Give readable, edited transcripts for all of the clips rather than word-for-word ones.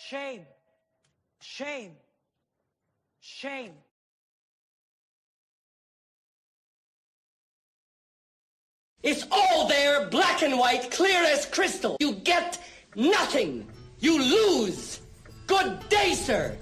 Shame. Shame. Shame. It's all there, black and white, clear as crystal. You get nothing. You lose. Good day, sir.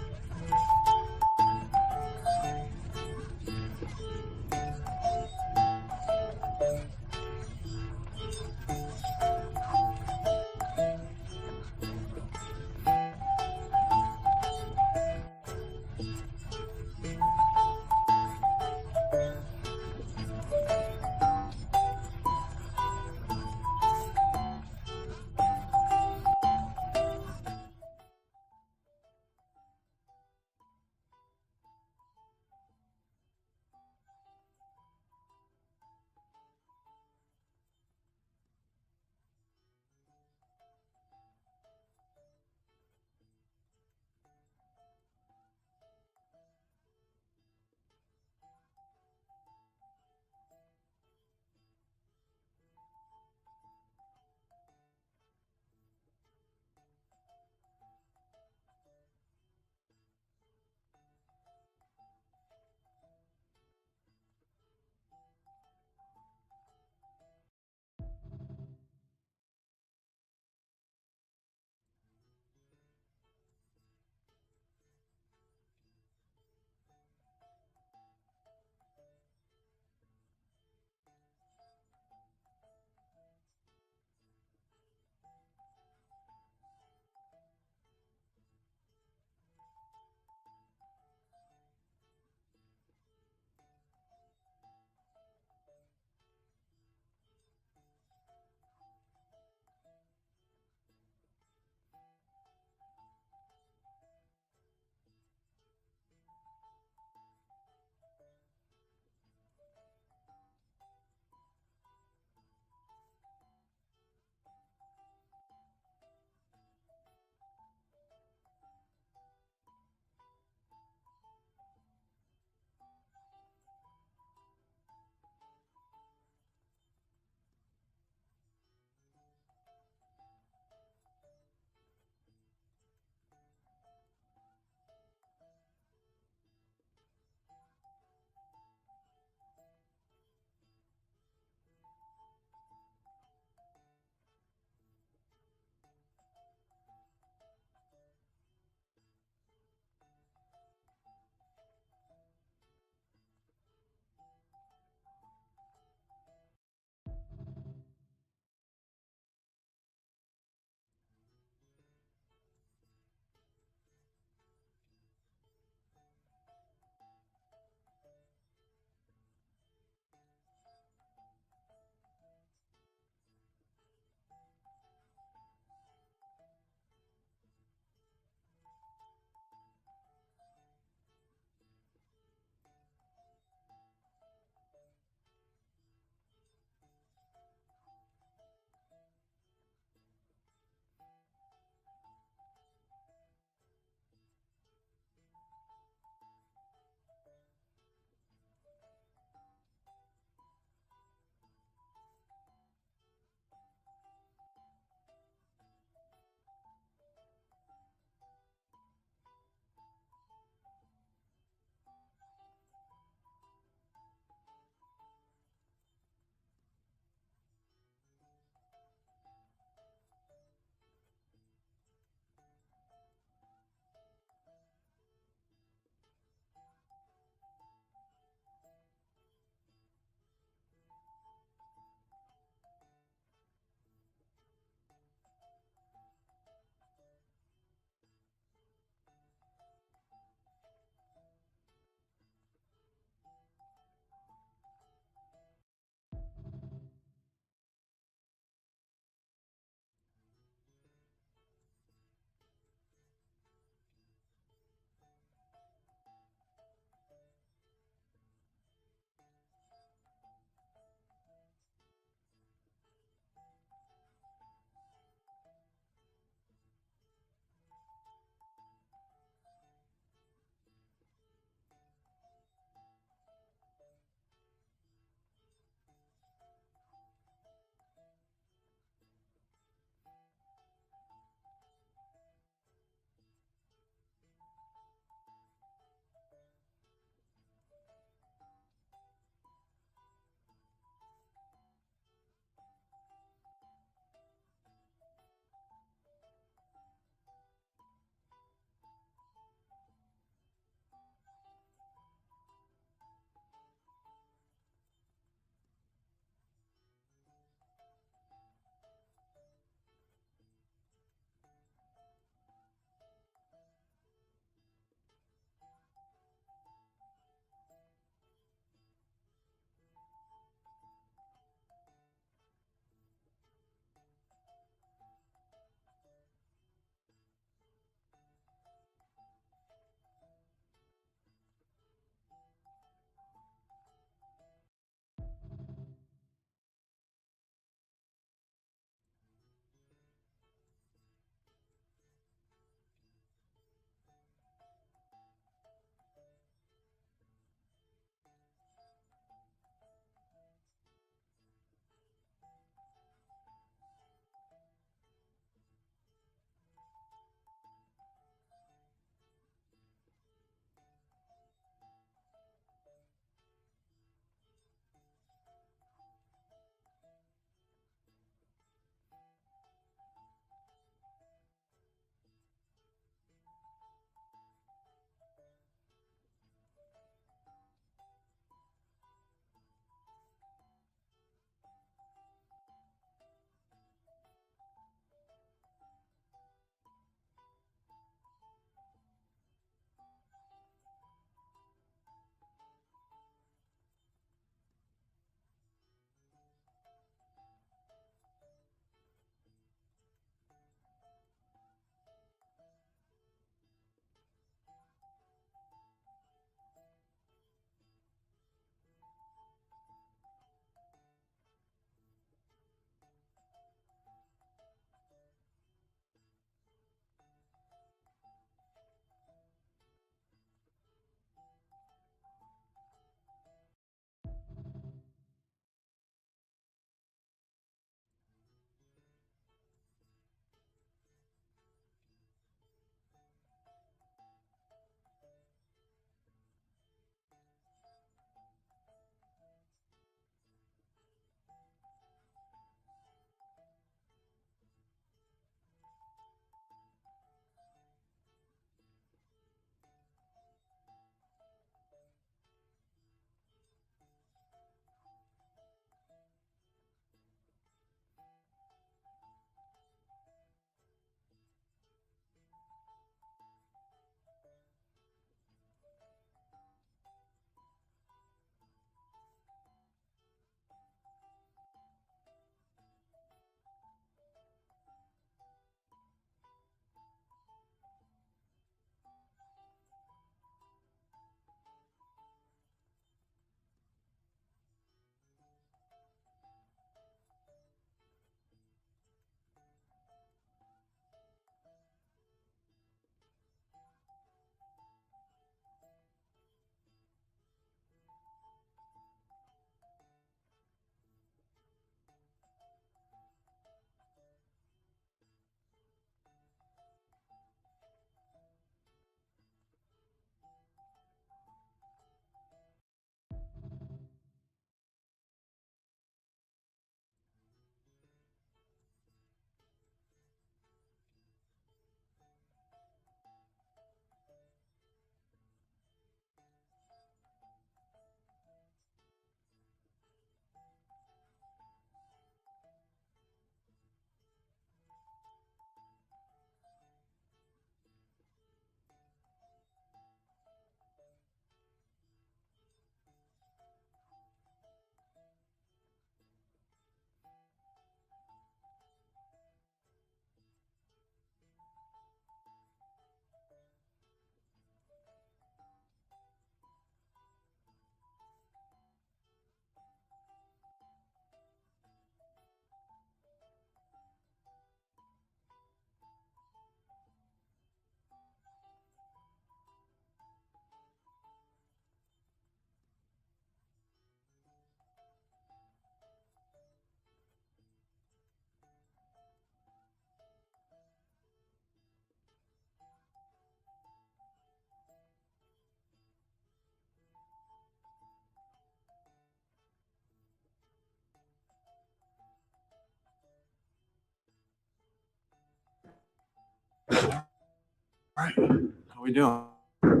Right. How we doing? How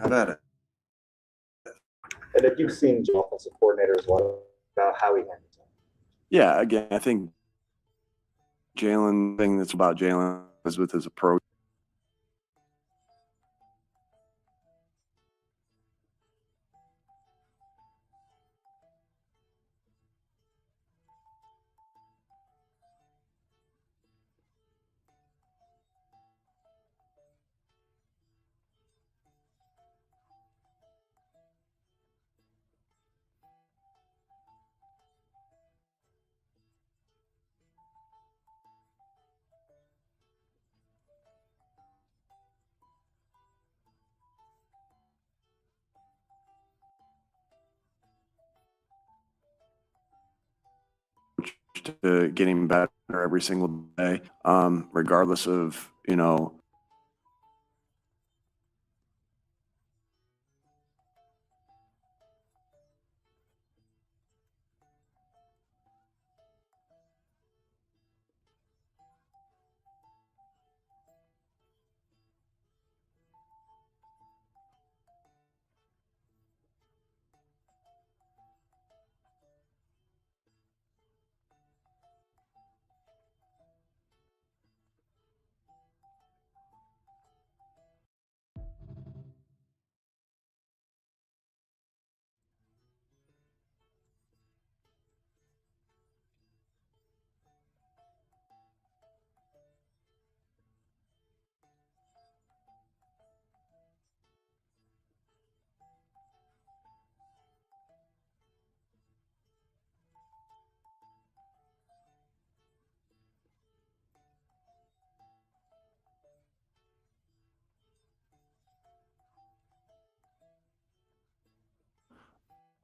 about it? And if you've seen the offensive coordinator as well, about how he handles it. Yeah, again, I think Jalen, thing that's about Jalen is with his approach. To getting better every single day, regardless of,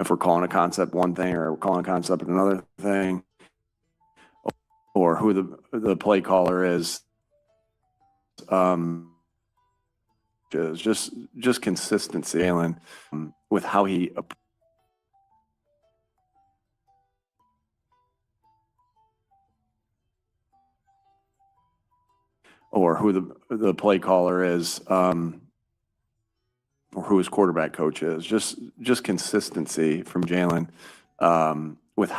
if we're calling a concept one thing or we're calling a concept another thing, or who the play caller is, just consistency, Jalen, with how he or who the play caller is, or who his quarterback coach is. Just consistency from Jalen, with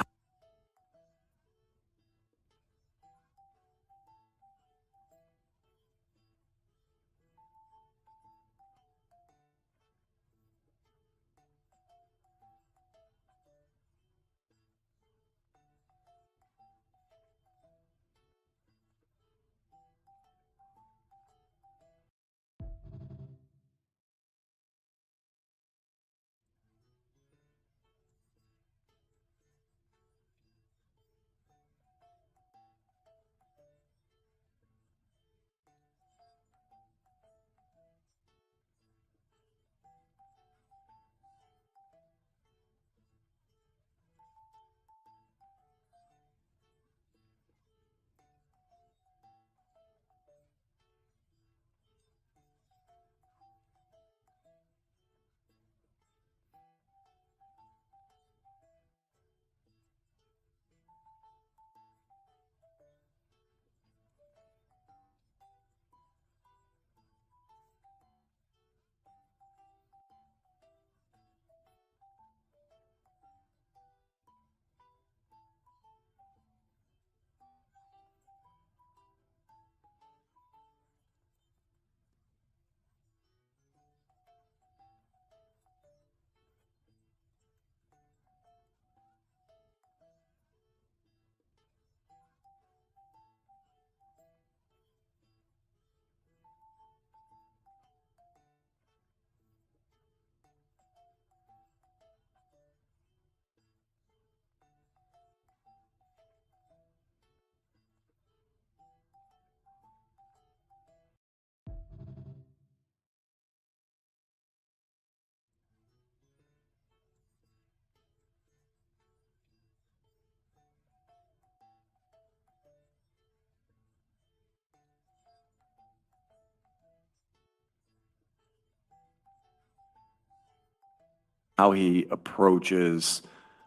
how he approaches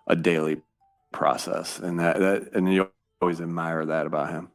a daily process, and and you always admire that about him.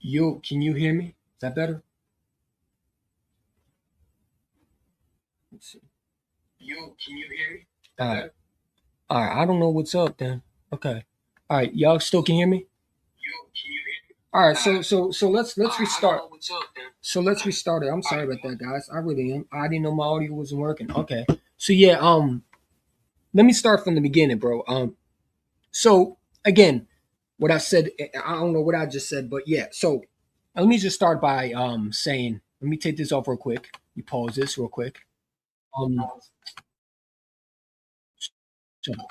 Can you hear me? Is that better? Let's see. Can you hear me? All right. All right. I don't know what's up then. Okay. All right. Y'all still can hear me? Can you hear me? All right. So let's restart. So let's restart it. I'm sorry about that, guys. I really am. I didn't know my audio wasn't working. Okay. So yeah. Let me start from the beginning, bro. So again, what I said. I don't know what I just said, but yeah. So let me just start by saying. Let me take this off real quick. You pause this real quick.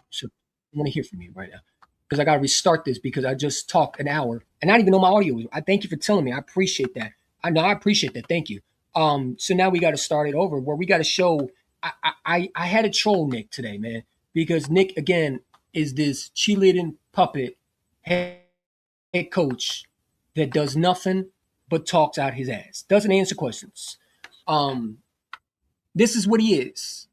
So I want to hear from you right now because I got to restart this because I just talked an hour and I didn't even know my audio was. I thank you for telling me. I appreciate that. I know I appreciate that. Thank you. So now we got to start it over where we got to show. I had to troll Nick today, man, because Nick again is this cheerleading puppet head coach that does nothing but talks out his ass, doesn't answer questions. This is what he is.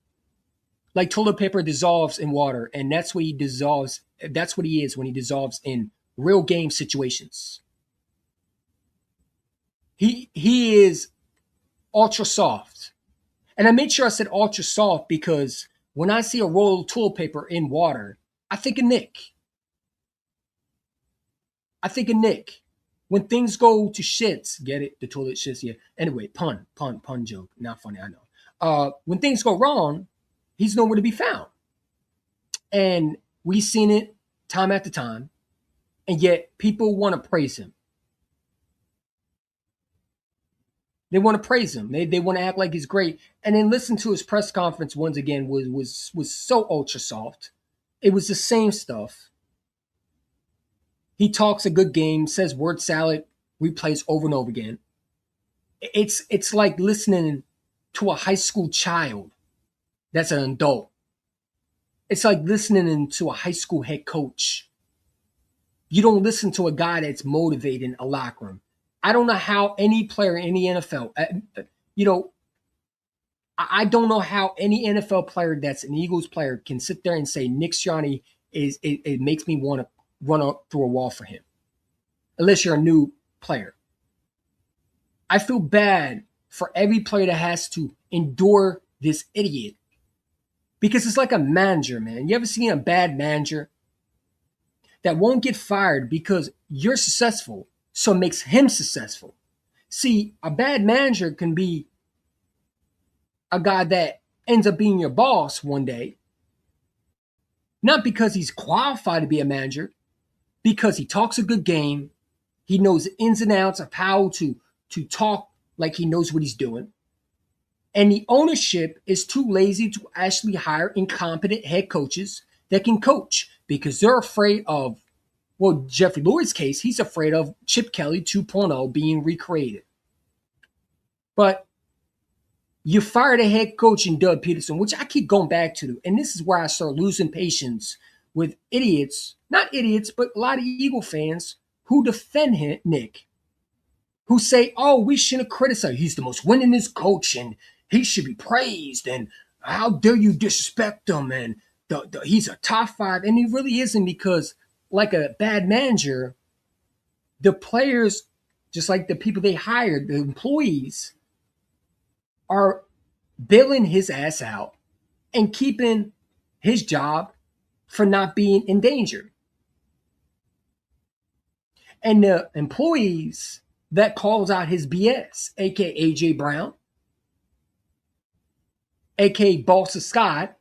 Like toilet paper dissolves in water, and that's what he dissolves. That's what he is when he dissolves in real game situations. He is ultra soft, and I made sure I said ultra soft because when I see a roll of toilet paper in water, I think of Nick. When things go to shits, get it? The toilet shits, yeah. Anyway, pun joke. Not funny, I know. When things go wrong, he's nowhere to be found. And we've seen it time after time. And yet people want to praise him. They want to praise him. They want to act like he's great. And then listen to his press conference once again was so ultra soft. It was the same stuff. He talks a good game, says word salad, replays over and over again. It's like listening to a high school child that's an adult. It's like listening to a high school head coach. You don't listen to a guy that's motivating a locker room. I don't know how any player in the NFL, I don't know how any NFL player that's an Eagles player can sit there and say Nick Sirianni it makes me want to run up through a wall for him, unless you're a new player. I feel bad for every player that has to endure this idiot because it's like a manager, man. You ever seen a bad manager that won't get fired because you're successful, so it makes him successful? See, a bad manager can be a guy that ends up being your boss one day, not because he's qualified to be a manager, because he talks a good game, he knows the ins and outs of how to talk like he knows what he's doing, and the ownership is too lazy to actually hire incompetent head coaches that can coach because they're afraid of, well, Jeffrey Lurie case, he's afraid of Chip Kelly 2.0 being recreated. But you fired a head coach in Doug Peterson, which I keep going back to, and this is where I start losing patience with idiots, not idiots, but a lot of Eagle fans who defend Nick, who say, oh, we shouldn't criticize. He's the most winningest coach, and he should be praised, and how dare you disrespect him, and he's a top 5, and he really isn't because, like a bad manager, the players, just like the people they hired, the employees, are bailing his ass out and keeping his job for not being in danger. And the employees that calls out his BS, aka AJ Brown, aka Boston Scott,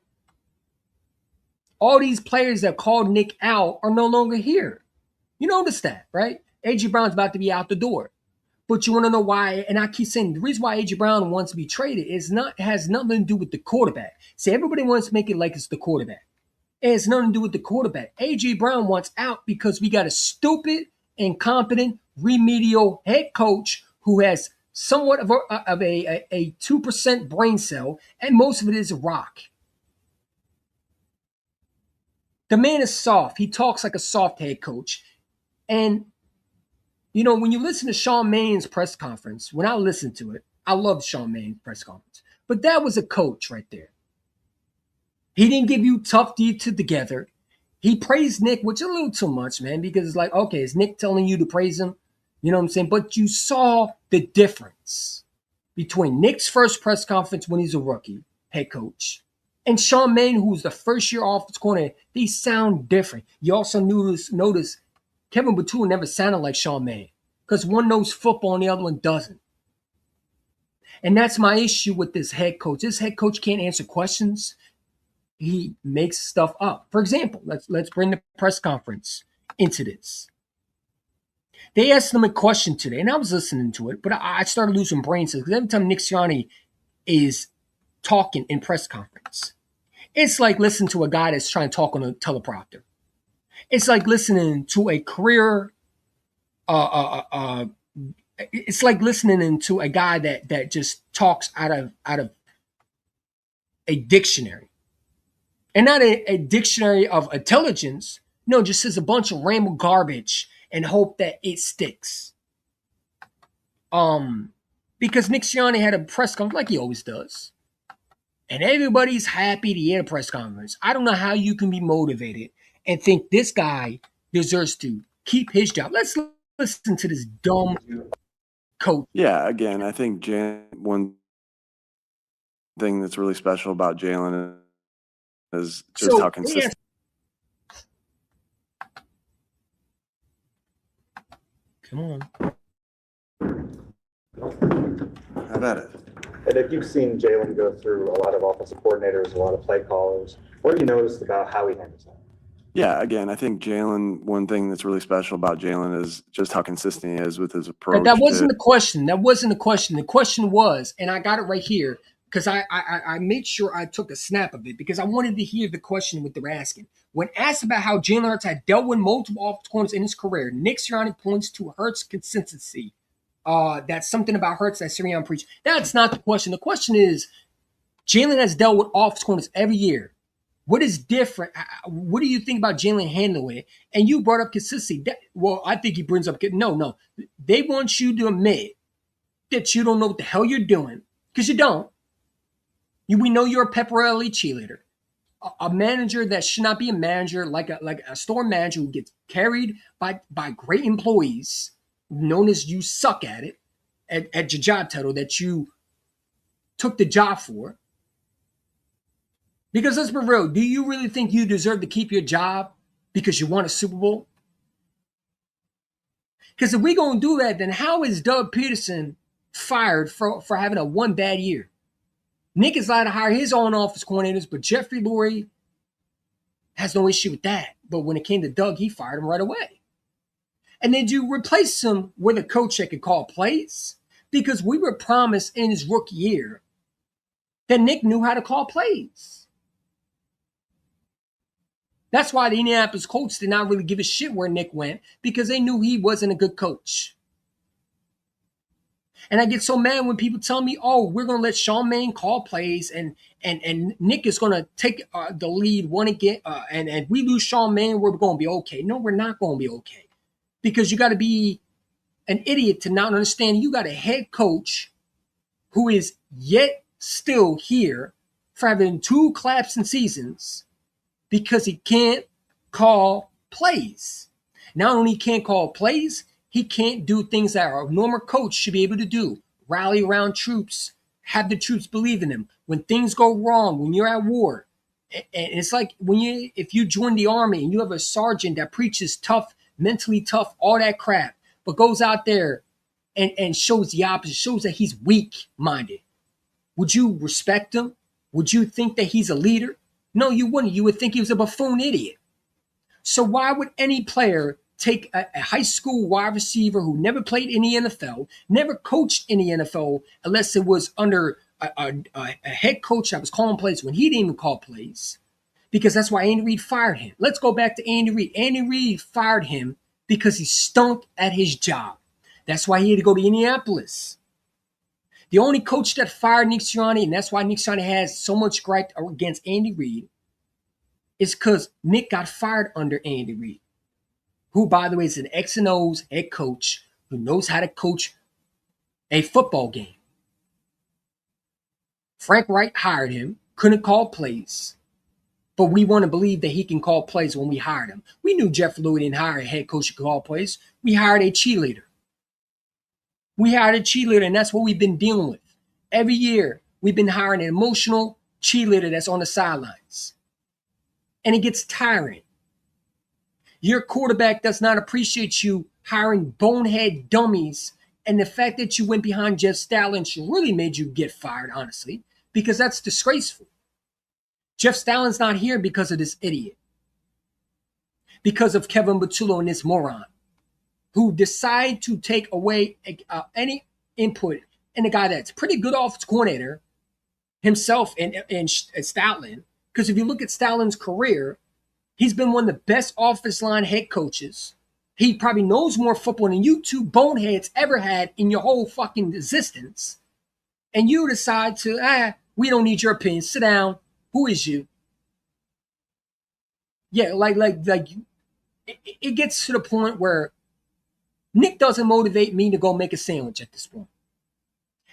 all these players that called Nick out are no longer here. You notice that, right? AJ Brown's about to be out the door. But you want to know why? And I keep saying the reason why AJ Brown wants to be traded has nothing to do with the quarterback. See, everybody wants to make it like it's the quarterback. It has nothing to do with the quarterback. AJ Brown wants out because we got a stupid, incompetent, remedial head coach who has somewhat of a 2% brain cell, and most of it is a rock. The man is soft. He talks like a soft head coach. And you know, when you listen to Sean Mayne's press conference, when I listened to it, I loved Sean Mayne's press conference. But that was a coach right there. He didn't give you tough deep together. He praised Nick, which is a little too much, man, because it's like, okay, is Nick telling you to praise him? You know what I'm saying? But you saw the difference between Nick's first press conference when he's a rookie head coach and Sean Mann, who's the first year offense coordinator. They sound different. You also notice Kevin Batua never sounded like Sean Mann because one knows football and the other one doesn't. And that's my issue with this head coach. This head coach can't answer questions. He makes stuff up. For example, let's bring the press conference into this. They asked him a question today, and I was listening to it, but I started losing brain cells because every time Nick Sirianni is talking in press conference, it's like listening to a guy that's trying to talk on a teleprompter. It's like listening to a career. It's like listening to a guy that just talks out of a dictionary, and not a dictionary of intelligence. No, just says a bunch of ramble garbage and hope that it sticks. Because Nick Sirianni had a press conference like he always does, and everybody's happy to hear a press conference. I don't know how you can be motivated and think this guy deserves to keep his job. Let's listen to this dumb coach. Yeah, again, I think one thing that's really special about Jalen is just how consistent. Come on. How about it? And if you've seen Jalen go through a lot of offensive coordinators, a lot of play callers, what have you noticed about how he handles that? Yeah, again, I think one thing that's really special about Jalen is just how consistent he is with his approach. That wasn't the question. That wasn't the question. The question was, and I got it right here because I made sure I took a snap of it because I wanted to hear the question what they're asking. When asked about how Jalen Hurts had dealt with multiple offensive corners in his career, Nick Sirianni points to Hurts' consistency. That's something about Hurts that Sirianni preached. That's not the question. The question is, Jalen has dealt with offensive corners every year. What is different? What do you think about Jalen handling it? And you brought up consistency. I think he brings up – no. They want you to admit that you don't know what the hell you're doing because you don't. We know you're a Pepperelli cheerleader. A manager that should not be a manager, like a store manager who gets carried by great employees, known as you suck at it, at your job title that you took the job for. Because let's be real, do you really think you deserve to keep your job because you won a Super Bowl? Because if we're going to do that, then how is Doug Peterson fired for having a one bad year? Nick is allowed to hire his own office coordinators, but Jeffrey Lurie has no issue with that. But when it came to Doug, he fired him right away. And then you replace him with a coach that could call plays? Because we were promised in his rookie year that Nick knew how to call plays. That's why the Indianapolis Colts did not really give a shit where Nick went because they knew he wasn't a good coach. And I get so mad when people tell me, oh, we're going to let Sean Mann call plays and Nick is going to take the lead one again and we lose Sean Mann, we're going to be okay. No, we're not going to be okay because you got to be an idiot to not understand you got a head coach who is yet still here for having 2 collapsing seasons because he can't call plays. Not only can't call plays, he can't do things that a normal coach should be able to do. Rally around troops, have the troops believe in him. When things go wrong, when you're at war, and it's like if you join the army and you have a sergeant that preaches tough, mentally tough, all that crap, but goes out there and shows the opposite, shows that he's weak-minded. Would you respect him? Would you think that he's a leader? No, you wouldn't. You would think he was a buffoon idiot. So why would any player take a high school wide receiver who never played in the NFL, never coached in the NFL, unless it was under a head coach that was calling plays when he didn't even call plays? Because that's why Andy Reid fired him. Let's go back to Andy Reid. Andy Reid fired him because he stunk at his job. That's why he had to go to Indianapolis. The only coach that fired Nick Sirianni, and that's why Nick Sirianni has so much gripe against Andy Reid, is because Nick got fired under Andy Reid, who, by the way, is an X and O's head coach who knows how to coach a football game. Frank Reich hired him, couldn't call plays, but we want to believe that he can call plays when we hired him. We knew Jeff Lurie didn't hire a head coach who could call plays. We hired a cheerleader. We hired a cheerleader, and that's what we've been dealing with. Every year, we've been hiring an emotional cheerleader that's on the sidelines. And it gets tiring. Your quarterback does not appreciate you hiring bonehead dummies. And the fact that you went behind Jeff Stalin really made you get fired, honestly, because that's disgraceful. Jeff Stalin's not here because of this idiot. Because of Kevin Patullo and this moron who decide to take away any input in a guy that's pretty good offensive coordinator himself and Stalin. Because if you look at Stalin's career, he's been one of the best offensive line head coaches. He probably knows more football than you two boneheads ever had in your whole fucking existence. And you decide to, we don't need your opinion. Sit down. Who is you? Yeah, it gets to the point where Nick doesn't motivate me to go make a sandwich at this point.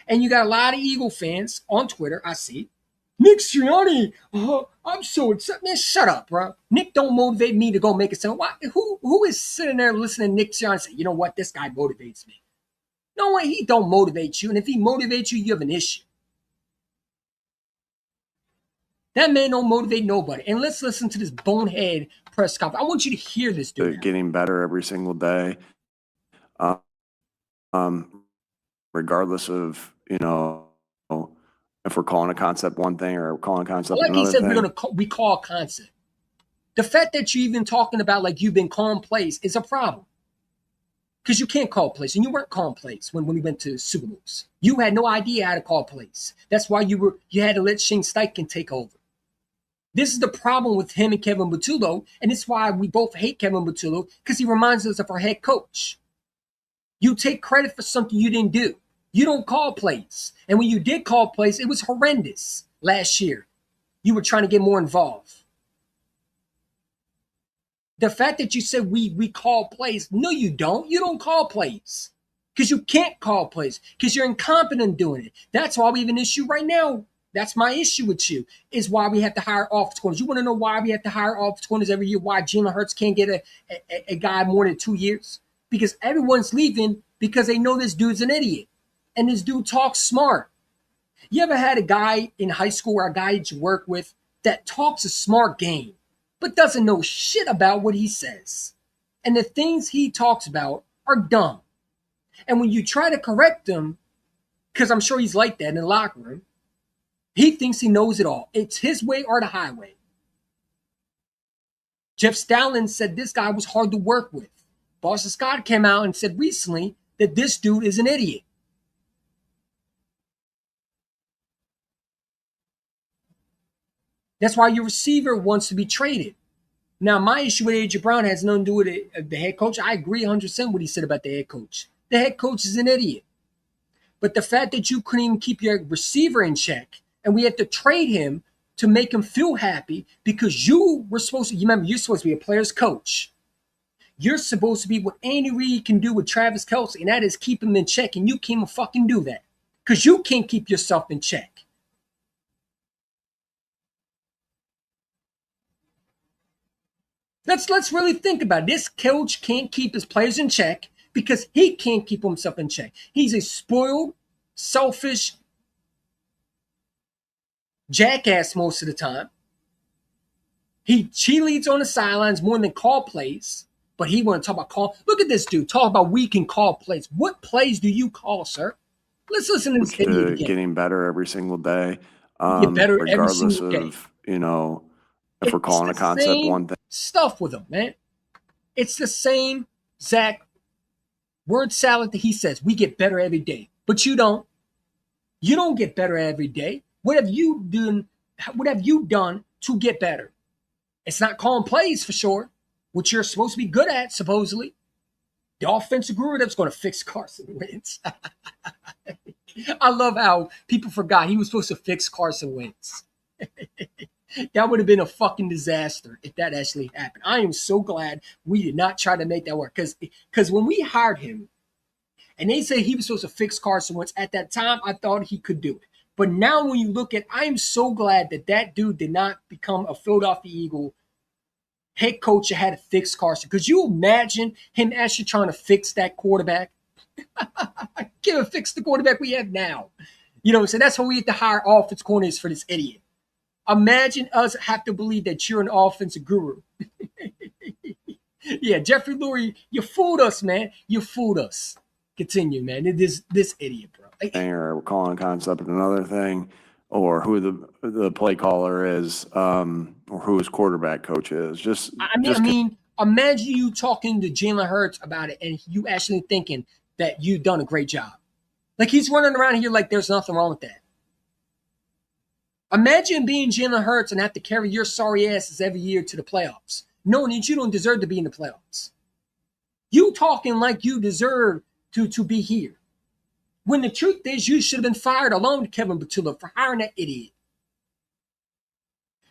And you got a lot of Eagle fans on Twitter, I see. Nick Sirianni, I'm so excited. Man, shut up, bro. Nick don't motivate me to go make a sandwich. Why? Who is sitting there listening to Nick Sirianni and say, you know what, this guy motivates me? No way, he don't motivate you. And if he motivates you, you have an issue. That man don't motivate nobody. And let's listen to this bonehead press conference. I want you to hear this dude. Getting better every single day. Regardless of, if we're calling a concept one thing or we're calling a concept like another he said, thing. we call a concept. The fact that you're even talking about like you've been calling plays is a problem. Because you can't call plays, and you weren't calling plays when we went to Super Bowls. You had no idea how to call plays. That's why you had to let Shane Steichen take over. This is the problem with him and Kevin Patullo, and it's why we both hate Kevin Patullo, because he reminds us of our head coach. You take credit for something you didn't do. You don't call plays. And when you did call plays, it was horrendous last year. You were trying to get more involved. The fact that you said we call plays, no, you don't. You don't call plays because you can't call plays because you're incompetent doing it. That's why we have an issue right now. That's my issue with you, is why we have to hire offensive coordinators. You want to know why we have to hire offensive coordinators every year? Why Jalen Hurts can't get a guy more than 2 years? Because everyone's leaving because they know this dude's an idiot. And this dude talks smart. You ever had a guy in high school or a guy that you work with that talks a smart game, but doesn't know shit about what he says? And the things he talks about are dumb. And when you try to correct him, because I'm sure he's like that in the locker room, he thinks he knows it all. It's his way or the highway. Jeff Stalin said this guy was hard to work with. Boston Scott came out and said recently that this dude is an idiot. That's why your receiver wants to be traded. Now, my issue with A.J. Brown has nothing to do with the head coach. I agree 100% what he said about the head coach. The head coach is an idiot. But the fact that you couldn't even keep your receiver in check and we had to trade him to make him feel happy because you were supposed to, you remember, you're supposed to be a player's coach. You're supposed to be what Andy Reid can do with Travis Kelce, and that is keep him in check, and you can't fucking do that because you can't keep yourself in check. Let's really think about it. This coach can't keep his players in check because he can't keep himself in check. He's a spoiled, selfish jackass most of the time. He cheerleads on the sidelines more than call plays, but he want to talk about call. Look at this dude talk about we can call plays. What plays do you call, sir? Let's listen to this idiot again. Getting better every single day. Get better regardless every single day. of, if we're calling a concept one thing. Stuff with him, man. It's the same Zach word salad that he says. We get better every day, but you don't. You don't get better every day. What have you done? What have you done to get better? It's not calling plays for sure, which you're supposed to be good at, supposedly. The offensive guru that's going to fix Carson Wentz. I love how people forgot he was supposed to fix Carson Wentz. That would have been a fucking disaster if that actually happened. I am so glad we did not try to make that work. Because when we hired him and they said he was supposed to fix Carson Wentz, at that time, I thought he could do it. But now when you look at, I am so glad that dude did not become a Philadelphia Eagle head coach that had to fix Carson. Could you imagine him actually trying to fix that quarterback? Can't even fix the quarterback we have now. You know, so that's why we have to hire offense coordinators for this idiot. Imagine us have to believe that you're an offensive guru. Yeah, Jeffrey Lurie, you fooled us, man. You fooled us. Continue, man. This idiot, bro. Or calling concept and another thing, or who the play caller is, or who his quarterback coach is. I mean, imagine you talking to Jalen Hurts about it and you actually thinking that you've done a great job. Like he's running around here like there's nothing wrong with that. Imagine being Jalen Hurts and have to carry your sorry asses every year to the playoffs, knowing that you don't deserve to be in the playoffs. You talking like you deserve to be here. When the truth is, you should have been fired along with Kevin Patullo for hiring that idiot.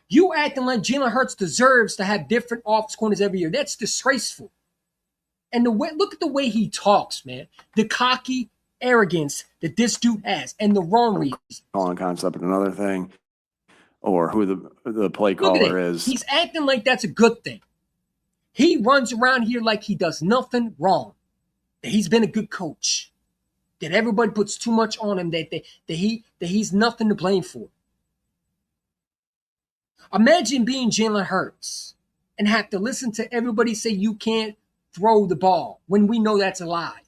You acting like Jalen Hurts deserves to have different offense corners every year. That's disgraceful. And look at the way he talks, man. The cocky arrogance that this dude has, and the wrong reason. Calling concept and another thing, or who the play caller is. He's acting like that's a good thing. He runs around here like he does nothing wrong. That he's been a good coach. That everybody puts too much on him. That he's nothing to blame for. Imagine being Jalen Hurts and have to listen to everybody say you can't throw the ball when we know that's a lie.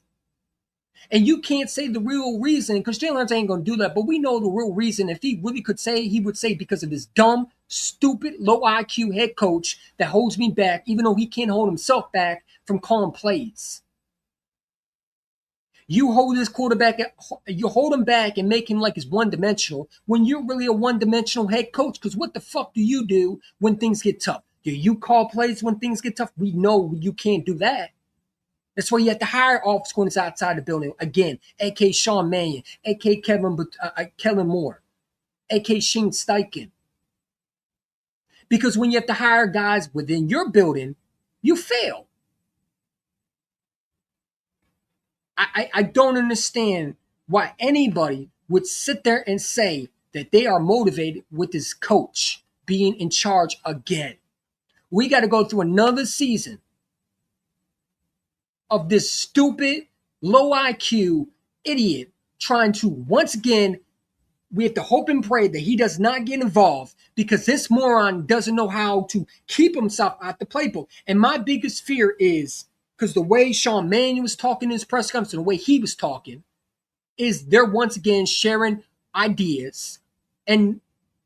And you can't say the real reason, because Jalen Hurts ain't going to do that, but we know the real reason. If he really could say, he would say because of this dumb, stupid, low IQ head coach that holds me back, even though he can't hold himself back from calling plays. You hold this quarterback, you hold him back and make him like he's one-dimensional when you're really a one-dimensional head coach, because what the fuck do you do when things get tough? Do you call plays when things get tough? We know you can't do that. That's why you have to hire office coordinators outside the building. Again, a.k.a. Sean Mannion, a.k.a. Kellen Moore, a.k.a. Shane Steichen. Because when you have to hire guys within your building, you fail. I don't understand why anybody would sit there and say that they are motivated with this coach being in charge again. We got to go through another season of this stupid, low IQ idiot trying to, once again, we have to hope and pray that he does not get involved because this moron doesn't know how to keep himself out the playbook. And my biggest fear is, because the way Sean Mannion was talking in his press conference and the way he was talking, is they're once again sharing ideas. And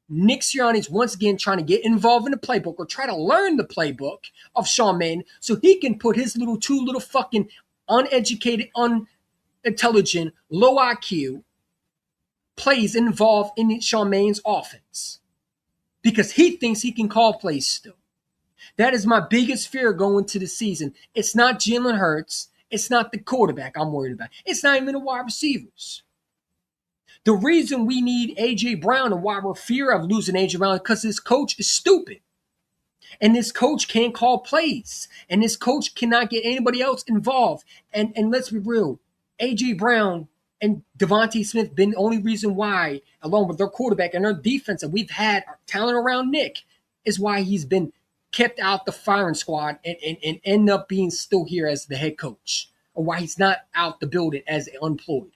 Nick Sirianni's once again trying to get involved in the playbook or try to learn the playbook of Sean Mannion so he can put his two little fucking uneducated, unintelligent, low IQ plays involved in Sean Mannion's offense. Because he thinks he can call plays still. That is my biggest fear going to the season. It's not Jalen Hurts. It's not the quarterback I'm worried about. It's not even the wide receivers. The reason we need A.J. Brown and why we're fear of losing A.J. Brown is because this coach is stupid. And this coach can't call plays. And this coach cannot get anybody else involved. And let's be real. A.J. Brown and Devontae Smith been the only reason why, along with their quarterback and their defense that we've had talent around Nick, is why he's been kept out the firing squad and end up being still here as the head coach, or why he's not out the building as unemployed.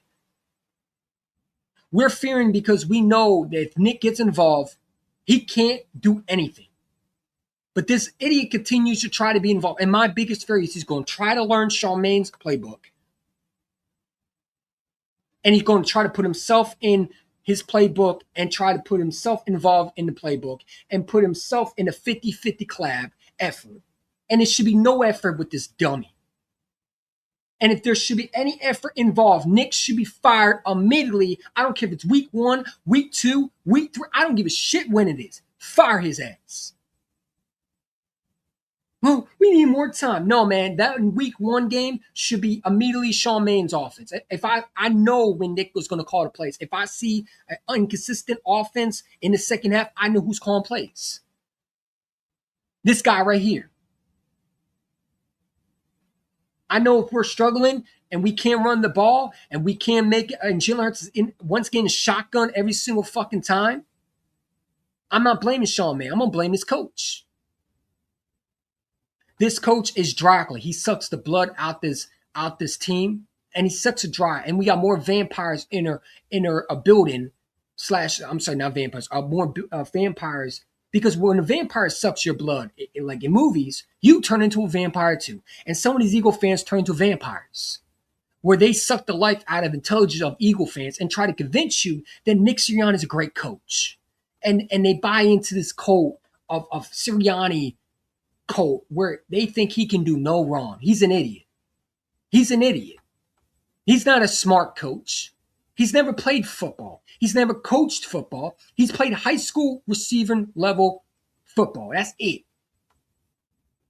We're fearing because we know that if Nick gets involved, he can't do anything. But this idiot continues to try to be involved. And my biggest fear is he's going to try to learn Sean Mannion's playbook. And he's going to try to put himself in his playbook and try to put himself involved in the playbook and put himself in a 50-50 collab effort. And it should be no effort with this dummy. And if there should be any effort involved, Nick should be fired immediately. I don't care if it's week 1, week 2, week 3. I don't give a shit when it is. Fire his ass. Well, we need more time. No, man, that week 1 game should be immediately Sean Mannion's offense. If I know when Nick was going to call the plays. If I see an inconsistent offense in the second half, I know who's calling plays. This guy right here. I know if we're struggling and we can't run the ball and we can't make it, and Jalen Hurts is once again shotgun every single fucking time, I'm not blaming Sean Mannion. I'm going to blame his coach. This coach is Dracula. He sucks the blood out this team and he sucks a dry. And we got more vampires in a building slash. I'm sorry, not vampires. More vampires. Because when a vampire sucks your blood, like in movies, you turn into a vampire too. And some of these Eagle fans turn into vampires, where they suck the life out of intelligence of Eagle fans and try to convince you that Nick Sirianni is a great coach. And they buy into this cult of Sirianni cult where they think he can do no wrong. He's an idiot. He's an idiot. He's not a smart coach. He's never played football. He's never coached football. He's played high school receiving level football. That's it.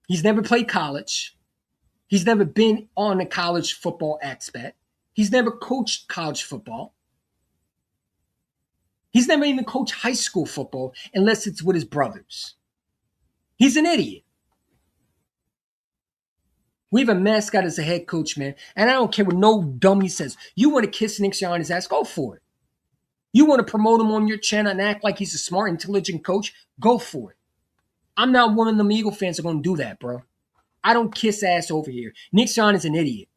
He's never played college. He's never been on a college football aspect. He's never coached college football. He's never even coached high school football unless it's with his brothers. He's an idiot. We have a mascot as a head coach, man. And I don't care what no dummy says. You want to kiss Nick Sirianni's ass, go for it. You want to promote him on your channel and act like he's a smart, intelligent coach, go for it. I'm not one of them Eagle fans that are going to do that, bro. I don't kiss ass over here. Nick Sirianni is an idiot.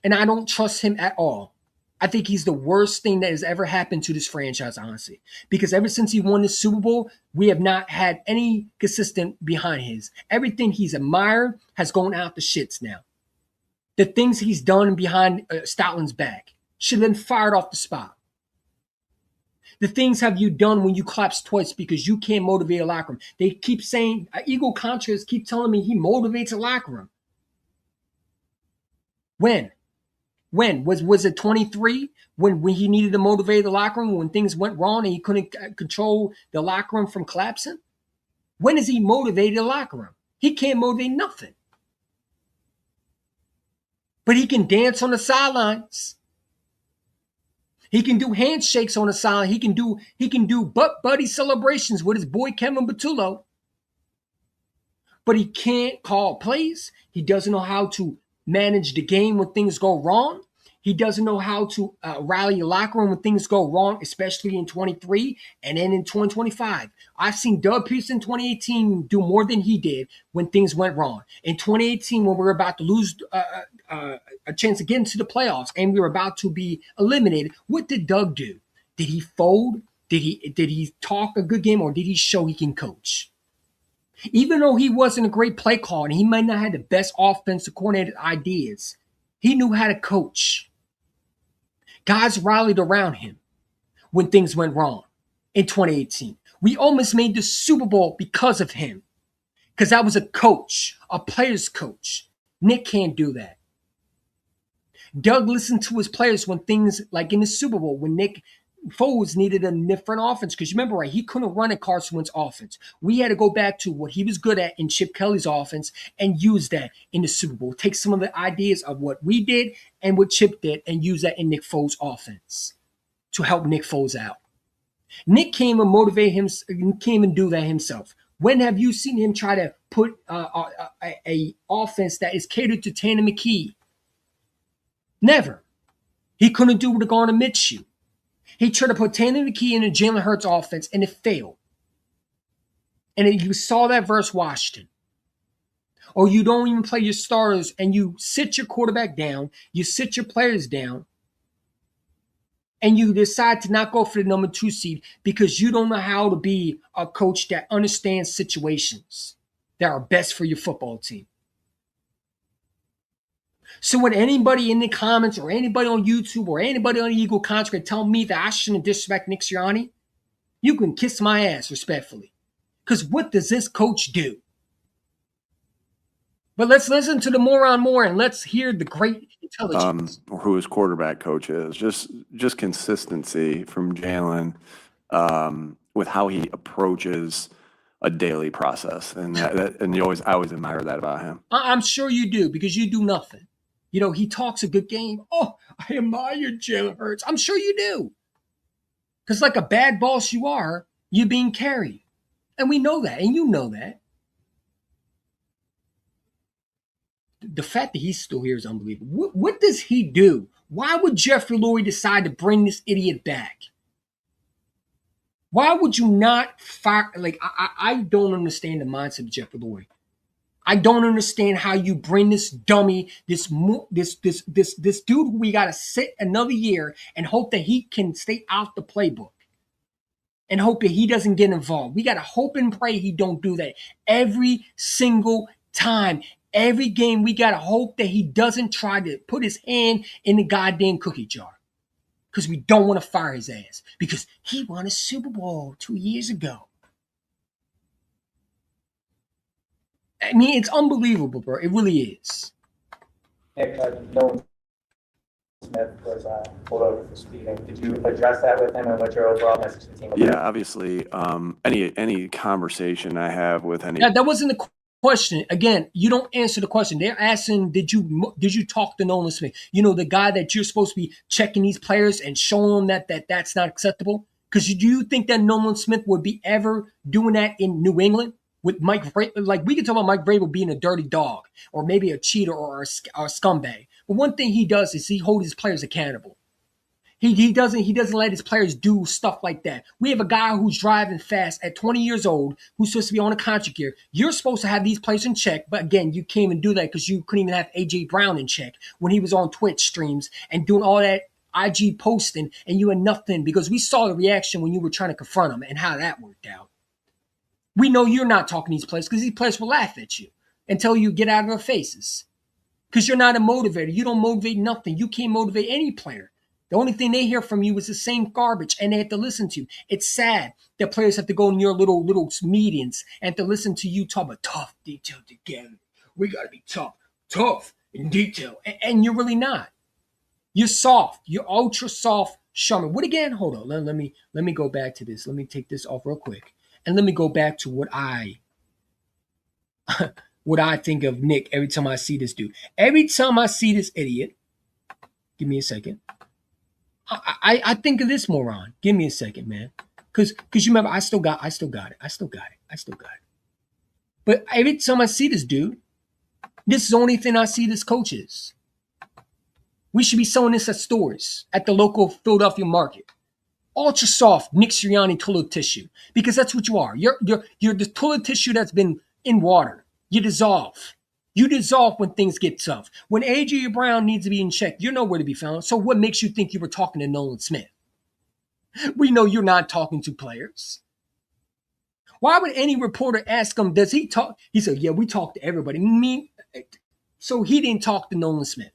And I don't trust him at all. I think he's the worst thing that has ever happened to this franchise, honestly. Because ever since he won the Super Bowl, we have not had any consistent behind his. Everything he's admired has gone out the shits now. The things he's done behind Stoutland's back should have been fired off the spot. The things have you done when you collapse twice because you can't motivate a locker room. They keep saying, Eagle Contras keep telling me he motivates a locker room. When? Was it 23 when he needed to motivate the locker room when things went wrong and he couldn't control the locker room from collapsing? When has he motivated the locker room? He can't motivate nothing. But he can dance on the sidelines. He can do handshakes on the sideline. He can do butt buddy celebrations with his boy Kevin Patullo. But he can't call plays. He doesn't know how to manage the game when things go wrong. He doesn't know how to rally a locker room when things go wrong, especially in 23 and then in 2025. I've seen Doug Peterson in 2018 do more than he did when things went wrong. In 2018, when we were about to lose a chance to get into the playoffs and we were about to be eliminated, what did Doug do? Did he fold? Did he talk a good game, or did he show he can coach? Even though he wasn't a great play caller and he might not have the best offensive coordinated ideas, he knew how to coach. Guys rallied around him when things went wrong in 2018. We almost made the Super Bowl because of him, because I was a coach, a player's coach. Nick can't do that. Doug listened to his players when things, like in the Super Bowl, when Nick Foles needed a different offense, because you remember, right, he couldn't run a Carson Wentz offense. We had to go back to what he was good at in Chip Kelly's offense and use that in the Super Bowl. Take some of the ideas of what we did and what Chip did and use that in Nick Foles' offense to help Nick Foles out. Nick came and motivate him, came and do that himself. When have you seen him try to put a offense that is catered to Tanner McKee? Never. He couldn't do it with Gardner Minshew. He tried to put Tanner McKee in a Jalen Hurts offense, and it failed. And you saw that versus Washington. Or you don't even play your starters, and you sit your quarterback down, you sit your players down, and you decide to not go for the number 2 seed because you don't know how to be a coach that understands situations that are best for your football team. So when anybody in the comments or anybody on YouTube or anybody on the Eagle Contract tell me that I shouldn't disrespect Nick Sirianni, you can kiss my ass respectfully. Because what does this coach do? But let's listen to the moron more and let's hear the great intelligence. Or who his quarterback coach is. Just consistency from Jalen with how he approaches a daily process. And I always admire that about him. I'm sure you do, because you do nothing. You know, he talks a good game. Oh, I admire Jalen Hurts. I'm sure you do. Because like a bad boss you are, you're being carried. And we know that, and you know that. The fact that he's still here is unbelievable. What does he do? Why would Jeffrey Lurie decide to bring this idiot back? Why would you not fire? Like, I don't understand the mindset of Jeffrey Lurie. I don't understand how you bring this dummy, this dude who we got to sit another year and hope that he can stay out the playbook and hope that he doesn't get involved. We got to hope and pray he don't do that every single time. Every game, we got to hope that he doesn't try to put his hand in the goddamn cookie jar because we don't want to fire his ass because he won a Super Bowl 2 years ago. I mean, it's unbelievable, bro. It really is. Nick, Nolan Smith was pulled over for speeding. Did you address that with him and what your overall message to the team was? Yeah, obviously, any conversation I have with any. That wasn't the question. Again, you don't answer the question. They're asking, did you talk to Nolan Smith? You know, the guy that you're supposed to be checking these players and showing them that's not acceptable? Because do you think that Nolan Smith would be ever doing that in New England? With Mike Vrabel, like we can talk about Mike Vrabel being a dirty dog or maybe a cheater or a scumbag. But one thing he does is he holds his players accountable. He doesn't let his players do stuff like that. We have a guy who's driving fast at 20 years old who's supposed to be on a contract here. You're supposed to have these players in check, but again, you can't even do that because you couldn't even have AJ Brown in check when he was on Twitch streams and doing all that IG posting, and you had nothing because we saw the reaction when you were trying to confront him and how that worked out. We know you're not talking to these players because these players will laugh at you until you get out of their faces. Because you're not a motivator. You don't motivate nothing. You can't motivate any player. The only thing they hear from you is the same garbage, and they have to listen to you. It's sad that players have to go in your little meetings and to listen to you talk about tough, detailed together. We got to be tough in detail. And you're really not. You're soft. You're ultra soft, Sherman. What again? Hold on. Let me go back to this. Let me take this off real quick. And let me go back to what I think of Nick every time I see this dude. Every time I see this idiot, give me a second. I think of this moron. Give me a second, man. Because you remember, I still got it. But every time I see this dude, this is the only thing I see this coach is. We should be selling this at stores, at the local Philadelphia market. Ultra soft Nick Sirianni toilet tissue, because that's what you are. You're the toilet tissue that's been in water. You dissolve. You dissolve when things get tough. When AJ Brown needs to be in check, you're nowhere to be found. So what makes you think you were talking to Nolan Smith? We know you're not talking to players. Why would any reporter ask him, does he talk? He said, yeah, we talk to everybody. So he didn't talk to Nolan Smith.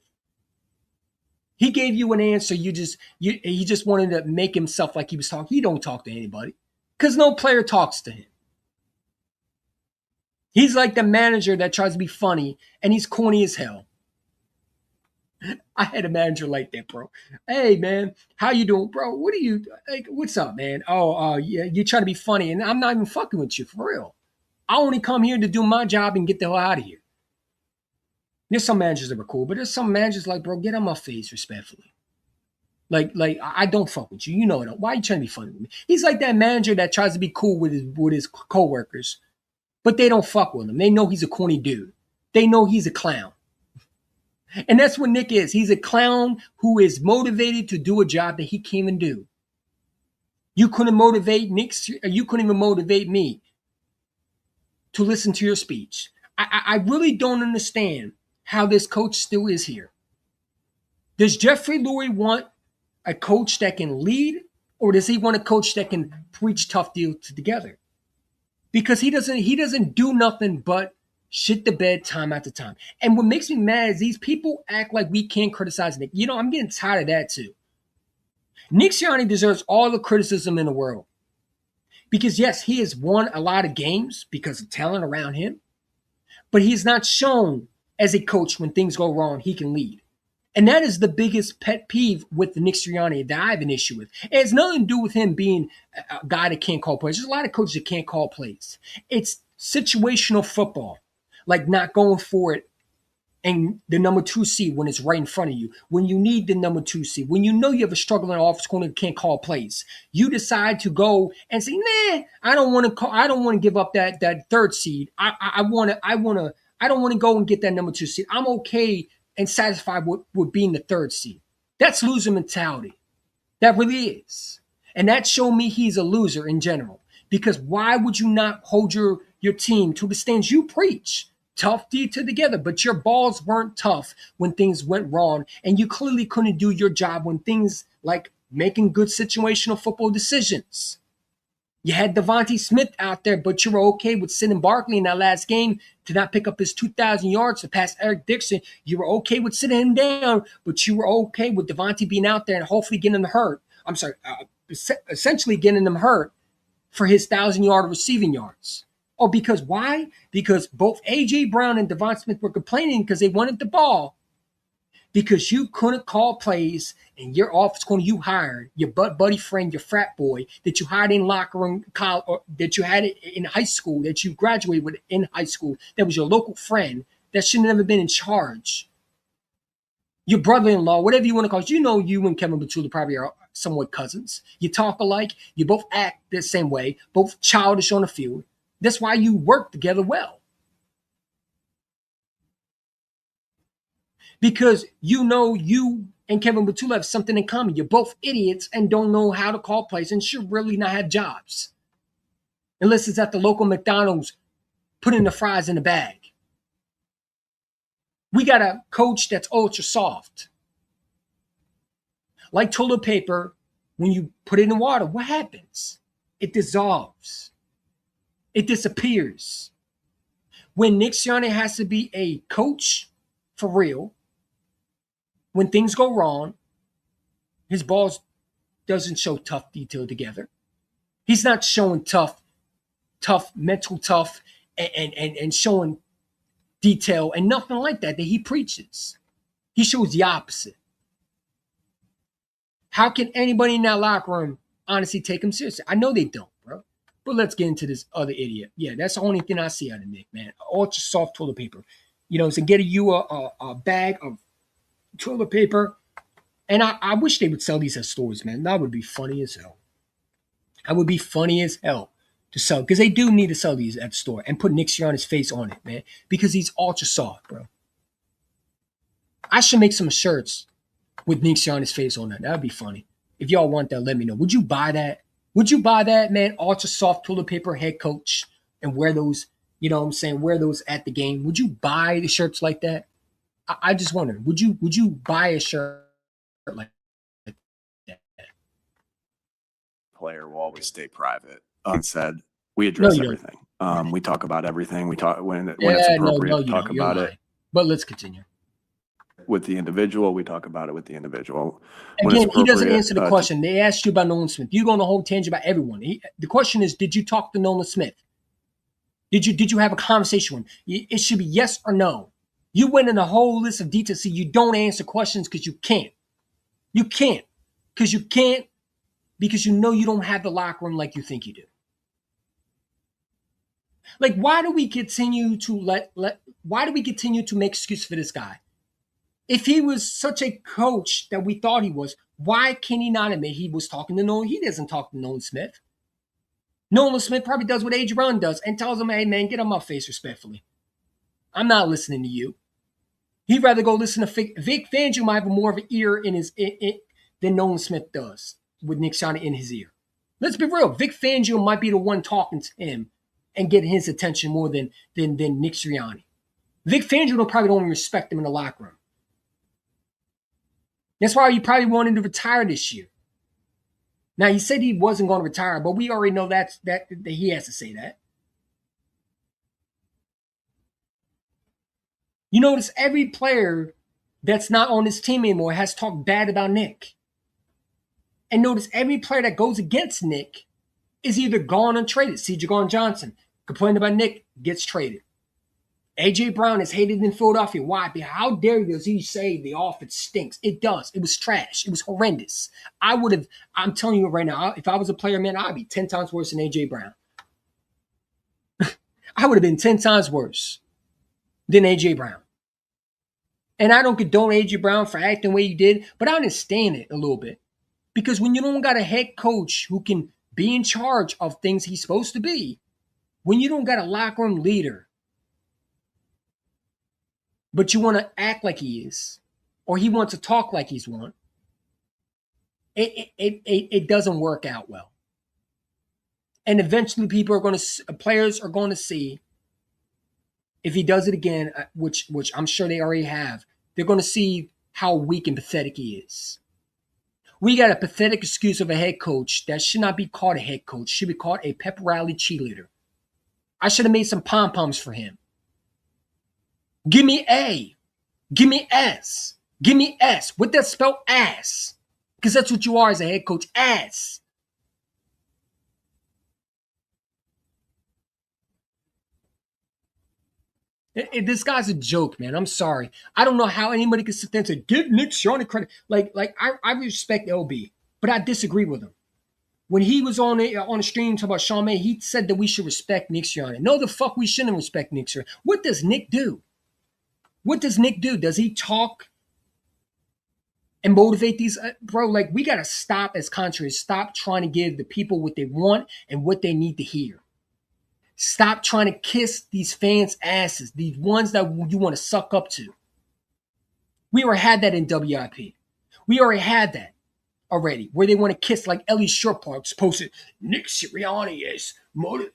He gave you an answer. He just wanted to make himself like he was talking. He don't talk to anybody because no player talks to him. He's like the manager that tries to be funny and he's corny as hell. I had a manager like that, bro. Hey, man, how you doing, bro? What's up, man? Oh, yeah, you try to be funny and I'm not even fucking with you for real. I only come here to do my job and get the hell out of here. There's some managers that were cool, but there's some managers like, bro, get on my face respectfully. Like I don't fuck with you. You know it. Why are you trying to be funny with me? He's like that manager that tries to be cool with his coworkers, but they don't fuck with him. They know he's a corny dude. They know he's a clown. And that's what Nick is. He's a clown who is motivated to do a job that he can't even do. You couldn't motivate Nick. You couldn't even motivate me to listen to your speech. I really don't understand how this coach still is here. Does Jeffrey Lurie want a coach that can lead, or does he want a coach that can preach tough deals together? Because he doesn't do nothing but shit the bed time after time. And what makes me mad is these people act like we can't criticize Nick. You know, I'm getting tired of that too. Nick Sirianni deserves all the criticism in the world. Because yes, he has won a lot of games because of talent around him, but he's not shown as a coach when things go wrong, he can lead. And that is the biggest pet peeve with the Nick Sirianni that I have an issue with. It has nothing to do with him being a guy that can't call plays. There's a lot of coaches that can't call plays. It's situational football, like not going for it and the number 2 seed when it's right in front of you, when you need the number 2 seed, when you know you have a struggling offensive corner that can't call plays. You decide to go and say, nah, I don't want to give up that 3rd seed. I don't want to go and get that number 2 seed. I'm okay and satisfied with being the 3rd seed. That's loser mentality. That really is. And that showed me he's a loser in general. Because why would you not hold your team to the stands you preach? tough detail together, but your balls weren't tough when things went wrong, and you clearly couldn't do your job when things like making good situational football decisions. You had Devontae Smith out there, but you were okay with sitting Barkley in that last game to not pick up his 2,000 yards to pass Eric Dixon. You were okay with sitting him down, but you were okay with Devontae being out there and hopefully getting him hurt. I'm sorry, essentially getting him hurt for his 1,000-yard receiving yards. Oh, because why? Because both A.J. Brown and Devon Smith were complaining because they wanted the ball. Because you couldn't call plays, and your offense corner you hired, your buddy friend, your frat boy that you hired in locker room, college, or that you had in high school, that you graduated with in high school, that was your local friend, that should have never been in charge. Your brother-in-law, whatever you want to call it, you know you and Kevin Batula probably are somewhat cousins. You talk alike. You both act the same way, both childish on the field. That's why you work together well. Because you know you and Kevin Batula have something in common. You're both idiots and don't know how to call plays and should really not have jobs. Unless it's at the local McDonald's putting the fries in the bag. We got a coach that's ultra soft. Like toilet paper, when you put it in water, what happens? It dissolves. It disappears. When Nick Sirianni has to be a coach for real, when things go wrong, his balls doesn't show tough detail together. He's not showing tough, mental tough, and showing detail and nothing like that he preaches. He shows the opposite. How can anybody in that locker room honestly take him seriously? I know they don't, bro. But let's get into this other idiot. Yeah, that's the only thing I see out of Nick, man. Ultra soft toilet paper. You know, so get you a bag of toilet paper. And I wish they would sell these at stores, man. That would be funny as hell. That would be funny as hell to sell. Because they do need to sell these at the store and put Nick Sirianni's face on it, man. Because he's ultra soft, bro. I should make some shirts with Nick Sirianni's face on it. That would be funny. If y'all want that, let me know. Would you buy that? Would you buy that, man? Ultra soft toilet paper head coach and wear those, you know what I'm saying, wear those at the game. Would you buy the shirts like that? I just wonder, would you buy a shirt like that? Player will always stay private. Unsaid, we address No, everything. We talk about everything. We talk when it's appropriate to talk about it. But let's continue. With the individual, we talk about it with the individual. When Again, it's he doesn't appropriate, answer the question. They asked you about Nolan Smith. You go on a whole tangent about everyone. The question is, did you talk to Nolan Smith? Did you have a conversation with him? It should be yes or no. You went in a whole list of details. See, you don't answer questions because you can't. You can't. Because you can't. Because you know you don't have the locker room like you think you do. Like, why do we continue to why do we continue to make excuses for this guy? If he was such a coach that we thought he was, why can he not admit he was talking to Nolan? He doesn't talk to Nolan Smith. Nolan Smith probably does what A.J. Brown does and tells him, hey, man, get on my face respectfully. I'm not listening to you. He'd rather go listen to Vic Fangio might have more of an ear in his than Nolan Smith does with Nick Sirianni in his ear. Let's be real. Vic Fangio might be the one talking to him and getting his attention more than Nick Sirianni. Vic Fangio probably don't even respect him in the locker room. That's why he probably wanted to retire this year. Now, he said he wasn't going to retire, but we already know that he has to say that. You notice every player that's not on his team anymore has talked bad about Nick. And notice every player that goes against Nick is either gone or traded. See, Jaquan Johnson complained about Nick, gets traded. A.J. Brown is hated in Philadelphia. Why? Because how dare does he say the offense stinks? It does. It was trash. It was horrendous. I'm telling you right now, if I was a player, man, I'd be 10 times worse than A.J. Brown. I would have been 10 times worse than A.J. Brown. And I don't condone A.J. Brown for acting the way he did, but I understand it a little bit. Because when you don't got a head coach who can be in charge of things he's supposed to be, when you don't got a locker room leader, but you want to act like he is, or he wants to talk like he's one, it doesn't work out well. And eventually players are going to see if he does it again, which I'm sure they already have, they're going to see how weak and pathetic he is. We got a pathetic excuse of a head coach that should not be called a head coach, should be called a pep rally cheerleader. I should have made some pom-poms for him. Give me A. Give me S. Give me S. What that spell? Ass. Because that's what you are as a head coach. Ass. This guy's a joke, man. I'm sorry. I don't know how anybody can sit there and say, give Nick Sirianni credit. Like I respect LB, but I disagree with him. When he was on a stream talking about Sean May, he said that we should respect Nick Sirianni. No, the fuck we shouldn't respect Nick Sirianni. What does Nick do? What does Nick do? Does he talk and motivate these? Bro, like, we got to stop as contrarians. Stop trying to give the people what they want and what they need to hear. Stop trying to kiss these fans' asses, these ones that you want to suck up to. We already had that in WIP. We already had that already, where they want to kiss, like Ellie Shortparks posted, Nick Sirianni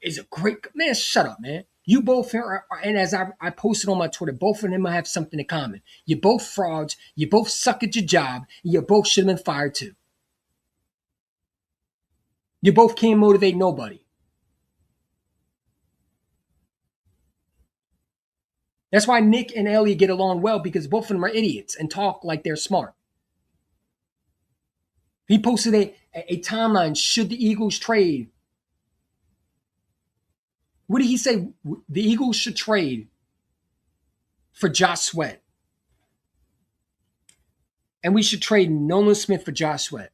is a great... Man, shut up, man. You both are, and as I posted on my Twitter, both of them have something in common. You're both frauds. You both suck at your job. And you both should have been fired too. You both can't motivate nobody. That's why Nick and Ellie get along well, because both of them are idiots and talk like they're smart. He posted a timeline, should the Eagles trade? What did he say? The Eagles should trade for Josh Sweat. And we should trade Nolan Smith for Josh Sweat.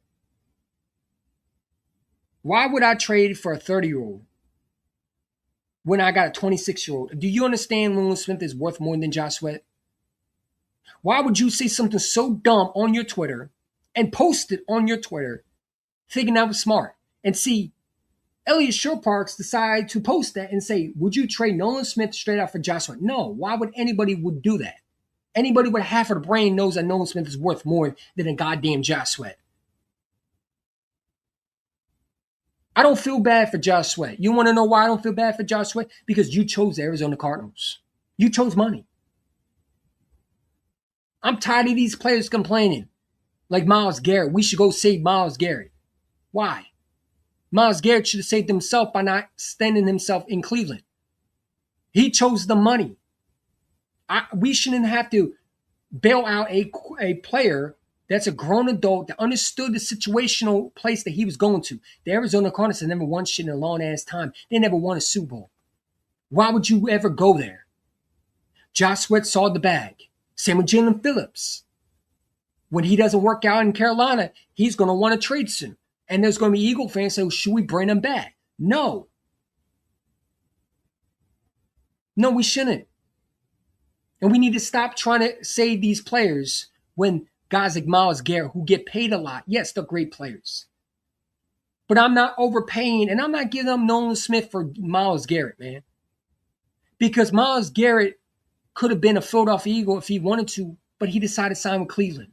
Why would I trade for a 30-year-old when I got a 26-year-old? Do you understand Nolan Smith is worth more than Josh Sweat? Why would you say something so dumb on your Twitter and post it on your Twitter thinking that was smart? And see, Elliot Shortparks decide to post that and say, would you trade Nolan Smith straight out for Josh Sweat? No. Why would anybody would do that? Anybody with half of the brain knows that Nolan Smith is worth more than a goddamn Josh Sweat. I don't feel bad for Josh Sweat. You want to know why I don't feel bad for Josh Sweat? Because you chose the Arizona Cardinals. You chose money. I'm tired of these players complaining. Like Myles Garrett. We should go save Myles Garrett. Why? Myles Garrett should have saved himself by not standing himself in Cleveland. He chose the money. We shouldn't have to bail out a player that's a grown adult that understood the situational place that he was going to. The Arizona Cardinals have never won shit in a long-ass time. They never won a Super Bowl. Why would you ever go there? Josh Sweat saw the bag. Same with Jalen Phillips. When he doesn't work out in Carolina, he's going to want to trade soon. And there's going to be Eagle fans saying, should we bring him back? No. No, we shouldn't. And we need to stop trying to save these players when guys like Myles Garrett, who get paid a lot, yes, they're great players. But I'm not overpaying, and I'm not giving them Nolan Smith for Myles Garrett, man. Because Myles Garrett could have been a Philadelphia Eagle if he wanted to, but he decided to sign with Cleveland.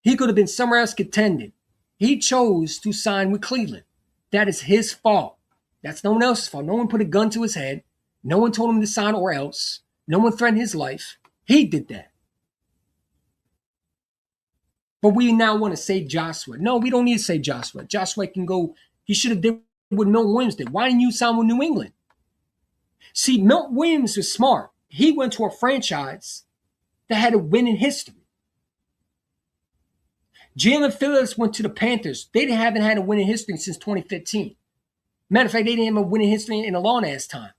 He could have been somewhere else contending. He chose to sign with Cleveland. That is his fault. That's no one else's fault. No one put a gun to his head. No one told him to sign or else. No one threatened his life. He did that. But we now want to save Josh Sweat. No, we don't need to save Josh Sweat. Josh Sweat can go. He should have did what Milton Williams did. Why didn't you sign with New England? See, Milton Williams was smart. He went to a franchise that had a winning history. Jalen Phillips went to the Panthers. They haven't had a winning history since 2015. Matter of fact, they didn't have a winning history in a long-ass time.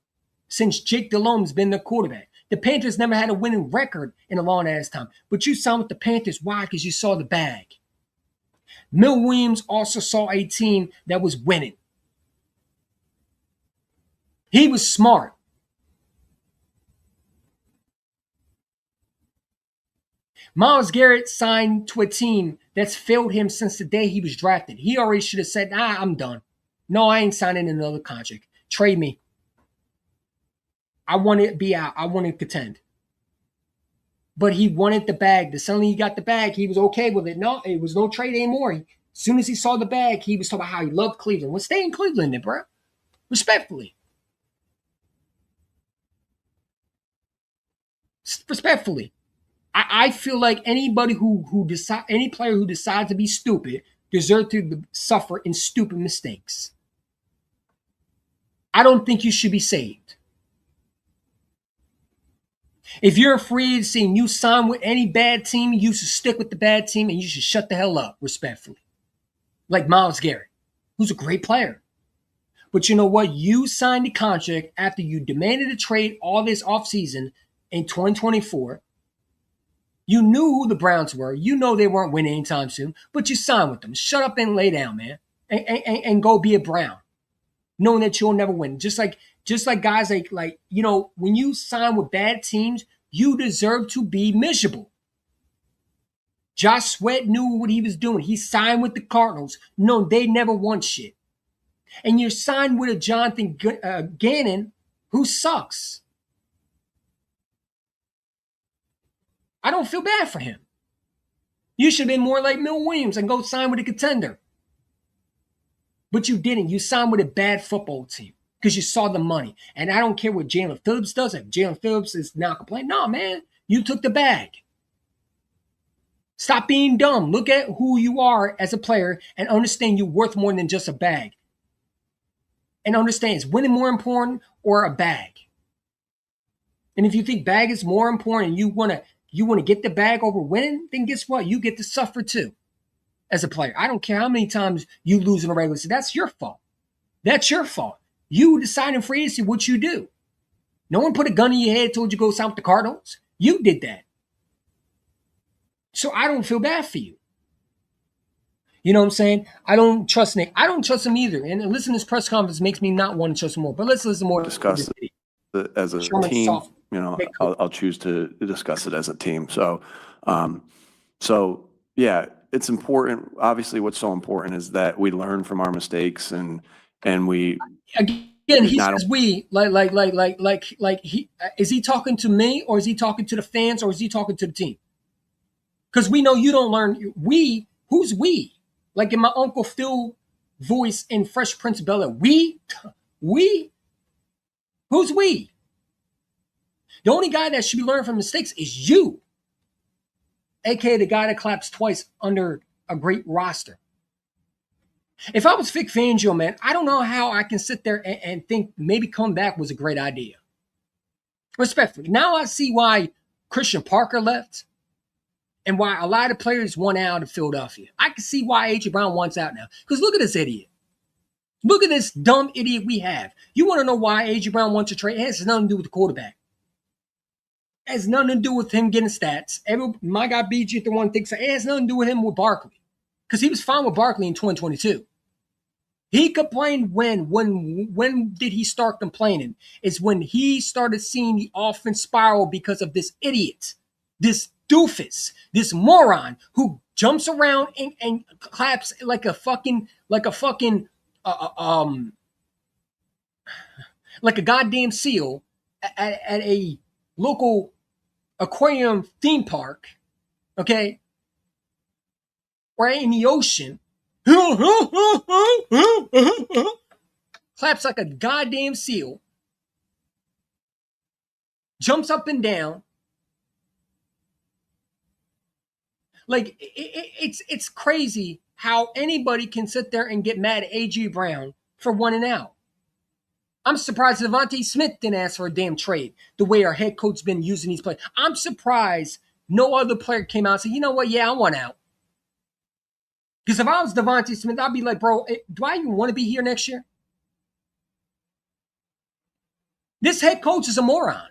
Since Jake Delhomme's been their quarterback. The Panthers never had a winning record in a long-ass time. But you signed with the Panthers. Why? Because you saw the bag. Mill Williams also saw a team that was winning. He was smart. Myles Garrett signed to a team that's failed him since the day he was drafted. He already should have said, I'm done. No, I ain't signing another contract. Trade me. I want to be out. I want to contend. But he wanted the bag. The suddenly he got the bag, he was okay with it. No, it was no trade anymore. As soon as he saw the bag, he was talking about how he loved Cleveland. Well, stay in Cleveland then, bro. Respectfully. Respectfully, I feel like anybody any player who decides to be stupid deserves to suffer in stupid mistakes. I don't think you should be saved. If you're a free agency and you sign with any bad team, you should stick with the bad team and you should shut the hell up, respectfully. Like Myles Garrett, who's a great player. But you know what? You signed the contract after you demanded a trade all this offseason in 2024. You knew who the Browns were. You know they weren't winning anytime soon, but you signed with them. Shut up and lay down, man, and go be a Brown, knowing that you'll never win. Just like guys like when you sign with bad teams, you deserve to be miserable. Josh Sweat knew what he was doing. He signed with the Cardinals. No, they never won shit. And you're signed with a Jonathan Gannon who sucks. I don't feel bad for him. You should have been more like Mill Williams and go sign with a contender. But you didn't. You signed with a bad football team because you saw the money. And I don't care what Jalen Phillips does. If Jalen Phillips is now complaining, no, man, you took the bag. Stop being dumb. Look at who you are as a player and understand you're worth more than just a bag. And understand, is winning more important or a bag? And if you think bag is more important and you want to get the bag over winning, then guess what? You get to suffer too as a player. I don't care how many times you lose in a regular season. That's your fault. That's your fault. You decide in free agency what you do. No one put a gun in your head, told you to go sign with the Cardinals. You did that. So I don't feel bad for you. You know what I'm saying? I don't trust Nick. I don't trust him either. And listening to this press conference makes me not want to trust him more. But let's listen more. Discuss it as a team. I'll choose to discuss it as a team. So, yeah, it's important. Obviously, what's so important is that we learn from our mistakes and we. Again, he says we like he is he talking to me or is he talking to the fans or is he talking to the team? Because we know you don't learn. Who's we? Like in my Uncle Phil voice in Fresh Prince of Bel-Air. We? Who's we? The only guy that should be learning from mistakes is you. AKA the guy that claps twice under a great roster. If I was Vic Fangio, man, I don't know how I can sit there and think maybe come back was a great idea. Respectfully. Now I see why Christian Parker left. And why a lot of players want out of Philadelphia. I can see why A.J. Brown wants out now. Because look at this idiot. Look at this dumb idiot we have. You want to know why A.J. Brown wants to trade? It has nothing to do with the quarterback. It has nothing to do with him getting stats. My guy BG, the one thinks it has nothing to do with him with Barkley. Because he was fine with Barkley in 2022. He complained when did he start complaining? It's when he started seeing the offense spiral because of this idiot. This doofus, this moron who jumps around and claps like a goddamn seal at a local aquarium theme park, okay, or in the ocean, claps like a goddamn seal, jumps up and down. Like, it's crazy how anybody can sit there and get mad at A.J. Brown for wanting out. I'm surprised Devontae Smith didn't ask for a damn trade the way our head coach's been using these players. I'm surprised no other player came out and said, you know what, yeah, I want out. Because if I was Devontae Smith, I'd be like, bro, do I even want to be here next year? This head coach is a moron.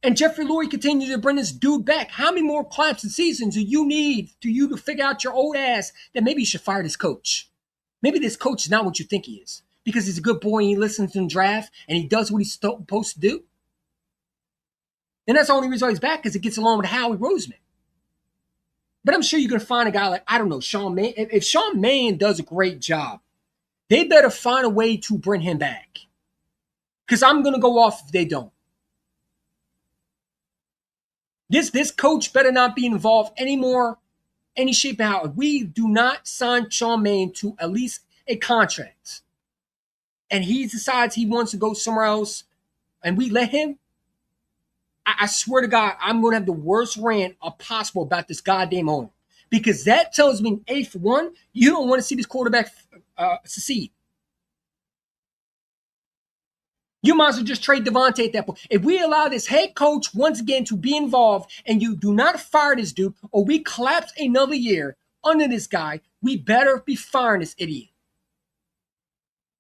And Jeffrey Lurie continues to bring this dude back. How many more claps and seasons do you need to figure out your old ass that maybe you should fire this coach? Maybe this coach is not what you think he is. Because he's a good boy and he listens to the draft and he does what he's supposed to do. And that's the only reason why he's back, because it gets along with Howie Roseman. But I'm sure you're going to find a guy like, I don't know, Sean Mann. If Sean Mann does a great job, they better find a way to bring him back. Because I'm going to go off if they don't. This coach better not be involved anymore, any shape or how. If we do not sign Sean Mann to at least a contract, and he decides he wants to go somewhere else, and we let him, I swear to God, I'm going to have the worst rant possible about this goddamn owner. Because that tells me, A, for one, you don't want to see this quarterback succeed. You might as well just trade Devontae at that point. If we allow this head coach once again to be involved and you do not fire this dude or we collapse another year under this guy, we better be firing this idiot.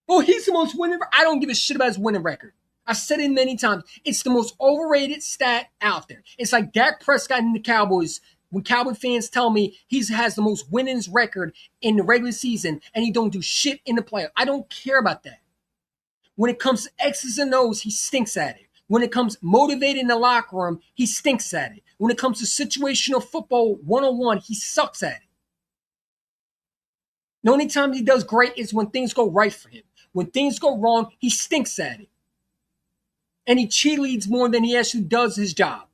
Oh, he's the most winning. I don't give a shit about his winning record. I've said it many times. It's the most overrated stat out there. It's like Dak Prescott and the Cowboys. When Cowboy fans tell me he has the most winnings record in the regular season and he don't do shit in the playoffs, I don't care about that. When it comes to X's and O's, he stinks at it. When it comes motivated in the locker room, he stinks at it. When it comes to situational football 101, he sucks at it. The only time he does great is when things go right for him. When things go wrong, he stinks at it. And he cheerleads more than he actually does his job.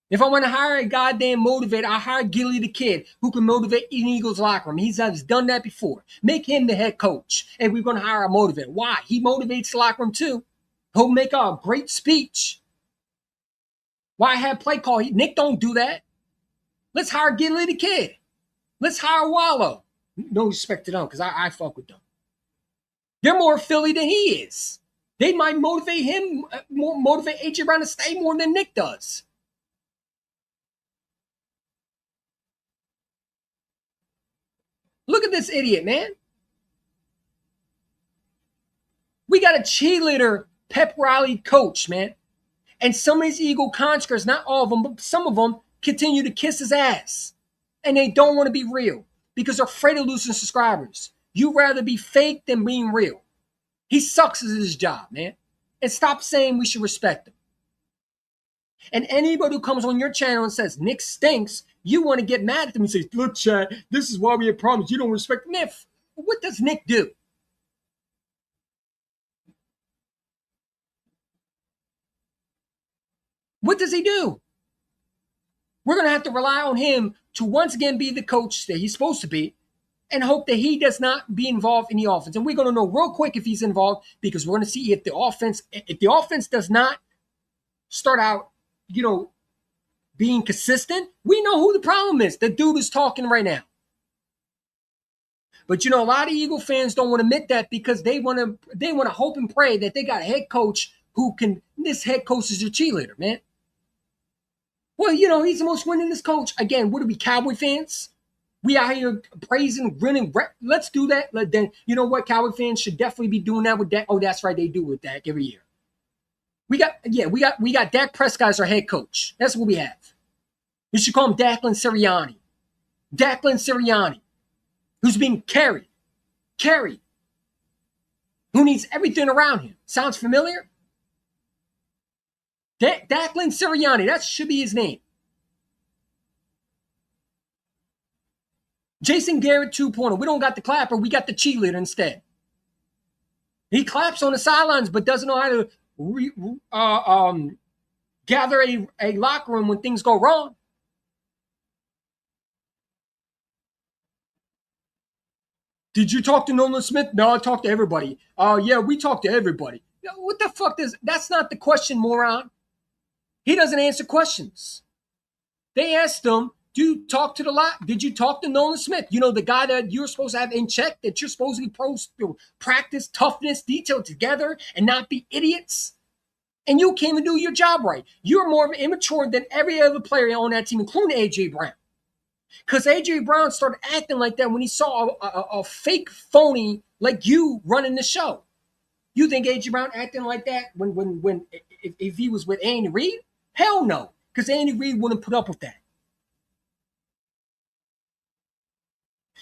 If I want to hire a goddamn motivator, I hire Gilly the Kid, who can motivate an Eagles locker room. He's done that before. Make him the head coach, and we're going to hire a motivator. Why? He motivates the locker room too. He'll make a great speech. Why have play call? Nick don't do that. Let's hire Gilly the Kid. Let's hire Wallow. No respect to them, because I fuck with them. They're more Philly than he is. They might motivate him, motivate AJ Brown to stay more than Nick does. Look at this idiot, man. We got a cheerleader pep rally coach, man. And some of these Eagle constructs, not all of them, but some of them continue to kiss his ass. And they don't want to be real because they're afraid of losing subscribers. You'd rather be fake than being real. He sucks at his job, man. And stop saying we should respect him. And anybody who comes on your channel and says Nick stinks, you want to get mad at them and say, look, Chad, this is why we have problems. You don't respect Nick. What does Nick do? What does he do? We're going to have to rely on him to once again be the coach that he's supposed to be and hope that he does not be involved in the offense. And we're going to know real quick if he's involved because we're going to see if the offense does not start out, being consistent, we know who the problem is. The dude is talking right now. But a lot of Eagle fans don't want to admit that because they want to hope and pray that they got a head coach this head coach is your cheerleader, man. Well, he's the most winningest coach. Again, would it be Cowboy fans? We out here praising, grinning. Let's do that. Then you know what? Cowboy fans should definitely be doing that with Dak. Oh, that's right. They do with Dak every year. We got Dak Prescott as our head coach. That's what we have. You should call him Declan Sirianni. Declan Sirianni, who's being carried. Who needs everything around him. Sounds familiar? Declan Sirianni, that should be his name. Jason Garrett 2.0. We don't got the clapper, we got the cheerleader instead. He claps on the sidelines, but doesn't know how to gather a locker room when things go wrong. Did you talk to Nolan Smith? No, I talked to everybody. Yeah, we talked to everybody. What the fuck that's not the question, moron. He doesn't answer questions. They asked him, did you talk to Nolan Smith? The guy that you're supposed to have in check, that you're supposed to be supposed to practice toughness, detail together, and not be idiots? And you can't even do your job right. You're more immature than every other player on that team, including A.J. Brown. Because A.J. Brown started acting like that when he saw a fake phony like you running the show. You think A.J. Brown acting like that if he was with Andy Reid? Hell no, because Andy Reid wouldn't put up with that.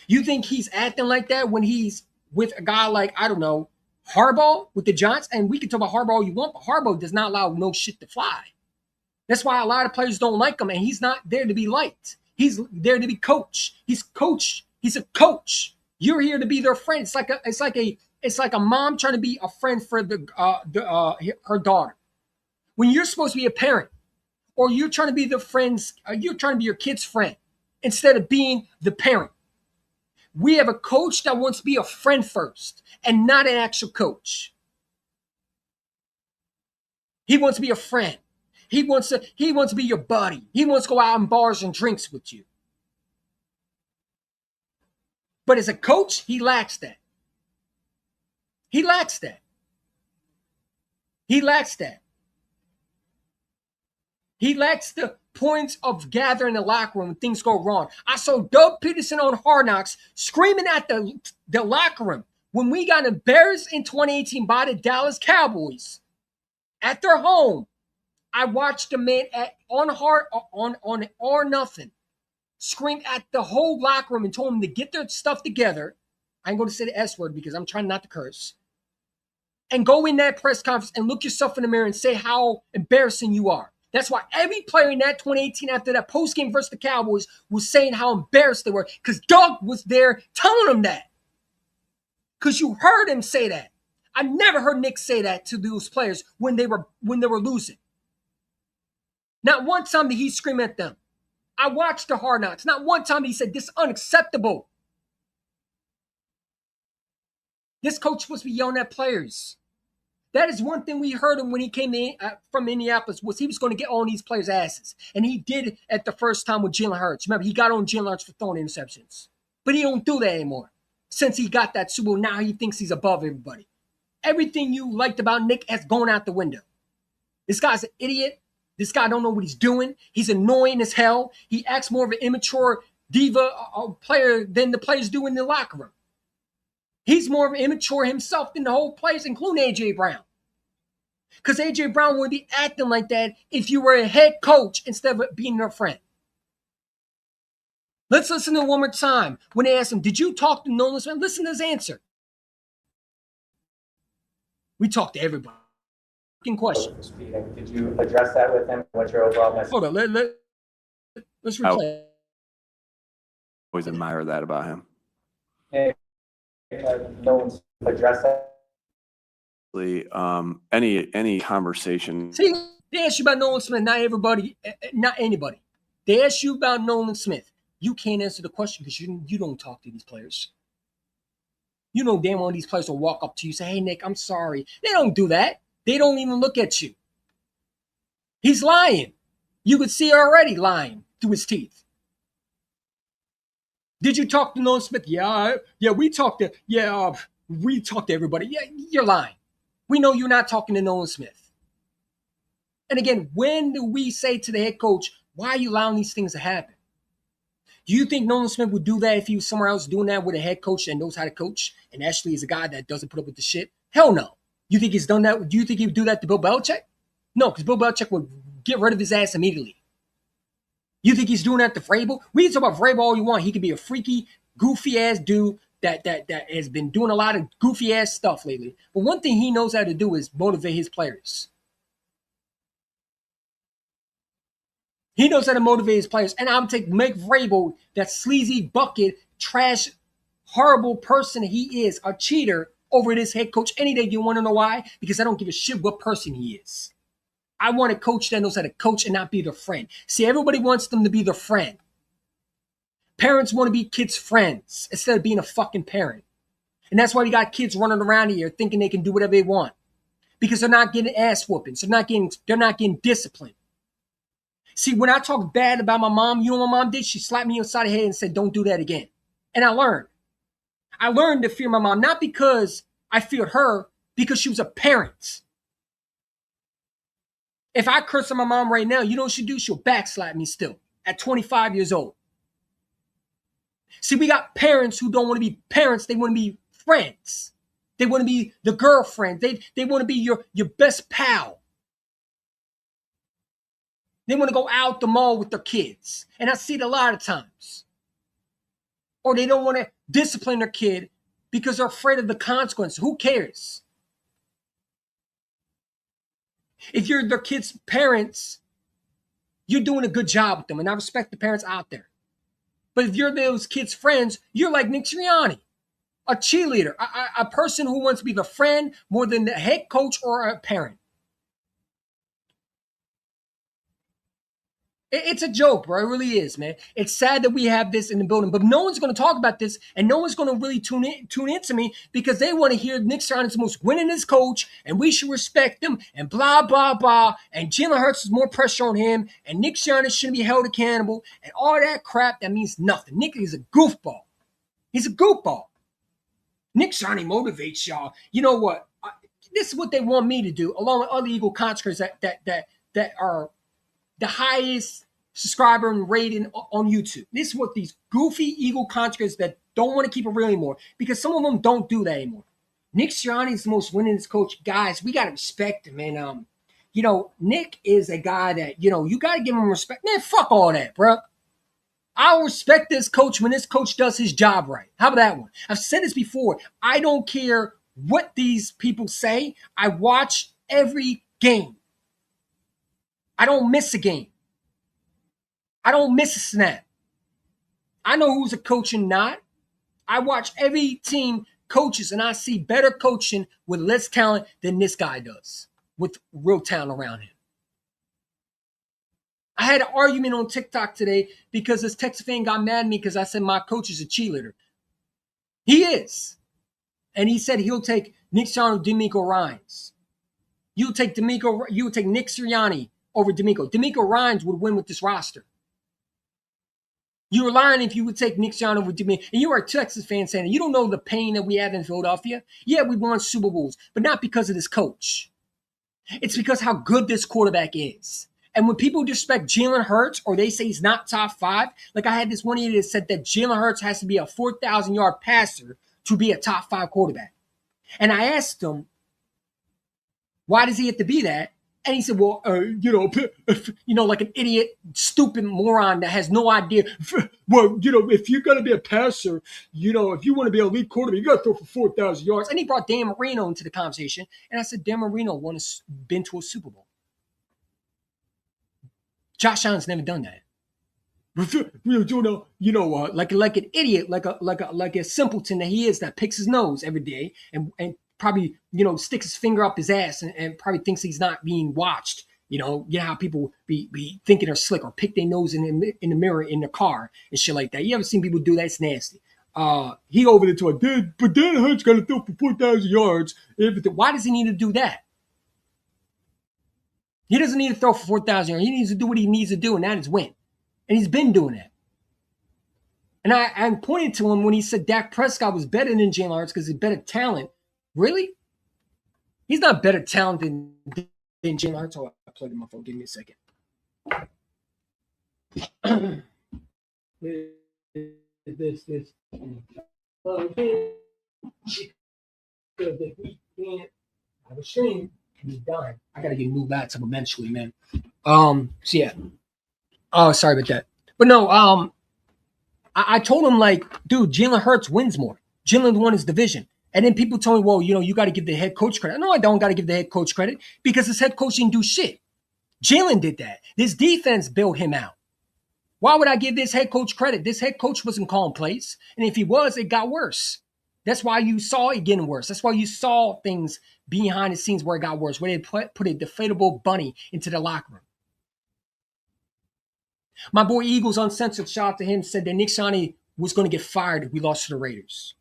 You think he's acting like that when he's with a guy like, I don't know, Harbaugh with the Giants? And we can talk about Harbaugh all you want, but Harbaugh does not allow no shit to fly. That's why a lot of players don't like him, and he's not there to be liked. He's there to be coach. He's a coach. You're here to be their friend. It's like a mom trying to be a friend for her daughter. When you're supposed to be a parent, or you're trying to be you're trying to be your kid's friend instead of being the parent. We have a coach that wants to be a friend first and not an actual coach. He wants to be a friend. He wants to be your buddy. He wants to go out in bars and drinks with you. But as a coach, he lacks that. He lacks that. He lacks that. He lacks the points of gathering in the locker room when things go wrong. I saw Doug Peterson on Hard Knocks screaming at the locker room when we got embarrassed in 2018 by the Dallas Cowboys at their home. I watched the man on or nothing scream at the whole locker room and told them to get their stuff together. I ain't going to say the S word because I'm trying not to curse. And go in that press conference and look yourself in the mirror and say how embarrassing you are. That's why every player in that 2018 after that postgame versus the Cowboys was saying how embarrassed they were because Doug was there telling them that. Because you heard him say that. I never heard Nick say that to those players when they were losing. Not one time did he scream at them. I watched the Hard Knocks. Not one time he said, this is unacceptable. This coach supposed to be yelling at players. That is one thing we heard him when he came in, from Indianapolis was he was going to get on these players' asses. And he did it at the first time with Jalen Hurts. Remember, he got on Jalen Hurts for throwing interceptions. But he don't do that anymore. Since he got that Super Bowl, now he thinks he's above everybody. Everything you liked about Nick has gone out the window. This guy's an idiot. This guy don't know what he's doing. He's annoying as hell. He acts more of an immature diva player than the players do in the locker room. He's more of an immature himself than the whole players, including A.J. Brown. Because A.J. Brown would be acting like that if you were a head coach instead of being their friend. Let's listen to it one more time. When they asked him, did you talk to Nolan Smith? Listen to his answer. We talked to everybody. Question. Did you address that with him? What's your overall message? Hold on. Let's replay. I always admire that about him. Hey, no one's addressed that. Any conversation. See, they ask you about Nolan Smith. Not everybody, not anybody. They ask you about Nolan Smith. You can't answer the question because you don't talk to these players. You know damn well these players will walk up to you and say, hey, Nick, I'm sorry. They don't do that. They don't even look at you. He's lying. You could see already lying through his teeth. Did you talk to Nolan Smith? Yeah, we talked to everybody. Yeah, you're lying. We know you're not talking to Nolan Smith. And again, when do we say to the head coach, why are you allowing these things to happen? Do you think Nolan Smith would do that if he was somewhere else doing that with a head coach that knows how to coach and actually is a guy that doesn't put up with the shit? Hell no. You think he's done that? Do you think he would do that to Bill Belichick? No, because Bill Belichick would get rid of his ass immediately. You think he's doing that to Vrabel? We can talk about Vrabel all you want. He could be a freaky, goofy-ass dude that has been doing a lot of goofy-ass stuff lately. But one thing he knows how to do is motivate his players. He knows how to motivate his players. And I'm taking Mike Vrabel, that sleazy bucket, trash, horrible person he is, a cheater, over this head coach any day. You want to know why? Because I don't give a shit what person he is. I want a coach that knows how to coach and not be their friend. See, everybody wants them to be their friend. Parents want to be kids' friends instead of being a fucking parent. And that's why we got kids running around here thinking they can do whatever they want. Because they're not getting ass whoopings. They're not getting disciplined. See, when I talk bad about my mom, you know what my mom did? She slapped me upside the head and said, don't do that again. And I learned. I learned to fear my mom, not because I feared her, because she was a parent. If I curse at my mom right now, you know what she'll do? She'll backslap me still at 25 years old. See, we got parents who don't want to be parents. They want to be friends. They want to be the girlfriend. They want to be your best pal. They want to go out the mall with their kids. And I see it a lot of times. Or they don't want to discipline their kid because they're afraid of the consequences. Who cares? If you're their kid's parents, you're doing a good job with them. And I respect the parents out there. But if you're those kids' friends, you're like Nick Sirianni, a cheerleader, a person who wants to be the friend more than the head coach or a parent. It's a joke, bro. It really is, man. It's sad that we have this in the building, but no one's going to talk about this, and no one's going to really tune into me because they want to hear Nick Sirianni is the most winningest coach, and we should respect him, and blah blah blah. And Jalen Hurts is more pressure on him, and Nick Sirianni shouldn't be held accountable, and all that crap that means nothing. Nick is a goofball. He's a goofball. Nick Sirianni motivates y'all. You know what? This is what they want me to do, along with other Eagle contractors that are the highest subscriber and rating on YouTube. This is what these goofy Eagle contractors that don't want to keep it real anymore, because some of them don't do that anymore. Nick Sirianni is the most winningest coach. Guys, we got to respect him. And, Nick is a guy that, you got to give him respect. Man, fuck all that, bro. I'll respect this coach when this coach does his job right. How about that one? I've said this before. I don't care what these people say. I watch every game. I don't miss a game. I don't miss a snap. I know who's a coach and not. I watch every team coaches, and I see better coaching with less talent than this guy does with real talent around him. I had an argument on TikTok today because this Texas fan got mad at me because I said my coach is a cheerleader. He is. And he said he'll take Nick Sirianni or DeMeco Ryans. You'll take Nick Sirianni over DeMeco. DeMeco Ryans would win with this roster. You were lying if you would take Nick Sirianni over DeMeco. And you are a Texas fan saying you don't know the pain that we have in Philadelphia. Yeah, we won Super Bowls, but not because of this coach. It's because how good this quarterback is. And when people disrespect Jalen Hurts or they say he's not top 5, like I had this one idiot that said that Jalen Hurts has to be a 4,000-yard passer to be a top 5 quarterback. And I asked him, why does he have to be that? And he said, well, like an idiot, stupid moron that has no idea. Well, if you're going to be a passer, if you want to be an elite quarterback, you got to throw for 4,000 yards. And he brought Dan Marino into the conversation. And I said, Dan Marino been to a Super Bowl. Josh Allen's never done that. Like an idiot, like a simpleton that he is, that picks his nose every day and probably, sticks his finger up his ass and probably thinks he's not being watched. How people be thinking they're slick or pick their nose in the mirror in the car and shit like that. You ever seen people do that? It's nasty. He over there to but Dan Hurts got to throw for 4,000 yards. Why does he need to do that? He doesn't need to throw for 4,000 yards. He needs to do what he needs to do, and that is win. And he's been doing that. And I pointed to him when he said Dak Prescott was better than Jalen Hurts because he's better talent. Really? He's not better talent than Jalen Hurts. Oh, I plugged in my phone. Give me a second. This. I was ashamed. He's dying. I gotta get a new laptop eventually, man. So yeah. Oh, sorry about that. But no, I told him, like, dude, Jalen Hurts wins more. Jalen won his division. And then people told me, well, you got to give the head coach credit. No, I don't got to give the head coach credit because his head coach didn't do shit. Jalen did that. This defense built him out. Why would I give this head coach credit? This head coach wasn't calling plays. And if he was, it got worse. That's why you saw it getting worse. That's why you saw things behind the scenes where it got worse, where they put a deflatable bunny into the locker room. My boy Eagles Uncensored, shout out to him, said that Nick Sirianni was going to get fired if we lost to the Raiders.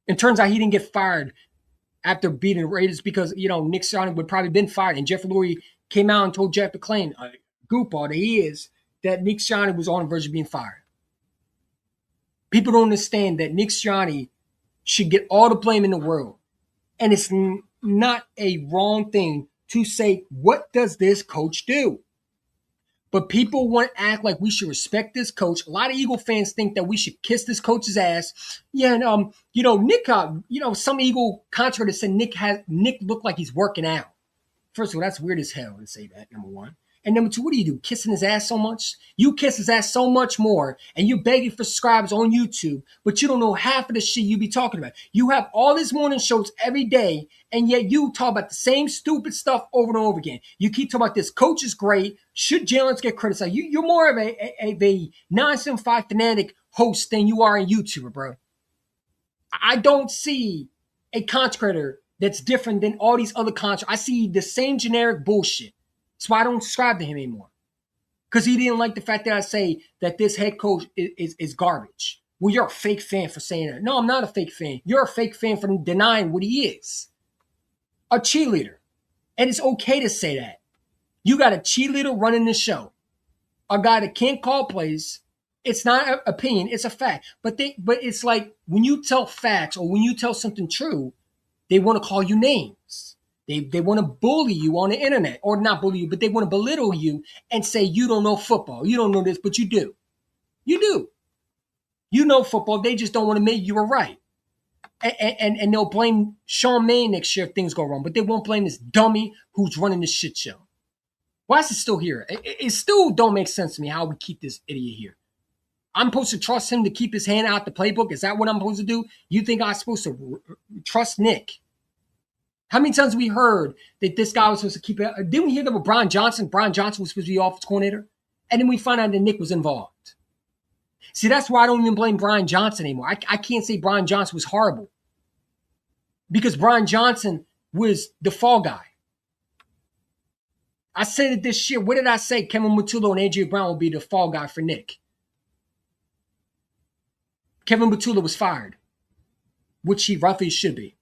It turns out he didn't get fired after beating the Raiders because, Nick Sirianni would probably been fired. And Jeff Lurie came out and told Jeff McClain, goofball that he is, that Nick Sirianni was on the verge of being fired. People don't understand that Nick Sirianni should get all the blame in the world. And it's not a wrong thing to say, what does this coach do? But people want to act like we should respect this coach. A lot of Eagle fans think that we should kiss this coach's ass. Yeah, and Nick, some Eagle contractor said Nick looked like he's working out. First of all, that's weird as hell to say that, number one. And number two, what do? Kissing his ass so much? You kiss his ass so much more, and you begging for subscribers on YouTube, but you don't know half of the shit you be talking about. You have all these morning shows every day, and yet you talk about the same stupid stuff over and over again. You keep talking about this coach is great. Should Jalen get criticized? You're more of a 975 fanatic host than you are a YouTuber, bro. I don't see a content creator that's different than all these other content. I see the same generic bullshit. That's why I don't subscribe to him anymore. Because he didn't like the fact that I say that this head coach is garbage. Well, you're a fake fan for saying that. No, I'm not a fake fan. You're a fake fan for denying what he is. A cheerleader. And it's okay to say that. You got a cheerleader running the show. A guy that can't call plays. It's not an opinion, it's a fact. But it's like when you tell facts or when you tell something true, they want to call you names. They want to bully you on the internet, or not bully you, but they want to belittle you and say you don't know football. You don't know this, but you do. You do. You know football. They just don't want to admit you were right. And they'll blame Sean May next year if things go wrong, but they won't blame this dummy who's running this shit show. Why is it still here? It still don't make sense to me how we keep this idiot here. I'm supposed to trust him to keep his hand out the playbook? Is that what I'm supposed to do? You think I'm supposed to trust Nick? How many times have we heard that this guy was supposed to keep it? Didn't we hear that with Brian Johnson? Brian Johnson was supposed to be offensive coordinator. And then we find out that Nick was involved. See, that's why I don't even blame Brian Johnson anymore. I can't say Brian Johnson was horrible. Because Brian Johnson was the fall guy. I said it this year. What did I say? Kevin Mutulu and A.J. Brown will be the fall guy for Nick. Kevin Mutulu was fired, which he roughly should be.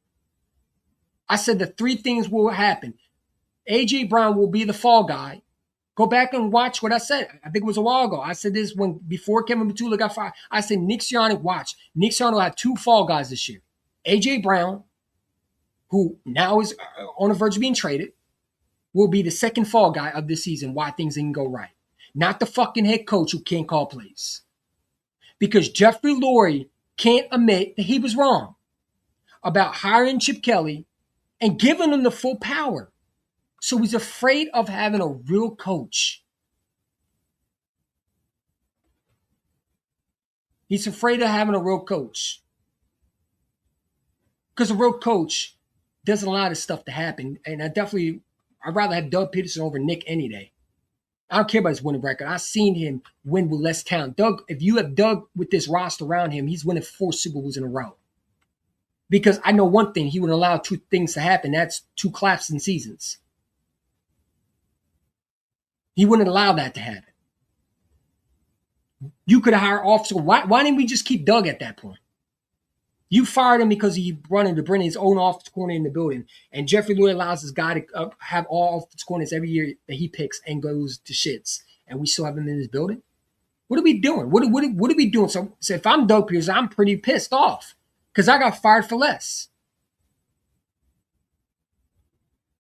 I said the three things will happen. A.J. Brown will be the fall guy. Go back and watch what I said. I think it was a while ago. I said this before Kevin Mutulu got fired. I said Nick Sirianni, watch. Nick Sirianni will have two fall guys this year. A.J. Brown, who now is on the verge of being traded, will be the second fall guy of this season. Why things didn't go right. Not the fucking head coach who can't call plays. Because Jeffrey Lurie can't admit that he was wrong about hiring Chip Kelly and giving him the full power. So he's afraid of having a real coach. He's afraid of having a real coach. Because a real coach doesn't allow this stuff to happen. And I'd rather have Doug Peterson over Nick any day. I don't care about his winning record. I've seen him win with less talent. Doug, if you have Doug with this roster around him, he's winning 4 Super Bowls in a row. Because I know one thing, he wouldn't allow 2 things to happen. That's 2 collapsing seasons. He wouldn't allow that to happen. You could hire officer. Why didn't we just keep Doug at that point? You fired him because he wanted to bring his own offensive coordinator in the building. And Jeffrey Lurie allows this guy to have all offensive coordinators every year that he picks and goes to shits. And we still have him in his building? What are we doing? What are we doing? So if I'm Doug Peterson, I'm pretty pissed off because I got fired for less.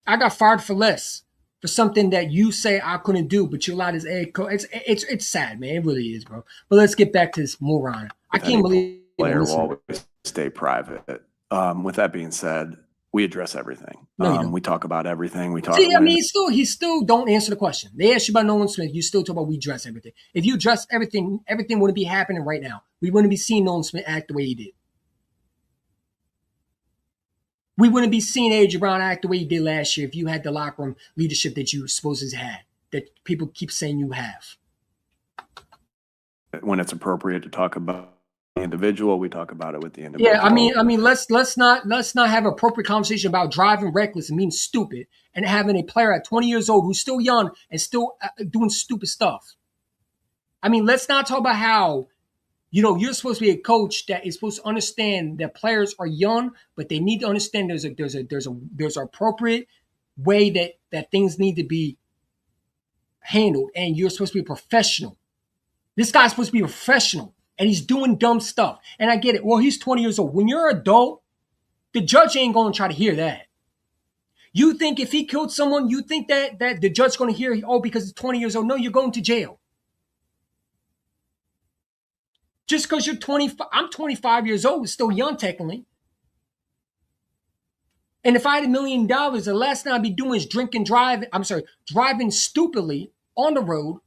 I got fired for less for something that you say I couldn't do, but you allowed his head coach. It's sad, man. It really is, bro. But let's get back to this moron. I can't believe player will always stay private. With that being said, we address everything. No, we talk about everything. We talk. See, I mean, he still don't answer the question. They asked you about Nolan Smith. You still talk about we address everything. If you address everything wouldn't be happening right now. We wouldn't be seeing Nolan Smith act the way he did. We wouldn't be seeing A.J. Brown act the way he did last year if you had the locker room leadership that you supposedly had, that people keep saying you have. When it's appropriate to talk about the individual, we talk about it with the individual. Yeah, I mean, let's not have appropriate conversation about driving reckless and being stupid and having a player at 20 years old who's still young and still doing stupid stuff. I mean, let's not talk about how, you're supposed to be a coach that is supposed to understand that players are young, but they need to understand there's an appropriate way that things need to be handled, and you're supposed to be a professional. This guy's supposed to be a professional, and he's doing dumb stuff. And I get it. Well, he's 20 years old. When you're an adult, the judge ain't going to try to hear that. You think if he killed someone, you think that the judge's going to hear, because he's 20 years old? No, you're going to jail. Just because you're 25, I'm 25 years old, still young technically. And if I had $1 million, the last thing I'd be doing is driving stupidly on the road,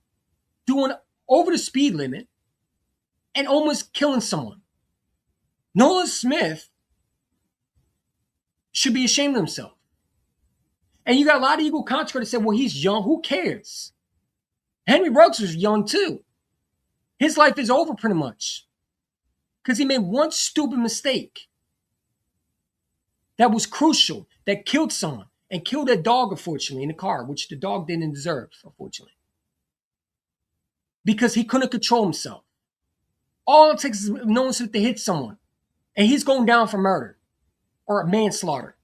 doing over the speed limit, and almost killing someone. Nolan Smith should be ashamed of himself. And you got a lot of Eagle controversies that say, well, he's young. Who cares? Henry Ruggs was young too. His life is over pretty much because he made one stupid mistake that was crucial, that killed someone. and killed a dog, unfortunately, in the car, which the dog didn't deserve, unfortunately. Because he couldn't control himself. All it takes is Nolan Smith to hit someone, and he's going down for murder or manslaughter.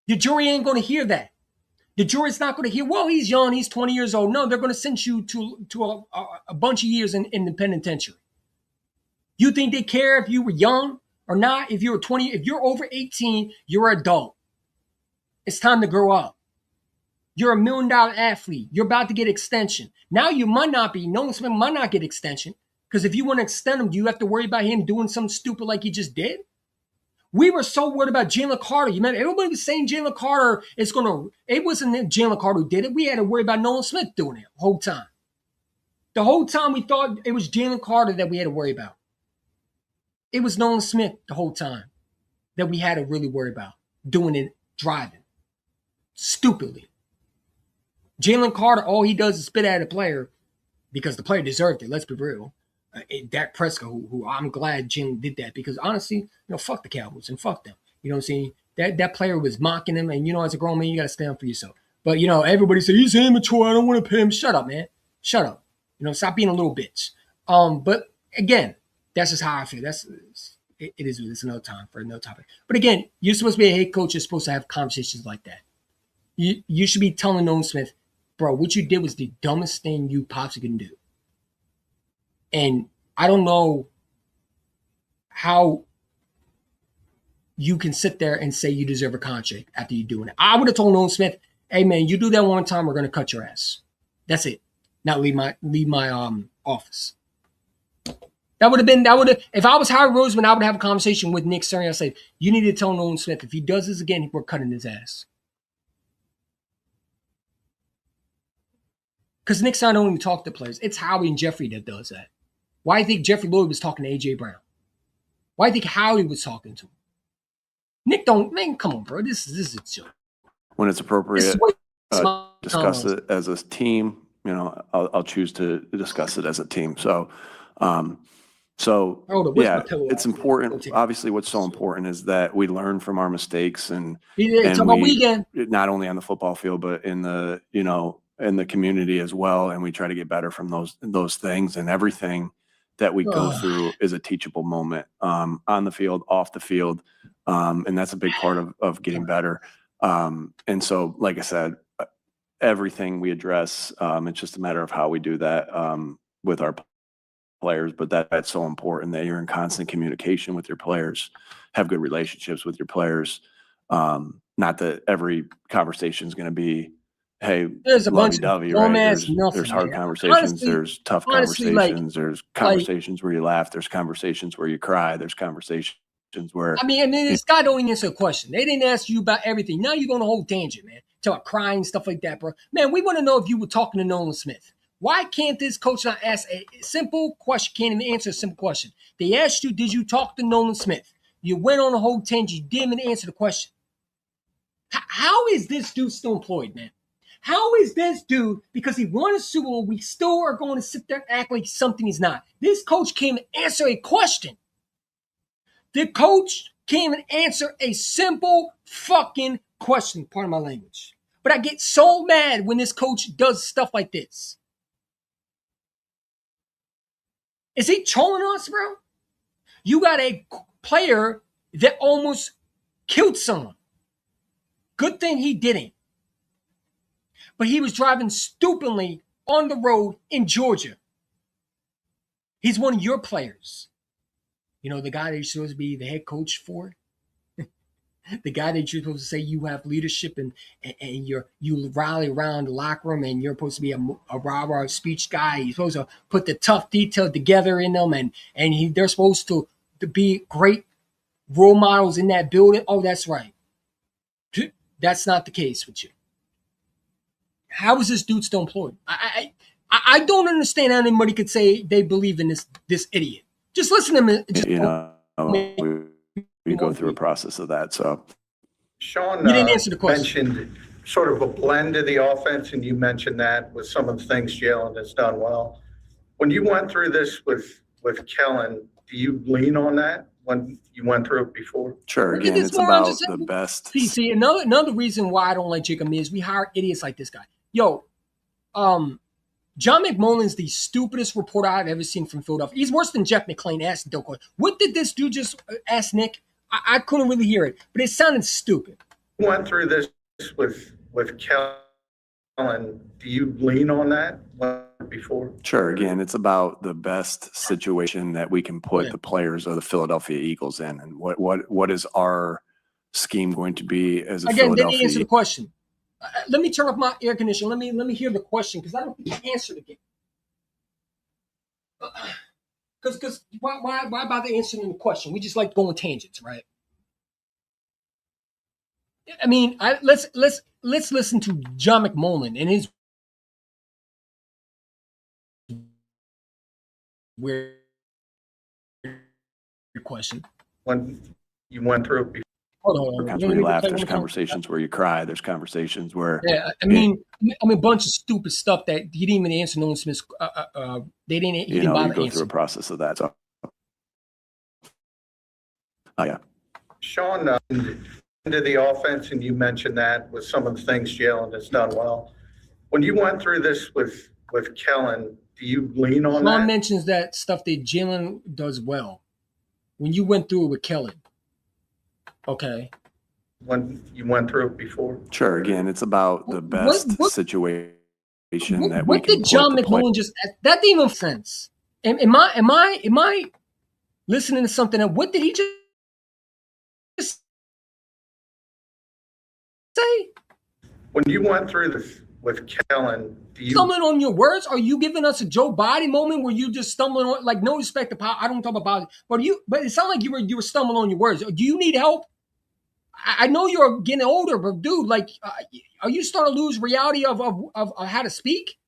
The jury ain't going to hear that. The jury's not going to hear, well, he's young, he's 20 years old. No, they're going to send you to a bunch of years in the penitentiary. You think they care if you were young or not? If you were 20, if you're over 18, you're an adult. It's time to grow up. You're $1 million athlete. You're about to get extension. Now you might not be. Nolan Smith might not get extension. Because if you want to extend him, do you have to worry about him doing something stupid like he just did? We were so worried about Jalen Carter. You remember, everybody was saying Jalen Carter is going to, it wasn't Jalen Carter who did it. We had to worry about Nolan Smith doing it the whole time. The whole time we thought it was Jalen Carter that we had to worry about. It was Nolan Smith the whole time that we had to really worry about doing it, driving. Stupidly. Jalen Carter, all he does is spit at a player because the player deserved it. Let's be real. Dak Prescott, who I'm glad Jalen did that because honestly, fuck the Cowboys and fuck them. You know what I'm saying? That player was mocking him, and as a grown man, you got to stand up for yourself. But everybody said he's immature. I don't want to pay him. Shut up, man. Shut up. Stop being a little bitch. But again, that's just how I feel. It's another time for another topic. But again, you're supposed to be a head coach. You're supposed to have conversations like that. You should be telling Nolan Smith, bro, what you did was the dumbest thing you possibly can do. And I don't know how you can sit there and say you deserve a contract after you doing it. I would have told Nolan Smith, hey man, you do that one time, we're gonna cut your ass. That's it. Not leave my office. That would have if I was Howard Roseman, I would have a conversation with Nick Sirianni. I say, you need to tell Nolan Smith if he does this again, we're cutting his ass. Because Nick Sirianni don't even talk to players. It's Howie and Jeffrey that does that. Why do you think Jeffrey Lloyd was talking to A.J. Brown? Why do you think Howie was talking to him? Nick come on, bro. This is a joke. When it's appropriate, discuss it as a team. I'll choose to discuss it as a team. So it's important. Obviously, what's so important is that we learn from our mistakes and not only on the football field, but in the in the community as well. And we try to get better from those things, and everything that we go through is a teachable moment on the field, off the field. And that's a big part of getting better. And so, like I said, everything we address, it's just a matter of how we do that with our players. But that's so important that you're in constant communication with your players, have good relationships with your players. Not that every conversation is going to be, hey, there's a bunch of right? There's hard conversations, honestly, there's tough conversations, there's conversations where you laugh, there's conversations where you cry, there's conversations where and then this guy don't even answer a question. They didn't ask you about everything. Now you're going to hold tangent, man. Talk crying, stuff like that, bro. Man, we want to know if you were talking to Nolan Smith. Why can't this coach not ask a simple question? Can't even answer a simple question. They asked you, did you talk to Nolan Smith? You went on a whole tangent. You didn't even answer the question. How is this dude still employed, man? How is this dude, because he won a Super Bowl, we still are going to sit there and act like something he's not? This coach came and answer a question. The coach came and answer a simple fucking question. Pardon my language. But I get so mad when this coach does stuff like this. Is he trolling us, bro? You got a player that almost killed someone. Good thing he didn't. But he was driving stupidly on the road in Georgia. He's one of your players. The guy that you're supposed to be the head coach for. The guy that you're supposed to say you have leadership and you rally around the locker room and you're supposed to be a rah-rah speech guy. You're supposed to put the tough detail together in them and they're supposed to be great role models in that building. Oh, that's right. That's not the case with you. How is this dude still employed? I don't understand how anybody could say they believe in this idiot. Just listen to him. We go through a process of that. So, Sean you didn't answer the question. Mentioned sort of a blend of the offense, and you mentioned that with some of the things Jalen has done well. When you went through this with Kellen, do you lean on that when you went through it before? Sure. Look at Again, this it's one, about just- the best. See, another reason why I don't like Jacob is we hire idiots like this guy. Yo, John McMullen's the stupidest reporter I've ever seen from Philadelphia. He's worse than Jeff McClain. Ask Del Coy. What did this dude just ask Nick? I couldn't really hear it, but it sounded stupid. You went through this with Kellen. Do you lean on that before? Sure. Again, it's about the best situation that we can put Yeah. the players of the Philadelphia Eagles in, and what is our scheme going to be as a Again, didn't Philadelphia? answer the question. Let me turn off my air conditioner. Let me hear the question because I don't think he answered again. Because why bother answering the question? We just like going tangents, right? I mean, let's listen to John McMullen and his weird question. When you went through it before? Hold on. There's where you laugh. There's conversations where you cry. There's conversations where Yeah, I mean, a bunch of stupid stuff that he didn't even answer Nolan Smith's. They didn't. He you didn't know you bother go through a answering. process of that. So, oh yeah. Sean, into the offense, and you mentioned that with some of the things Jalen has done well. When you went through this with Kellen, do you lean on Sean that? mentions that stuff that Jalen does well. When you went through it with Kellen, okay. When you went through it before? Sure. Again, it's about the best what- situation that we What can did put John the play- McMullen just? That didn't even make sense. Am I listening to something? What did he just say? When you went through this with Kellen, do you? Stumbling on your words? Are you giving us a Joe Biden moment where you just stumbling on, like, no respect to power? I don't talk about it, but it sounded like you were stumbling on your words. Do you need help? I know you're getting older, but dude, like, are you starting to lose reality of how to speak?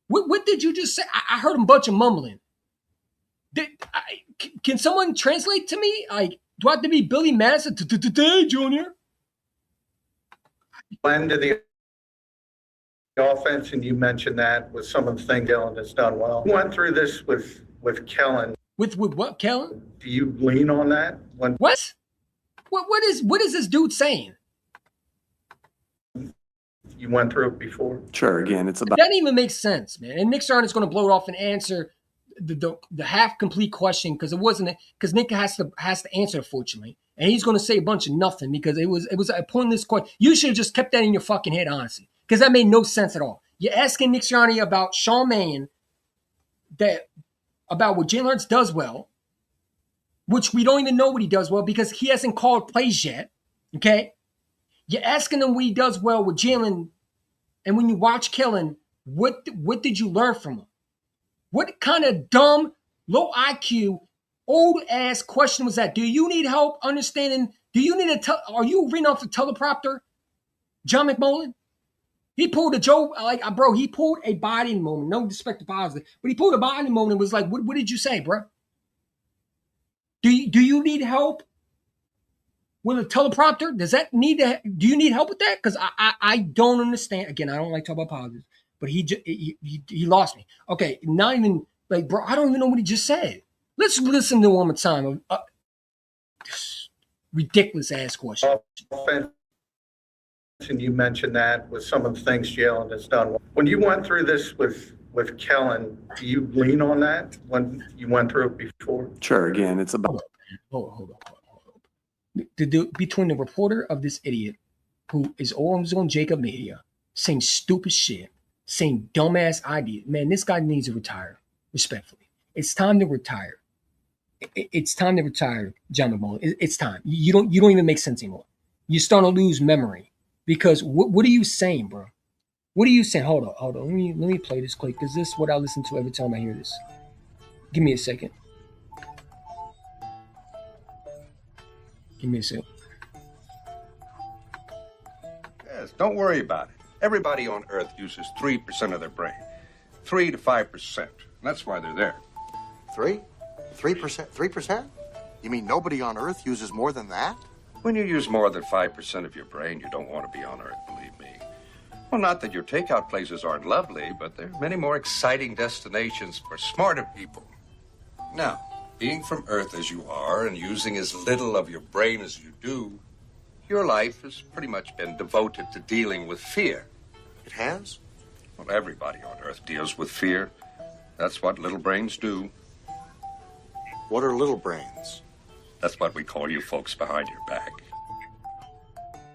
What did you just say? I heard a bunch of mumbling. Can someone translate to me? Like, do I have to be Billy Madison? Today, Junior. Blend to the offense, and you mentioned that with some of the things Jalen has done well. You went through this with Kellen. With what, Kellen? Do you lean on that? When What? What is this dude saying? you went through it before? Sure. Again, it's about That didn't even make sense, man. And Nick Sardin is going to blow it off and answer the half complete question because it wasn't because Nick has to answer, fortunately, and he's going to say a bunch of nothing because it was a pointless question. You should have just kept that in your fucking head, honestly, because that made no sense at all. You're asking Nick Sardin about Sean Mannion, about what Jalen Hurts does well, which we don't even know what he does well because he hasn't called plays yet. Okay, you're asking him what he does well with Jalen, and when you watch Kellen, what did you learn from him? What kind of dumb, low IQ, old ass question was that? Do you need help understanding? Do you need are you reading off the teleprompter, John McMullen? He pulled a Joe, bro. He pulled a Biden moment. No disrespect to positive, but he pulled a Biden moment and was like, "What did you say, bro? Do you need help with a teleprompter? Does that need to? Do you need help with that? Because I don't understand. Again, I don't like talking about politics, but he lost me. Okay, not even like, bro. I don't even know what he just said. Let's listen to it one more time. Ridiculous ass question. Offense, and you mentioned that with some of the things Jalen has done. When you went through this with Kellen, do you lean on that when you went through it before? sure. Again, it's about Hold on. Between the reporter of this idiot who is always on Jacob Media saying stupid shit, saying dumbass ideas, man, this guy needs to retire. Respectfully, it's time to retire. It's time to retire, John McMullen. It's time. You don't even make sense anymore. You're starting to lose memory because what are you saying, bro? What are you saying? Hold on. Let me play this quick because this is what I listen to every time I hear this. Give me a second. Give me a second. Yes, don't worry about it. Everybody on Earth uses 3% of their brain. 3 to 5%. That's why they're there. 3%? 3%? You mean nobody on Earth uses more than that? When you use more than 5% of your brain, you don't want to be on Earth, believe me. Well, not that your takeout places aren't lovely, but there are many more exciting destinations for smarter people. Now, Being from Earth as you are and using as little of your brain as you do, your life has pretty much been devoted to dealing with fear. It has? Well, everybody on Earth deals with fear. That's what little brains do. What are little brains? That's what we call you folks behind your back.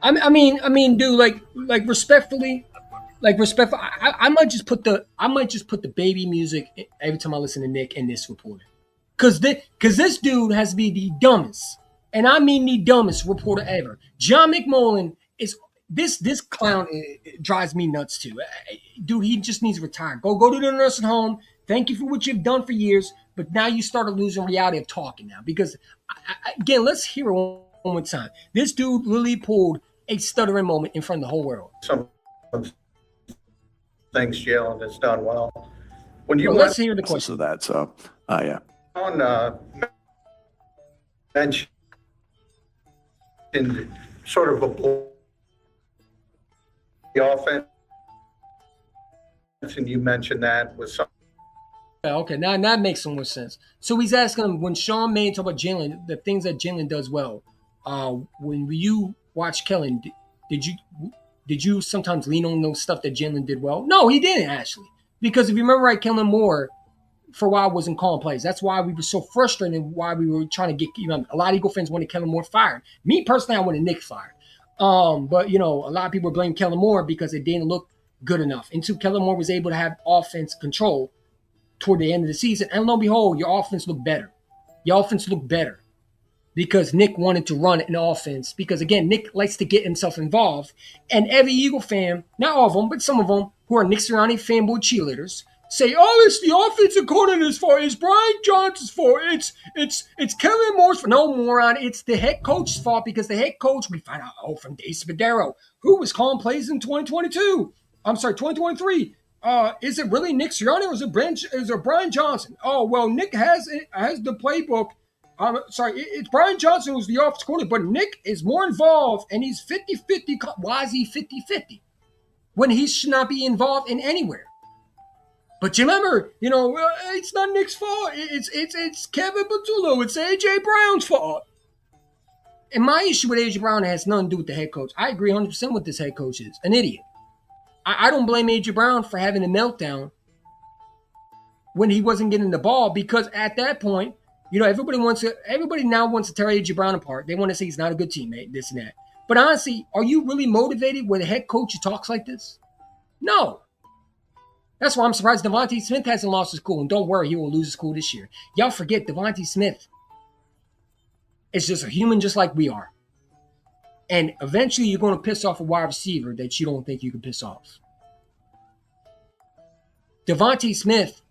I mean, dude, like respectfully, I might just put the baby music every time I listen to Nick and this reporter, cause this dude has to be the dumbest, and I mean the dumbest reporter ever. John McMullen is this clown. It drives me nuts too, dude. He just needs to retire. Go to the nursing home. Thank you for what you've done for years, but now you started losing reality of talking now. Because again, let's hear it one more time. This dude literally pulled a stuttering moment in front of the whole world. Some of things Jalen has done well. When you Well, went let's hear the question. of that. So, yeah. on mentioned sort of the offense, and you mentioned that with some. Okay, now that makes some more sense. So he's asking him, when Sean May talk about Jalen, the things that Jalen does well. When you watch Kellen, did you sometimes lean on those stuff that Jalen did well? No, he didn't actually, because if you remember right, Kellen Moore for a while wasn't calling plays. That's why we were so frustrated. Why we were trying to get a lot of Eagle fans wanted Kellen Moore fired. Me personally, I wanted Nick fired. But a lot of people blame Kellen Moore because it didn't look good enough. Until Kellen Moore was able to have offense control toward the end of the season, and lo and behold, your offense looked better. Your offense looked better because Nick wanted to run an offense. Because again, Nick likes to get himself involved, and every Eagle fan, not all of them, but some of them who are Nick Sirianni fanboy cheerleaders, say, "Oh, it's the offensive coordinator's fault. It's Brian Johnson's fault. It's Kellen Moore's fault." No, moron. It's the head coach's fault because the head coach, we find out, from Dave Spadaro, who was calling plays in 2022. I'm sorry, 2023. Is it really Nick Sirianni or is it Brian Johnson? Oh, well, Nick has the playbook. It's Brian Johnson who's the offensive coordinator, but Nick is more involved, and he's 50-50. Why is he 50-50 when he should not be involved in anywhere? But you remember, it's not Nick's fault. It's Kevin Patullo. It's A.J. Brown's fault. And my issue with A.J. Brown has nothing to do with the head coach. I agree 100% with this head coach is an idiot. I don't blame A.J. Brown for having a meltdown when he wasn't getting the ball, because at that point, everybody now wants to tear A.J. Brown apart. They want to say he's not a good teammate, this and that. But honestly, are you really motivated with a head coach who talks like this? No. That's why I'm surprised Devontae Smith hasn't lost his cool. And don't worry, he will lose his cool this year. Y'all forget Devontae Smith is just a human just like we are. And eventually you're going to piss off a wide receiver that you don't think you can piss off. Devontae Smith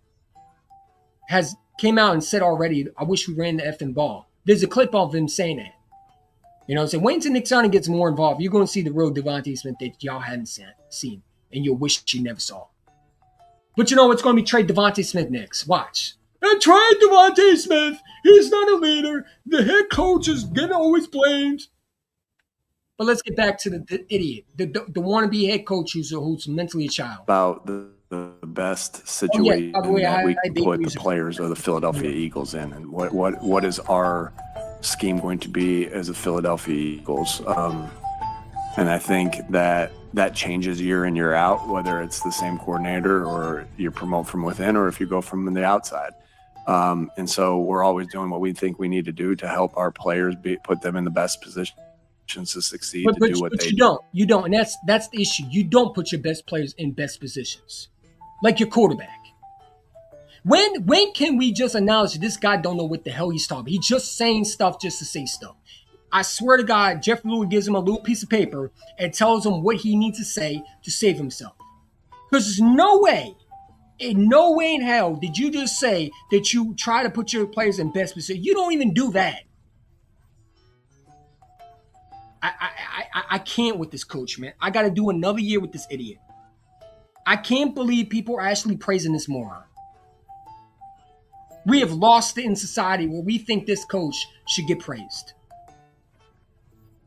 came out and said already, "I wish we ran the effing ball." There's a clip of him saying that. So wait until Nick Sirianni gets more involved. You're going to see the real Devontae Smith that y'all hadn't seen. And you'll wish you never saw. But it's going to be trade Devontae Smith next. Watch. And trade Devontae Smith. He's not a leader. The head coach is getting always blamed. But let's get back to the idiot, the wannabe head coach who's mentally a child. About the best situation that we can put the players of the Philadelphia Eagles in, and what is our scheme going to be as the Philadelphia Eagles. And I think that changes year in, year out, whether it's the same coordinator or you promote from within or if you go from the outside. And so we're always doing what we think we need to do to help our players put them in the best position to succeed, to do what they do. You don't. And that's the issue. You don't put your best players in best positions. Like your quarterback. When can we just acknowledge that this guy don't know what the hell he's talking about? He's just saying stuff just to say stuff. I swear to God, Jeff Lurie gives him a little piece of paper and tells him what he needs to say to save himself. Because there's no way in hell did you just say that you try to put your players in best position. You don't even do that. I can't with this coach, man. I got to do another year with this idiot. I can't believe people are actually praising this moron. We have lost it in society where we think this coach should get praised.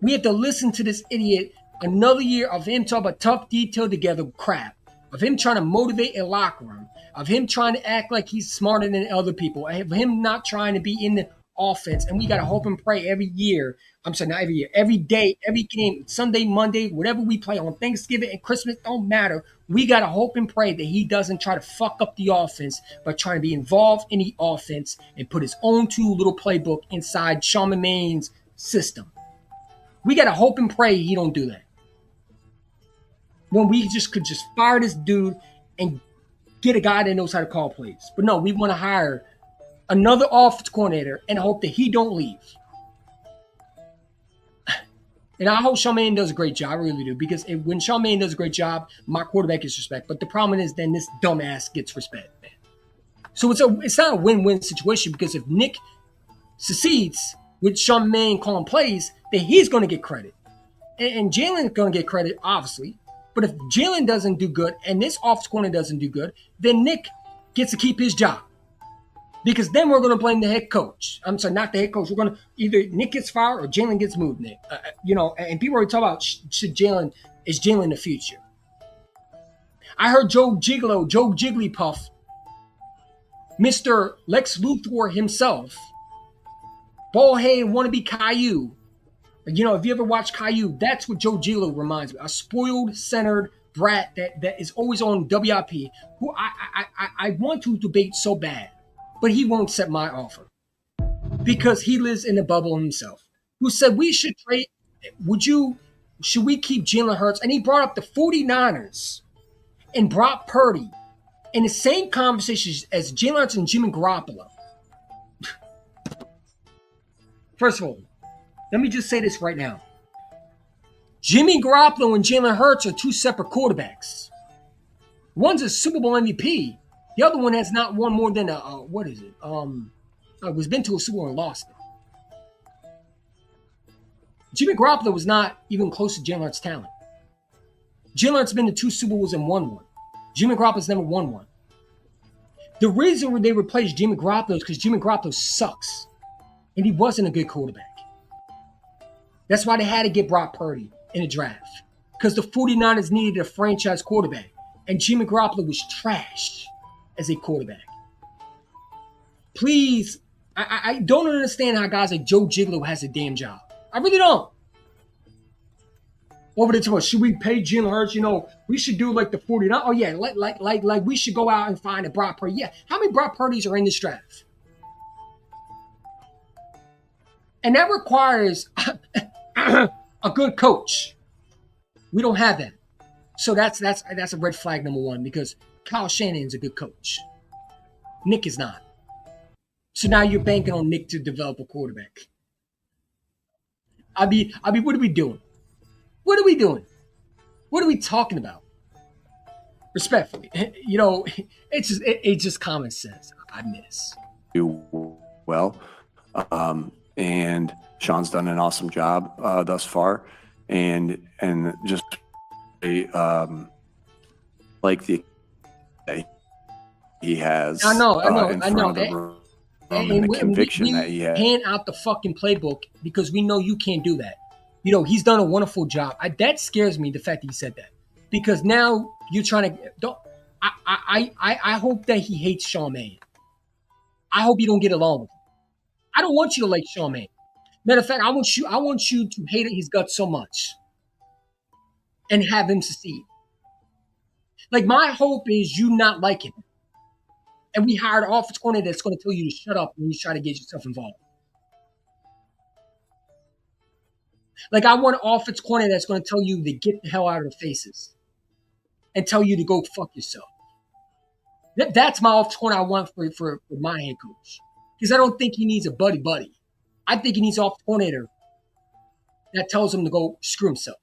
We have to listen to this idiot another year of him talking about tough, detailed together crap, of him trying to motivate a locker room, of him trying to act like he's smarter than other people, of him not trying to be in the offense. And we got to hope and pray every year. I'm sorry, not every year, every day, every game, Sunday, Monday, whatever we play on Thanksgiving and Christmas, don't matter. We got to hope and pray that he doesn't try to fuck up the offense by trying to be involved in the offense and put his own two little playbook inside Sean McVay's system. We got to hope and pray he don't do that. When we just could just fire this dude and get a guy that knows how to call plays. But no, we want to hire another offense coordinator and hope that he don't leave. And I hope Sean Mannion does a great job. I really do. Because when Sean Mannion does a great job, my quarterback gets respect. But the problem is then this dumbass gets respect, man. So it's not a win-win situation, because if Nick succeeds with Sean Mannion calling plays, then he's going to get credit. And Jalen's going to get credit, obviously. But if Jalen doesn't do good and this offensive coordinator doesn't do good, then Nick gets to keep his job. Because then we're going to blame the head coach. I'm sorry, not the head coach. We're going to either Nick gets fired or Jalen gets moved, Nick. And people already talk about is Jalen the future? I heard Joe Jigglypuff, Mr. Lex Luthor himself, bald-headed wannabe Caillou. If you ever watch Caillou, that's what Joe Giglio reminds me. A spoiled, centered brat that is always on WIP, who I want to debate so bad, but he won't accept my offer because he lives in a bubble himself. Who said we should trade? Should we keep Jalen Hurts? And he brought up the 49ers and Brock Purdy in the same conversation as Jalen Hurts and Jimmy Garoppolo. First of all, let me just say this right now. Jimmy Garoppolo and Jalen Hurts are two separate quarterbacks. One's a Super Bowl MVP. The other one has not won more than what is it? Was been to a Super Bowl and lost it. Jimmy Garoppolo was not even close to Jalen Hurts' talent. Jalen Hurts been to two Super Bowls and won one. Jimmy Garoppolo's never won one. The reason they replaced Jimmy Garoppolo is because Jimmy Garoppolo sucks. And he wasn't a good quarterback. That's why they had to get Brock Purdy in the draft. Because the 49ers needed a franchise quarterback. And Jimmy Garoppolo was trash as a quarterback. Please, I don't understand how guys like Joe Giglio has a damn job. I really don't. Over the top, should we pay Jalen Hurts? We should do like the 49ers. Oh yeah, like we should go out and find a Brock Purdy. Yeah, how many Brock Purdys are in this draft? And that requires a good coach. We don't have that. So that's a red flag number one, because Kyle Shanahan's a good coach. Nick is not. So now you're banking on Nick to develop a quarterback. I mean, what are we doing? What are we doing? What are we talking about? Respectfully, it's just common sense. I miss. Do well. And Sean's done an awesome job thus far, and just like the he has. I know. And the conviction that he has. Hand out the fucking playbook because we know you can't do that. He's done a wonderful job. That scares me, the fact that he said that, because now you're trying to. I hope that he hates Sean Mannion. I hope you don't get along with him. I don't want you to like Sean Mannion. Matter of fact, I want you to hate his guts so much and have him succeed. Like, my hope is you not like him. And we hired an offensive coordinator that's going to tell you to shut up when you try to get yourself involved. Like, I want an offensive coordinator that's going to tell you to get the hell out of their faces and tell you to go fuck yourself. That's my offensive coordinator I want for my head coach. Because I don't think he needs a buddy. I think he needs an offensive coordinator that tells him to go screw himself.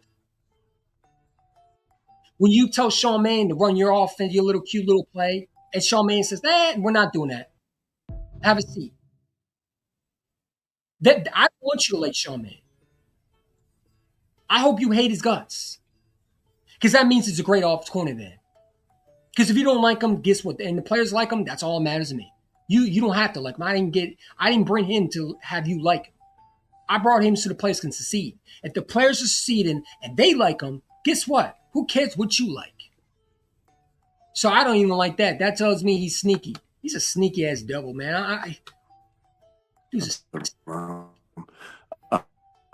When you tell Sean Mannion to run your offense, your little cute little play, and Sean Mannion says, we're not doing that. Have a seat. I don't want you to like Sean Mannion. I hope you hate his guts. Because that means it's a great offensive coordinator then. Because if you don't like him, guess what? And the players like him, that's all that matters to me. You don't have to like him. I didn't bring him to have you like him. I brought him so the players can succeed. If the players are succeeding and they like him, guess what? Who cares what you like? So I don't even like that. That tells me he's sneaky. He's a sneaky ass devil, man. Dude's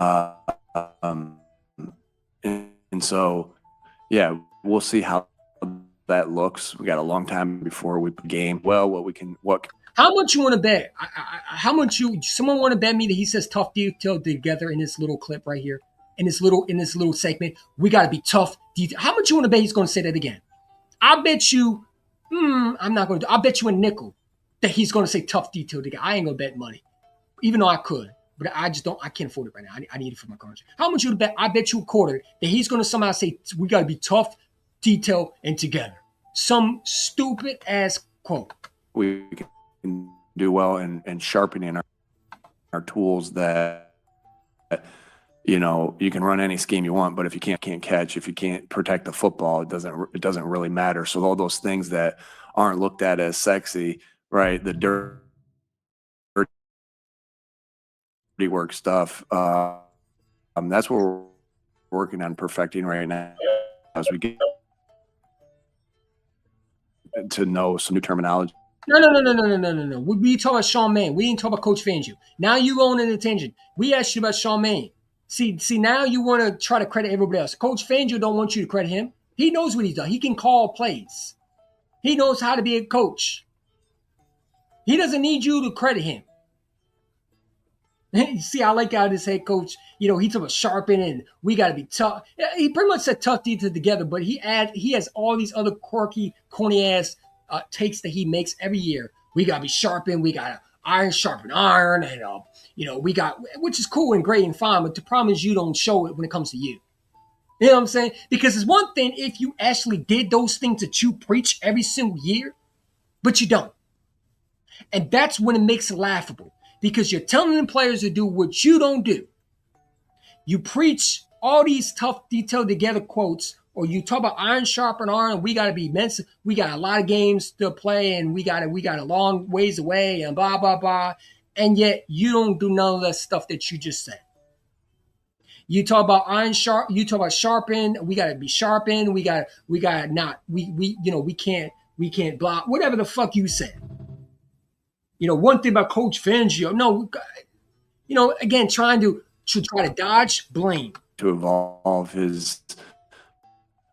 Uh, um, and so, yeah, we'll see how that looks. We got a long time before we game. Well, How much you want to bet? How much someone want to bet me that he says tough detail together in this little clip right here, in this little segment? We got to be tough detail. How much you want to bet he's going to say that again? I bet you. I'm not going to. I'll bet you a nickel that he's going to say tough detail together. I ain't going to bet money, even though I could. But I just don't. I can't afford it right now. I need it for my country. How much you bet? I bet you a quarter that he's going to somehow say we got to be tough, detailed, and together. Some stupid ass quote. We can do well and sharpening our tools that you know, you can run any scheme you want, but if you can't catch, if you can't protect the football, it doesn't really matter. So all those things that aren't looked at as sexy, right? The dirty work stuff. That's what we're working on perfecting right now as we get to know some new terminology. No. We talk about Sean Mann. We didn't talk about Coach Fangio. Now you going in attention. We asked you about Sean Mann. See, now you want to try to credit everybody else. Coach Fangio don't want you to credit him. He knows what he's done. He can call plays. He knows how to be a coach. He doesn't need you to credit him. See, I like how this head coach, you know, he talks about sharpen and we got to be tough. He pretty much said tough detail together, but he has all these other quirky, corny ass takes that he makes every year. We got to be sharpened. We got to iron sharpen iron. And, you know, we got, which is cool and great and fine. But the problem is you don't show it when it comes to you. You know what I'm saying? Because it's one thing if you actually did those things that you preach every single year, but you don't. And that's when it makes it laughable. Because you're telling the players to do what you don't do. You preach all these tough, detailed together quotes, or you talk about iron sharpen iron. We got to be mental. We got a lot of games to play, and we got a long ways away, and blah blah blah. And yet you don't do none of that stuff that you just said. You talk about iron sharp. You talk about sharpen. We got to be sharpened. We got not. We can't block whatever the fuck you said. You know, one thing about Coach Fangio, you know, again, trying to dodge blame. To evolve his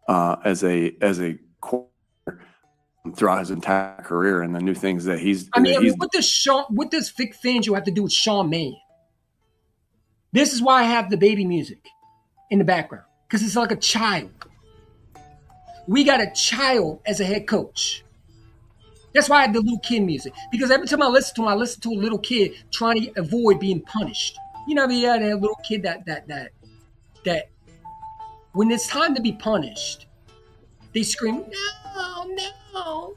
as a core throughout his entire career and the new things that he's. I mean, what does Vic Fangio have to do with Sean Mann? This is why I have the baby music in the background, because it's like a child. We got a child as a head coach. That's why I have the little kid music. Because every time I listen to a little kid trying to avoid being punished. You know, that little kid that when it's time to be punished, they scream, no.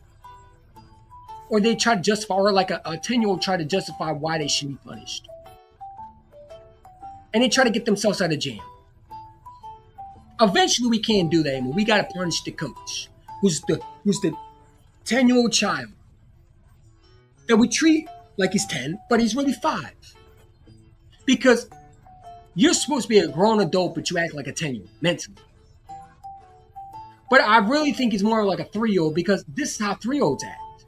Or they try to justify, or like a 10-year-old try to justify why they should be punished. And they try to get themselves out of jam. Eventually we can't do that anymore. We gotta punish the coach, who's the 10-year-old child that we treat like he's 10, but he's really 5. Because you're supposed to be a grown adult, but you act like a 10-year-old mentally. But I really think he's more like a 3-year-old, because this is how 3-year-olds act.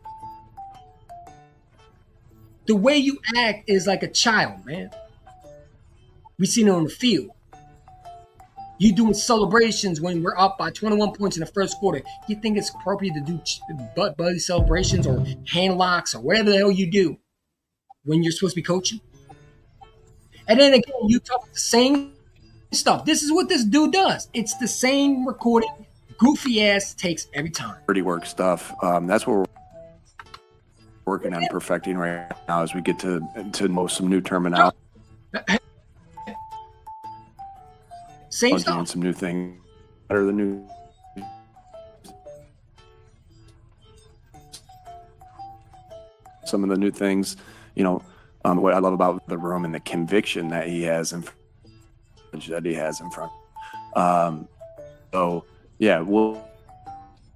The way you act is like a child, man. We seen it on the field. You doing celebrations when we're up by 21 points in the first quarter. You think it's appropriate to do buddy celebrations or hand locks or whatever the hell you do when you're supposed to be coaching? And then again, you talk the same stuff. This is what this dude does. It's the same recording, goofy ass takes every time. Dirty work stuff. That's what we're working on perfecting right now as we get to know some new terminology. Same Doing stuff. some new things. Better than new. Some of the new things, you know, what I love about the room and the conviction that he has in front. So yeah, we'll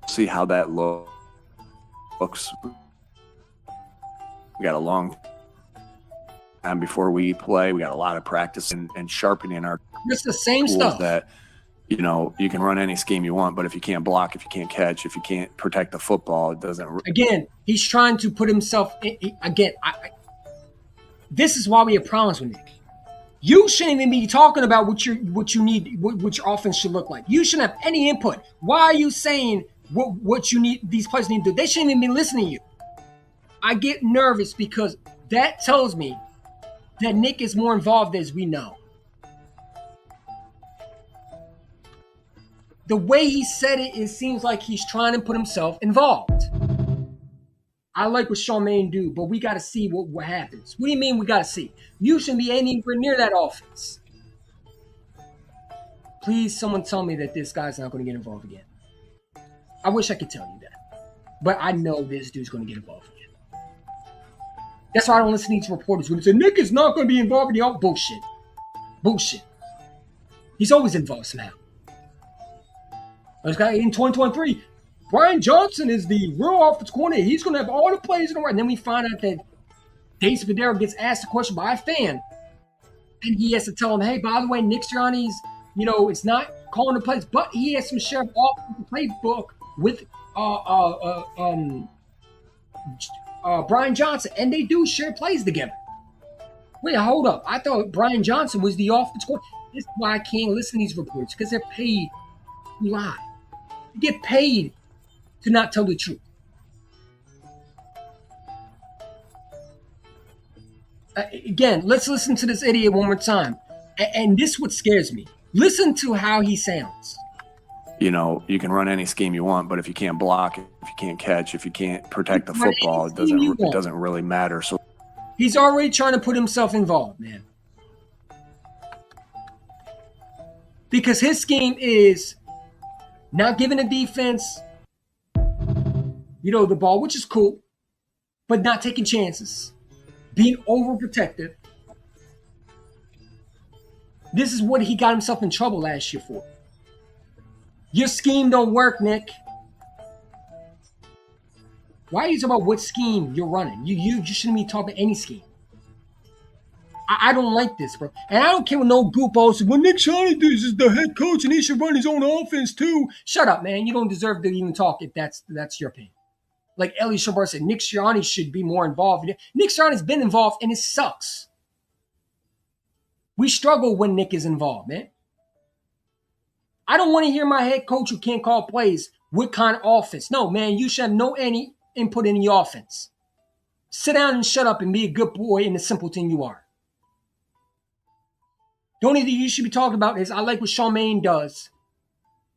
see how that looks. We got a long time before we play. We got a lot of practice and sharpening our It's the same tools stuff. that you know, you can run any scheme you want, but if you can't block, if you can't catch, if you can't protect the football, it doesn't. Again, he's trying to put himself again. This is why we have problems with Nick. You shouldn't even be talking about what you need, what your offense should look like. You shouldn't have any input. Why are you saying what you need? These players need to do. They shouldn't even be listening to you. I get nervous because that tells me that Nick is more involved as we know. The way he said it, it seems like he's trying to put himself involved. I like what Charmaine do, but we got to see what happens. What do you mean we got to see? You shouldn't be anywhere near that offense. Please, someone tell me that this guy's not going to get involved again. I wish I could tell you that. But I know this dude's going to get involved again. That's why I don't listen to these reporters when they say, Nick is not going to be involved in the all bullshit. Bullshit. He's always involved somehow. This guy in 2023, Brian Johnson is the real offensive coordinator. He's going to have all the plays in the right. And then we find out that Dave Spadaro gets asked a question by a fan. And he has to tell him, hey, by the way, Nick Sirianni's, it's not calling the plays, but he has some share of offensive playbook with Brian Johnson. And they do share plays together. Wait, hold up. I thought Brian Johnson was the offensive coordinator. This is why I can't listen to these reports, because they're paid to lie. They get paid to not tell the truth. Again, let's listen to this idiot one more time. And this is what scares me. Listen to how he sounds. You know, you can run any scheme you want, but if you can't block, if you can't catch, if you can't protect the football, it doesn't really matter. So he's already trying to put himself involved, man. Because his scheme is not giving the defense, the ball, which is cool, but not taking chances, being overprotective. This is what he got himself in trouble last year for. Your scheme don't work, Nick. Why are you talking about what scheme you're running? You shouldn't be talking about any scheme. I don't like this, bro. And I don't care what no goofballs say, well, Nick Sirianni is the head coach and he should run his own offense too. Shut up, man. You don't deserve to even talk if that's your opinion. Like Ellie Shabar said, Nick Sirianni should be more involved. Nick Sirianni's been involved and it sucks. We struggle when Nick is involved, man. I don't want to hear my head coach who can't call plays what kind of offense. No, man, you should have any input in the offense. Sit down and shut up and be a good boy and the simpleton you are. The only thing you should be talking about is I like what Charmaine does,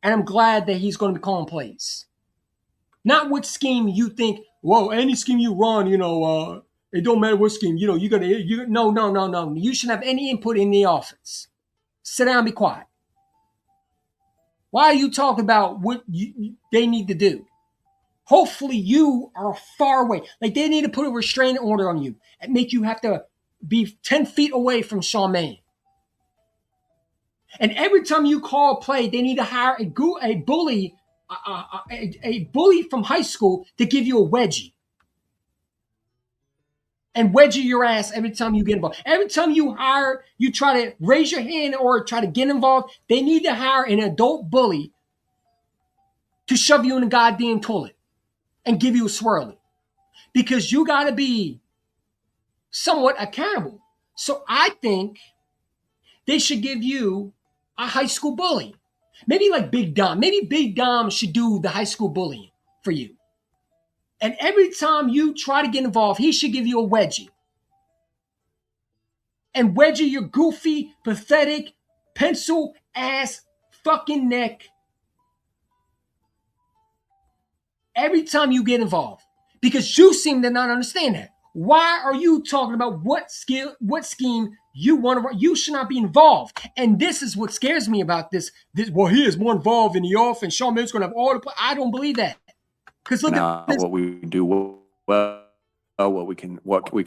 and I'm glad that he's going to be calling plays. Not what scheme you think, whoa, any scheme you run, it don't matter what scheme, no. You shouldn't have any input in the offense. Sit down and be quiet. Why are you talking about what they need to do? Hopefully you are far away. Like they need to put a restraining order on you and make you have to be 10 feet away from Charmaine. And every time you call a play, they need to hire a bully from high school to give you a wedgie. And wedgie your ass every time you get involved. Every time you try to raise your hand or try to get involved, they need to hire an adult bully to shove you in the goddamn toilet and give you a swirly. Because you got to be somewhat accountable. So I think they should give you a high school bully. Maybe like Big Dom. Maybe Big Dom should do the high school bullying for you. And every time you try to get involved, he should give you a wedgie. And wedgie your goofy, pathetic, pencil-ass fucking neck every time you get involved. Because you seem to not understand that. Why are you talking about what scheme you want to run? You should not be involved. And this is what scares me about this. Well, he is more involved in the offense. Sean Miller's going to have all the play. I don't believe that. Because look at this. What we do well, what we can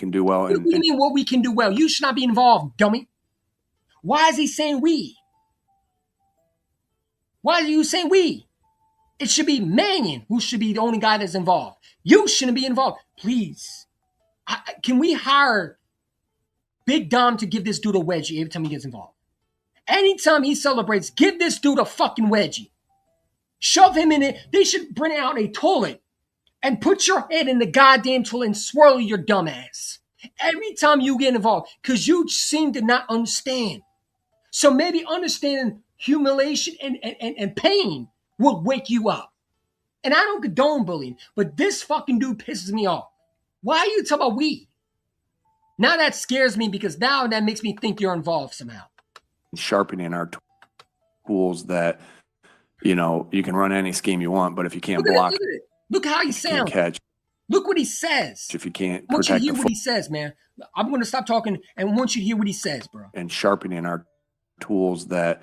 do well. What do you mean what we can do well? You should not be involved, dummy. Why is he saying we? Why are you saying we? It should be Mannion who should be the only guy that's involved. You shouldn't be involved. Please. Can we hire Big Dom to give this dude a wedgie every time he gets involved? Anytime he celebrates, give this dude a fucking wedgie. Shove him in it. They should bring out a toilet and put your head in the goddamn toilet and swirl your dumb ass. Every time you get involved, because you seem to not understand. So maybe understanding humiliation and pain will wake you up. And I don't condone bullying, but this fucking dude pisses me off. Why are you talking about we? Now that scares me because now that makes me think you're involved somehow. Sharpening our tools that, you know, you can run any scheme you want, but if you can't Look block, at it. Look how he you can't sounds. catch. Look what he says. If you can't I want you to protect hear the what he says, man. I'm going to stop talking and want you to hear what he says, bro. and sharpening our tools that,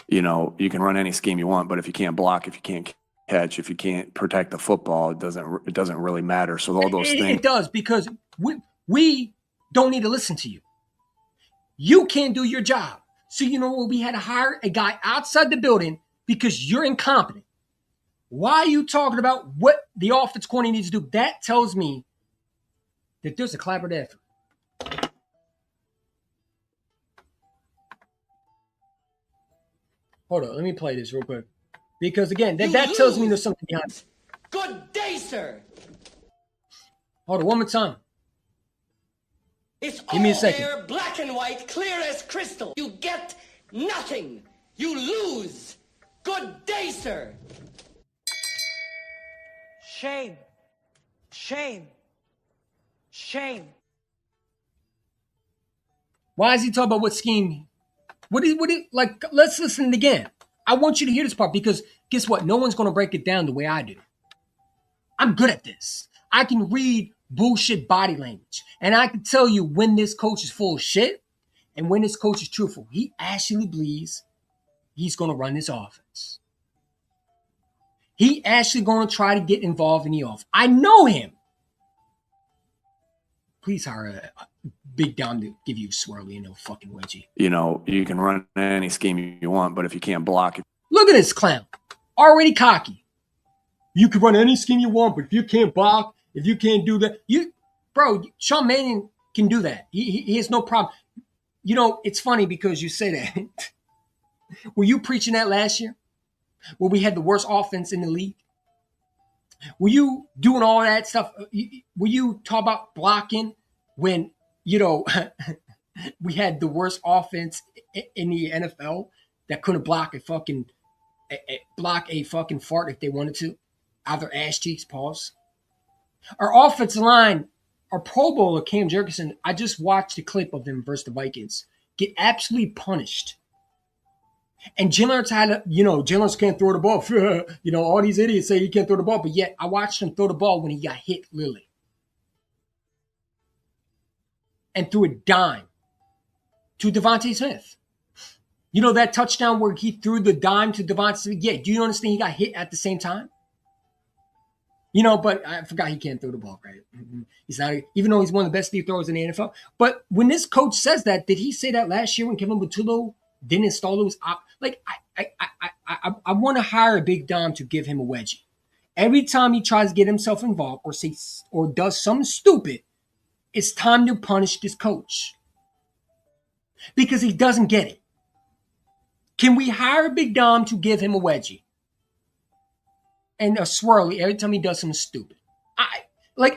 you know, you can run any scheme you want, but if you can't block, if you can't catch, if you can't protect the football, it doesn't really matter. So all those things. It does, because we don't need to listen to you. You can't do your job. So you know what? We had to hire a guy outside the building because you're incompetent. Why are you talking about what the offense coordinator needs to do? That tells me that there's a collaborative effort. Hold on, let me play this real quick. Because again, that tells me there's something behind it. Good day, sir. Hold on, one more time. It's Give me a all second. there, black and white, clear as crystal. You get nothing. You lose. Good day, sir. Shame. Shame. Shame. Why is he talking about what scheme? What like? Let's listen again. I want you to hear this part because guess what? No one's going to break it down the way I do. I'm good at this. I can read bullshit body language, and I can tell you when this coach is full of shit and when this coach is truthful. He actually believes he's going to run this offense. He actually going to try to get involved in the offense. I know him. Please hire a Big Dom to give you a swirly and no fucking wedgie. You know, you can run any scheme you want, but if you can't block it. Look at this clown. Already cocky. You can run any scheme you want, but if you can't block, if you can't do that, bro, Sean Mannion can do that. He has no problem. You know, it's funny because you say that. Were you preaching that last year? Where we had the worst offense in the league? Were you doing all that stuff? Were you talking about blocking when, you know, we had the worst offense in the NFL that couldn't block a fucking fart if they wanted to? Either ass cheeks, pause. Our offensive line, our Pro Bowler, Cam Jurgensen, I just watched a clip of him versus the Vikings get absolutely punished. And Jalen Hurts had, Jalen Hurts can't throw the ball. All these idiots say he can't throw the ball, but yet I watched him throw the ball when he got hit, literally. And threw a dime to Devontae Smith. You know that touchdown where he threw the dime to Devontae Smith? Yeah, do you understand he got hit at the same time? But I forgot he can't throw the ball, right? He's not, even though he's one of the best deep throwers in the NFL. But when this coach says that, did he say that last year when Kevin Butullo didn't install those? I want to hire a Big Dom to give him a wedgie. Every time he tries to get himself involved or does something stupid, it's time to punish this coach because he doesn't get it. Can we hire a Big Dom to give him a wedgie and a swirly every time he does something stupid? I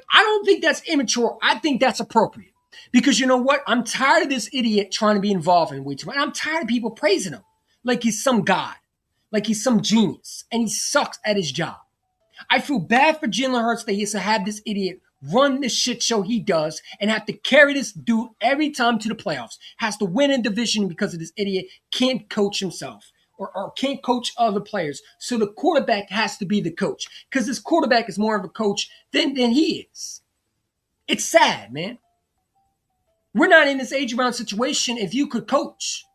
don't think that's immature. I think that's appropriate because you know what? I'm tired of this idiot trying to be involved in way too much. I'm tired of people praising him like he's some god, like he's some genius, and he sucks at his job. I feel bad for Jalen Hurts that he has to have this idiot run the shit show he does and have to carry this dude every time to the playoffs. Has to win a division because of this idiot can't coach himself or can't coach other players. So the quarterback has to be the coach because this quarterback is more of a coach than he is. It's sad, man. We're not in this A.J. Brown situation if you could coach.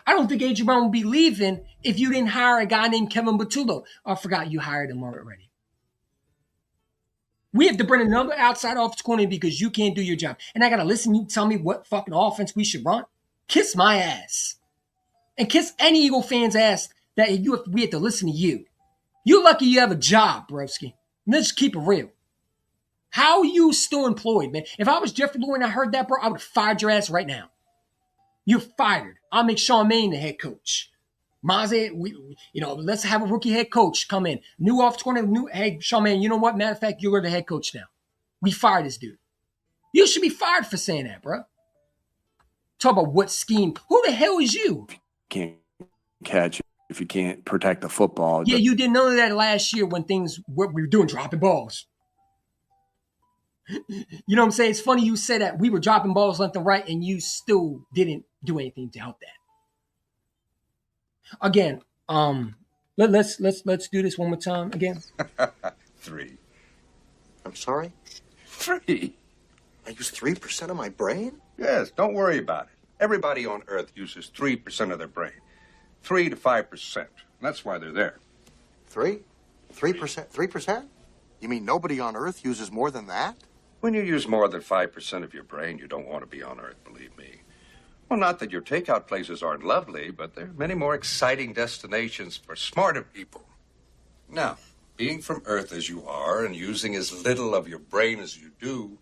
I don't think A.J. Brown would be leaving if you didn't hire a guy named Kevin Butullo. I forgot you hired him already. We have to bring another outside offense coordinator because you can't do your job. And I got to listen to you tell me what fucking offense we should run? Kiss my ass. And kiss any Eagle fan's ass that we have to listen to you. You're lucky you have a job, broski. Let's just keep it real. How are you still employed, man? If I was Jeffrey Lurie and I heard that, bro, I would have fired your ass right now. You're fired. I'll make Sean Mannion the head coach. Maze, let's have a rookie head coach come in. New offensive coordinator, hey, Sean Mannion, you know what? Matter of fact, you're the head coach now. We fired this dude. You should be fired for saying that, bro. Talk about what scheme. Who the hell is you? Can't catch if you can't protect the football. Yeah, you did none of that last year when we were doing dropping balls. You know what I'm saying? It's funny you say that. We were dropping balls left and right, and you still didn't do anything to help that. Again, let's do this one more time again. 3. I'm sorry? 3. I use 3% of my brain? Yes, don't worry about it. Everybody on Earth uses 3% of their brain. 3 to 5%. That's why they're there. 3%? 3%? You mean nobody on Earth uses more than that? When you use more than 5% of your brain, you don't want to be on Earth, believe me. Well, not that your takeout places aren't lovely, but there are many more exciting destinations for smarter people. Now, being from Earth as you are and using as little of your brain as you do,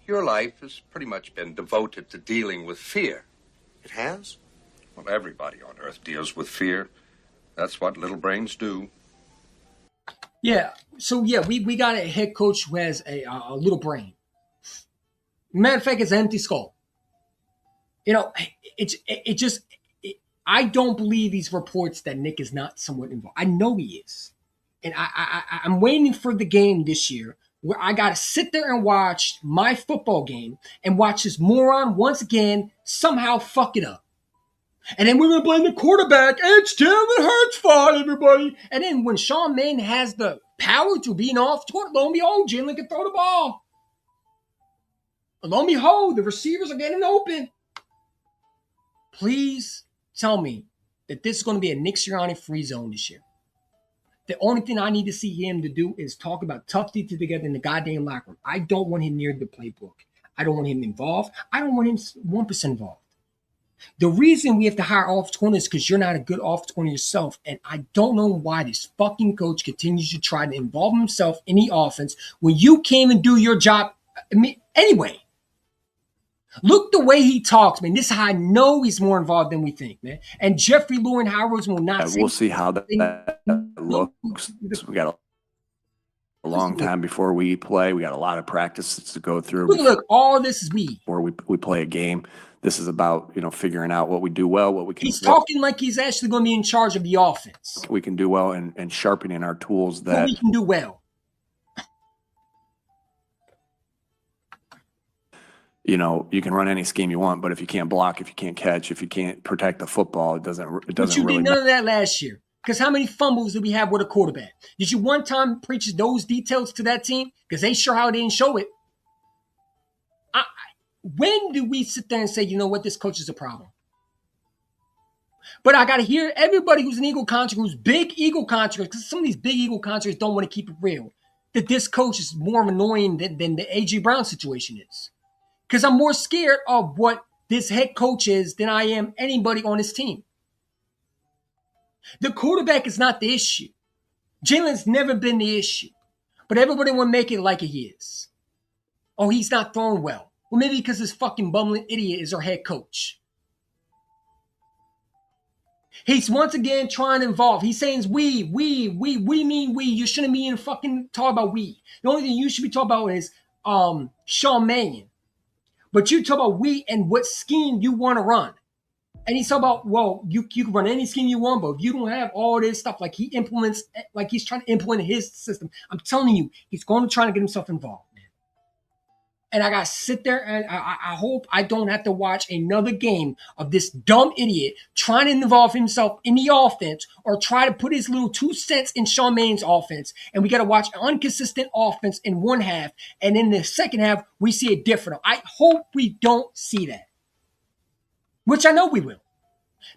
your life has pretty much been devoted to dealing with fear. It has? Well, everybody on Earth deals with fear. That's what little brains do. Yeah. So, yeah, we got a head coach who has a little brain. Matter of fact, it's an empty skull. You know, I don't believe these reports that Nick is not somewhat involved. I know he is. And I'm waiting for the game this year where I got to sit there and watch my football game and watch this moron once again somehow fuck it up. And then we're going to blame the quarterback. It's Jalen Hurts' fault, everybody. And then when Sean Mannion has the power to be an off-court, lo and behold, Jalen can throw the ball. Lo and behold, the receivers are getting open. Please tell me that this is going to be a Nick Sirianni free zone this year. The only thing I need to see him to do is talk about toughness together in the goddamn locker room. I don't want him near the playbook. I don't want him involved. I don't want him 1% involved. The reason we have to hire offensive coordinators is because you're not a good offensive coordinator yourself. And I don't know why this fucking coach continues to try to involve himself in the offense when you can't even do your job. Anyway. Look the way he talks, man. This is how I know he's more involved than we think, man. And Jeffrey Lewin Howard will not say. We'll see how that looks. We got a long time before we play. We got a lot of practices to go through. Look, all this is we. Before we play a game. This is about, figuring out what we do well, what we can. He's talking like he's actually going to be in charge of the offense. We can do well and sharpening our tools that we can do well. You can run any scheme you want, but if you can't block, if you can't catch, if you can't protect the football, it doesn't But you really did none of that last year. Because how many fumbles did we have with a quarterback? Did you one time preach those details to that team? Because they sure how didn't show it. When do we sit there and say, you know what, this coach is a problem? But I got to hear everybody who's an Eagle contract, who's big Eagle contracts, because some of these big Eagle contracts don't want to keep it real, that this coach is more annoying than the A.J. Brown situation is. Because I'm more scared of what this head coach is than I am anybody on his team. The quarterback is not the issue. Jalen's never been the issue. But everybody want to make it like he is. Oh, he's not throwing well. Well, maybe because this fucking bumbling idiot is our head coach. He's once again trying to involve. He's saying we mean we. You shouldn't be in fucking talk about we. The only thing you should be talking about is Sean Mannion. But you talk about we and what scheme you want to run. And he's talking about, well, you can run any scheme you want, but if you don't have all this stuff, like he implements, like he's trying to implement his system, I'm telling you, he's going to try to get himself involved, man. And I got to sit there and I hope I don't have to watch another game of this dumb idiot trying to involve himself in the offense or try to put his little 2 cents in Sean Mannion's offense. And we got to watch an inconsistent offense in one half. And in the second half, we see it different. I hope we don't see that. Which I know we will.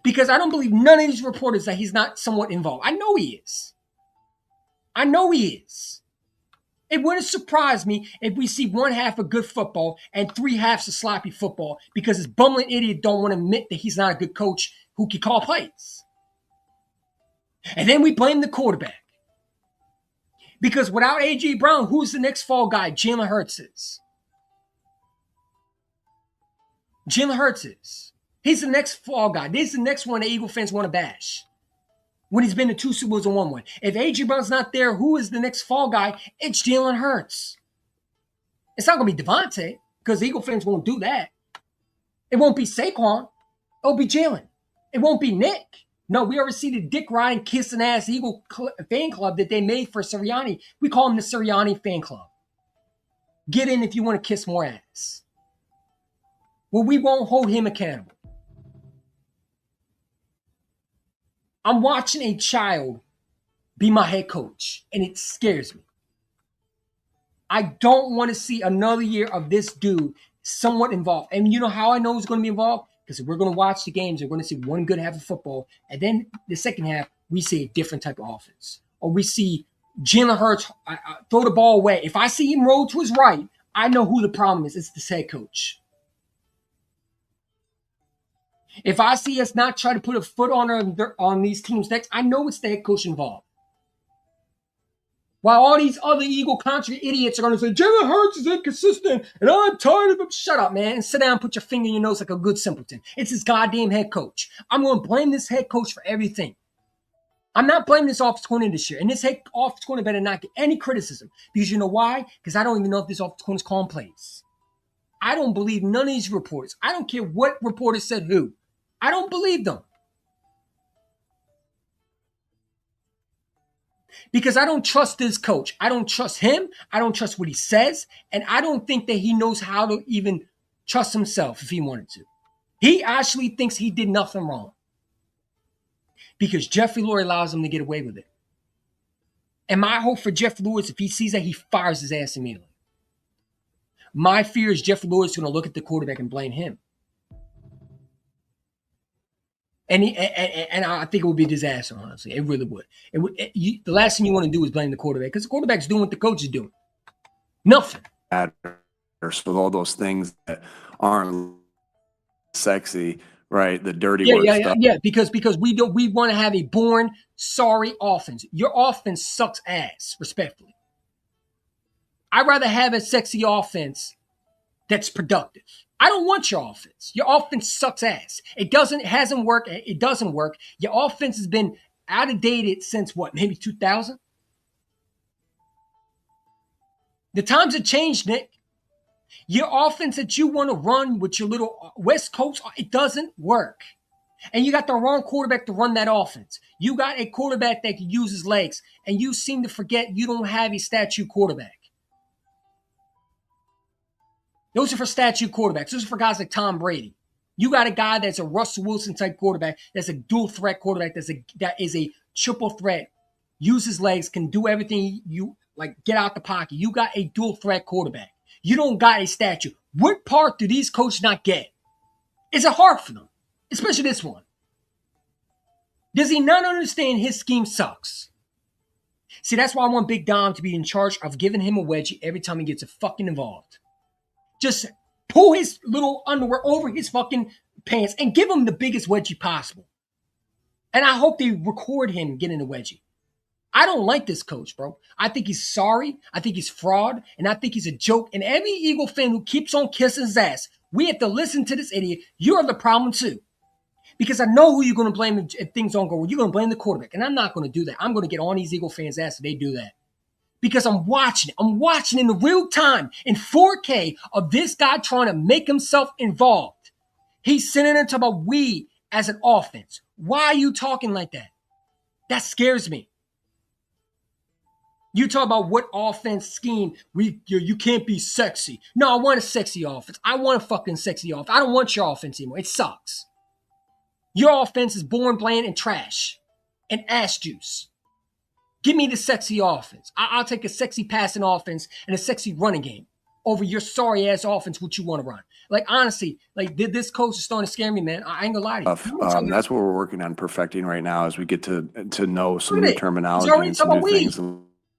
Because I don't believe none of these reporters that he's not somewhat involved. I know he is. I know he is. It wouldn't surprise me if we see one half of good football and 3 halves of sloppy football because this bumbling idiot don't want to admit that he's not a good coach who can call plays. And then we blame the quarterback. Because without A.J. Brown, who's the next fall guy? Jalen Hurts is. Jalen Hurts is. He's the next fall guy. This is the next one that Eagle fans want to bash. When he's been to 2 Super Bowls and won one. If A.J. Brown's not there, who is the next fall guy? It's Jalen Hurts. It's not going to be Devontae, because Eagle fans won't do that. It won't be Saquon. It'll be Jalen. It won't be Nick. No, we already see the Dick Ryan kissing ass Eagle fan club that they made for Sirianni. We call him the Sirianni fan club. Get in if you want to kiss more ass. Well, we won't hold him accountable. I'm watching a child be my head coach, and it scares me. I don't want to see another year of this dude somewhat involved. And you know how I know he's going to be involved? Because we're going to watch the games. We're going to see one good half of football. And then the second half, we see a different type of offense. Or we see Jalen Hurts throw the ball away. If I see him roll to his right, I know who the problem is. It's the head coach. If I see us not try to put a foot on these teams' necks, I know it's the head coach involved. While all these other Eagle country idiots are going to say, Jalen Hurts is inconsistent, and I'm tired of him. Shut up, man, and sit down and put your finger in your nose like a good simpleton. It's his goddamn head coach. I'm going to blame this head coach for everything. I'm not blaming this offensive coordinator this year, and this head offensive coordinator better not get any criticism. Because you know why? Because I don't even know if this offensive coordinator is calling plays. I don't believe none of these reporters. I don't care what reporter said who. I don't believe them. Because I don't trust this coach. I don't trust him. I don't trust what he says. And I don't think that he knows how to even trust himself if he wanted to. He actually thinks he did nothing wrong. Because Jeffrey Lurie allows him to get away with it. And my hope for Jeffrey Lurie is if he sees that, he fires his ass immediately. My fear is Jeffrey Lurie is going to look at the quarterback and blame him. And I think it would be a disaster, honestly. It really would. The last thing you want to do is blame the quarterback, because the quarterback's doing what the coach is doing. Nothing. With all those things that aren't sexy, right? The dirty work stuff. Yeah. Because we want to have a born sorry offense. Your offense sucks ass, respectfully. I'd rather have a sexy offense that's productive. I don't want your offense. Your offense sucks ass. It hasn't worked. It doesn't work. Your offense has been out of date since what? Maybe 2000? The times have changed, Nick. Your offense that you want to run with your little West Coast, it doesn't work. And you got the wrong quarterback to run that offense. You got a quarterback that can use his legs, and you seem to forget you don't have a statue quarterback. Those are for statue quarterbacks. Those are for guys like Tom Brady. You got a guy that's a Russell Wilson type quarterback, that's a dual threat quarterback, that is a triple threat, uses legs, can do everything you like, get out the pocket. You got a dual threat quarterback. You don't got a statue. What part do these coaches not get? Is it hard for them? Especially this one. Does he not understand his scheme sucks? See, that's why I want Big Dom to be in charge of giving him a wedgie every time he gets fucking involved. Just pull his little underwear over his fucking pants and give him the biggest wedgie possible. And I hope they record him getting a wedgie. I don't like this coach, bro. I think he's sorry. I think he's fraud. And I think he's a joke. And every Eagle fan who keeps on kissing his ass, we have to listen to this idiot. You're the problem too. Because I know who you're going to blame if things don't go well. You're going to blame the quarterback. And I'm not going to do that. I'm going to get on these Eagle fans' ass if they do that. Because I'm watching it. I'm watching in the real time in 4K of this guy trying to make himself involved. He's sitting there talking about we as an offense. Why are you talking like that? That scares me. You talk about what offense scheme, you can't be sexy. No, I want a sexy offense. I want a fucking sexy offense. I don't want your offense anymore. It sucks. Your offense is boring, bland, and trash. And ass juice. Give me the sexy offense. I'll take a sexy passing offense and a sexy running game over your sorry-ass offense, what you want to run. Like, honestly, like, this coach is starting to scare me, man. I ain't gonna lie to you. That's what we're working on perfecting right now as we get to know some new terminology and some new things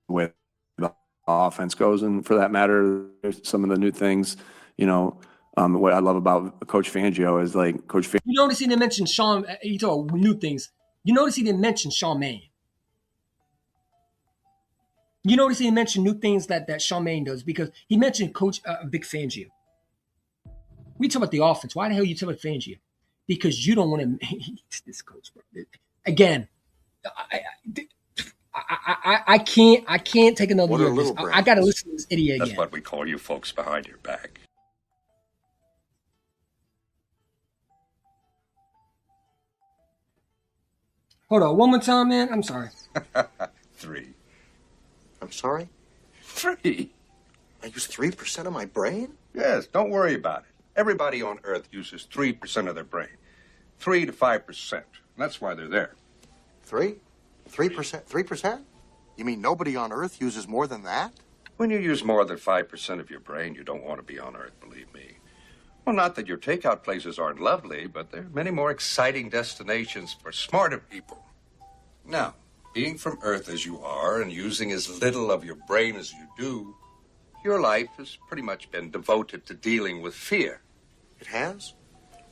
with the offense goes. And for that matter, some of the new things, what I love about Coach Fangio is like Coach Fangio. You notice he didn't mention Sean, he told new things. You notice he didn't mention Sean Mannion. You notice he mentioned new things that Sean Mannion does because he mentioned Coach Big Fangio. We talk about the offense. Why the hell you talk about Fangio? because you don't want to. This coach, bro. Again, I can't take another What year are of this. little I got to brains? listen to this idiot That's again. what we call you folks behind your back. Hold on, one more time, man. I'm sorry. 3. I'm sorry? 3. I use 3% of my brain? Yes, don't worry about it. Everybody on Earth uses 3% of their brain. 3 to 5%. That's why they're there. 3%? 3%? You mean nobody on Earth uses more than that? When you use more than 5% of your brain, you don't want to be on Earth, believe me. Well, not that your takeout places aren't lovely, but there are many more exciting destinations for smarter people. Now, being from Earth as you are and using as little of your brain as you do, your life has pretty much been devoted to dealing with fear. It has?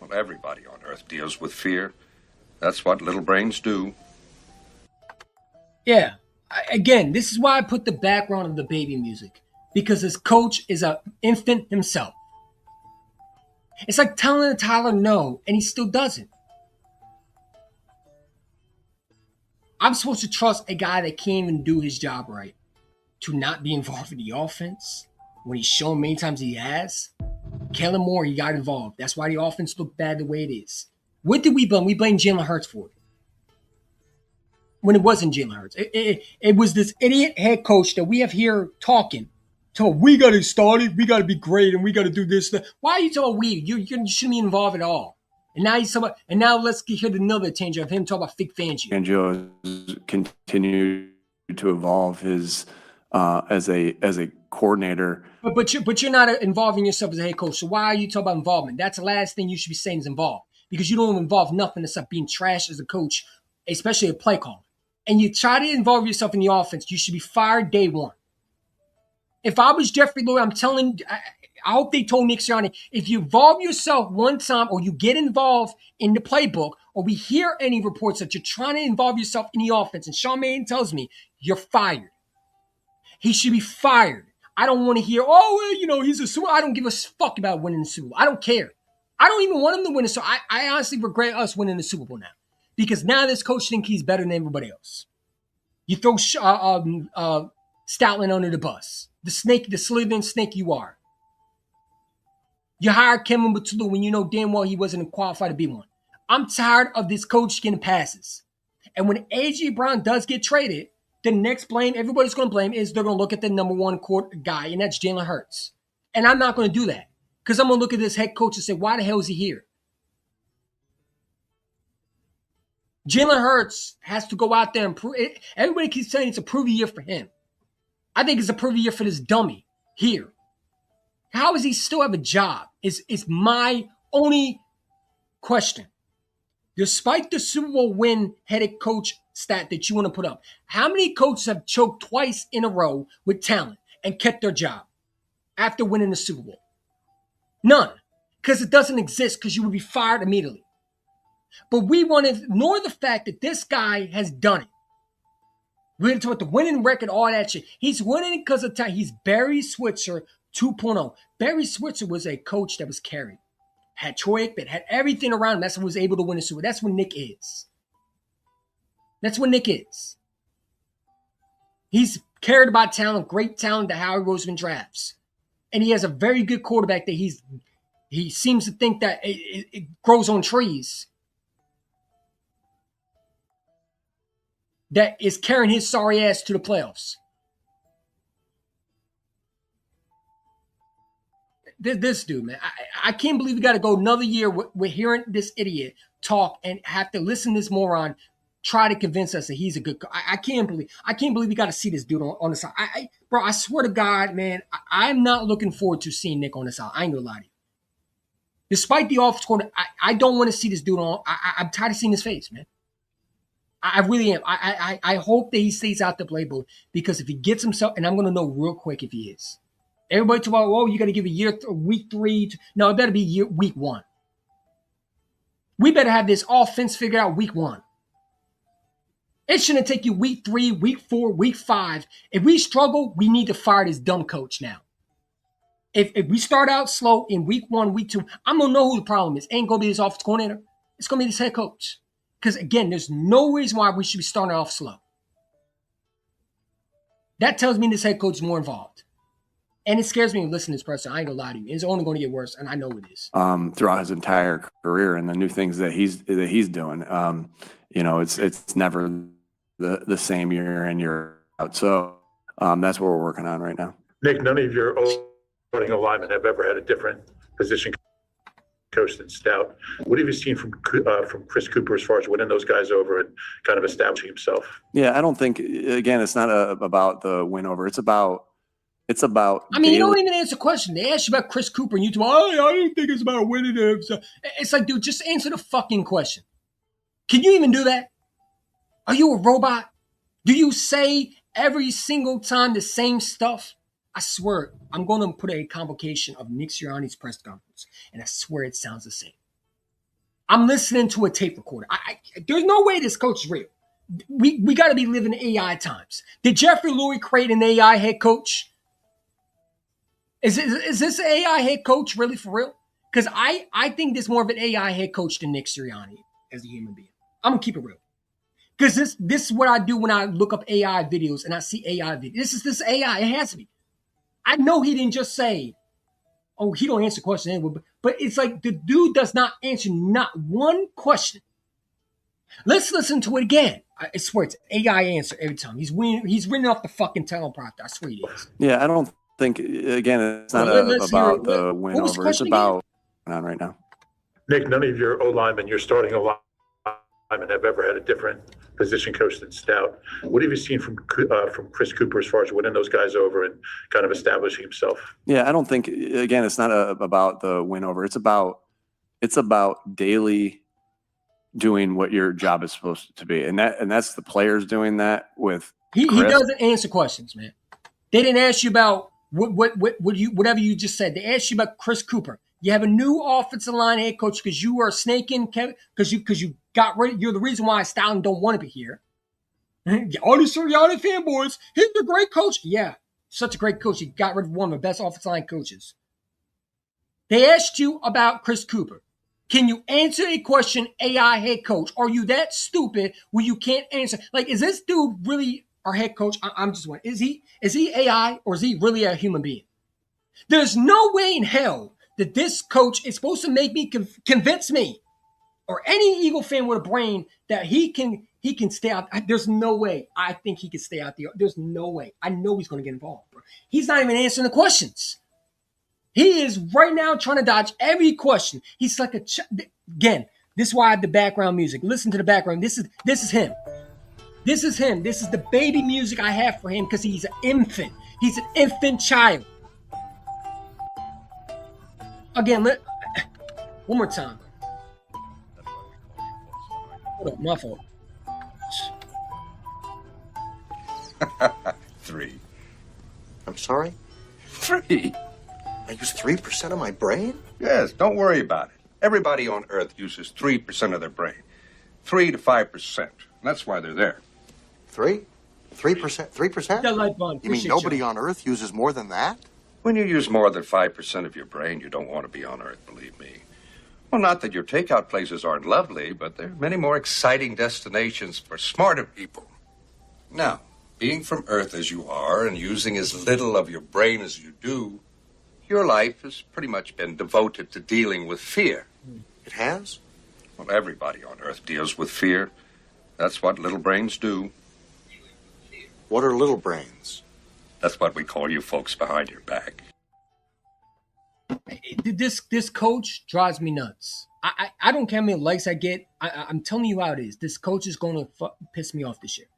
Well, everybody on Earth deals with fear. That's what little brains do. Yeah. Again, this is why I put the background of the baby music, because his coach is an infant himself. It's like telling Tyler no, and he still doesn't. I'm supposed to trust a guy that can't even do his job right to not be involved in the offense when he's shown many times he has. Kellen Moore, he got involved. That's why the offense looked bad the way it is. What did we blame? We blamed Jalen Hurts for it. When it wasn't Jalen Hurts. It was this idiot head coach that we have here talking. So we got to start it. We got to be great, and we got to do this. Why are you talking we? You shouldn't be involved at all. And now he's talking about, and now let's hear another tangent of him talking about Vic Fangio. Fangio has continued to evolve his as a coordinator. But you're not involving yourself as a head coach. So why are you talking about involvement? That's the last thing you should be saying is involved, because you don't involve nothing except being trash as a coach, especially a play caller. And you try to involve yourself in the offense, you should be fired day one. If I was Jeffrey Lurie, I'm telling, I hope they told Nick Sirianni, if you involve yourself one time or you get involved in the playbook, or we hear any reports that you're trying to involve yourself in the offense, and Sean Mannion tells me, you're fired. He should be fired. I don't want to hear, he's a Super Bowl. I don't give a fuck about winning the Super Bowl. I don't care. I don't even want him to win it. So I honestly regret us winning the Super Bowl now, because now this coach thinks he's better than everybody else. You throw Stoutland under the bus. The slithering snake you are. You hired Kevin Butulu when you know damn well he wasn't qualified to be one. I'm tired of this coach getting passes. And when A.J. Brown does get traded, the next blame everybody's going to blame is they're going to look at the number one court guy, and that's Jalen Hurts. And I'm not going to do that, because I'm going to look at this head coach and say, why the hell is he here? Jalen Hurts has to go out there and prove it. Everybody keeps saying it's a prove year for him. I think it's a prove year for this dummy here. How does he still have a job? Is my only question. Despite the Super Bowl win head coach stat that you want to put up, how many coaches have choked twice in a row with talent and kept their job after winning the Super Bowl? None. Because it doesn't exist, because you would be fired immediately. But we want to ignore the fact that this guy has done it. We're going to talk about the winning record, all that shit. He's winning because of time. He's Barry Switzer 2.0. Barry Switzer was a coach that was carried. Had Troy Aikman, had everything around him. That's what was able to win a Super Bowl. That's what Nick is. That's what Nick is. He's cared about talent, great talent that Howard Roseman drafts. And he has a very good quarterback that he seems to think that it grows on trees. That is carrying his sorry ass to the playoffs. This dude, man, I can't believe we got to go another year with hearing this idiot talk and have to listen to this moron try to convince us that he's a good coach. I can't believe we got to see this dude on the side. Bro, I swear to God, man, I'm not looking forward to seeing Nick on the side. I ain't gonna lie to you. Despite the offense coordinator, I don't want to see this dude on. I'm tired of seeing his face, man. I really am. I hope that he stays out the playbook, because if he gets himself, and I'm going to know real quick if he is. Everybody talk about, you got to give week 3. No, it better be week 1. We better have this offense figured out week 1. It shouldn't take you week 3, week 4, week 5. If we struggle, we need to fire this dumb coach now. If we start out slow in week 1, week 2, I'm going to know who the problem is. Ain't going to be this offense coordinator. It's going to be this head coach. Because, again, there's no reason why we should be starting off slow. That tells me this head coach is more involved. And it scares me to listen to this person. I ain't going to lie to you. It's only going to get worse, and I know it is. Throughout his entire career and the new things that he's doing. It's never the same year in, year out. So that's what we're working on right now. Nick, none of your starting linemen have ever had a different position coach than Stout. What have you seen from Chris Cooper as far as winning those guys over and kind of establishing himself? Yeah, I don't think, again, it's not about the win over. It's about I mean, you don't even answer the question. They ask you about Chris Cooper and you tell, I don't think it's about winning him. So it's like, dude, just answer the fucking question. Can you even do that? Are you a robot? Do you say every single time the same stuff? I swear, I'm going to put a convocation of Nick Sirianni's press conference, and I swear it sounds the same. I'm listening to a tape recorder. There's no way this coach is real. We got to be living in AI times. Did Jeffrey Lurie create an AI head coach? Is this an AI head coach really for real? Because I think there's more of an AI head coach than Nick Sirianni as a human being. I'm going to keep it real. Because this is what I do when I look up AI videos and I see AI videos. This AI. It has to be. I know he didn't just say, oh, he don't answer questions anyway, but it's like the dude does not answer not one question. Let's listen to it again. I swear it's AI answer every time. He's reading off the fucking teleprompter. I swear he is. Yeah, I don't think, again, it's not about the win over. It's about on right now. Nick, none of your O-linemen, your starting O-linemen have ever had a different position coach than Stout. What have you seen from Chris Cooper as far as winning those guys over and kind of establishing himself? Yeah, I don't think, again, it's not about the win over. It's about daily doing what your job is supposed to be, and that's the players doing that with. He doesn't answer questions, man. They didn't ask you about whatever you just said. They asked you about Chris Cooper. You have a new offensive line head coach because you are snaking, because you got rid. You're the reason why Stalin don't want to be here. All these Sirianni fanboys, he's a great coach. Yeah, such a great coach. He got rid of one of the best offensive line coaches. They asked you about Chris Cooper. Can you answer a question, AI head coach? Are you that stupid where you can't answer? Like, is this dude really our head coach? I'm just wondering. Is he AI or is he really a human being? There's no way in hell that this coach is supposed to make me convince me or any Eagle fan with a brain that he can stay out. There's no way. I think he can stay out there. There's no way. I know he's going to get involved, bro. He's not even answering the questions. He is right now trying to dodge every question. He's like again, this is why I have the background music. Listen to the background. This is him. This is him. This is the baby music I have for him because he's an infant. He's an infant child. Again, one more time. Hold on, my fault. 3. I'm sorry? 3. I use 3% of my brain? Yes, don't worry about it. Everybody on Earth uses 3% of their brain. 3 to 5%. That's why they're there. 3%? 3%? That light bond. You mean nobody on Earth uses more than that? When you use more than 5% of your brain, you don't want to be on Earth, believe me. Well, not that your takeout places aren't lovely, but there are many more exciting destinations for smarter people. Now, being from Earth as you are and using as little of your brain as you do, your life has pretty much been devoted to dealing with fear. It has? Well, everybody on Earth deals with fear. That's what little brains do. What are little brains? That's what we call you folks behind your back. This coach drives me nuts. I don't care how many likes I get. I'm telling you how it is. This coach is going to piss me off this year.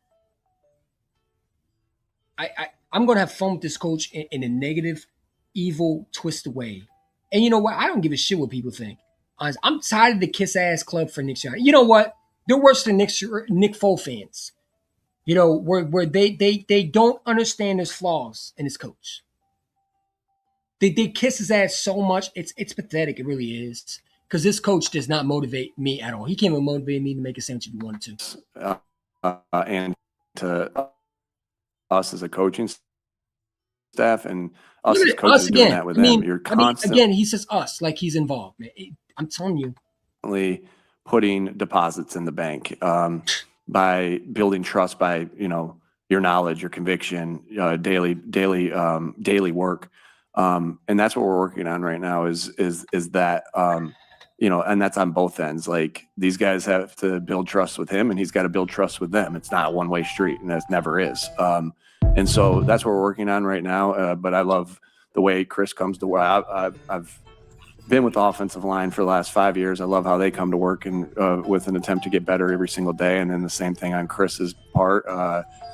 I'm going to have fun with this coach in a negative, evil, twisted way. And you know what? I don't give a shit what people think. I'm tired of the kiss-ass club for Nick Sirianni. You know what? They're worse than Nick Foles fans. You know, where they don't understand his flaws in his coach. They kiss his ass so much. It's pathetic. It really is. Because this coach does not motivate me at all. He can't even motivate me to make a sandwich if he wanted to. And to us as a coaching staff and us as coaches doing that with them. You're constantly again, he says us like he's involved, man. I'm telling you. putting deposits in the bank, by building trust by, your knowledge, your conviction, daily work. And that's what we're working on right now is that, and that's on both ends. Like these guys have to build trust with him and he's got to build trust with them. It's not a one-way street and that never is. And so that's what we're working on right now. But I love the way Chris comes to work. I've been with the offensive line for the last 5 years. I love how they come to work and with an attempt to get better every single day. And then the same thing on Chris's part,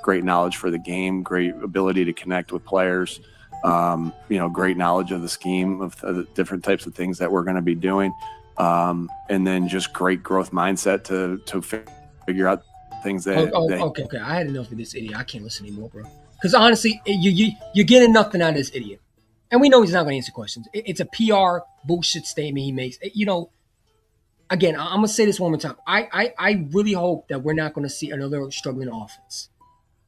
great knowledge for the game, great ability to connect with players, great knowledge of the scheme of the different types of things that we're going to be doing. And then just great growth mindset to figure out things that. Okay. I had enough of this idiot. I can't listen anymore, bro. Because honestly, you're getting nothing out of this idiot. And we know he's not going to answer questions. It's a PR bullshit statement he makes. Again, I'm going to say this one more time. I really hope that we're not going to see another struggling offense.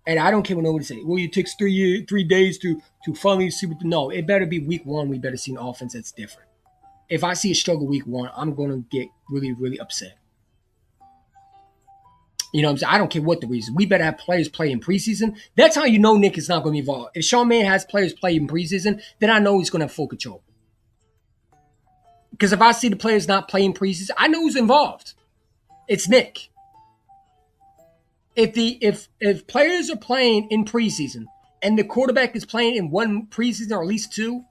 And I don't care what nobody say. Well, it takes 3 days to finally see what. No, it better be week one. We better see an offense that's different. If I see a struggle week one, I'm going to get really, really upset. You know what I'm saying? I don't care what the reason. We better have players play in preseason. That's how you know Nick is not going to be involved. If Sean Mann has players play in preseason, then I know he's going to have full control. Because if I see the players not playing preseason, I know who's involved. It's Nick. If players are playing in preseason and the quarterback is playing in one preseason or at least two,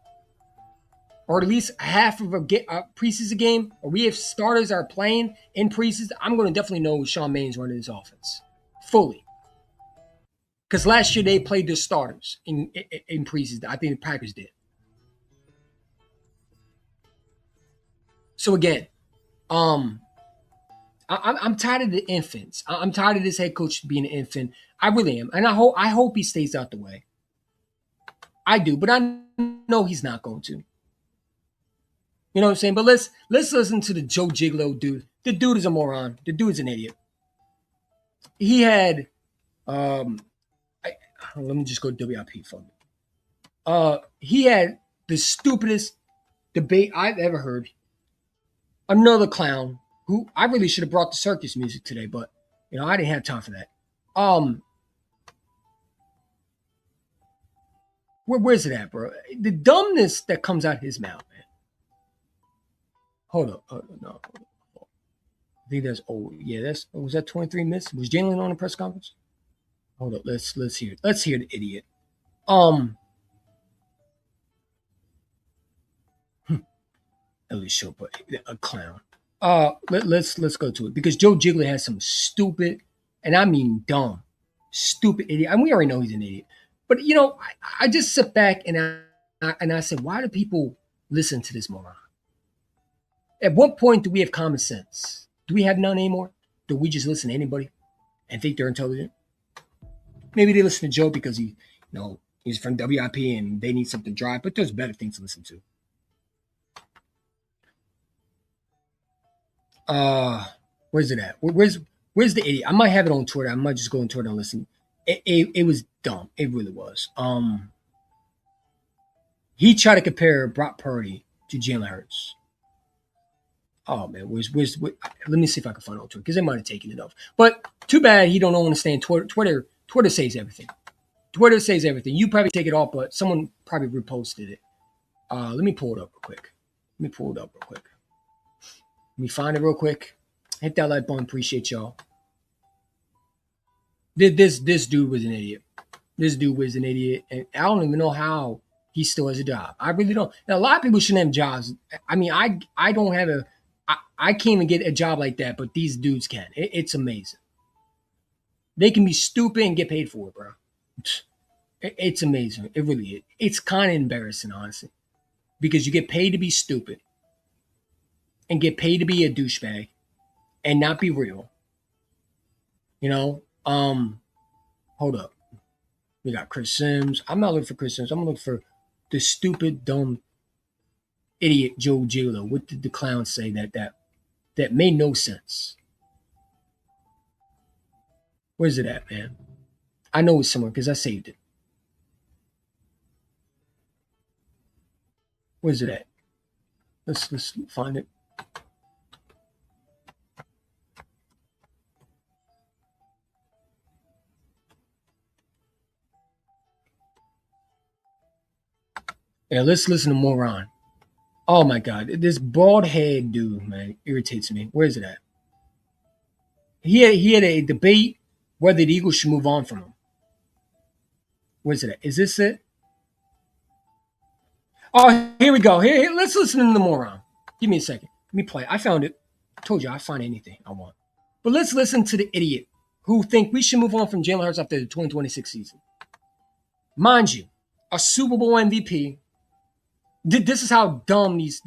or at least half of a preseason game, or we have starters that are playing in preseason, I'm going to definitely know Sean Manni's running his offense fully. Because last year they played their starters in preseason. I think the Packers did. So again, I'm tired of the infants. I'm tired of this head coach being an infant. I really am, and I hope he stays out the way. I do, but I know he's not going to. You know what I'm saying? But let's listen to the Joe Giglio dude. The dude is a moron. The dude is an idiot. He had, let me just go to WIP for me. He had the stupidest debate I've ever heard. Another clown who I really should have brought the circus music today, but I didn't have time for that. Where's it at, bro? The dumbness that comes out his mouth, man. Hold up. No. I think that's was that 23 miss? Was Jalen on the press conference? Hold up. Let's hear it. Let's hear the idiot. At least show a clown. Let's go to it because Joe Giglio has some stupid, and I mean dumb, stupid idiot. And we already know he's an idiot. But I just sit back and I said, why do people listen to this moron? At what point do we have common sense? Do we have none anymore? Do we just listen to anybody and think they're intelligent? Maybe they listen to Joe because he's from WIP and they need something dry, but there's better things to listen to. Where's it at? Where's the idiot? I might have it on Twitter. I might just go on Twitter and listen. It was dumb. It really was. He tried to compare Brock Purdy to Jalen Hurts. Oh man, where's let me see if I can find it on Twitter because they might have taken it off. But too bad he don't understand Twitter. Twitter says everything. Twitter says everything. You probably take it off, but someone probably reposted it. Let me pull it up real quick. Let me find it real quick. Hit that like button. Appreciate y'all. This dude was an idiot. And I don't even know how he still has a job. I really don't. Now, a lot of people shouldn't have jobs. I mean, I don't have I can't even get a job like that, but these dudes can. It's amazing. They can be stupid and get paid for it, bro. It's amazing. It really is. It's kind of embarrassing, honestly, because you get paid to be stupid and get paid to be a douchebag and not be real. Hold up. We got Chris Sims. I'm not looking for Chris Sims. I'm looking for the stupid, dumb, idiot Joe Giglio. What did the clown say that made no sense? Where's it at, man? I know it's somewhere because I saved it. Where's it at? Let's find it. Yeah, let's listen to Moron. Oh my God, this bald head dude, man, irritates me. Where is it at? He had a debate whether the Eagles should move on from him. Where's it at? Is this it? Oh, here we go. Here, let's listen to the Moron. Give me a second. Let me play. I found it. I told you I'll find anything I want. But let's listen to the idiot who think we should move on from Jalen Hurts after the 2026 season. Mind you, a Super Bowl MVP. This is how dumb these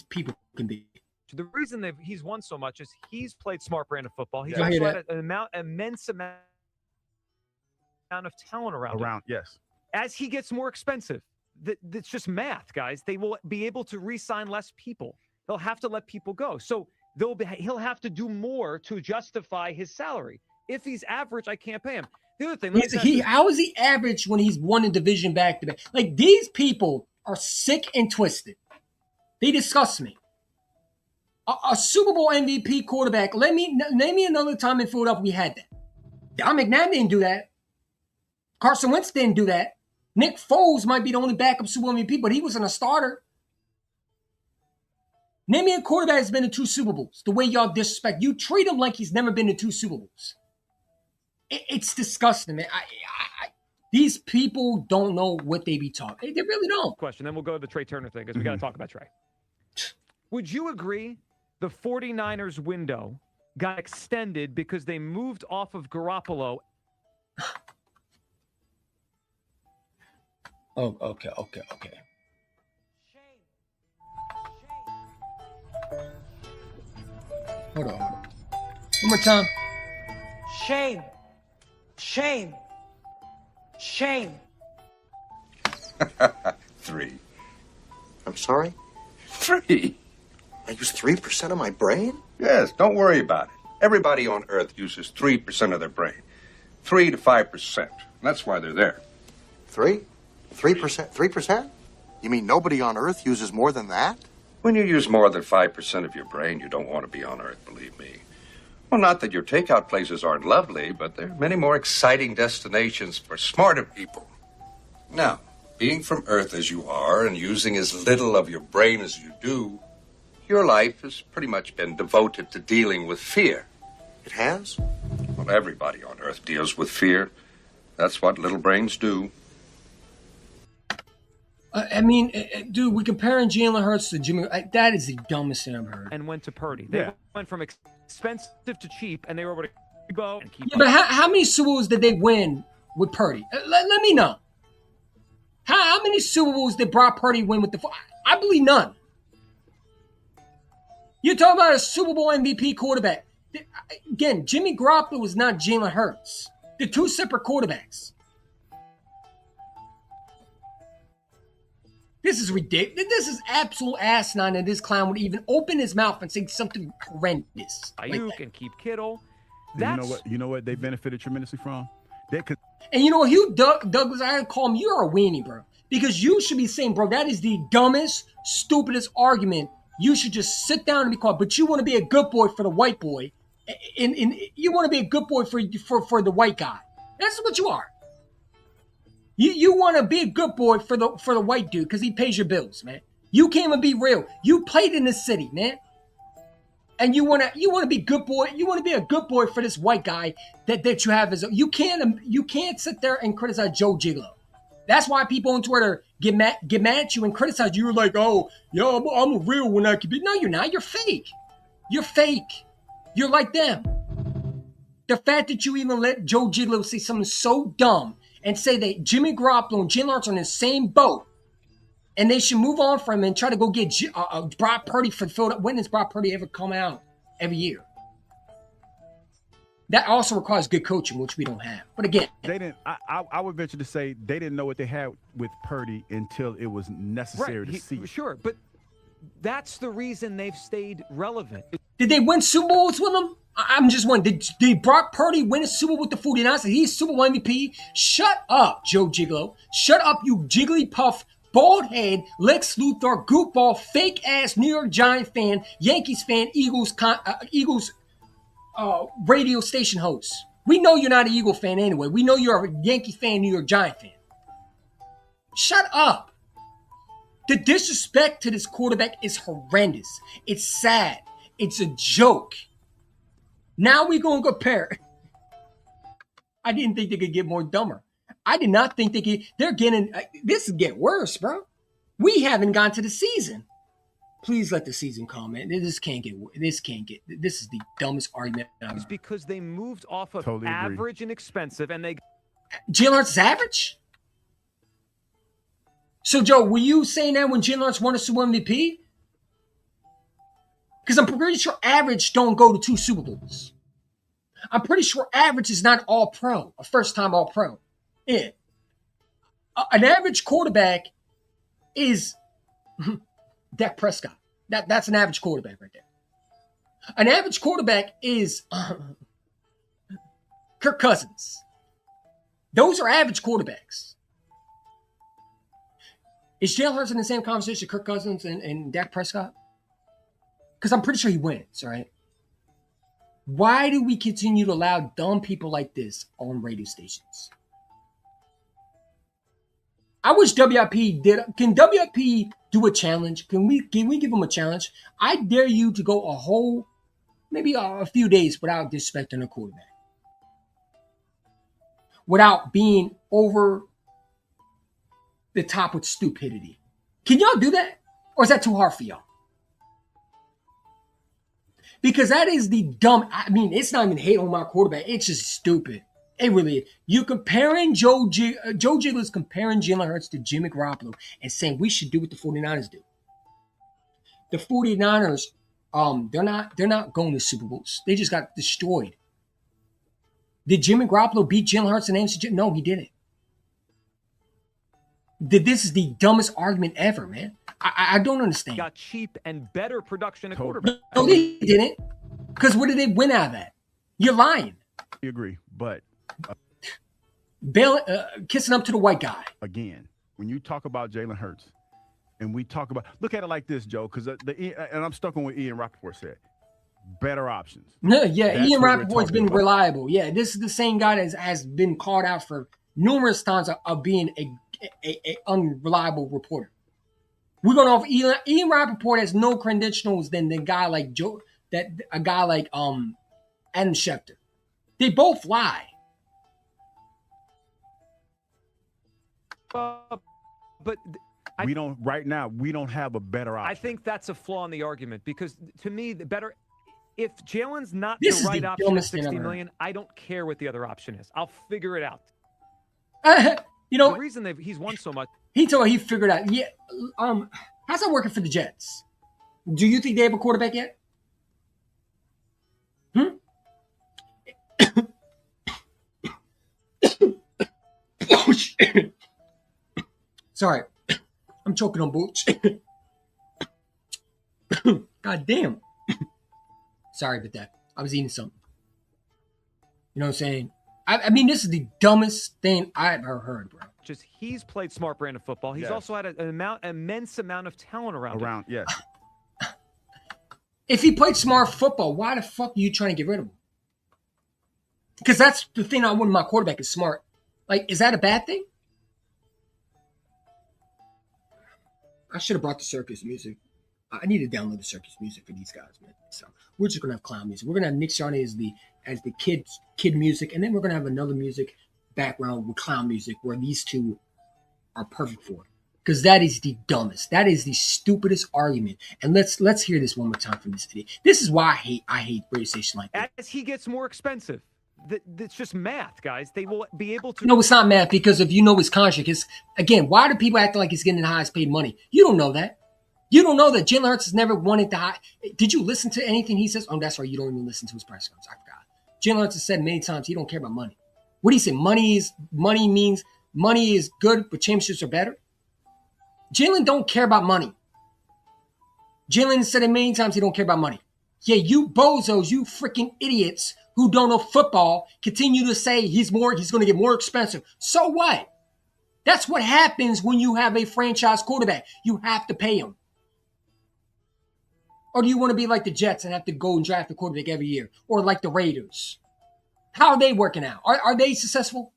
people can be. The reason that he's won so much is he's played smart brand of football. He's Yeah, I hear also had an immense amount of talent around him. Yes. As he gets more expensive, it's just math, guys. They will be able to re-sign less people. They'll have to let people go. So he'll have to do more to justify his salary. If he's average, I can't pay him. The other thing, how is he average when he's won a division back to back? Like, these people are sick and twisted. They disgust me. A Super Bowl MVP quarterback. Name me another time in Philadelphia we had that. Don McNabb didn't do that. Carson Wentz didn't do that. Nick Foles might be the only backup Super Bowl MVP, but he wasn't a starter. Name me a quarterback that's been to 2 Super Bowls. The way y'all disrespect. You treat him like he's never been to 2 Super Bowls. It's disgusting, man. These people don't know what they be talking. They really don't. Question, then we'll go to the Trey Turner thing because we got to talk about Trey. Would you agree the 49ers window got extended because they moved off of Garoppolo? Oh, okay. Hold on. One more time. Shame. Shame. Shame. 3. I'm sorry? 3. I use 3% of my brain? Yes, don't worry about it. Everybody on Earth uses 3% of their brain. 3 to 5%. That's why they're there. 3%? 3%? You mean nobody on Earth uses more than that? When you use more than 5% of your brain, you don't want to be on Earth, believe me. Well, not that your takeout places aren't lovely, but there are many more exciting destinations for smarter people. Now, being from Earth as you are and using as little of your brain as you do, your life has pretty much been devoted to dealing with fear. It has? Well, everybody on Earth deals with fear. That's what little brains do. I mean, dude, we're comparing Jalen Hurts to Jimmy. That is the dumbest thing I've heard. And went to Purdy. They went from expensive to cheap, and they were able to go and keep. Yeah, but how many Super Bowls did they win with Purdy? Let me know. How many Super Bowls did Brock Purdy win with the? I believe none. You're talking about a Super Bowl MVP quarterback. Again, Jimmy Garoppolo was not Jalen Hurts. They're 2 separate quarterbacks. This is ridiculous. This is absolute asinine that this clown would even open his mouth and say something horrendous. Ayuk and keep Kittle. You know what they benefited tremendously from? And you know what, Hugh Douglas, I call him, you're a weenie, bro. Because you should be saying, bro, that is the dumbest, stupidest argument. You should just sit down and be quiet. But you want to be a good boy for the white boy. And you want to be a good boy for the white guy. That's what you are. You want to be a good boy for the white dude because he pays your bills, man. You can't even be real. You played in the city, man. And you want to be good boy. You want to be a good boy for this white guy that you have as you can't sit there and criticize Joe Gigolo. That's why people on Twitter get mad at you and criticize you. You're like, oh, yeah, I'm a real one. I can be. No, you're not. You're fake. You're fake. You're like them. The fact that you even let Joe Gigolo say something so dumb and say that Jimmy Garoppolo and Jalen Hurts are in the same boat and they should move on from him and try to go get Brock Purdy for Philadelphia. When does Brock Purdy ever come out? Every year. That also requires good coaching, which we don't have. But again, they didn't. I would venture to say they didn't know what they had with Purdy until it was necessary to see. Sure, but that's the reason they've stayed relevant. Did they win Super Bowls with him? I'm just wondering. Did Brock Purdy win a Super Bowl with the 49ers? He's Super Bowl MVP. Shut up, Joe Gigolo. Shut up, you jigglypuff, bald head, Lex Luthor, goofball, fake ass New York Giant fan, Yankees fan, Eagles radio station host. We know you're not an Eagle fan anyway. We know you're a Yankee fan, New York Giant fan. Shut up. The disrespect to this quarterback is horrendous. It's sad. It's a joke. Now we're going to compare. I didn't think they could get more dumber. I did not think they're getting, this is getting worse, bro. We haven't gone to the season. Please let the season come, man. This is the dumbest argument ever. It's because they moved off of Totally agree. average and expensive, and they Jalen Hurts is average? So, Joe, were you saying that when Jalen Hurts won a Super Bowl MVP? Because I'm pretty sure average don't go to 2 Super Bowls. I'm pretty sure average is not all pro, a first-time all pro. Yeah. An average quarterback is Dak Prescott. That's an average quarterback right there. An average quarterback is Kirk Cousins. Those are average quarterbacks. Is Jalen Hurts in the same conversation as Kirk Cousins and Dak Prescott? Because I'm pretty sure he wins, right? Why do we continue to allow dumb people like this on radio stations? I wish WIP did. Can WIP do a challenge? Can we give them a challenge? I dare you to go maybe a few days without disrespecting a quarterback, without being over the top with stupidity. Can y'all do that? Or is that too hard for y'all? Because that is the dumb, it's not even hate on my quarterback. It's just stupid. It really is. You comparing Joe Giglio is comparing Jalen Hurts to Jimmy Garoppolo and saying we should do what the 49ers do. The 49ers, they're not going to Super Bowls. They just got destroyed. Did Jimmy Garoppolo beat Jalen Hurts in the NFC? No, he didn't. This is the dumbest argument ever, man. I don't understand. got cheap and better production at quarterback. No, they didn't. Because what did they win out of that? You're lying. I agree, but Kissing up to the white guy. again, when you talk about Jalen Hurts, and we talk about, look at it like this, Joe, because and I'm stuck on what Ian Rappaport said. Better options. No, yeah, That's Ian what we're Rappaport's been talking about. reliable. Yeah, this is the same guy that has been called out for numerous times of being a unreliable reporter. We're going off Ian Rappaport has no credentials than a guy like Adam Schefter. They both lie. But We don't have a better option. I think that's a flaw in the argument because to me, if Jalen's not This the is right the option at dumbest thing I've 60 ever million, I don't care what the other option is. I'll figure it out. You know, The reason he's won so much. he told he figured out. Yeah, how's that working for the Jets? Do you think they have a quarterback yet? Oh, shit. Sorry, I'm choking on boots. God damn. Sorry about that. I was eating something. You know what I'm saying? I mean, this is the dumbest thing I've ever heard, bro. Just he's played smart brand of football. He's Yes. also had an immense amount of talent around him. Yes. If he played smart football, why the fuck are you trying to get rid of him? Because that's the thing I want in my quarterback is smart. Like, is that a bad thing? I should have brought the circus music. I need to download the circus music for these guys, man. So we're just gonna have clown music. We're gonna have Nick Sharney as the kid music, and then we're gonna have another music background with clown music where these two are perfect for it. Because that is the dumbest. That is the stupidest argument. And let's hear this one more time from this idiot. This is why I hate radio station like that. As he gets more expensive, it's just math, guys. They will be able to. No, it's not math because if you know his contract, it's again, why do people act like he's getting the highest paid money? You don't know that. You don't know that Jalen Hurts has never wanted the high. Did you listen to anything he says? Oh, that's right. You don't even listen to his press conference. I forgot. Jalen Hurts has said many times he don't care about money. What do you say? Money means money is good, but championships are better. Jalen don't care about money. Jalen said it many times he don't care about money. Yeah, you bozos, you freaking idiots who don't know football continue to say he's going to get more expensive. So what? That's what happens when you have a franchise quarterback. You have to pay him. Or do you want to be like the Jets and have to go and draft a quarterback every year? Or like the Raiders? How are they working out? Are they successful?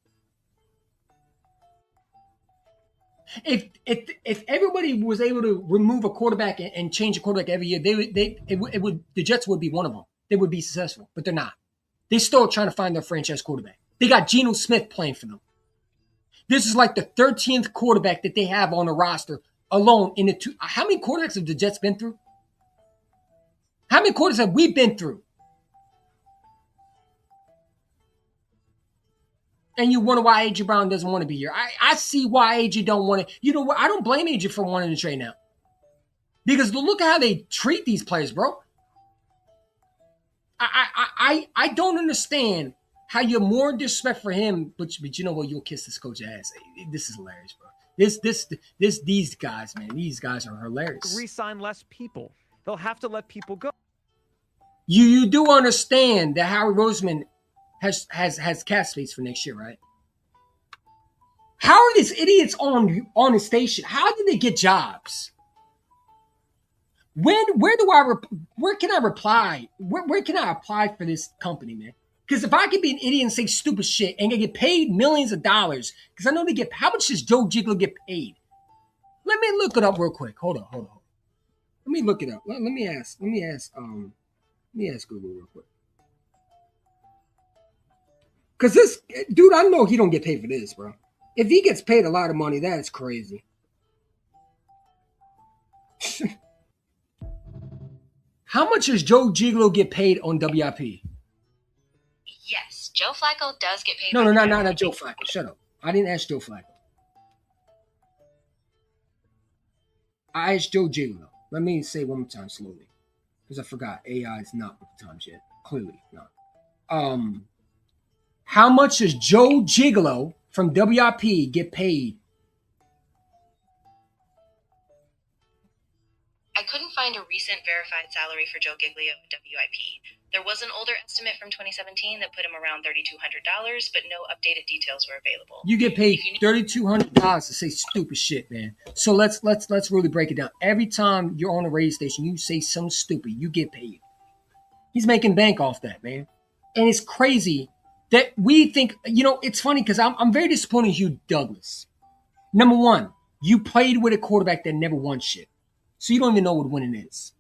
If everybody was able to remove a quarterback and change a quarterback every year, the Jets would be one of them. They would be successful, but they're not. They're still trying to find their franchise quarterback. They got Geno Smith playing for them. This is like the 13th quarterback that they have on the roster alone in the two. How many quarterbacks have the Jets been through? How many quarters have we been through? And you wonder why A.J. Brown doesn't want to be here. I see why A.J. don't want to. You know what? I don't blame A.J. for wanting to trade now. Because look at how they treat these players, bro. I don't understand how you're more disrespect for him, but you know what? You'll kiss this coach's ass. This is hilarious, bro. These guys, man. These guys are hilarious. Resign less people. They'll have to let people go. You do understand that Howie Roseman has cap space for next year, right? How are these idiots on the station? How did they get jobs? Where can I reply? Where can I apply for this company, man? Because if I could be an idiot and say stupid shit and get paid millions of dollars, because I know they get, how much does Joe Giglio get paid? Let me look it up real quick. Hold on. Let me look it up. Let me ask Google real quick. Because this dude, I know he don't get paid for this, bro. If he gets paid a lot of money, that's crazy. How much does Joe Giglio get paid on WIP? Yes, Joe Flacco does get paid. No, not Joe Flacco. Shut up. I didn't ask Joe Flacco. I asked Joe Giglio. Let me say it one more time slowly, because I forgot. AI is not with the times yet. Clearly not. How much does Joe Giglio from WIP get paid? I couldn't find a recent verified salary for Joe Giglio at WIP. There was an older estimate from 2017 that put him around $3,200, but no updated details were available. You get paid $3,200 to say stupid shit, man. So let's really break it down. Every time you're on a radio station, you say something stupid, you get paid. He's making bank off that, man. And it's crazy that we think, it's funny because I'm very disappointed in Hugh Douglas. Number one, you played with a quarterback that never won shit. So you don't even know what winning is.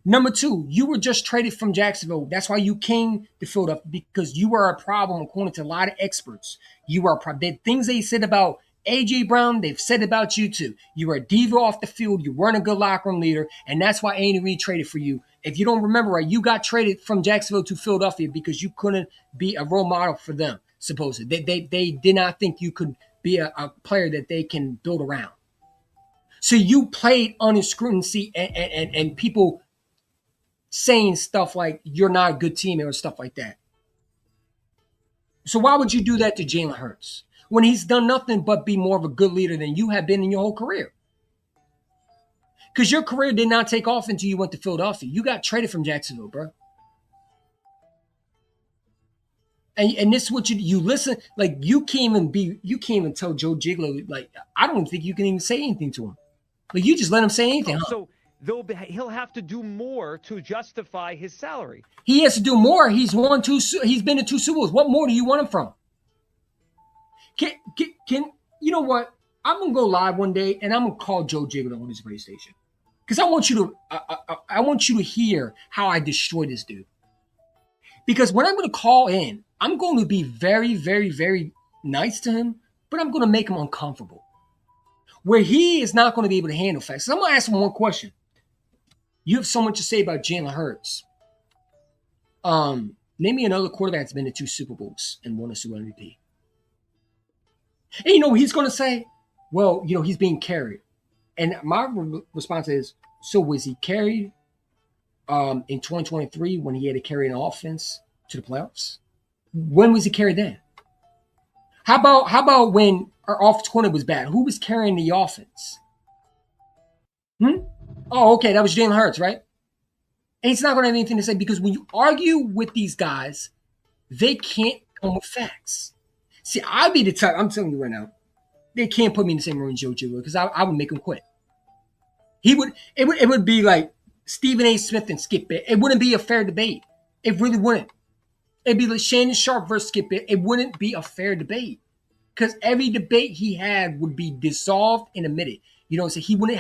Number two, you were just traded from Jacksonville. That's why you came to Philadelphia, because you were a problem according to a lot of experts. You were a problem. The things they said about A.J. Brown, they've said about you too. You were a diva off the field. You weren't a good locker room leader. And that's why Andy Reid traded for you. If you don't remember right, you got traded from Jacksonville to Philadelphia because you couldn't be a role model for them, supposedly. They did not think you could be a player that they can build around. So you played under scrutiny and people saying stuff like you're not a good teammate or stuff like that. So why would you do that to Jalen Hurts when he's done nothing but be more of a good leader than you have been in your whole career? Because your career did not take off until you went to Philadelphia. You got traded from Jacksonville, bro. And this is what you listen, like you can't even tell Joe Giglio, like, I don't think you can even say anything to him. Like you just let him say anything. So he'll have to do more to justify his salary. He has to do more. He's been to 2 Super Bowls. What more do you want him from? Can you know what? I'm gonna go live one day and I'm gonna call Joe Giglio on his radio station because I want you to hear how I destroy this dude. Because when I'm gonna call in, I'm going to be very, very, very nice to him, but I'm gonna make him uncomfortable, where he is not going to be able to handle facts. So I'm going to ask him one question. You have so much to say about Jalen Hurts. Name me another quarterback that's been to 2 Super Bowls and won a Super MVP. And you know what he's going to say? Well, he's being carried. And my response is, so was he carried in 2023 when he had to carry an offense to the playoffs? When was he carried then? How about when our offense coordinator was bad? Who was carrying the offense? Oh, okay, that was Jalen Hurts, right? And he's not going to have anything to say because when you argue with these guys, they can't come with facts. See, I'd be the type, I'm telling you right now, they can't put me in the same room as Joe Giglio because I would make him quit. It would be like Stephen A. Smith and Skip Bayless. It wouldn't be a fair debate. It really wouldn't. It'd be like Shannon Sharpe versus Skip Bayless. It wouldn't be a fair debate. Because every debate he had would be dissolved in a minute. You know, so he wouldn't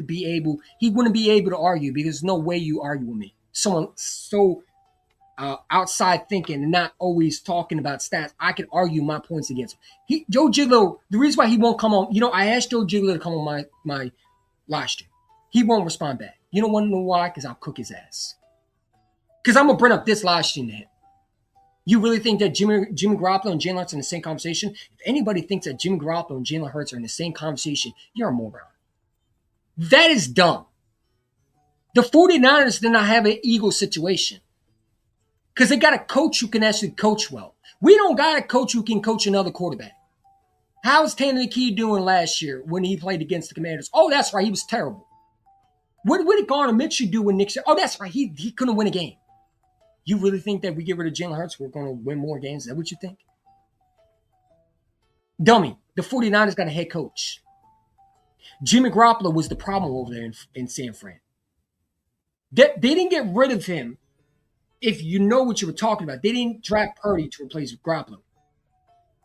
be able to argue because there's no way you argue with me. Someone so outside thinking and not always talking about stats, I can argue my points against him. Joe Giglio, the reason why he won't come on, I asked Joe Giglio to come on my live stream. He won't respond back. You don't want to know why? Because I'll cook his ass. Because I'm going to bring up this live stream to him. You really think that Jimmy Garoppolo and Jalen Hurts are in the same conversation? If anybody thinks that Jimmy Garoppolo and Jalen Hurts are in the same conversation, you're a moron. That is dumb. The 49ers did not have an Eagles situation because they got a coach who can actually coach well. We don't got a coach who can coach another quarterback. How's Tanner McKee doing last year when he played against the Commanders? Oh, that's right. He was terrible. What did Gardner Minshew do when Nick said, oh, that's right. He couldn't win a game. You really think that we get rid of Jalen Hurts, we're going to win more games? Is that what you think? Dummy. The 49ers got a head coach. Jimmy Garoppolo was the problem over there in San Fran. They didn't get rid of him if you know what you were talking about. They didn't draft Purdy to replace Garoppolo.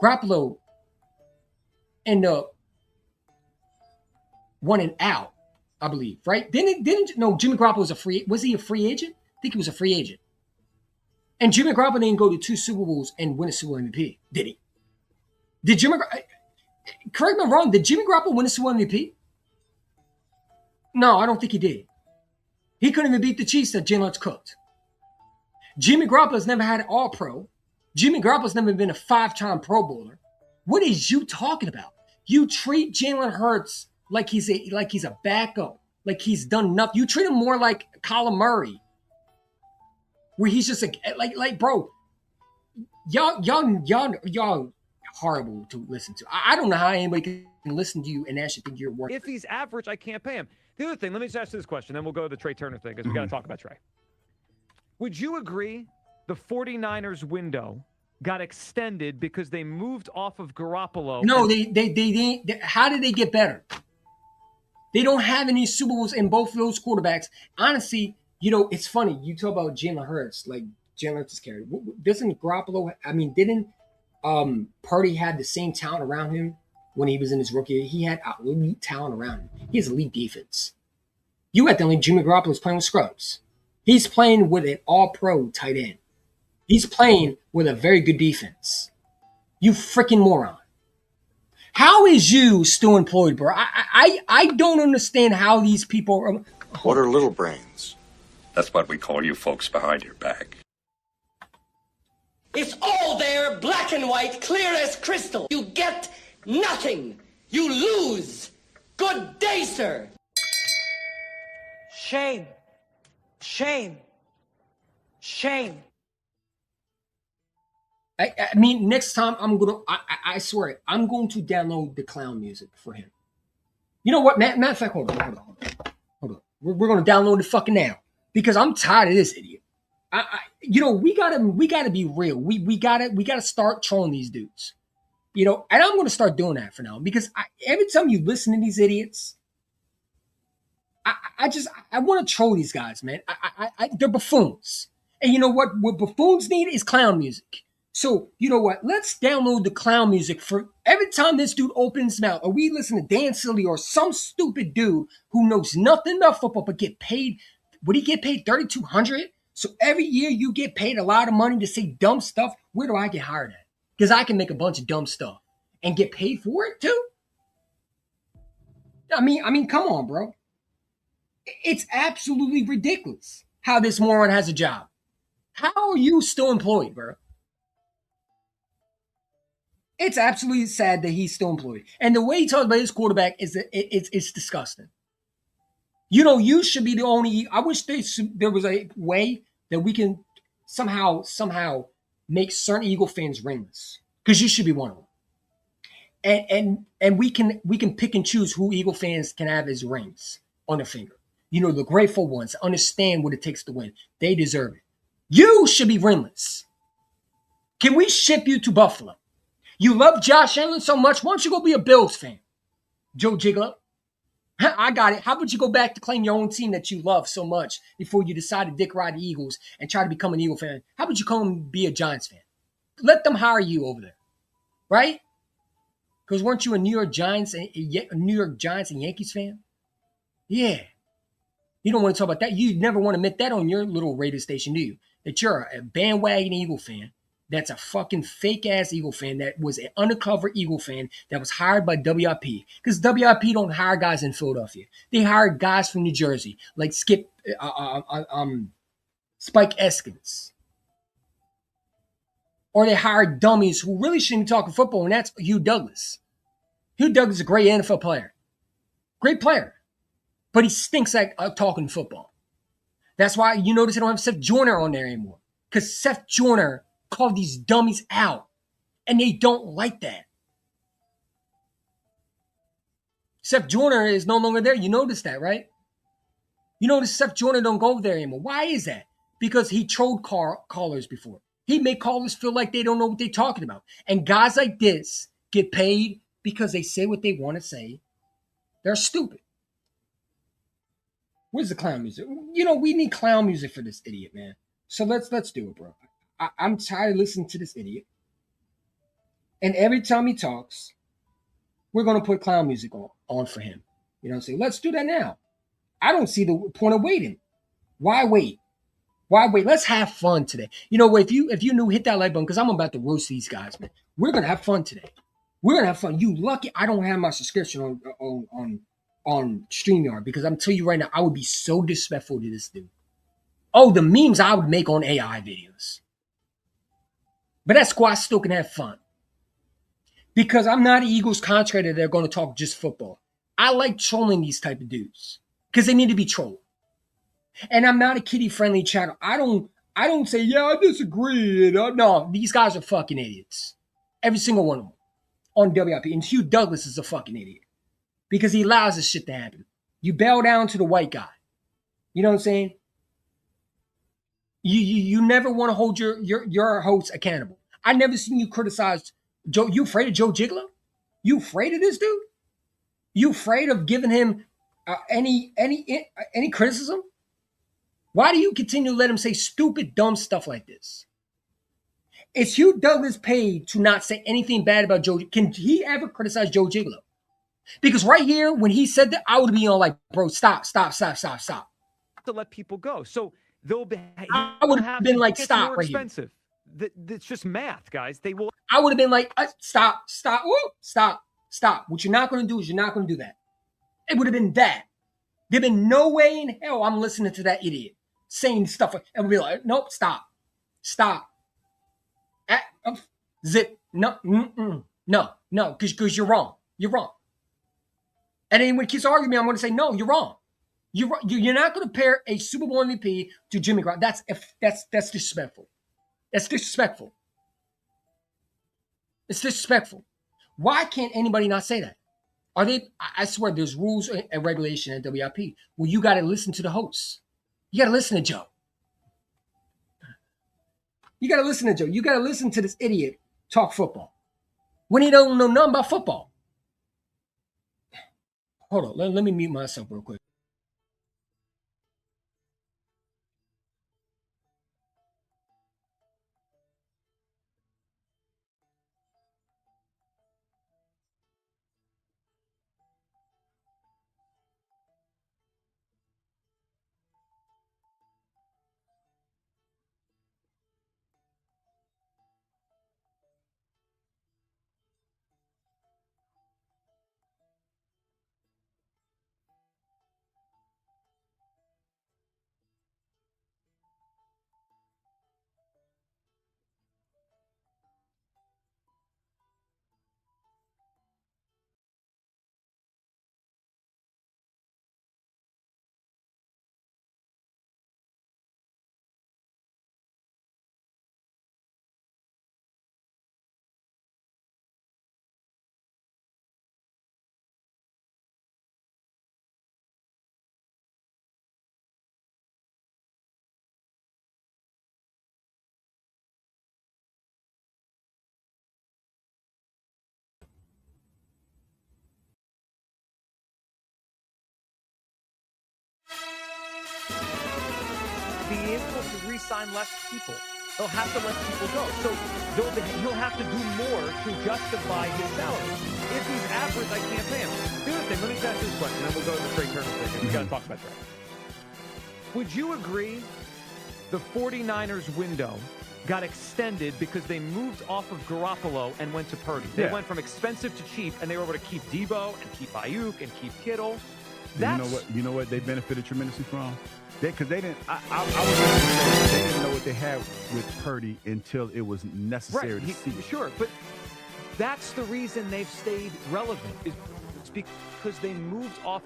Garoppolo ended up winning out, I believe, right? Jimmy Garoppolo was he a free agent? I think he was a free agent. And Jimmy Garoppolo didn't go to 2 Super Bowls and win a Super Bowl MVP, did he? Correct me if I'm wrong, did Jimmy Garoppolo win a Super Bowl MVP? No, I don't think he did. He couldn't even beat the Chiefs that Jalen Hurts cooked. Jimmy Garoppolo's never had an All-Pro. Jimmy Garoppolo's never been a 5-time Pro Bowler. What is you talking about? You treat Jalen Hurts like he's a backup, like he's done nothing. You treat him more like Kyler Murray, where he's just like bro, y'all horrible to listen to. I don't know how anybody can listen to you and actually think you're worth. If he's average, I can't pay him. The other thing, let me just ask you this question, then we'll go to the Trey Turner thing because we got to talk about Trey. Would you agree the 49ers window got extended because they moved off of Garoppolo? No, they didn't. How did they get better? They don't have any Super Bowls in both of those quarterbacks. Honestly, it's funny. You talk about Jalen Hurts, like Jalen Hurts is carried. Doesn't Garoppolo, didn't Purdy have the same talent around him when he was in his rookie year? He had elite talent around him. He has elite defense. You have to think Jimmy Garoppolo's playing with scrubs. He's playing with an all-pro tight end. He's playing with a very good defense. You freaking moron. How is you still employed, bro? I don't understand how these people are. What are little brains? That's what we call you folks behind your back. It's all there, black and white, clear as crystal. You get nothing. You lose. Good day, sir. Shame. Shame. Shame. Next time I swear it, I'm going to download the clown music for him. You know what? Matter of fact, hold on. We're going to download it fucking now because I'm tired of this idiot. We gotta be real. We gotta start trolling these dudes. And I'm going to start doing that for now because every time you listen to these idiots, I want to troll these guys, man. They're buffoons. And you know what? What buffoons need is clown music. So, you know what? Let's download the clown music for every time this dude opens his mouth or we listen to Dan Silly or some stupid dude who knows nothing about football but get paid. Would he get paid $3,200? So every year you get paid a lot of money to say dumb stuff. Where do I get hired at? Because I can make a bunch of dumb stuff and get paid for it too. I mean, come on, bro. It's absolutely ridiculous how this moron has a job. How are you still employed, bro? It's absolutely sad that he's still employed. And the way he talks about his quarterback is that it's disgusting. You should be the only. I wish there was a way that we can somehow make certain Eagle fans ringless, because you should be one of them. And we can pick and choose who Eagle fans can have as rings on their finger. The grateful ones understand what it takes to win. They deserve it. You should be ringless. Can we ship you to Buffalo? You love Josh Allen so much. Why don't you go be a Bills fan, Joe Giglio? I got it. How about you go back to claim your own team that you love so much before you decide to dick ride the Eagles and try to become an Eagle fan? How about you come and be a Giants fan? Let them hire you over there, right? Because weren't you a New York Giants and Yankees fan? Yeah. You don't want to talk about that. You never want to admit that on your little radio station, do you? That you're a bandwagon Eagle fan. That's a fucking fake ass Eagle fan. That was an undercover Eagle fan that was hired by WIP. Because WIP don't hire guys in Philadelphia. They hire guys from New Jersey, like Spike Eskins. Or they hire dummies who really shouldn't be talking football, and that's Hugh Douglas. Hugh Douglas is a great NFL player. Great player. But he stinks at talking football. That's why you notice they don't have Seth Joyner on there anymore. Because Seth Joyner called these dummies out. And they don't like that. Seth Joyner is no longer there. You notice that, right? You notice Seth Joyner don't go there anymore. Why is that? Because he trolled callers before. He made callers feel like they don't know what they're talking about. And guys like this get paid because they say what they want to say. They're stupid. Where's the clown music? You know, we need clown music for this idiot, man. So let's do it, bro. I'm tired of listening to this idiot. And every time he talks, we're going to put clown music on for him. You know what I'm saying? Let's do that now. I don't see the point of waiting. Why wait? Why wait? Let's have fun today. You know, if you new, hit that like button because I'm about to roast these guys, man. We're going to have fun today. We're going to have fun. You lucky I don't have my subscription on StreamYard because I'm telling you right now, I would be so disrespectful to this dude. Oh, the memes I would make on AI videos. But that's why I still can have fun. Because I'm not an Eagles contractor that are going to talk just football. I like trolling these type of dudes because they need to be trolled. And I'm not a kiddie-friendly channel. I don't say, yeah, I disagree. No, these guys are fucking idiots. Every single one of them on WIP. And Hugh Douglas is a fucking idiot. Because he allows this shit to happen. You bow down to the white guy. You know what I'm saying? You never want to hold your host accountable. I never seen you criticize Joe. You afraid of Joe Giglio? You afraid of this dude? You afraid of giving him any criticism? Why do you continue to let him say stupid, dumb stuff like this? Is Hugh Douglas paid to not say anything bad about Joe? Can he ever criticize Joe Giglio? Because right here, when he said that, I would be on like, bro, stop. To let people go. So they'll be. I would have been like, stop more right expensive. It's just math, guys. They will. I would have been like, stop. What you're not going to do is you're not going to do that. It would have been that. There'd been no way in hell I'm listening to that idiot saying stuff and be like, nope, stop. Zip. No, because you're wrong. You're wrong. And then when he keeps arguing me, I'm going to say, no, you're wrong. You're not going to pair a Super Bowl MVP to Jimmy Garoppolo. That's disrespectful. That's disrespectful. It's disrespectful. Why can't anybody not say that? I swear there's rules and regulation at WIP where you got to listen to the hosts. You got to listen to Joe. You got to listen to Joe. You got to listen to this idiot talk football when he don't know nothing about football. Hold on. Let me mute myself real quick. Be able to re-sign less people. They'll have to let people go. So he'll have to do more to justify his salary. If he's average, I can't pay him. The other thing, let me just ask you this question, then we'll go to the Trey Turner thing. We got to talk about that. Would you agree the 49ers window got extended because they moved off of Garoppolo and went to Purdy? They went from expensive to cheap, and they were able to keep Debo and keep Ayuk and keep Kittle. You know what they benefited tremendously from? Because they didn't. I was going to say they didn't know what they had with Purdy until it was necessary to see. Sure, but that's the reason they've stayed relevant. It's because they moved off.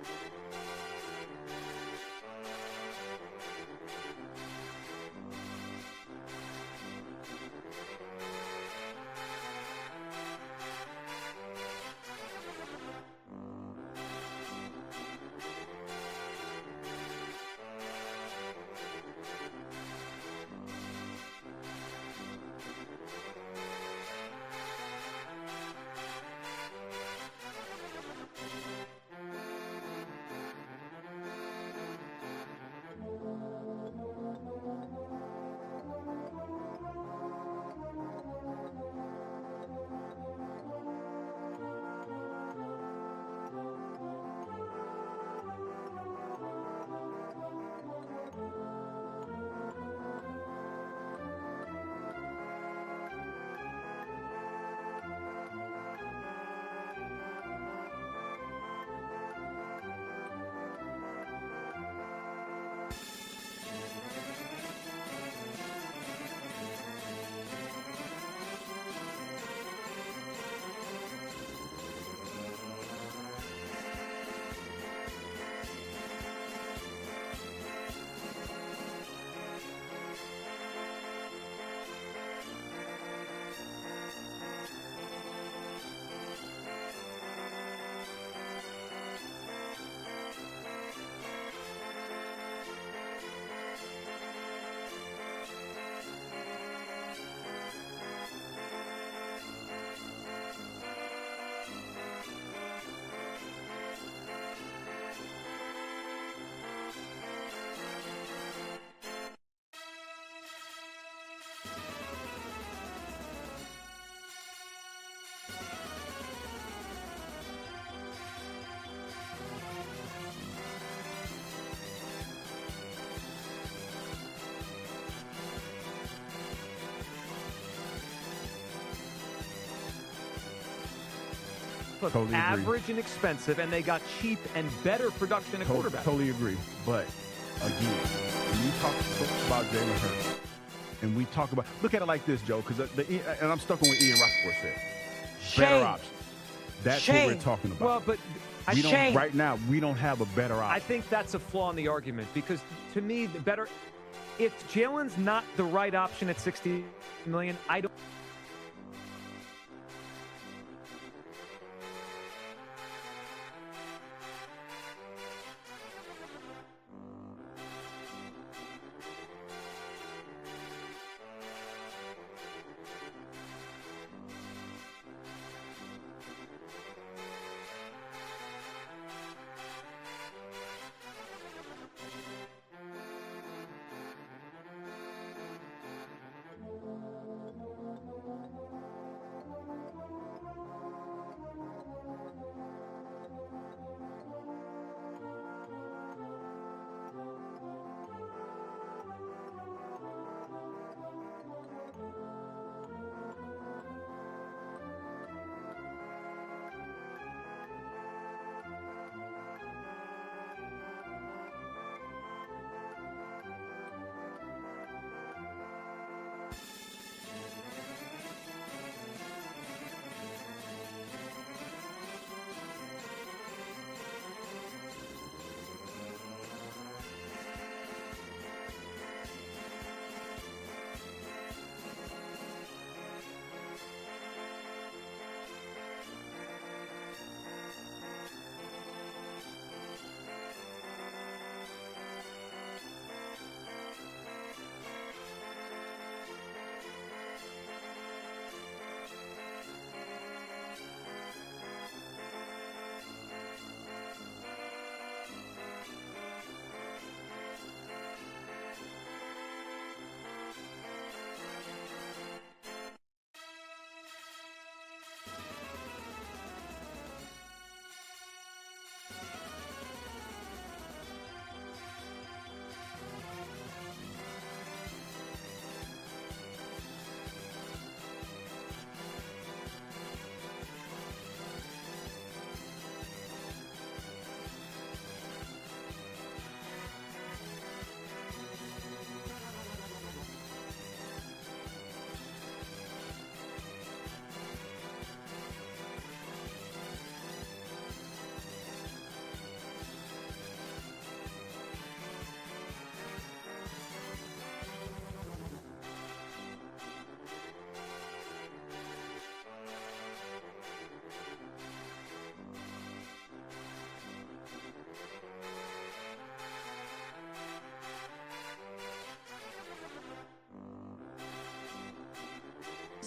Totally average agree. and expensive, and they got cheap and better production at quarterback. Totally agree. But again, when you talk about Jalen Hurts, and we talk about, look at it like this, Joe, because and I'm stuck on what Ian Rappaport said. Better option. That's what we're talking about. Well, but right now, we don't have a better option. I think that's a flaw in the argument because, to me, the better. If Jalen's not the right option at $60 million, I don't.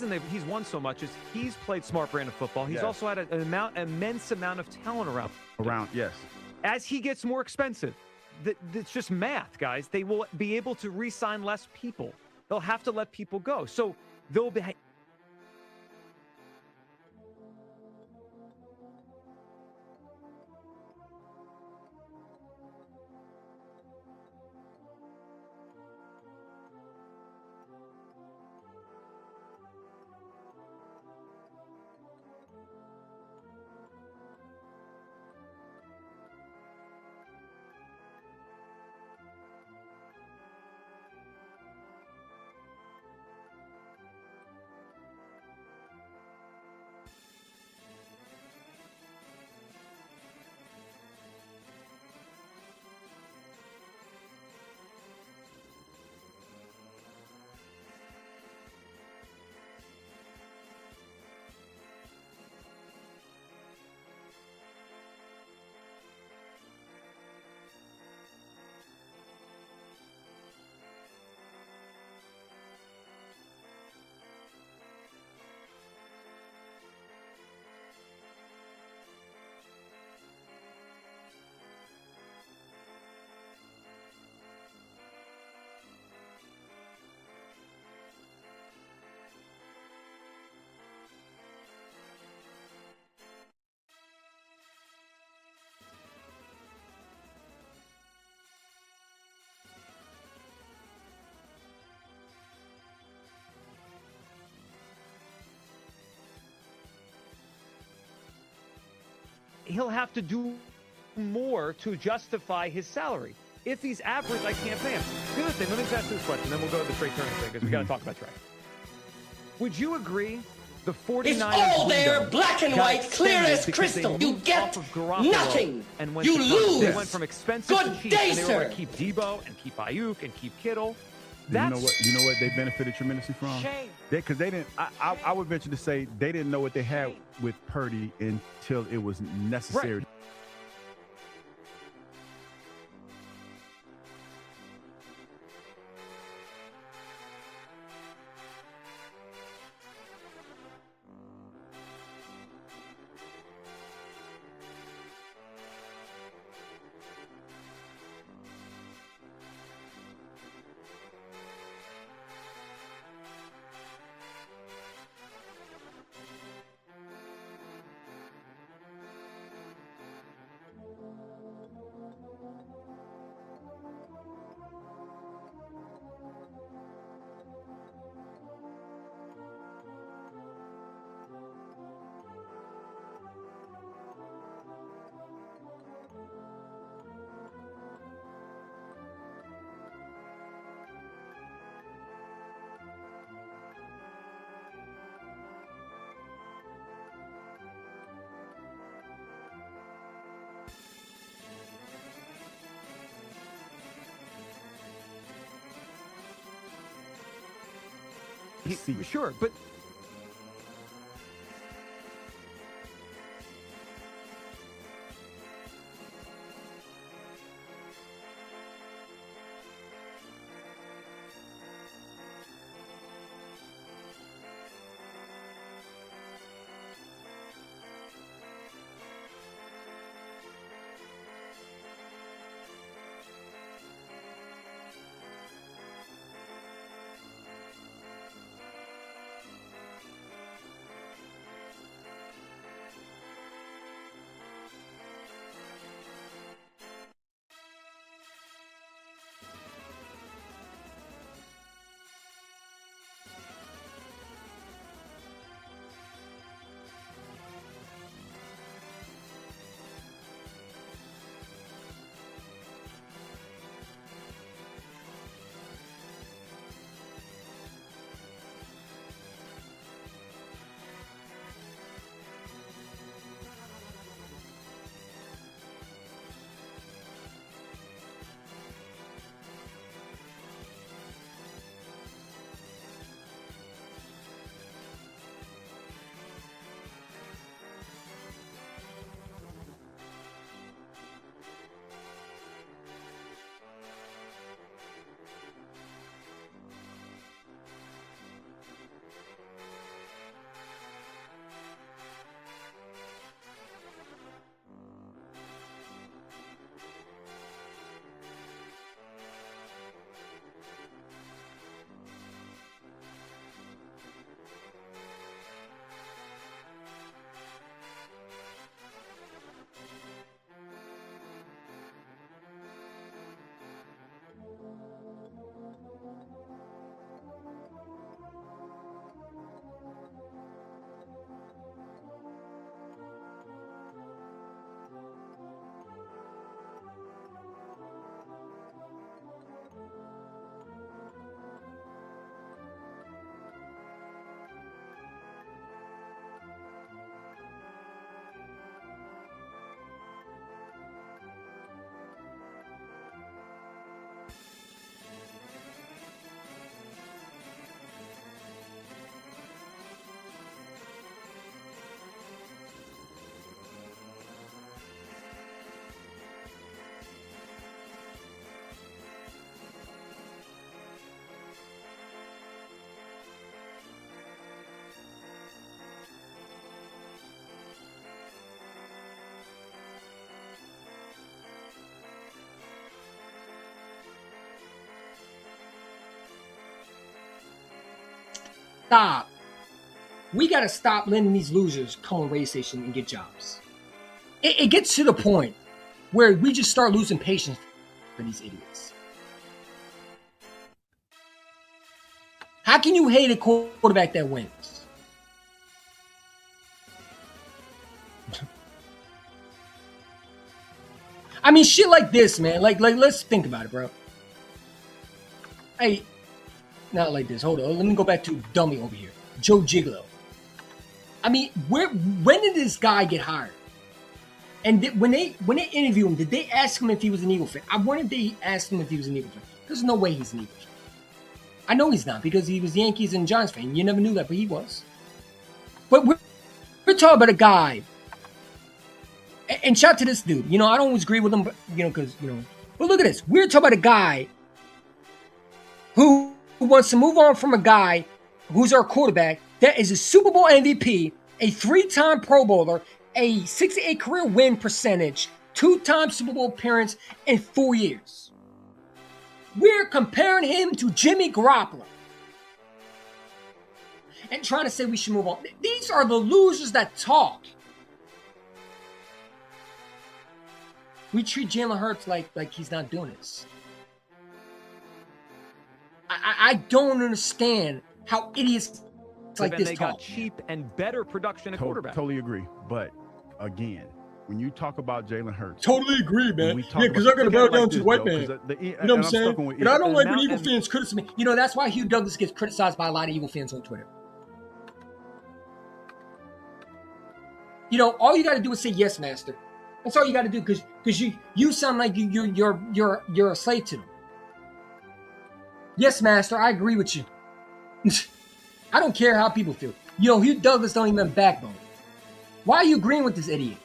reason he's won so much is he's played smart brand of football. He's Yes. also had an immense amount of talent around. Yes. As he gets more expensive, it's just math, guys. They will be able to re-sign less people. They'll have to let people go. So they'll be. He'll have to do more to justify his salary. If he's average, I can't pay him. The other thing, let me just ask you this question, then we'll go to the Trey Turner thing, because we got to talk about Trey. Would you agree the 49ers It's all there, window black and got white, clear extended as because they crystal. You moved get off of Garoppolo nothing. and went You to Purdy? They lose. went from expensive Good to cheap, day, and they were able sir. to keep Debo and keep Ayuk and keep Kittle. You know what? You know what they benefited tremendously from? Shame. Because they didn't. I would venture to say they didn't know what they had with Purdy until it was necessary. Sure, but stop. We got to stop letting these losers come on radio station and get jobs. It gets to the point where we just start losing patience for these idiots. How can you hate a quarterback that wins? I mean, shit like this, man. Like, let's think about it, bro. Hey, not like this. Hold on. Let me go back to dummy over here. Joe Giglio. I mean, when did this guy get hired? And when they interviewed him, did they ask him if he was an Eagle fan? I wonder if they asked him if he was an Eagle fan. There's no way he's an Eagle fan. I know he's not because he was Yankees and Giants fan. You never knew that, but he was. But we're talking about a guy. And shout out to this dude. You know, I don't always agree with him, but because But look at this. We're talking about a guy who wants to move on from a guy who's our quarterback that is a Super Bowl MVP, a 3-time Pro Bowler, a 68 career win percentage, 2-time Super Bowl appearance in 4 years. We're comparing him to Jimmy Garoppolo and trying to say we should move on. These are the losers that talk. We treat Jalen Hurts like he's not doing this. I don't understand how idiots like this they talk. got cheap and better production at quarterback. Totally agree. But again, when you talk about Jalen Hurts, Totally agree, man. Yeah, because I got to bow down to the white man. You You know what I'm saying? And I don't like when Eagle fans criticize me. You know, that's why Hugh Douglas gets criticized by a lot of Eagle fans on Twitter. You know, all you got to do is say yes, master. That's all you got to do because you sound like you're a slave to them. Yes, master, I agree with you. I don't care how people feel. You know, Hugh Douglas don't even have backbone. Why are you agreeing with this idiot?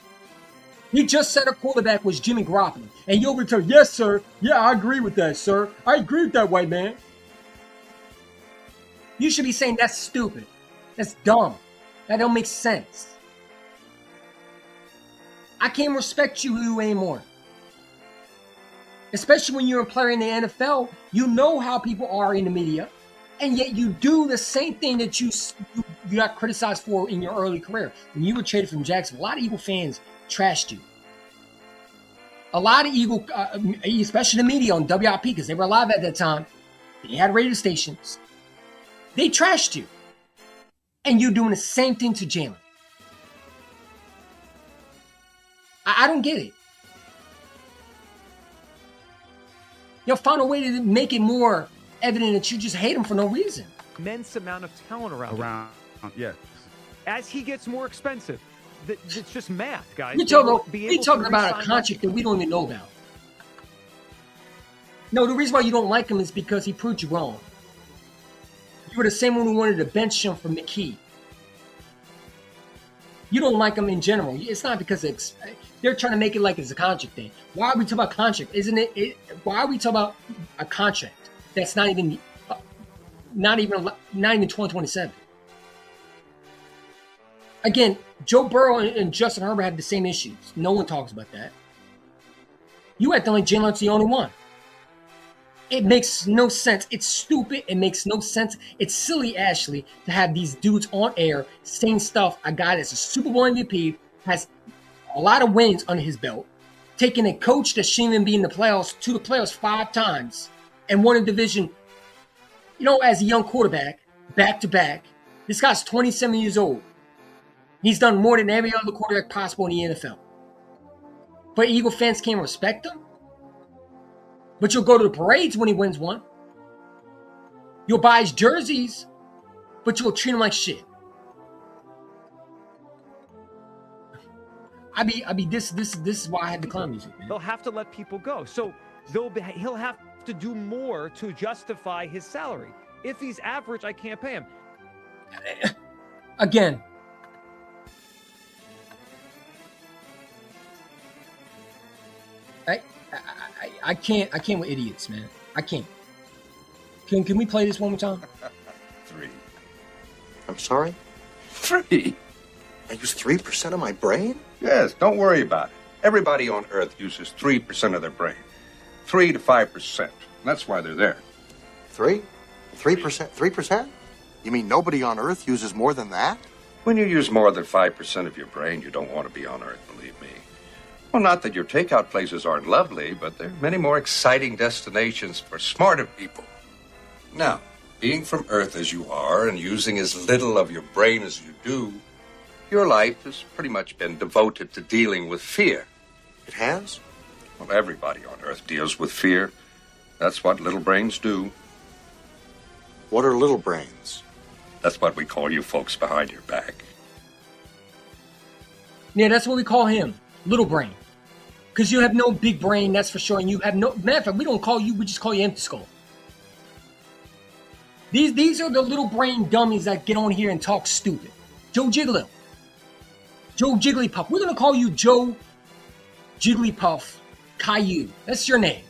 He just said a quarterback was Jimmy Garoppolo. And you'll return, yes, sir. Yeah, I agree with that, sir. I agree with that, white man. You should be saying that's stupid. That's dumb. That don't make sense. I can't respect you anymore. Especially when you're a player in the NFL, you know how people are in the media, and yet you do the same thing that you got criticized for in your early career. When you were traded from Jacksonville, a lot of Eagle fans trashed you. A lot of Eagle, especially the media on WIP, because they were alive at that time, they had radio stations. They trashed you. And you're doing the same thing to Jalen. I don't get it. You'll find a way to make it more evident that you just hate him for no reason. Immense amount of talent around him. Yeah. As he gets more expensive, it's just math, guys. We're talking about a contract that we don't even know about. No, the reason why you don't like him is because he proved you wrong. You were the same one who wanted to bench him for McKee. You don't like him in general. It's not because they're trying to make it like it's a contract thing. Why are we talking about contract? Isn't it? Why are we talking about a contract that's not even 2027? Again, Joe Burrow and Justin Herbert have the same issues. No one talks about that. You acting like Jalen Hurts the only one. It makes no sense. It's stupid. It makes no sense. It's silly, Ashley, to have these dudes on air saying stuff. A guy that's a Super Bowl MVP, has a lot of wins under his belt, taking a coach that shouldn't even be in the playoffs to the playoffs 5 times, and won a division, as a young quarterback, back to back. This guy's 27 years old. He's done more than every other quarterback possible in the NFL. But Eagle fans can't respect him? But you'll go to the parades when he wins one. You'll buy his jerseys, but you'll treat him like shit. This is why I had to clown music, man. They'll have to let people go. So he'll have to do more to justify his salary. If he's average, I can't pay him. Again. I can't with idiots, man. I can't. Can we play this one more time? 3. I'm sorry? 3. I use 3% of my brain? Yes, don't worry about it. Everybody on Earth uses 3% of their brain. 3 to 5%. That's why they're there. 3%? 3%? You mean nobody on Earth uses more than that? When you use more than 5% of your brain, you don't want to be on Earth, believe me. Well, not that your takeout places aren't lovely, but there are many more exciting destinations for smarter people. Now, being from Earth as you are and using as little of your brain as you do, your life has pretty much been devoted to dealing with fear. It has? Well, everybody on Earth deals with fear. That's what little brains do. What are little brains? That's what we call you folks behind your back. Yeah, that's what we call him, little brain. Because you have no big brain, that's for sure. And you have no, matter of fact, we don't call you, we just call you empty skull. These are the little brain dummies that get on here and talk stupid. Joe Jiggler. Joe Jigglypuff. We're going to call you Joe Jigglypuff Caillou. That's your name.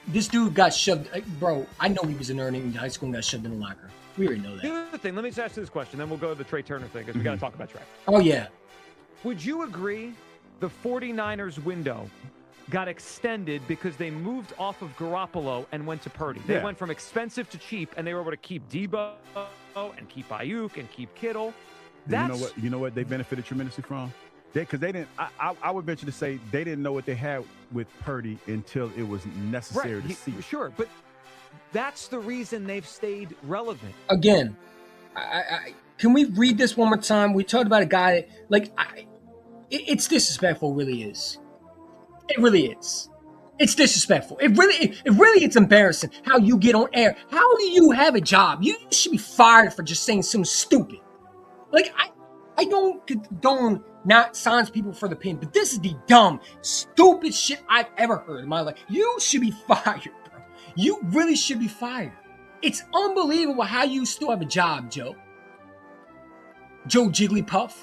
This dude got shoved. Bro, I know he was an earning in high school and got shoved in the locker. We already know that. The other thing, let me just ask you this question, then we'll go to the Trey Turner thing because we got to talk about Trey. Oh, yeah. Would you agree the 49ers window got extended because they moved off of Garoppolo and went to Purdy? They went from expensive to cheap, and they were able to keep Debo and keep Ayuk and keep Kittle. You know what they benefited tremendously from? Because they didn't. I would venture to say they didn't know what they had with Purdy until it was necessary to see. Sure, but that's the reason they've stayed relevant. Again, can we read this one more time? We talked about a guy it's disrespectful. It really is. It really is. It's disrespectful. It really it's embarrassing how you get on air. How do you have a job? You should be fired for just saying something stupid. Like I don't condone not signs people for the pin, but this is the dumb, stupid shit I've ever heard in my life. You should be fired, bro. You really should be fired. It's unbelievable how you still have a job, Joe. Joe Jigglypuff.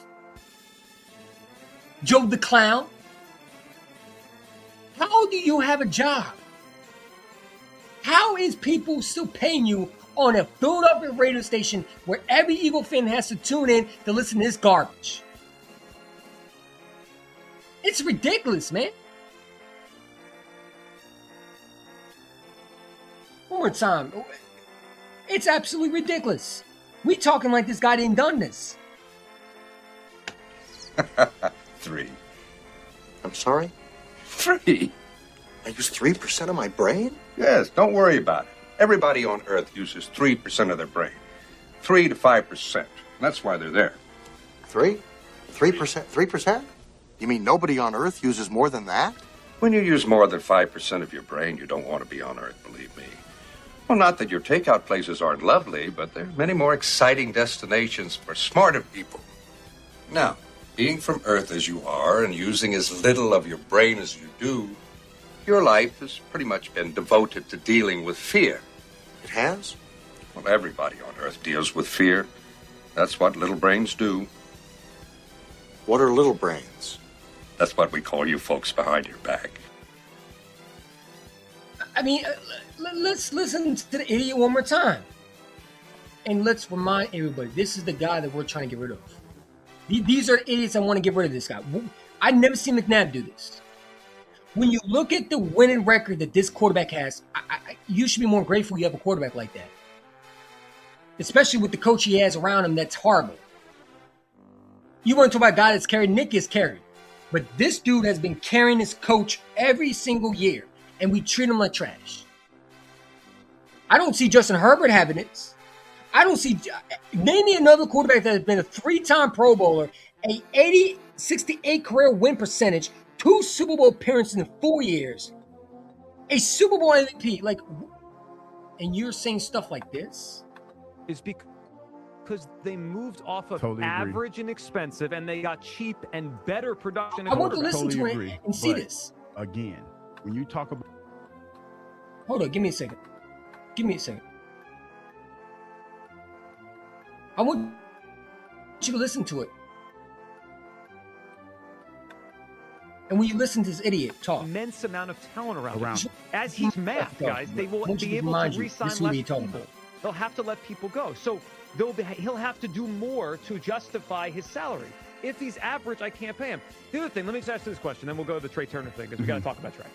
Joe the Clown. How do you have a job? How is people still paying you on a Philadelphia radio station where every Eagle fan has to tune in to listen to this garbage? It's ridiculous, man. One more time. It's absolutely ridiculous. We talking like this guy didn't done this. 3. I'm sorry? 3? I use 3% of my brain? Yes, don't worry about it. Everybody on Earth uses 3% of their brain. 3 to 5%. That's why they're there. 3%? 3%? You mean nobody on Earth uses more than that? When you use more than 5% of your brain, you don't want to be on Earth, believe me. Well, not that your takeout places aren't lovely, but there are many more exciting destinations for smarter people. Now, being from Earth as you are and using as little of your brain as you do, your life has pretty much been devoted to dealing with fear. It has? Well, everybody on Earth deals with fear. That's what little brains do. What are little brains? That's what we call you folks behind your back. I mean, let's listen to the idiot one more time. And let's remind everybody, this is the guy that we're trying to get rid of. These are idiots that want to get rid of this guy. I've never seen McNabb do this. When you look at the winning record that this quarterback has, you should be more grateful you have a quarterback like that. Especially with the coach he has around him that's horrible. You want to talk about a guy that's carried, Nick is carried. But this dude has been carrying his coach every single year, and we treat him like trash. I don't see Justin Herbert having it. I don't see... Name me another quarterback that has been a 3-time Pro Bowler, a 68 career win percentage, 2 Super Bowl appearances in 4 years, a Super Bowl MVP. Like, and you're saying stuff like this? Is because they moved off of Totally agree. average and expensive, and they got cheap and better production. I want to listen Totally to agree, it and see but this. Again, when you talk about... Hold on, give me a second. Give me a second. I want you to listen to it. And when you listen to this idiot talk, Immense amount of talent around him. As he's math, guys, they will want you be to able remind to you, re-sign this is what less you're talking people. about. They'll have to let people go. So he'll have to do more to justify his salary. If he's average, I can't pay him. The other thing, let me just ask this question, then we'll go to the Trey Turner thing because we got to talk about Trey.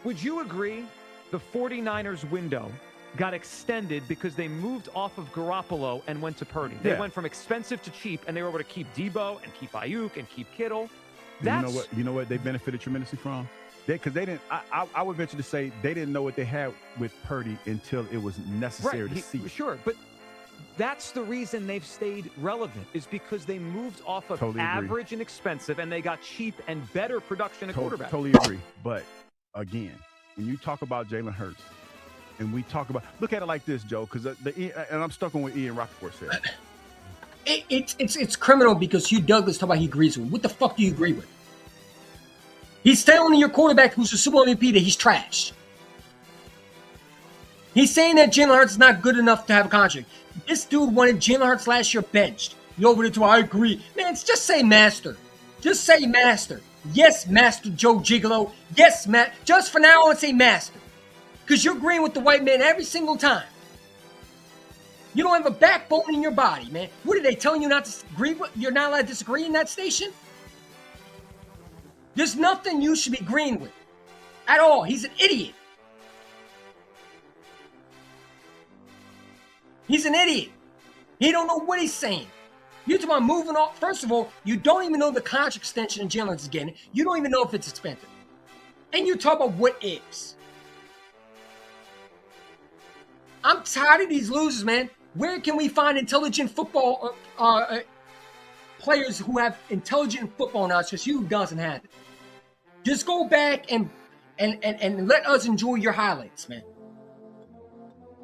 Would you agree the 49ers window got extended because they moved off of Garoppolo and went to Purdy. They went from expensive to cheap, and they were able to keep Debo and keep Ayuk and keep Kittle. You know what they benefited tremendously from? Because they didn't. I would venture to say they didn't know what they had with Purdy until it was necessary to see. Sure, but that's the reason they've stayed relevant, is because they moved off of average and expensive, and they got cheap and better production at quarterback. Totally agree. But again, when you talk about Jalen Hurts, and we talk about, look at it like this, Joe, because and I'm stuck on what Ian Rappaport said. It's criminal because Hugh Douglas talk about he agrees with. What the fuck do you agree with? He's telling your quarterback who's a Super Bowl MVP that he's trash. He's saying that Jalen Hurts is not good enough to have a contract. This dude wanted Jalen Hurts last year benched. You over there to I agree. Man, just say master. Just say master. Yes, Master Joe Gigolo. Yes, Matt. Just for now, I want to say master. Because you're agreeing with the white man every single time. You don't have a backbone in your body, man. What are they telling you not to agree with? You're not allowed to disagree in that station? There's nothing you should be agreeing with at all. He's an idiot. He's an idiot. He don't know what he's saying. You're talking about moving off. First of all, you don't even know the contract extension Jalen is getting. You don't even know if it's expensive. And you talk about what ifs. I'm tired of these losers, man. Where can we find intelligent football players who have intelligent football knowledge? Because you doesn't have it. Just go back and let us enjoy your highlights, man.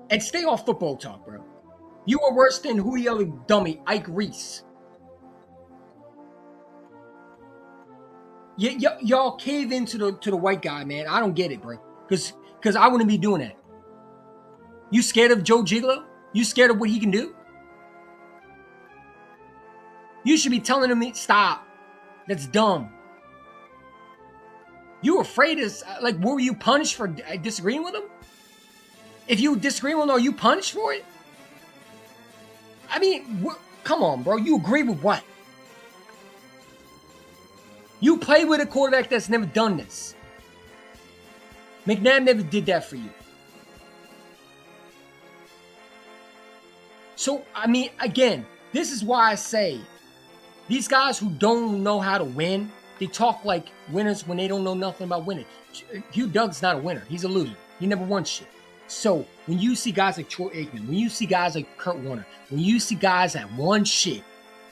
And stay off football talk, bro. You are worse than who the other dummy, Ike Reese. Y'all cave into the white guy, man. I don't get it, bro. Because I wouldn't be doing that. You scared of Joe Gigolo? You scared of what he can do? You should be telling him, stop. That's dumb. You afraid of, like, were you punished for disagreeing with him? If you disagree with him, are you punished for it? I mean, come on, bro. You agree with what? You play with a quarterback that's never done this. McNabb never did that for you. So, I mean, again, this is why I say these guys who don't know how to win, they talk like winners when they don't know nothing about winning. Hugh Doug's not a winner. He's a loser. He never won shit. So, when you see guys like Troy Aikman, when you see guys like Kurt Warner, when you see guys that won shit,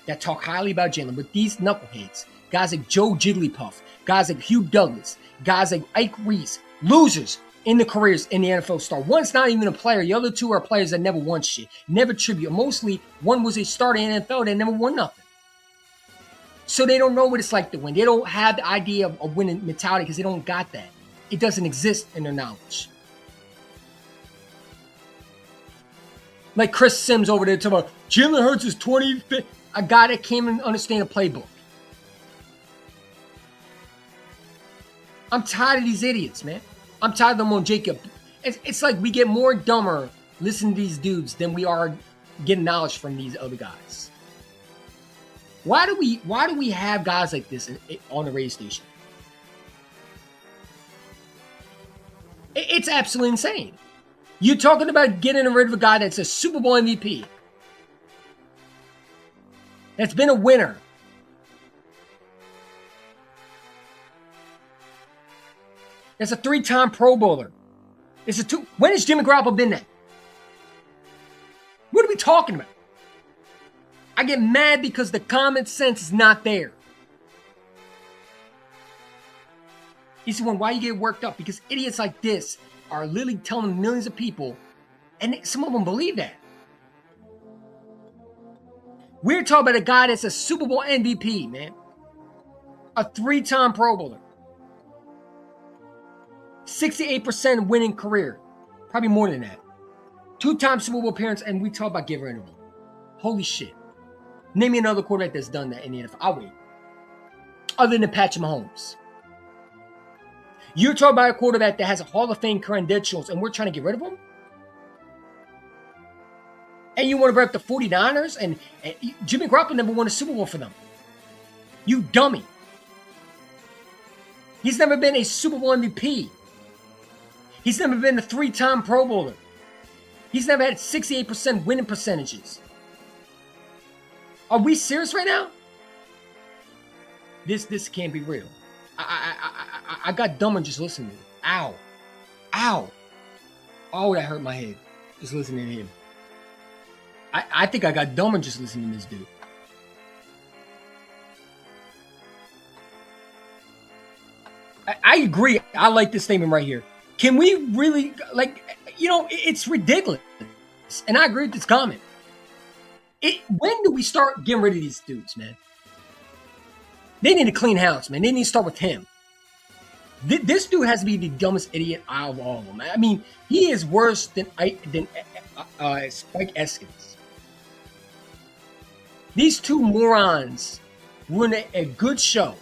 that talk highly about Jalen, but these knuckleheads, guys like Joe Jigglypuff, guys like Hugh Douglas, guys like Ike Reese, losers in the careers in the NFL star. One's not even a player. The other two are players that never won shit, never tribute. Mostly, one was a starter in the NFL that never won nothing. So they don't know what it's like to win. They don't have the idea of winning mentality because they don't got that. It doesn't exist in their knowledge. Like Chris Sims over there talking about Jalen Hurts is 25th. A guy that can't even understand a playbook. I'm tired of these idiots, man. I'm tired of them on Jacob. It's like we get more dumber listening to these dudes than we are getting knowledge from these other guys. Why do we have guys like this on the radio station? It's absolutely insane. You're talking about getting rid of a guy that's a Super Bowl MVP. That's been a winner. That's a 3-time Pro Bowler. When has Jimmy Garoppolo been that? What are we talking about? I get mad because the common sense is not there. You see, why you get worked up? Because idiots like this are literally telling millions of people, and some of them believe that. We're talking about a guy that's a Super Bowl MVP, man. A 3-time Pro Bowler. 68% winning career. Probably more than that. 2-time Super Bowl appearance, and we talk about getting rid of him. Holy shit. Name me another quarterback that's done that in the NFL. I'll wait. Other than Patrick Mahomes. You're talking about a quarterback that has a Hall of Fame credentials, and we're trying to get rid of him? And you want to bring up the 49ers? And Jimmy Garoppolo never won a Super Bowl for them. You dummy. He's never been a Super Bowl MVP. He's never been a 3-time Pro Bowler. He's never had 68% winning percentages. Are we serious right now? This can't be real. I got dumber just listening to it. Ow. Ow. Oh, that hurt my head. Just listening to him. I think I got dumber just listening to this dude. I agree. I like this statement right here. Can we really, it's ridiculous. And I agree with this comment. When do we start getting rid of these dudes, man? They need to clean house, man. They need to start with him. This dude has to be the dumbest idiot out of all of them. I mean, he is worse than Spike Eskins. These two morons ruined a good show.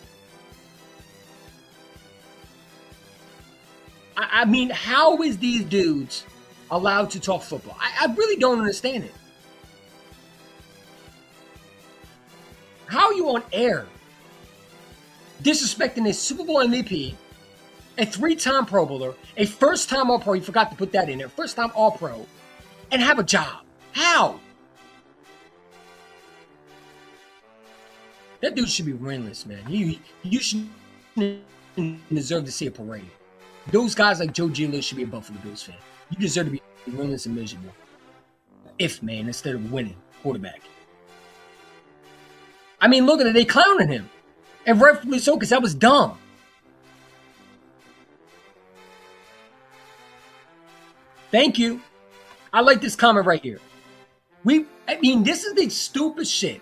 I mean, how is these dudes allowed to talk football? I really don't understand it. How are you on air disrespecting a Super Bowl MVP, a 3-time Pro Bowler, a first-time All-Pro, you forgot to put that in there, first-time All-Pro, and have a job? How? That dude should be winless, man. You should deserve to see a parade. Those guys like Joe Giglio should be a Buffalo Bills fan. You deserve to be winless and miserable. If, man, instead of winning quarterback. I mean, look at it. They clowning him. And rightfully so, because that was dumb. Thank you. I like this comment right here. This is the stupid shit.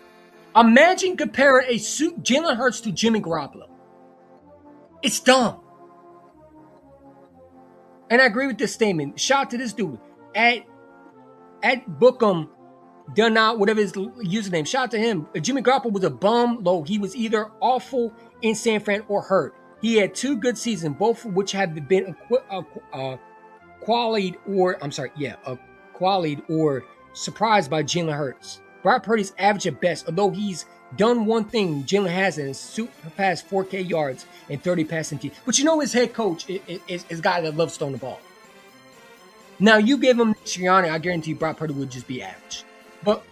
Imagine comparing Jalen Hurts to Jimmy Garoppolo. It's dumb. And I agree with this statement. Shout out to this dude at Bookham, Dunnout, whatever his username. Shout out to him. Jimmy Garoppolo was a bum. He was either awful in San Fran or hurt. He had 2 good seasons, both of which have been qualied or surprised by Jalen Hurts. Brock Purdy's average at best, although he's done one thing Jalen hasn't, surpassed 4K yards and 30 passing TDs. But you know his head coach is a guy that loves throwing the ball. Now, you give him Sirianni, I guarantee you Brock Purdy would just be average. But,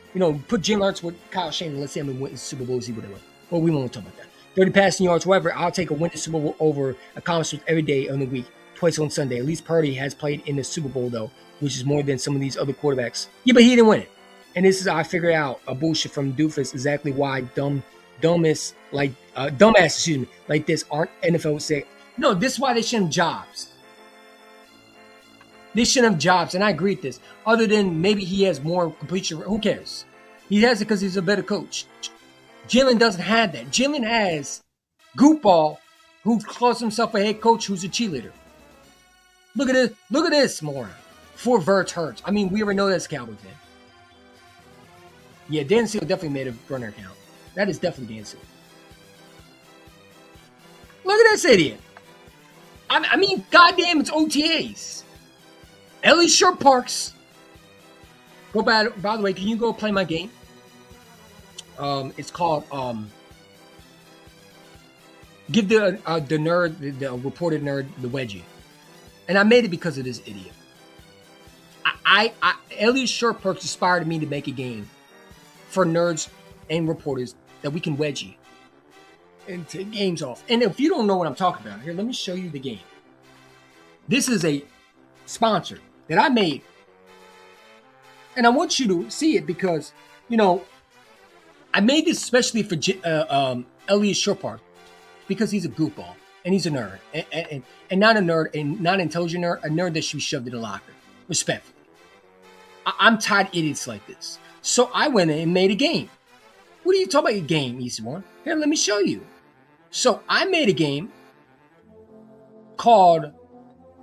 put Jalen Hurts with Kyle Shanahan, let's see how many wins Super Bowls he would have won. Well, we won't talk about that. 30 passing yards, whatever, I'll take a win in Super Bowl over accomplishments every day of the week, twice on Sunday. At least Purdy has played in the Super Bowl, though, which is more than some of these other quarterbacks. Yeah, but he didn't win it. And this is, I figured out, a bullshit from Doofus, exactly why dumbass like this aren't NFL sick. No, this is why they shouldn't have jobs. They shouldn't have jobs, and I agree with this. Other than maybe he has more completion, who cares? He has it because he's a better coach. Jalen doesn't have that. Jalen has Goopball, who calls himself a head coach, who's a cheerleader. Look at it. Look at this, moron. For Verts Hurts. I mean, we already know that's Cowboy fan. Yeah, Dan Seal definitely made a burner account. That is definitely Dan Seal. Look at this idiot. I mean, goddamn, it's OTAs. Ellie Short Parks. Go by the way, can you go play my game? It's called give the nerd, the reported nerd, the wedgie. And I made it because of this idiot. Elliot Short Perks inspired me to make a game for nerds and reporters that we can wedgie and take games off. And if you don't know what I'm talking about, here, let me show you the game. This is a sponsor that I made. And I want you to see it because, I made this especially for Elliot Short Park because he's a goofball and he's a nerd. And not a nerd, and not an intelligent nerd, a nerd that should be shoved in a locker. Respectfully. I'm tired of idiots like this. So I went in and made a game. What are you talking about, your game, Easy One? Here, let me show you. So I made a game called,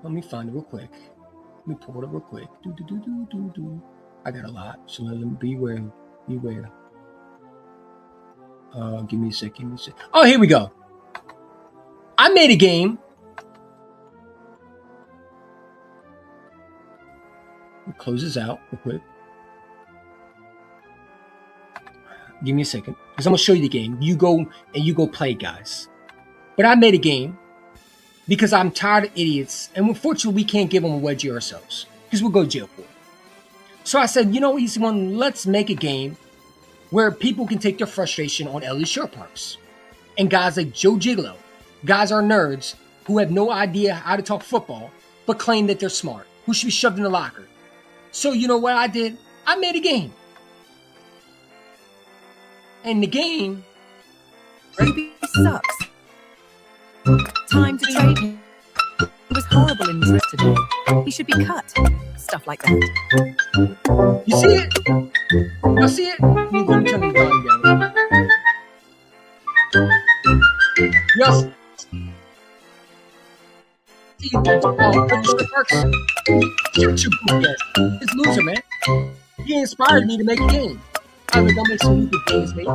let me find it real quick. Let me pull it up real quick. I got a lot, so let me beware. Give me a second. Oh, here we go. I made a game. Close this out real quick. Give me a second, because I'm gonna show you the game. You go play, guys. But I made a game because I'm tired of idiots. And unfortunately, we can't give them a wedgie ourselves because we'll go to jail for it. So I said, you know, easy one, let's make a game where people can take their frustration on Ellie Short Parks. And guys like Joe Gigolo, guys are nerds who have no idea how to talk football, but claim that they're smart, who should be shoved in the locker. So you know what I did? I made a game. And the game... QB sucks. Time to trade him. He was horrible in drift today. He should be cut. Stuff like that. You see it? You see it? Let me turn the volume down. Yes. See, Mr. Parks, shut your book ass. This loser, man. He inspired me to make a game. I mean, don't make some stupid games, mate.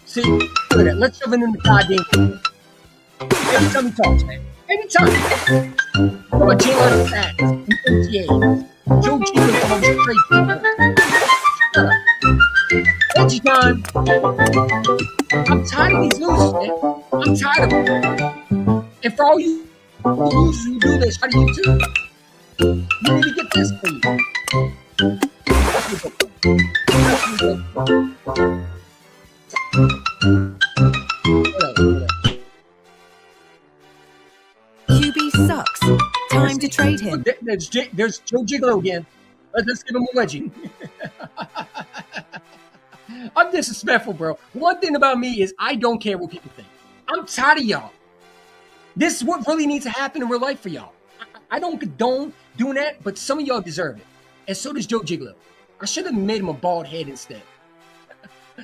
See, look at that. Let's shove it in the goddamn game. Every time he talks, man. Anytime. What about Jalen Sacks and NTA? Joe Gigolo calls straight people. Shut up. Edgy time. I'm tired of these losers, man. I'm tired of them. And for all you losers who do this, how do you do? You need to get this for you. QB sucks. Time to trade him. There's Joe Gigolo again. Let's give him a wedgie. I'm disrespectful, bro. One thing about me is I don't care what people think. I'm tired of y'all. This is what really needs to happen in real life for y'all. I don't condone doing that, but some of y'all deserve it. And so does Joe Gigolo. I should have made him a bald head instead.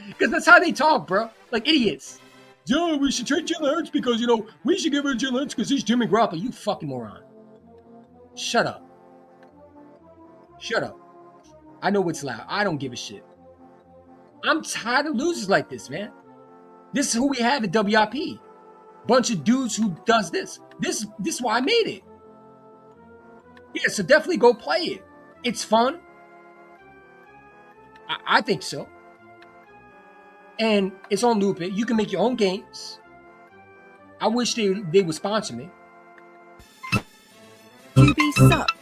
Because that's how they talk, bro. Like idiots. Joe, we should trade Jalen Hurts because, you know, we should give her Jalen Hurts because he's Jimmy Garoppolo. You fucking moron. Shut up. Shut up. I know what's loud. I don't give a shit. I'm tired of losers like this, man. This is who we have at WIP. Bunch of dudes who does this. This is why I made it. Yeah, so definitely go play it. It's fun. I think so. And it's on Loop It. You can make your own games. I wish they would sponsor me. QB sucks.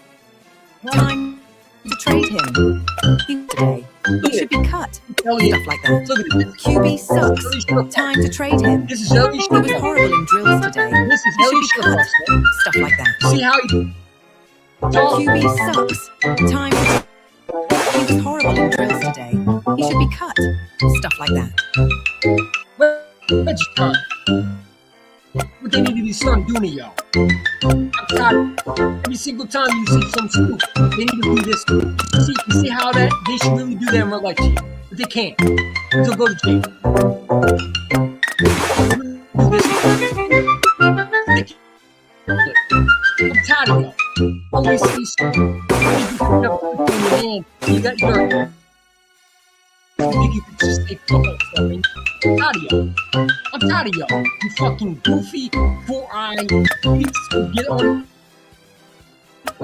Time to trade him. Today. He should be cut. Stuff like that. Look at this. QB sucks. Time to trade him. This is Ellie He Short was Parks. horrible in drills today. This is He should Ellie be Short cut. Parks, man. Stuff like that. See how he QB sucks. Time to... He was horrible in drills today. He should be cut. Stuff like that. Where's time? What they need to be starting doing to y'all. I'm tired. Every single time you see some stupid, they need to do this. You see how that they should really do that in real life to you, but they can't. They'll go to jail. Do this. I'm tired of y'all. Always see something. You got your. You think you can just stay focused on me? I'm tired of y'all. I'm tired of y'all. You fucking goofy, four-eyed beats who get on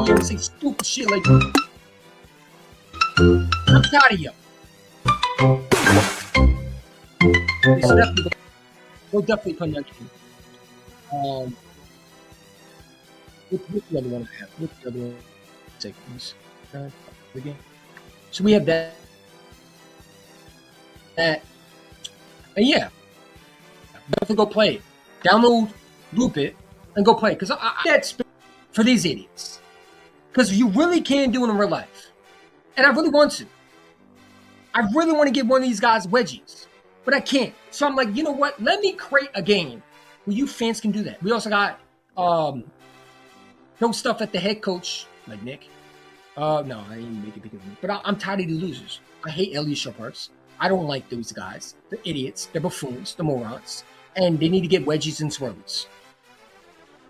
here and say stupid shit like that. I'm tired of y'all. So definitely we'll definitely put that game. What's the other one I have? What's the other one? Take these. Again. So we have that. And yeah, definitely go play it. Download Loop It and go play it. Because that's for these idiots. Because you really can do it in real life. And I really want to. I really want to give one of these guys wedgies. But I can't. So I'm like, you know what? Let me create a game where you fans can do that. We also got no stuff at the head coach, like Nick. No, I didn't make it big of a deal. But I'm tired of these losers. I hate Ellie Short Parks. I don't like those guys. They're idiots. They're buffoons. They're morons. And they need to get wedgies and swirlies.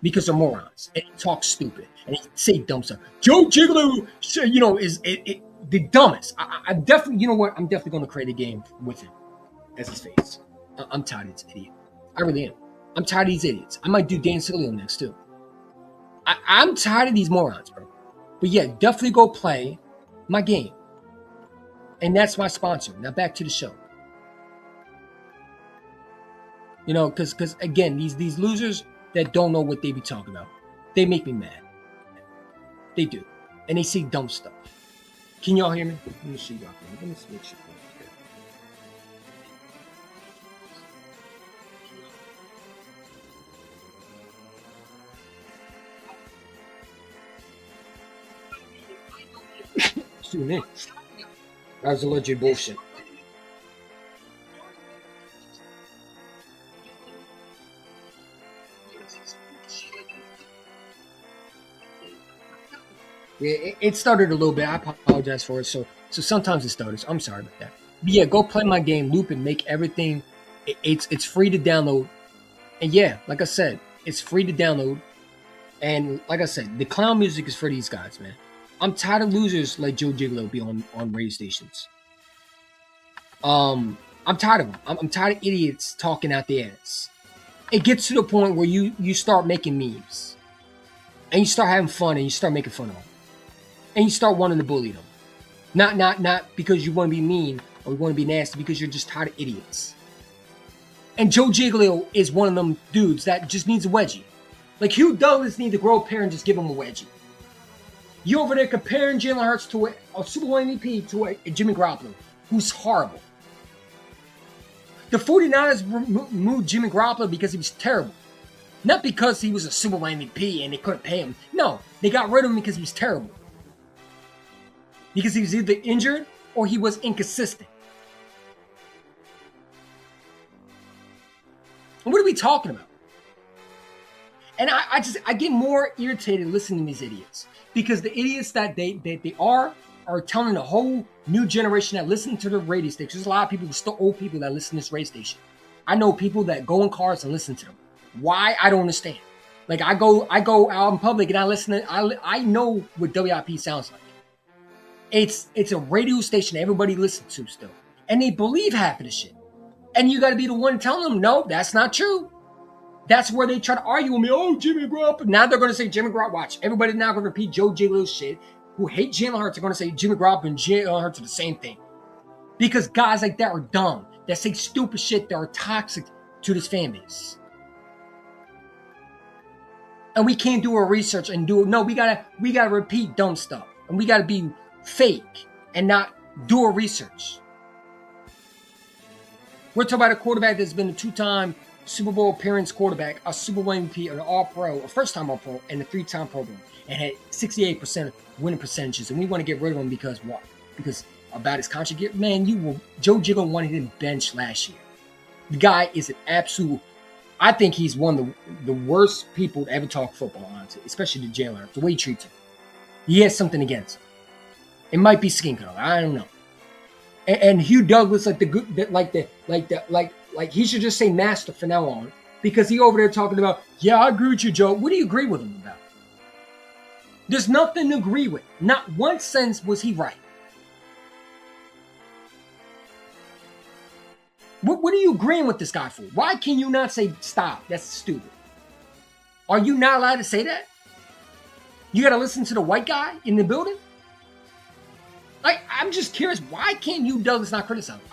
Because they're morons. And they talk stupid. And they say dumb stuff. Joe Gigolo, you know, is the dumbest. I'm definitely, you know what? I'm definitely going to create a game with him as his face. I'm tired of this idiot. I really am. I'm tired of these idiots. I might do Dan Sileo next, too. I'm tired of these morons, bro. But yeah, definitely go play my game. And that's my sponsor. Now back to the show. You know, because again, these losers that don't know what they be talking about, they make me mad. They do, and they say dumb stuff. Can y'all hear me? Let me see y'all. Let me switch. Excuse me. That was a legit bullshit. Yeah, it started a little bit. I apologize for it. So sometimes it stutters. I'm sorry about that. But yeah, go play my game, loop, and make everything. It's free to download. And yeah, like I said, it's free to download. And like I said, the clown music is for these guys, man. I'm tired of losers like Joe Gigolo be on radio stations. I'm tired of them. I'm tired of idiots talking out their ass. It gets to the point where you start making memes. And you start having fun and you start making fun of them. And you start wanting to bully them. Not because you want to be mean or you want to be nasty, because you're just tired of idiots. And Joe Giglio is one of them dudes that just needs a wedgie. Like Hugh Douglas needs to grow a pair and just give him a wedgie. You over there comparing Jalen Hurts to a Super Bowl MVP to a Jimmy Garoppolo, who's horrible. The 49ers moved Jimmy Garoppolo because he was terrible. Not because he was a Super Bowl MVP and they couldn't pay him. No, they got rid of him because he was terrible. Because he was either injured or he was inconsistent. And what are we talking about? And I get more irritated listening to these idiots. Because the idiots that they are telling a whole new generation that listen to the radio station. There's a lot of people, still old people that listen to this radio station. I know people that go in cars and listen to them. Why? I don't understand. Like I go out in public and I listen to, I know what WIP sounds like. It's a radio station everybody listens to still. And they believe half of the shit. And you got to be the one telling them, no, that's not true. That's where they try to argue with me. Oh, Jimmy Garoppolo. Now they're going to say Jimmy Garoppolo. Watch. Everybody now going to repeat Joe Gigolo's shit. Who hate Jalen Hurts are going to say Jimmy Garoppolo and Jalen Hurts are the same thing. Because guys like that are dumb. That say stupid shit that are toxic to this fan base. And we can't do our research and do it. No, we gotta repeat dumb stuff. And we gotta be fake and not do a research. We're talking about a quarterback that's been a 2-time Super Bowl appearance quarterback, a Super Bowl MVP, an All-Pro, a first-time All-Pro, and a 3-time Pro Bowl, and had 68% winning percentages. And we want to get rid of him because what? Because about his contract? Man, Joe Gigolo wanted him bench last year. The guy is an absolute. I think he's one of the worst people to ever talk football, honestly, especially to Jalen Hurts, the way he treats him. He has something against him. It might be skin color. I don't know. And Hugh Douglas, like he should just say master from now on, because he over there talking about, yeah, I agree with you, Joe. What do you agree with him about? There's nothing to agree with. Not one sentence was he right. What are you agreeing with this guy for? Why can you not say stop? That's stupid. Are you not allowed to say that? You got to listen to the white guy in the building? I'm just curious. Why can't you, Douglas, not criticize him?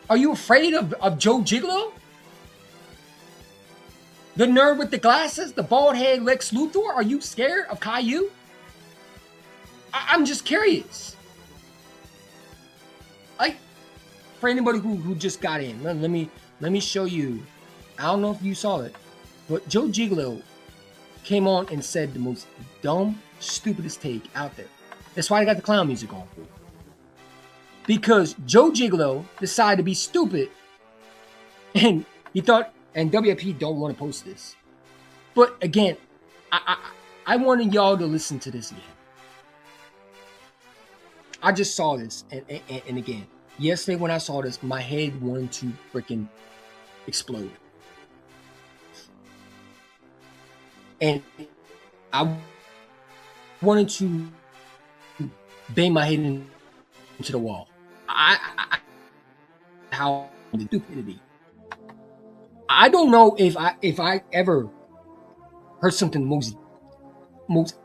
Are you afraid of Joe Gigolo? The nerd with the glasses? The bald head Lex Luthor? Are you scared of Caillou? I'm just curious. For anybody who just got in, let me show you. I don't know if you saw it, but Joe Gigolo came on and said the most dumb, stupidest take out there. That's why I got the clown music on for. Because Joe Gigolo decided to be stupid, and he thought, and WIP don't want to post this. But again, I wanted y'all to listen to this again. I just saw this, and again, yesterday when I saw this, my head wanted to freaking explode. And I wanted to bang my head into the wall. How stupidity. I don't know if I ever heard something most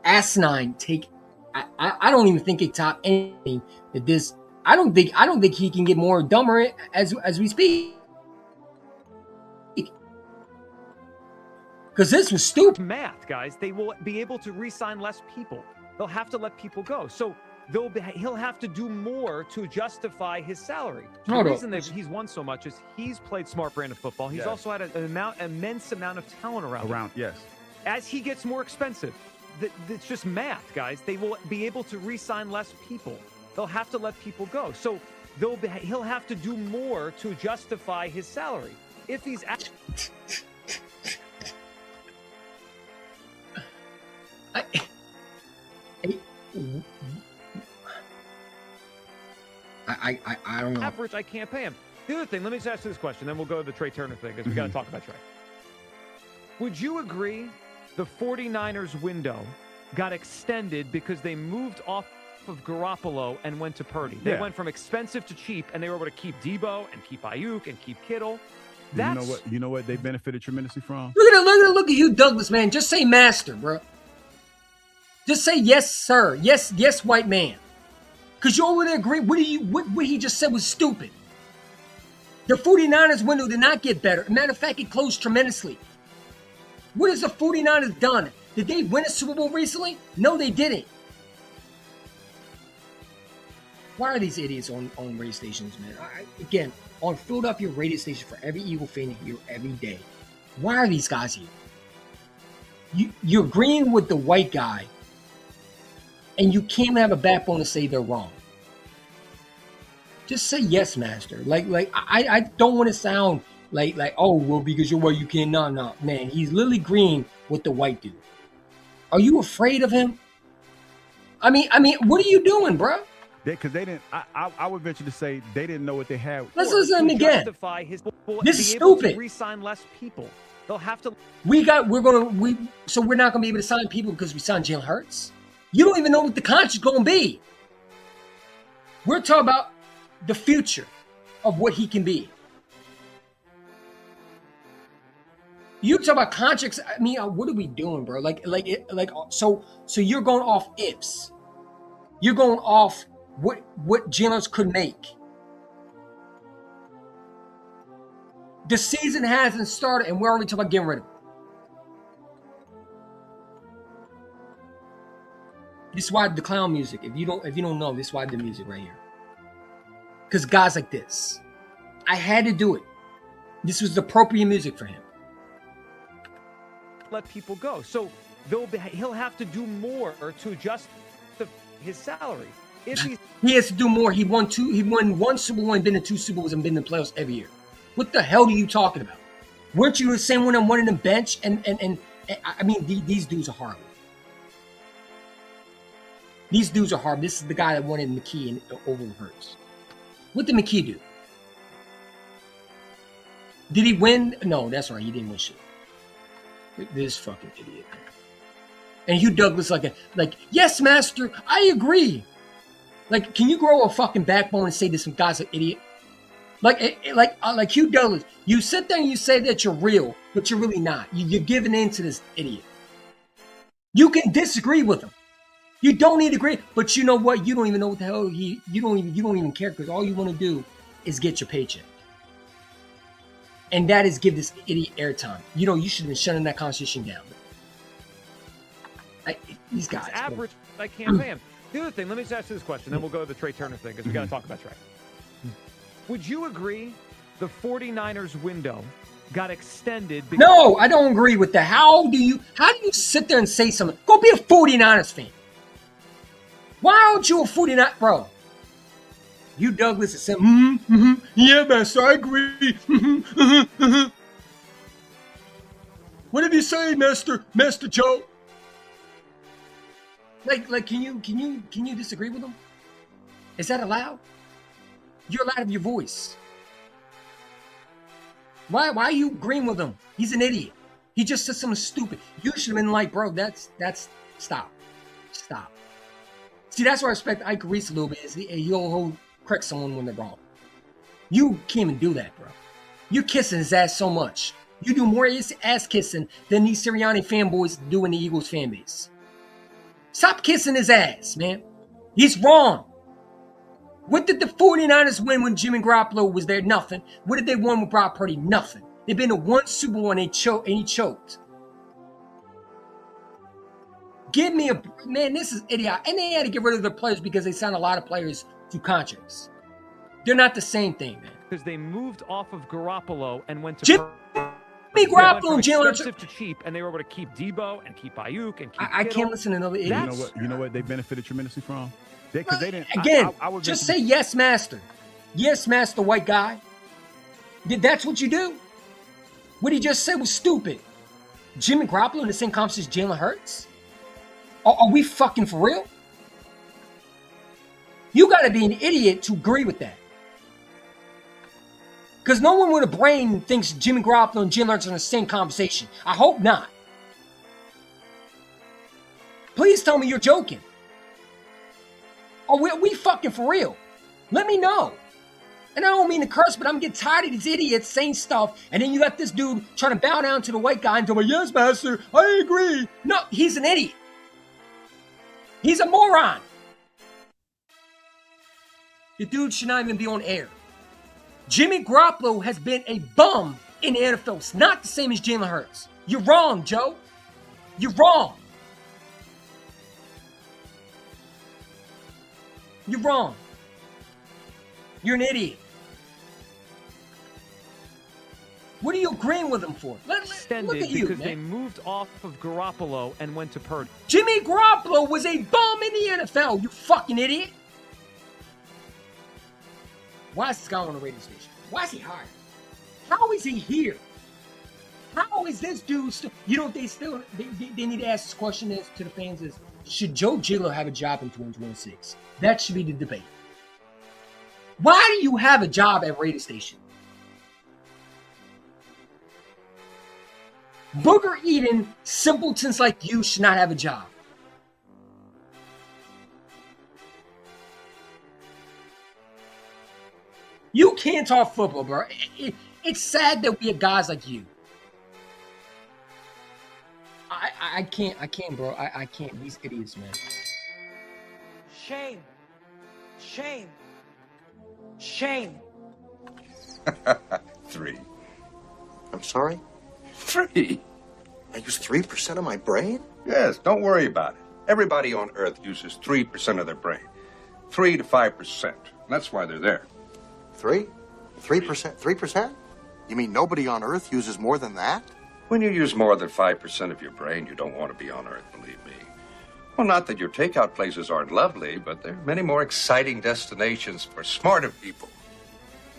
asinine take. I don't even think it topped anything that this. I don't think he can get more dumber as we speak. Because this was stupid. Math, guys. They will be able to re-sign less people. They'll have to let people go. So he'll have to do more to justify his salary. The reason that he's won so much is he's played smart brand of football. He's also had an immense amount of talent around him. Yes. As he gets more expensive, it's just math, guys. They will be able to re-sign less people. They'll have to let people go. So he'll have to do more to justify his salary. If he's I don't know. Average, I can't pay him. The other thing, let me just ask you this question, then we'll go to the Trey Turner thing, because we got to talk about Trey. Would you agree the 49ers window got extended because they moved off of Garoppolo and went to Purdy? They went from expensive to cheap, and they were able to keep Debo and keep Ayuk and keep Kittle. You know what they benefited tremendously from? Look at Hugh Douglas, man. Just say master, bro. Just say yes, sir. Yes, white man. Because you already agree. What he just said was stupid. The 49ers window did not get better. Matter of fact, it closed tremendously. What has the 49ers done? Did they win a Super Bowl recently? No, they didn't. Why are these idiots on radio stations, man? Again, on Philadelphia radio station for every Eagle fan here every day. Why are these guys here? You're agreeing with the white guy, and you can't have a backbone to say they're wrong. Just say yes, master. I don't want to sound like oh well because you're white you can't. No, man. He's literally agreeing with the white dude. Are you afraid of him? I mean, what are you doing, bro? Because they didn't. I would venture to say they didn't know what they had. Let's listen to him again. This is stupid. Re-sign less people. They'll have to. So we're not gonna be able to sign people because we signed Jalen Hurts. You don't even know what the contract is gonna be. We're talking about the future of what he can be. You talk about contracts. I mean, what are we doing, bro? So you're going off ifs. You're going off what Jalen could make. The season hasn't started, and we're already talking about getting rid of him. This is why the clown music. If you don't know, this is why the music right here. Because guys like this, I had to do it. This was the appropriate music for him. Let people go. So he'll have to do more to adjust his salary. If he has to do more. He won one Super Bowl and been in 2 Super Bowls and been in the playoffs every year. What the hell are you talking about? Weren't you the same one on one in the bench? And I mean, these dudes are horrible. These dudes are horrible. This is the guy that wanted McKee and over Hurts. What did McKee do? Did he win? No, that's right. He didn't win shit. This fucking idiot. And Hugh Douglas like, yes, master, I agree. Like, can you grow a fucking backbone and say this guy's an idiot? Like Hugh Douglas, you sit there and you say that you're real, but you're really not. You're giving in to this idiot. You can disagree with him. You don't need to agree, but you know what? You don't even know what the hell you don't even care because all you want to do is get your paycheck. And that is give this idiot airtime. You know, you should have been shutting that conversation down. These guys. Average, I can't pay him. The other thing, let me just ask you this question, then we'll go to the Trey Turner thing because we got to talk about Trey. Would you agree the 49ers window got extended? No, I don't agree with that. How do you sit there and say something? Go be a 49ers fan. Why aren't you a 49ers, bro? Hugh Douglas is saying, yeah, master, I agree. Whatever you say, Master Joe. Like, can you disagree with him? Is that allowed? You're allowed to have your voice. Why are you agreeing with him? He's an idiot. He just said something stupid. You should have been like, bro, that's stop. See, that's why I respect Ike Reese a little bit. He'll correct someone when they're wrong. You can't even do that, bro. You're kissing his ass so much. You do more ass kissing than these Sirianni fanboys do in the Eagles fan base. Stop kissing his ass, man. He's wrong. What did the 49ers win when Jimmy Garoppolo was there? Nothing. What did they win with Brock Purdy? Nothing. They've been to 1 Super Bowl and he choked. give me a man. This is idiot. And they had to get rid of their players because they signed a lot of players to contracts. They're not the same thing, man. Because they moved off of Garoppolo and went to Jimmy Garoppolo and Jalen expensive to cheap, and they were able to keep Debo and keep Ayuk and keep. I can't listen to another idiot. You know what? They benefited tremendously from. Because they didn't. Again, I would just say yes, master. Yes, master, white guy. That's what you do. What he just said was stupid. Jimmy Garoppolo in the same conference as Jalen Hurts? Are we fucking for real? You got to be an idiot to agree with that. Because no one with a brain thinks Jimmy Garoppolo and Jalen Hurts are in the same conversation. I hope not. Please tell me you're joking. Are we fucking for real? Let me know. And I don't mean to curse, but I'm getting tired of these idiots saying stuff, and then you got this dude trying to bow down to the white guy and tell me, yes, master, I agree. No, he's an idiot. He's a moron. The dude should not even be on air. Jimmy Garoppolo has been a bum in the NFL. It's not the same as Jalen Hurts. You're wrong, Joe. You're wrong. You're wrong. You're an idiot. What are you agreeing with him for? Look at you, because man. they moved off of Garoppolo and went to Purdy. Jimmy Garoppolo was a bum in the NFL, you fucking idiot. Why is this guy on the radio station? Why is he hired? How is he here? How is this dude still? You know what they need to ask this question is to the fans is, should Joe Giglio have a job in 2026? That should be the debate. Why do you have a job at radio station? Booger eating simpletons like you should not have a job. You can't talk football, bro. It's sad that we have guys like you. I can't, bro. I can't. These idiots, man. Shame. Shame. Shame. 3. I'm sorry? 3. I use 3% of my brain? Yes, don't worry about it. Everybody on Earth uses 3% of their brain. 3 to 5%. That's why they're there. 3%? 3%? You mean nobody on Earth uses more than that? When you use more than 5% of your brain, you don't want to be on Earth, believe me. Well, not that your takeout places aren't lovely, but there are many more exciting destinations for smarter people.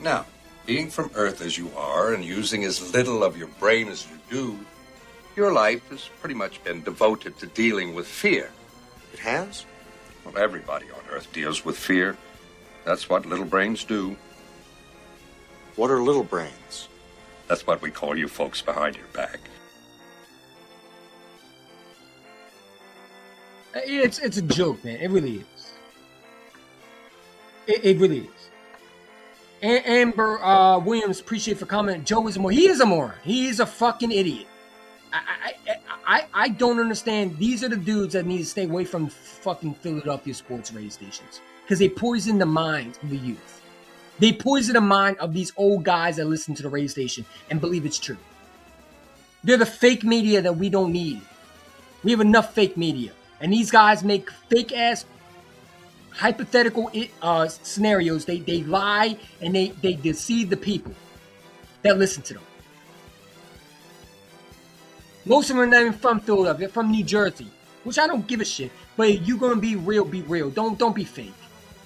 Now, being from Earth as you are and using as little of your brain as you do, your life has pretty much been devoted to dealing with fear. It has? Well, everybody on Earth deals with fear. That's what little brains do. What are little brains? That's what we call you folks behind your back. It's a joke, man. It really is. It really is. Amber Williams, appreciate for commenting. Joe is a moron. He is a moron. He is a fucking idiot. I don't understand. These are the dudes that need to stay away from fucking Philadelphia sports radio stations because they poison the minds of the youth. They poison the mind of these old guys that listen to the radio station and believe it's true. They're the fake media that we don't need. We have enough fake media. And these guys make fake-ass hypothetical scenarios. They lie and they deceive the people that listen to them. Most of them are not even from Philadelphia. They're from New Jersey, which I don't give a shit. But you're going to be real, be real. Don't be fake.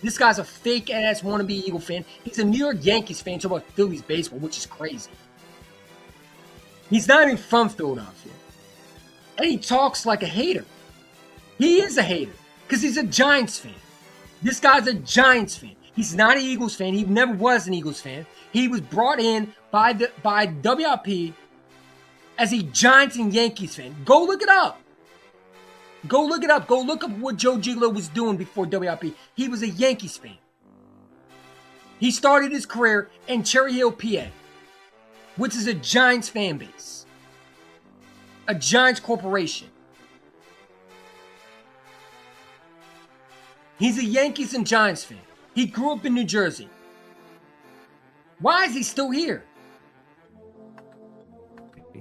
This guy's a fake-ass wannabe Eagle fan. He's a New York Yankees fan talking about Phillies baseball, which is crazy. He's not even from Philadelphia. And he talks like a hater. He is a hater because he's a Giants fan. This guy's a Giants fan. He's not an Eagles fan. He never was an Eagles fan. He was brought in by WIP as a Giants and Yankees fan. Go look it up. Go look it up. Go look up what Joe Giglio was doing before WIP. He was a Yankees fan. He started his career in Cherry Hill, PA, which is a Giants fan base. A Giants corporation. He's a Yankees and Giants fan. He grew up in New Jersey. Why is he still here?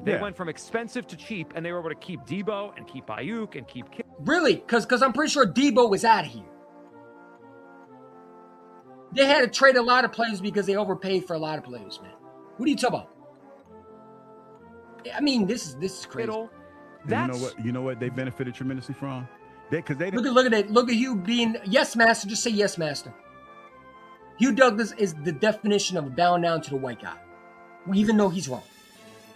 They went from expensive to cheap, and they were able to keep Debo and keep Ayuk and keep. Really? Because I'm pretty sure Debo was out of here. They had to trade a lot of players because they overpaid for a lot of players, man. What are you talking about? I mean, this is crazy. You know what they benefited tremendously from? Because they didn't. Look at that. Look at Hugh being yes, master. Just say yes, master. Hugh Douglas is the definition of bowing down to the white guy, even though he's wrong.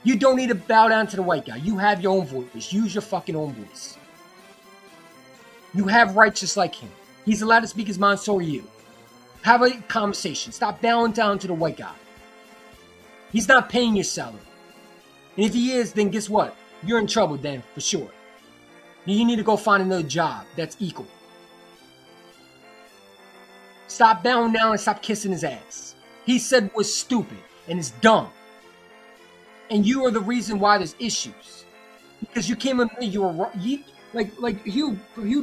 You don't need to bow down to the white guy. You have your own voice. Use your fucking own voice. You have rights just like him. He's allowed to speak his mind, so are you. Have a conversation. Stop bowing down to the white guy. He's not paying your salary. And if he is, then guess what? You're in trouble then, for sure. You need to go find another job that's equal. Stop bowing down and stop kissing his ass. He said was stupid and it's dumb. And you are the reason why there's issues. Because you came in and you were wrong. Like Hugh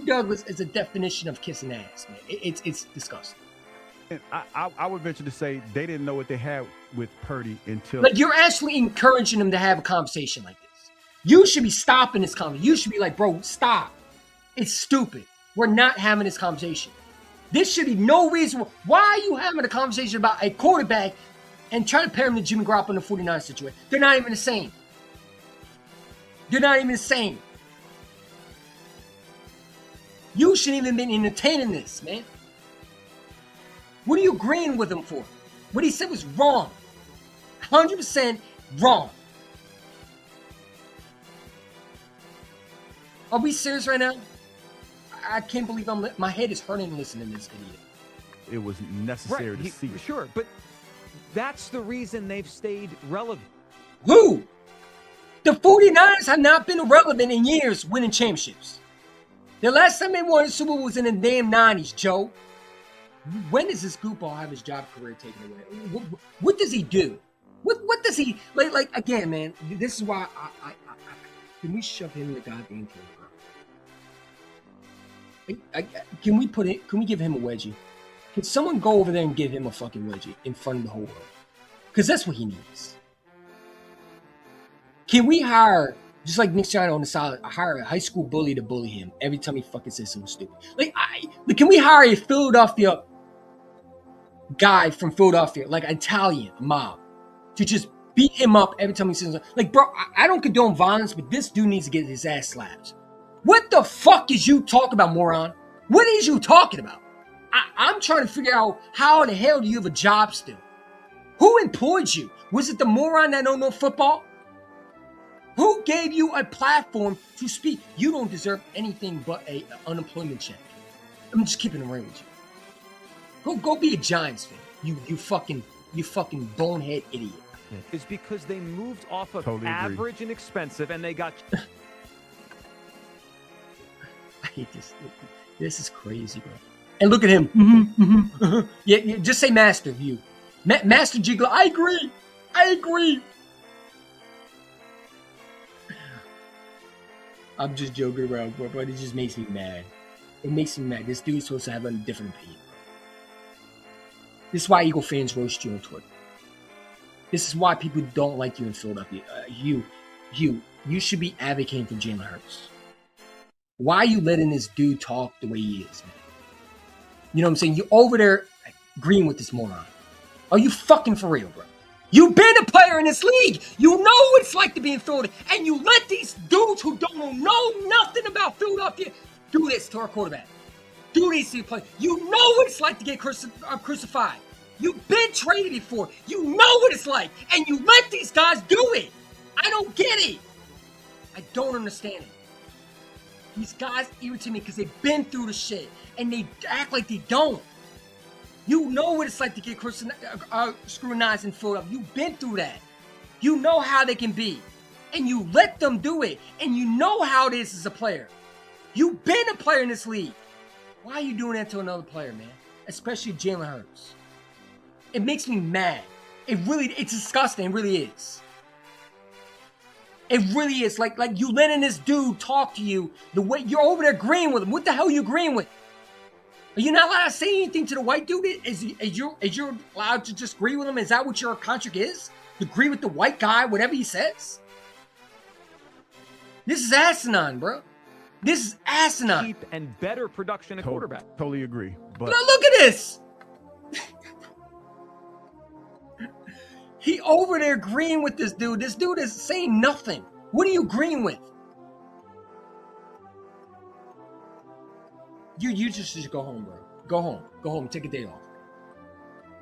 Douglas is a definition of kissing ass, man. It's disgusting. And I would venture to say they didn't know what they had with Purdy until. Like, you're actually encouraging him to have a conversation like this. You should be stopping this conversation. You should be like, bro, stop. It's stupid. We're not having this conversation. This should be no reason. Why are you having a conversation about a quarterback and trying to pair him to Jimmy Garoppolo in the 49ers situation? They're not even the same. They're not even the same. You shouldn't even been entertaining this, man. What are you agreeing with him for? What he said was wrong. 100% wrong. Are we serious right now? I can't believe my head is hurting listening to this idiot. It was necessary to see. Sure, but that's the reason they've stayed relevant. Who? The 49ers have not been relevant in years winning championships. The last time they won a Super Bowl was in the damn 90s, Joe. When does this goofball have his job career taken away? What does he do? What does he like again, man? This is why I can we shove him in the goddamn camera? Can we give him a wedgie? Can someone go over there and give him a fucking wedgie in front of the whole world? Because that's what he needs. Can we hire, just like Nick Sirianni on the side, hire a high school bully to bully him every time he fucking says something stupid? Like, can we hire a Philadelphia guy from Philadelphia, like an Italian mob, to just beat him up every time he says something? Like, bro, I don't condone violence, but this dude needs to get his ass slapped. What the fuck is you talking about, moron? What is you talking about? I'm trying to figure out how in the hell do you have a job still? Who employed you? Was it the moron that don't know football? Who gave you a platform to speak? You don't deserve anything but an unemployment check. I'm just keeping it real with you. Go be a Giants fan. You fucking bonehead idiot. Is because they moved off of Totally agree. average and expensive, and they got. I hate this. This is crazy, bro. And look at him. Yeah, just say Master View. Master Jiggler. I agree. I'm just joking around, bro, but it just makes me mad. It makes me mad. This dude's supposed to have a different opinion, bro. This is why Eagle fans roast you on Twitter. This is why people don't like you in Philadelphia. You should be advocating for Jalen Hurts. Why are you letting this dude talk the way he is, man? You know what I'm saying? You're over there agreeing with this moron. Are you fucking for real, bro? You've been a player in this league. You know what it's like to be in Philadelphia. And you let these dudes who don't know nothing about Philadelphia do this to our quarterback. Do this to your player. You know what it's like to get crucified. You've been traded before. You know what it's like. And you let these guys do it. I don't get it. I don't understand it. These guys irritate me because they've been through the shit. And they act like they don't. You know what it's like to get scrutinized in Philadelphia. You've been through that. You know how they can be. And you let them do it. And you know how it is as a player. You've been a player in this league. Why are you doing that to another player, man? Especially Jalen Hurts. It makes me mad. It's disgusting. It really is. It really is. Like you letting this dude talk to you the way you're over there agreeing with him. What the hell are you agreeing with? Are you not allowed to say anything to the white dude? Is you allowed to just agree with him? Is that what your contract is? To agree with the white guy, whatever he says? This is asinine, bro. This is asinine. cheap and better production at quarterback. Totally agree. But Now look at this. He over there agreeing with this dude. This dude is saying nothing. What are you agreeing with? You just should go home, bro. Go home. Go home. Take a day off.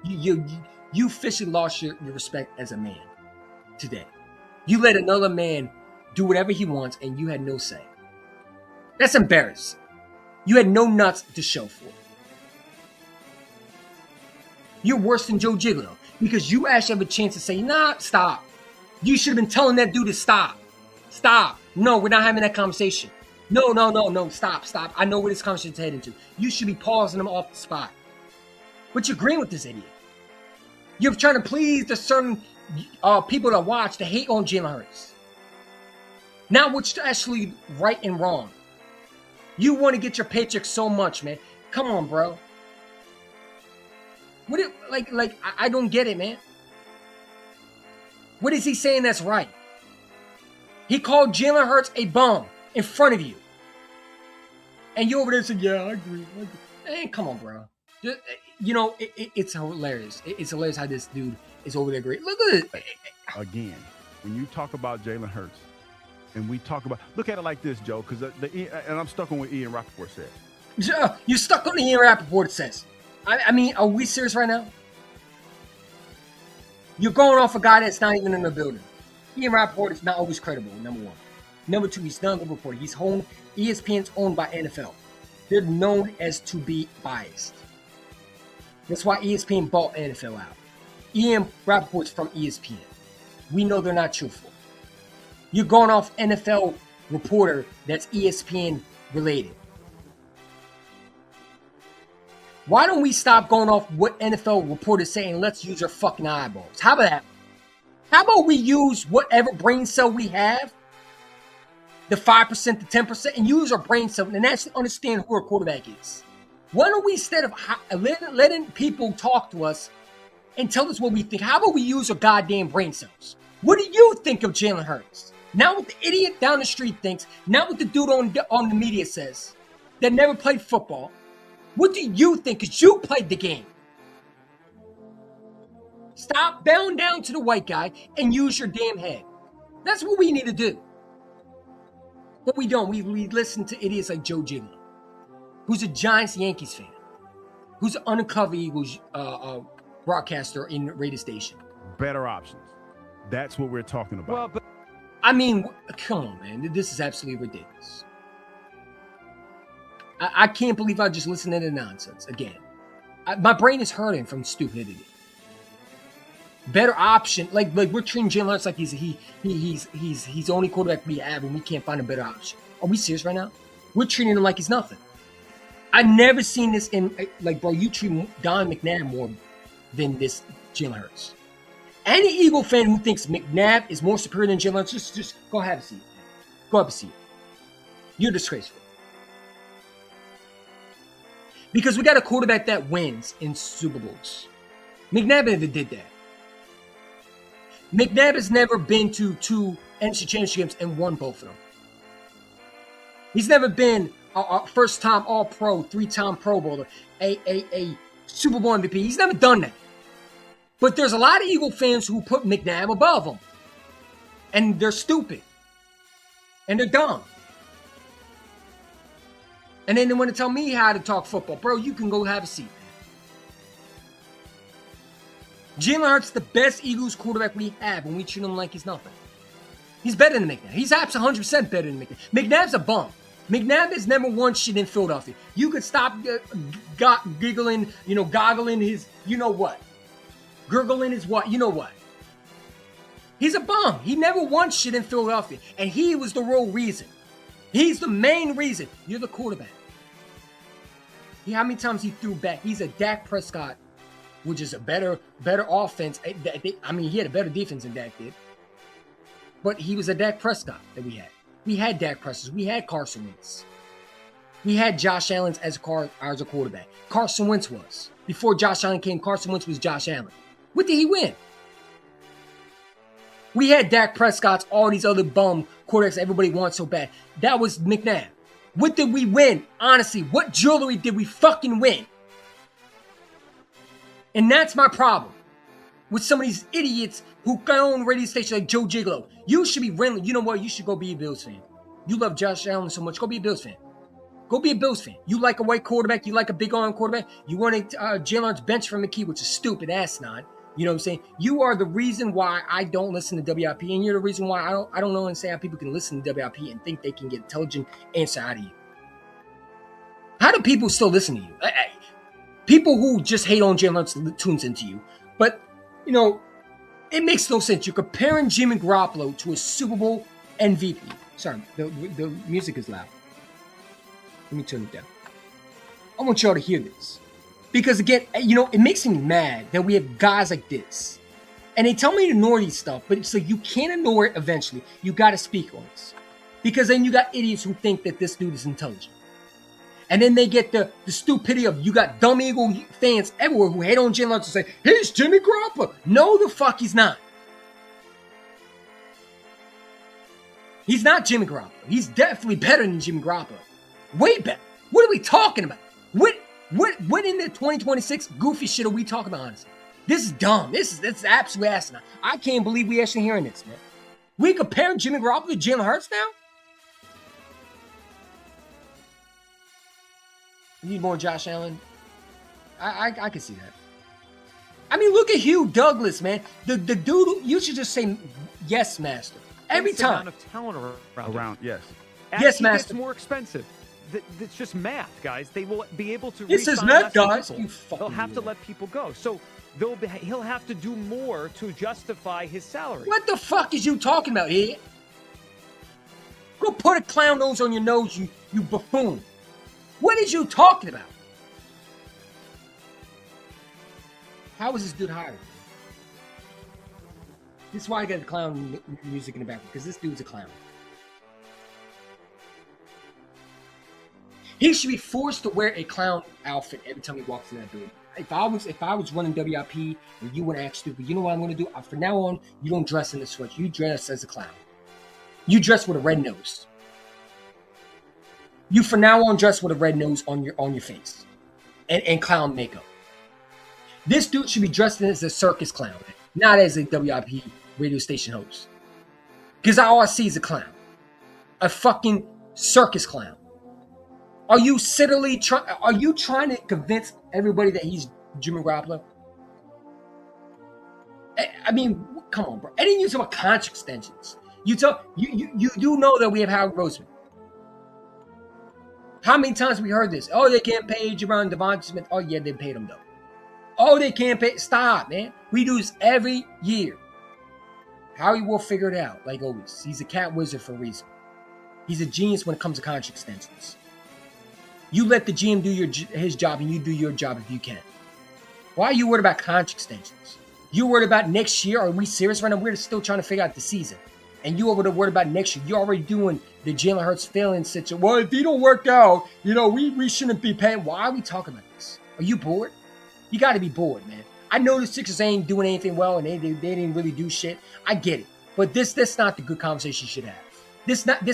You officially lost your respect as a man today. You let another man do whatever he wants and you had no say. That's embarrassing. You had no nuts to show for it. You're worse than Joe Giglio because you actually have a chance to say, nah, stop. You should have been telling that dude to stop. Stop. No, we're not having that conversation. No, stop. I know where this conversation is heading to. You should be pausing him off the spot. But you're agreeing with this idiot. You're trying to please the certain people that watch to hate on Jalen Hurts. Not what's actually right and wrong. You want to get your paycheck so much, man. Come on, bro. What it, like I don't get it, man. What is he saying that's right? He called Jalen Hurts a bum in front of you. And you over there said, yeah, I agree. Hey, come on, bro. Just, it's hilarious. It's hilarious how this dude is over there great. Look at it. Again, when you talk about Jalen Hurts, and we talk about, look at it like this, Joe, because and I'm stuck on what Ian Rappaport said. You're stuck on the Ian Rappaport says. I mean, are we serious right now? You're going off a guy that's not even in the building. Ian Rappaport is not always credible, number one. Number two, he's not a good reporter. He's owned, ESPN's owned by NFL. They're known as to be biased. That's why ESPN bought NFL out. Ian Rappaport's from ESPN. We know they're not truthful. You're going off NFL reporter that's ESPN related. Why don't we stop going off what NFL reporters say and let's use our fucking eyeballs? How about that? How about we use whatever brain cell we have, the 5% to 10%, and use our brain cell and actually understand who our quarterback is? Why don't we, instead of letting people talk to us and tell us what we think, how about we use our goddamn brain cells? What do you think of Jalen Hurts? Not what the idiot down the street thinks, not what the dude on the media says that never played football. What do you think? Because you played the game. Stop bowing down to the white guy and use your damn head. That's what we need to do. But we don't. We listen to idiots like Joe Giglio, who's a Giants-Yankees fan, who's an undercover Eagles broadcaster in the radio station. Better options. That's what we're talking about. Well, but I mean, come on, man. This is absolutely ridiculous. I can't believe I just listened to the nonsense again. My brain is hurting from stupidity. Better option, like we're treating Jalen Hurts like he's the only quarterback we have, and we can't find a better option. Are we serious right now? We're treating him like he's nothing. I've never seen this in bro. You treat Don McNabb more than this Jalen Hurts. Any Eagle fan who thinks McNabb is more superior than Jalen Hurts, just go have a seat. Go have a seat. You're disgraceful. Because we got a quarterback that wins in Super Bowls. McNabb never did that. McNabb has never been to 2 NFC Championship games and won both of them. He's never been a first-time All-Pro, 3-time Pro Bowler, a Super Bowl MVP. He's never done that. But there's a lot of Eagle fans who put McNabb above him. And they're stupid. And they're dumb. And then they want to tell me how to talk football. Bro, you can go have a seat. Jalen Hurts the best Eagles quarterback we have, and we treat him like he's nothing. He's better than McNabb. He's absolutely 100% better than McNabb. McNabb's a bum. McNabb has never won shit in Philadelphia. You could stop giggling, goggling his, what. Gurgling his what, what. He's a bum. He never won shit in Philadelphia, and he was the real reason. He's the main reason. You're the quarterback. How many times he threw back? He's a Dak Prescott, which is a better offense. I mean, he had a better defense than Dak did. But he was a Dak Prescott that we had. We had Dak Prescott. We had Carson Wentz. We had Josh Allen as a quarterback. Carson Wentz was. Before Josh Allen came, Carson Wentz was Josh Allen. What did he win? We had Dak Prescott's, all these other bum quarterbacks everybody wants so bad. That was McNabb. What did we win? Honestly, what jewelry did we fucking win? And that's my problem with some of these idiots who go on radio stations like Joe Gigolo. You should be friendly. You know what? You should go be a Bills fan. You love Josh Allen so much. Go be a Bills fan. Go be a Bills fan. You like a white quarterback. You like a big arm quarterback. You wanted Jalen Hurts bench from McKee, which is stupid, asinine. You know what I'm saying? You are the reason why I don't listen to WIP, and you're the reason why I don't understand how people can listen to WIP and think they can get intelligent answer out of you. How do people still listen to you? People who just hate on Jalen Hurts tunes into you. But, you know, it makes no sense. You're comparing Jimmy Garoppolo to a Super Bowl MVP. Sorry, the music is loud. Let me turn it down. I want y'all to hear this. Because, again, you know, it makes me mad that we have guys like this. And they tell me to ignore these stuff, but it's like you can't ignore it eventually. You got to speak on this. Because then you got idiots who think that this dude is intelligent. And then they get the stupidity of you got dumb Eagle fans everywhere who hate on Jalen Hurts and say, he's Jimmy Garoppolo. No, the fuck he's not. He's not Jimmy Garoppolo. He's definitely better than Jimmy Garoppolo. Way better. What are we talking about? What in the 2026 goofy shit are we talking about, honestly? This is dumb. This is absolutely asinine. I can't believe we actually hearing this, man. We comparing Jimmy Garoppolo to Jalen Hurts now? We need more Josh Allen. I can see that. I mean, look at Hugh Douglas, man. The dude, you should just say yes, master. Every time. Amount of talent around. Yes. As yes, he master. gets more expensive. It's just math, guys. They will be able to. This is math, guys. They'll have to let people go. So he'll have to do more to justify his salary. What the fuck is you talking about, idiot? Go put a clown nose on your nose, you buffoon. What is you talking about? How is this dude hired? This is why I got the clown music in the background, because this dude's a clown. He should be forced to wear a clown outfit every time he walks in that building. If I was running WIP and you would act stupid, you know what I'm going to do? From now on, you don't dress in the sweat. You dress as a clown. You dress with a red nose. You from now on dress with a red nose on your face, and clown makeup. This dude should be dressed as a circus clown, not as a WIP radio station host. Because all I see is a clown, a fucking circus clown. Are you trying to convince everybody that he's Jimmy Garoppolo? I mean, come on, bro. And then you talk about contract extensions. You do know that we have Howard Roseman. How many times have we heard this? Oh, they can't pay Jerron Devontae Smith. Oh, yeah, they paid him, though. Oh, they can't pay. Stop, man. We do this every year. Howie will figure it out, like always. He's a cat wizard for a reason. He's a genius when it comes to contract extensions. You let the GM do his job, and you do your job if you can. Why are you worried about contract extensions? You worried about next year? Are we serious right now? We're still trying to figure out the season. And you over there worried about next year. You're already doing the Jalen Hurts failing situation. Well, if he don't work out, we shouldn't be paying. Why are we talking about this? Are you bored? You got to be bored, man. I know the Sixers ain't doing anything well, and they didn't really do shit. I get it. But that's not the good conversation you should have. This not it,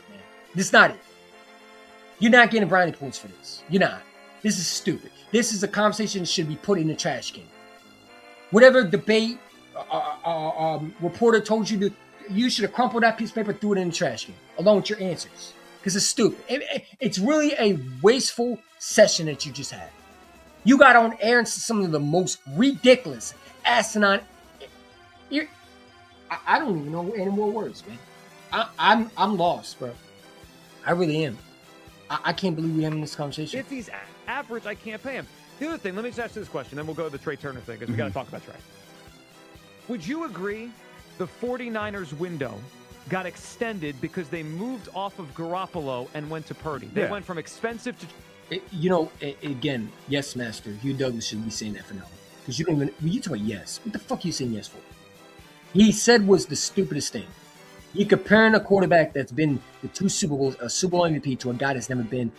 man. This not it. You're not getting brownie points for this. You're not. This is stupid. This is a conversation that should be put in the trash can. Whatever debate reporter told you to, you should have crumpled that piece of paper, threw it in the trash can, along with your answers. Because it's stupid. It's really a wasteful session that you just had. You got on air and some of the most ridiculous, asinine. I don't even know any more words, man. I'm lost, bro. I really am. I can't believe we're having this conversation. If he's average, I can't pay him. The other thing, let me just ask you this question, then we'll go to the Trey Turner thing, because we got to talk about Trey. Would you agree the 49ers window got extended because they moved off of Garoppolo and went to Purdy? They went from expensive to... Again, yes, master. Hugh Douglas should be saying that for now. Because you don't even... When you talk about yes, what the fuck are you saying yes for? He said was the stupidest thing. You're comparing a quarterback that's been the 2 Super Bowls, a Super Bowl MVP, to a guy that's never been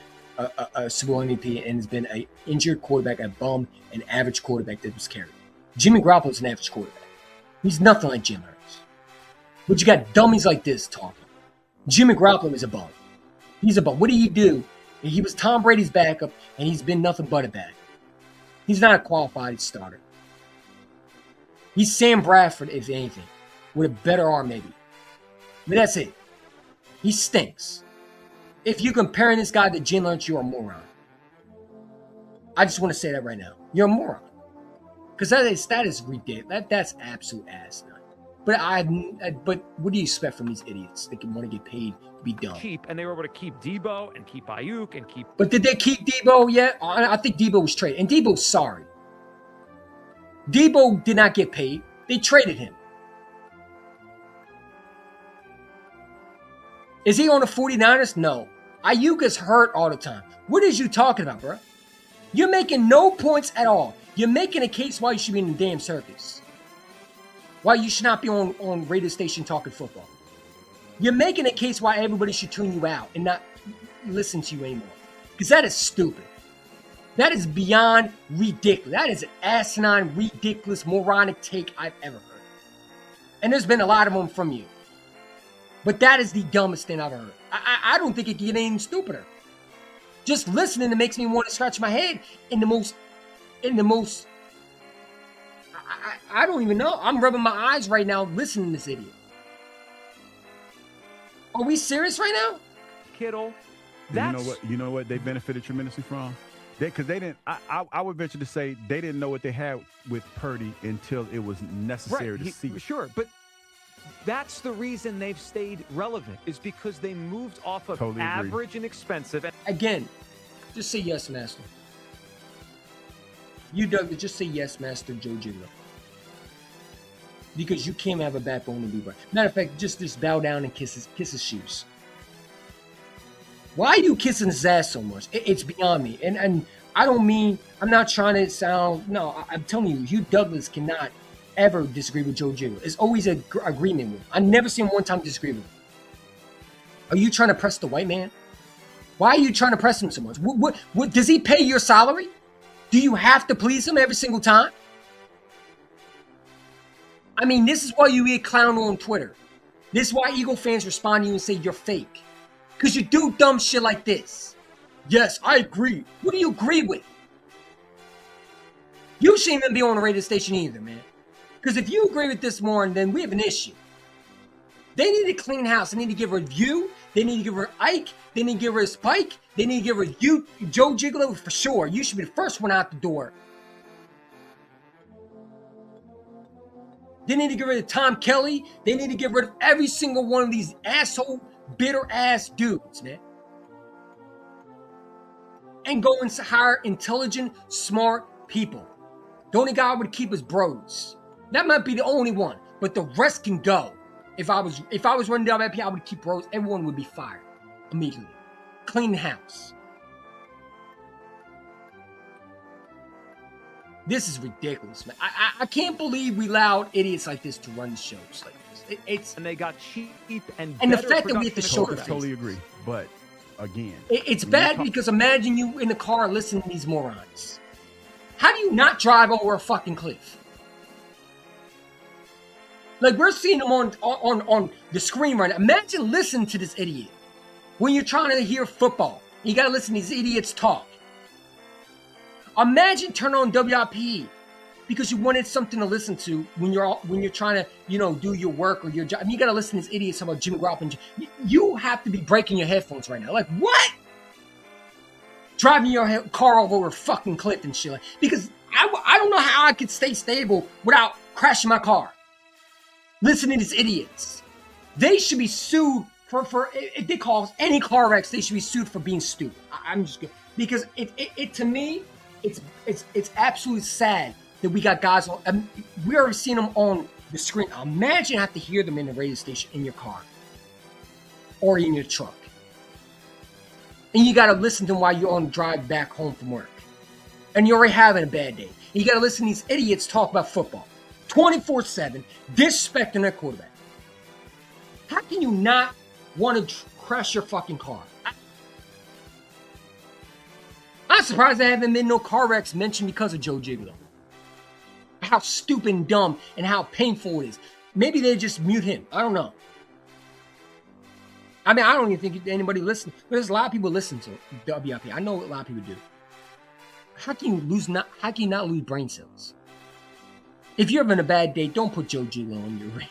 a Super Bowl MVP and has been an injured quarterback, a bum, an average quarterback that was carried. Jimmy Garoppolo is an average quarterback. He's nothing like Jim Hurts. But you got dummies like this talking. Jimmy Garoppolo is a bum. He's a bum. What do? He was Tom Brady's backup, and he's been nothing but a backup. He's not a qualified starter. He's Sam Bradford, if anything, with a better arm, maybe. But that's it. He stinks. If you're comparing this guy to Jalen Hurts, you're a moron. I just want to say that right now. You're a moron. Because that is ridiculous. That's absolute asinine. But what do you expect from these idiots? They can want to get paid to be dumb. And they were able to keep Debo and keep Ayuk and keep. But did they keep Debo yet? I think Debo was traded. And Debo's sorry. Debo did not get paid. They traded him. Is he on the 49ers? No. Ayuk is hurt all the time. What is you talking about, bro? You're making no points at all. You're making a case why you should be in the damn circus. Why you should not be on radio station talking football. You're making a case why everybody should tune you out and not listen to you anymore. Because that is stupid. That is beyond ridiculous. That is an asinine, ridiculous, moronic take I've ever heard. And there's been a lot of them from you. But that is the dumbest thing I've ever heard. I don't think it can get any stupider. Just listening, it makes me want to scratch my head in the most, I don't even know. I'm rubbing my eyes right now listening to this idiot. Are we serious right now? Kittle. You know what they benefited tremendously from? Because they didn't, I would venture to say they didn't know what they had with Purdy until it was necessary to see. Sure, but that's the reason they've stayed relevant, is because they moved off of average and expensive. Again, just say yes, Master. You, Doug, just say yes, Master Joe Giglio. Because you can't have a backbone to be right. Matter of fact, just bow down and kiss his shoes. Why are you kissing his ass so much? It's beyond me. And I don't mean, I'm not trying to sound, no, I'm telling you, Hugh Douglas cannot ever disagree with Joe Giglio. It's always an agreement with him. I've never seen him one time disagree with him. Are you trying to press the white man? Why are you trying to press him so much? What does he pay your salary? Do you have to please him every single time? I mean, this is why you get clowned on Twitter. This is why Eagle fans respond to you and say you're fake. Because you do dumb shit like this. Yes, I agree. What do you agree with? You shouldn't even be on the radio station either, man. Because if you agree with this more, then we have an issue. They need to clean house. They need to give her you. They need to give her Ike. They need to give her Spike. They need to give her you, Joe Giglio, for sure. You should be the first one out the door. They need to get rid of Tom Kelly. They need to get rid of every single one of these asshole, bitter-ass dudes, man. And go and hire intelligent, smart people. The only guy I would keep is bros. That might be the only one, but the rest can go. If I was running WIP, I would keep bros. Everyone would be fired immediately. Clean the house. This is ridiculous, man. I can't believe we allowed idiots like this to run shows like this. And they got cheap and the fact that we have to show the face. Totally agree, but again, it's bad because imagine you in the car listening to these morons. How do you not drive over a fucking cliff? Like, we're seeing them on the screen right now. Imagine listening to this idiot when you're trying to hear football. You got to listen to these idiots talk. Imagine turning on WIP because you wanted something to listen to when you're trying to, do your work or your job. I mean, you got to listen to these idiots about Jimmy Garoppolo. You have to be breaking your headphones right now. Like, what? Driving your car over a fucking cliff and shit. Because I don't know how I could stay stable without crashing my car. Listening to these idiots. They should be sued for if they cause any car wrecks, they should be sued for being stupid. I'm just good. Because it to me, it's absolutely sad that we got guys on. We already seen them on the screen. Imagine you have to hear them in the radio station in your car or in your truck, and you got to listen to them while you're on the drive back home from work, and you're already having a bad day. And you got to listen to these idiots talk about football 24/7, disrespecting their quarterback. How can you not want to crash your fucking car? I'm surprised there haven't been no car wrecks mentioned because of Joe Giglio. How stupid and dumb and how painful it is. Maybe they just mute him. I don't know. I mean, I don't even think anybody listens. There's a lot of people listen to WIP. I know a lot of people do. How can you not lose brain cells? If you're having a bad day, don't put Joe Giglio on your ring.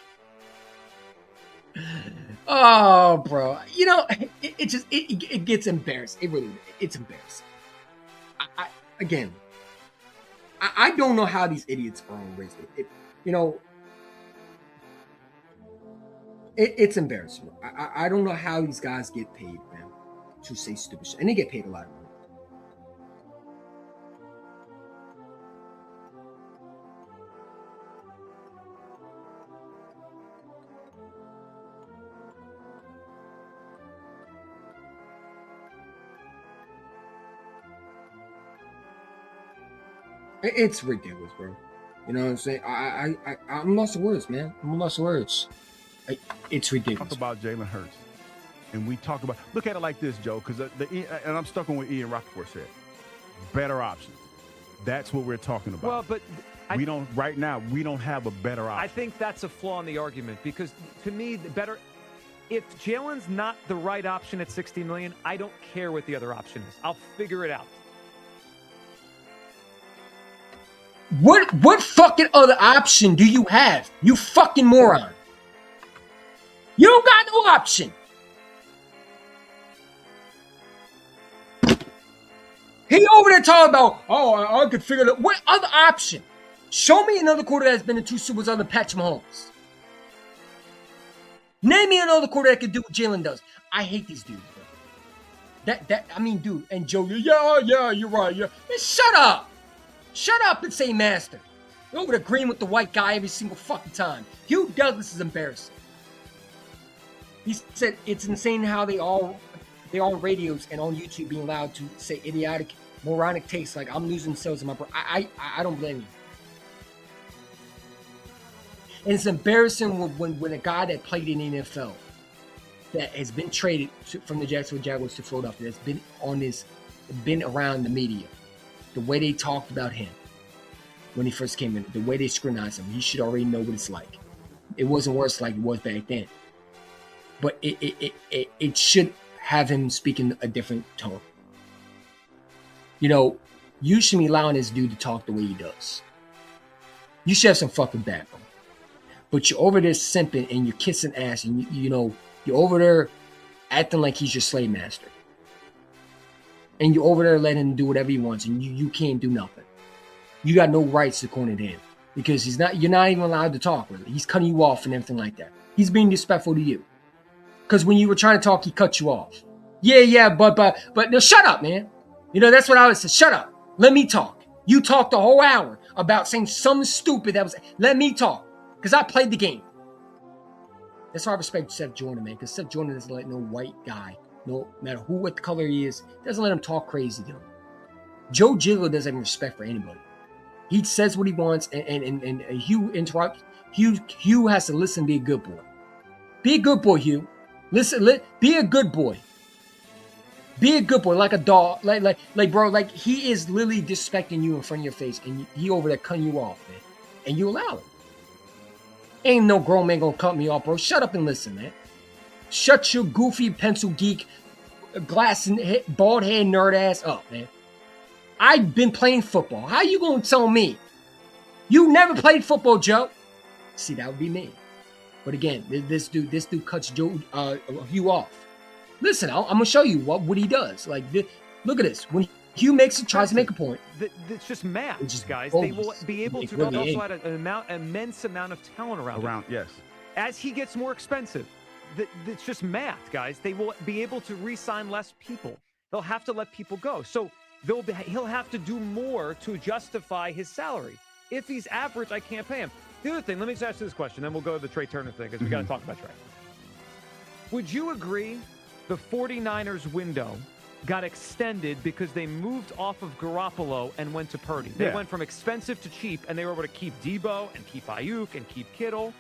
Oh, bro. You know, it gets embarrassed. It really, it's embarrassing. I don't know how these idiots are on race. It's embarrassing. I don't know how these guys get paid, man, to say stupid shit. And they get paid a lot of money. It's ridiculous, bro. You know what I'm saying? I'm lost of words, man. I'm lost of words. It's ridiculous. Talk about Jalen Hurts, and we talk about. Look at it like this, Joe, because and I'm stuck on what Ian Rappaport said. Better options. That's what we're talking about. Well, but we don't right now. We don't have a better option. I think that's a flaw in the argument because to me, the better. If Jalen's not the right option at $60 million, I don't care what the other option is. I'll figure it out. What fucking other option do you have? You fucking moron. You don't got no option. He over there talking about, I could figure it out. What other option? Show me another quarterback that's been in 2 Super Bowls other than Patrick Mahomes. Name me another quarterback that can do what Jalen does. I hate these dudes, bro. Dude, and Joe, yeah, you're right. Yeah. Man, shut up. Shut up and say master. You're over there agreeing with the white guy every single fucking time. Hugh Douglas is embarrassing. He said it's insane how they're on radios and on YouTube being allowed to say idiotic, moronic takes like I'm losing sales in my brain. I don't blame you. And it's embarrassing when a guy that played in the NFL that has been traded from the Jacksonville Jaguars to Philadelphia, that's been around the media, the way they talked about him when he first came in, the way they scrutinized him, he should already know what it's like. It wasn't worse like it was back then. But it should have him speaking a different tone. You know, you should be allowing this dude to talk the way he does. You should have some fucking backbone. But you're over there simping and you're kissing ass and you're over there acting like he's your slave master. And you're over there letting him do whatever he wants and you can't do nothing. You got no rights to corner him because you're not even allowed to talk with him. He's cutting you off and everything like that. He's being disrespectful to you. Because when you were trying to talk, he cut you off. Yeah, but no, shut up, man. You know, that's what I would say. Shut up. Let me talk. You talked the whole hour about saying something stupid that was, let me talk. Because I played the game. That's why I respect Seth Jordan, man. Because Seth Jordan doesn't let no white guy, no matter what the color he is, doesn't let him talk crazy to him. Joe Giglio doesn't have respect for anybody. He says what he wants, and Hugh interrupts. Hugh has to listen and be a good boy. Be a good boy, Hugh. Listen, be a good boy. Be a good boy, like a dog. Like, bro, like he is literally disrespecting you in front of your face, and he over there cutting you off, man. And you allow it. Ain't no grown man gonna cut me off, bro. Shut up and listen, man. Shut your goofy pencil geek, glass and bald head nerd ass up, man. I've been playing football. How you gonna tell me? You never played football, Joe. See, that would be me. But again, this dude cuts Hugh off. Listen, I'm gonna show you what he does. Like, look at this. When Hugh tries to make a point, it's just math, guys. bogus. They will be able to really also add an immense amount of talent around him. Yes. As he gets more expensive, it's just math, guys. They will be able to re-sign less people. They'll have to let people go. So he'll have to do more to justify his salary. If he's average, I can't pay him. The other thing, let me just ask you this question, then we'll go to the Trey Turner thing because we got to talk about Trey. Would you agree the 49ers window got extended because they moved off of Garoppolo and went to Purdy? They went from expensive to cheap, and they were able to keep Debo and keep Ayuk and keep Kittle.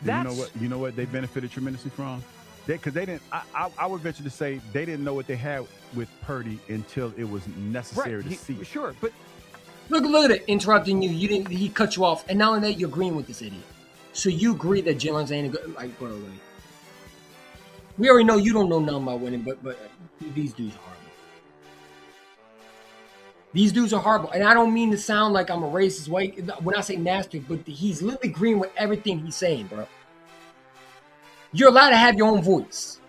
You know what they benefited tremendously from? Because they didn't. I would venture to say they didn't know what they had with Purdy until it was necessary to see. Sure, but look at it, interrupting you. He cut you off, and not only that, you're agreeing with this idiot. So you agree that Jalen's ain't a good, like, bro, We already know you don't know nothing about winning, but these dudes are horrible. These dudes are horrible, and I don't mean to sound like I'm a racist white when I say nasty, but he's literally agreeing with everything he's saying, bro. You're allowed to have your own voice,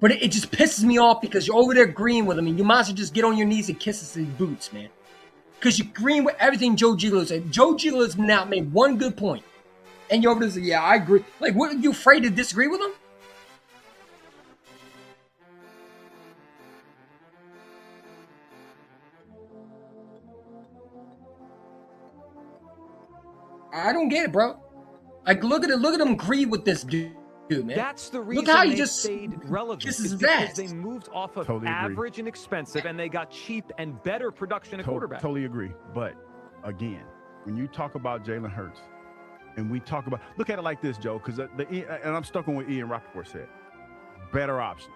but it just pisses me off because you're over there agreeing with him, and you might as well just get on your knees and kiss his boots, man. Because you're agreeing with everything Joe Giglio said. Joe Giglio's now made one good point, and you're over there saying, "Yeah, I agree." Like, what? Are you afraid to disagree with him? I don't get it, bro. Like, look at him agree with this dude, man. That's the reason look how he they just stayed relevant. kisses his because ass. they moved off of Totally agree. average and expensive, and they got cheap and better production at quarterback. Totally agree. But again, when you talk about Jalen Hurts, and we talk about, look at it like this, Joe, because and I'm stuck on what Ian Rappaport said. Better options.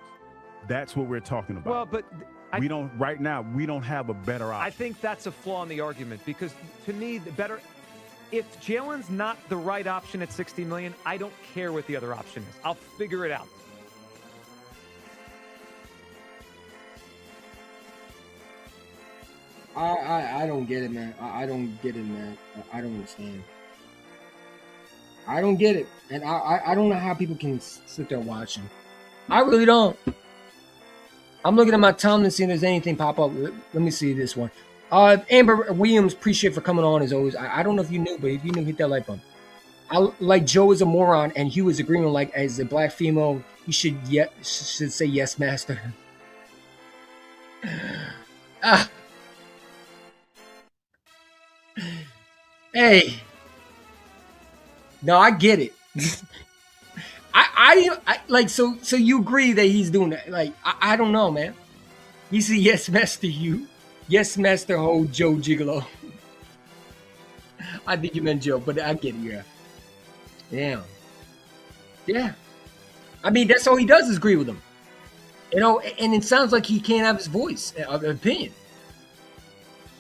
That's what we're talking about. Well, but we don't right now. We don't have a better option. I think that's a flaw in the argument because to me, the better. If Jalen's not the right option at $60 million, I don't care what the other option is. I'll figure it out. I don't get it, man. I don't get it, man. I don't understand. I don't get it, and I don't know how people can sit there watching. I really don't. I'm looking at my timeline to see if there's anything pop up. Let me see this one. Amber Williams, appreciate for coming on as always. I don't know if you knew, but if you knew, hit that like button. Like Joe is a moron, and Hugh is agreeing. Like as a black female, you should say yes, master. Hey, no, I get it. I like so you agree that he's doing that? Like I don't know, man. You see, yes, master, you. Yes, Master Ho, Joe Gigolo. I think you meant Joe, but I get it, yeah. Damn. Yeah. I mean, that's all he does is agree with him. You know, and it sounds like he can't have his voice, opinion.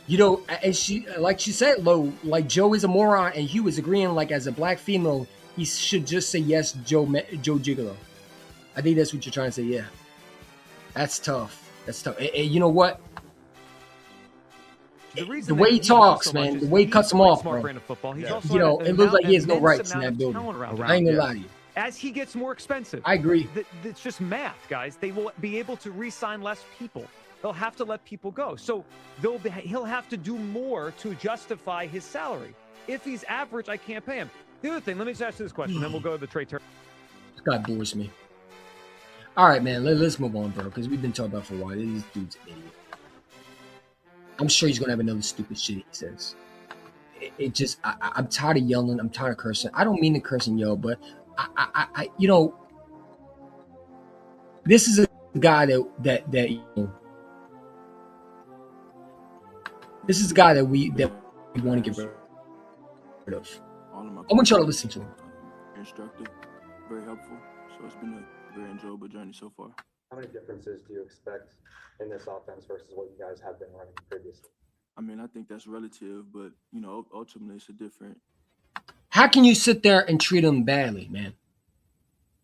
You know, and she said, Lo, like Joe is a moron, and Hugh is agreeing, like as a black female, he should just say yes, Joe Gigolo. I think that's what you're trying to say, yeah. That's tough. That's tough. And you know what? The way he talks, man, the way he cuts him off, bro. You know, it looks like he has no rights in that building. I ain't gonna lie to you. As he gets more expensive. I agree. It's just math, guys. They will be able to re-sign less people. They'll have to let people go. So he'll have to do more to justify his salary. If he's average, I can't pay him. The other thing, let me just ask you this question, then we'll go to the trade turn. This guy bores me. All right, man, let's move on, bro, because we've been talking about it for a while. These dudes are idiots. I'm sure he's gonna have another stupid shit he says. It just I'm tired of yelling. I'm tired of cursing. I don't mean to cursing, yo, but I you know, this is a guy that you know, this is a guy that we want to get rid of. I want y'all to listen to him. Instructive, very helpful. So it's been a very enjoyable journey so far. How many differences do you expect in this offense versus what you guys have been running previously? I mean, I think that's relative, but, you know, ultimately it's a different. How can you sit there and treat him badly, man?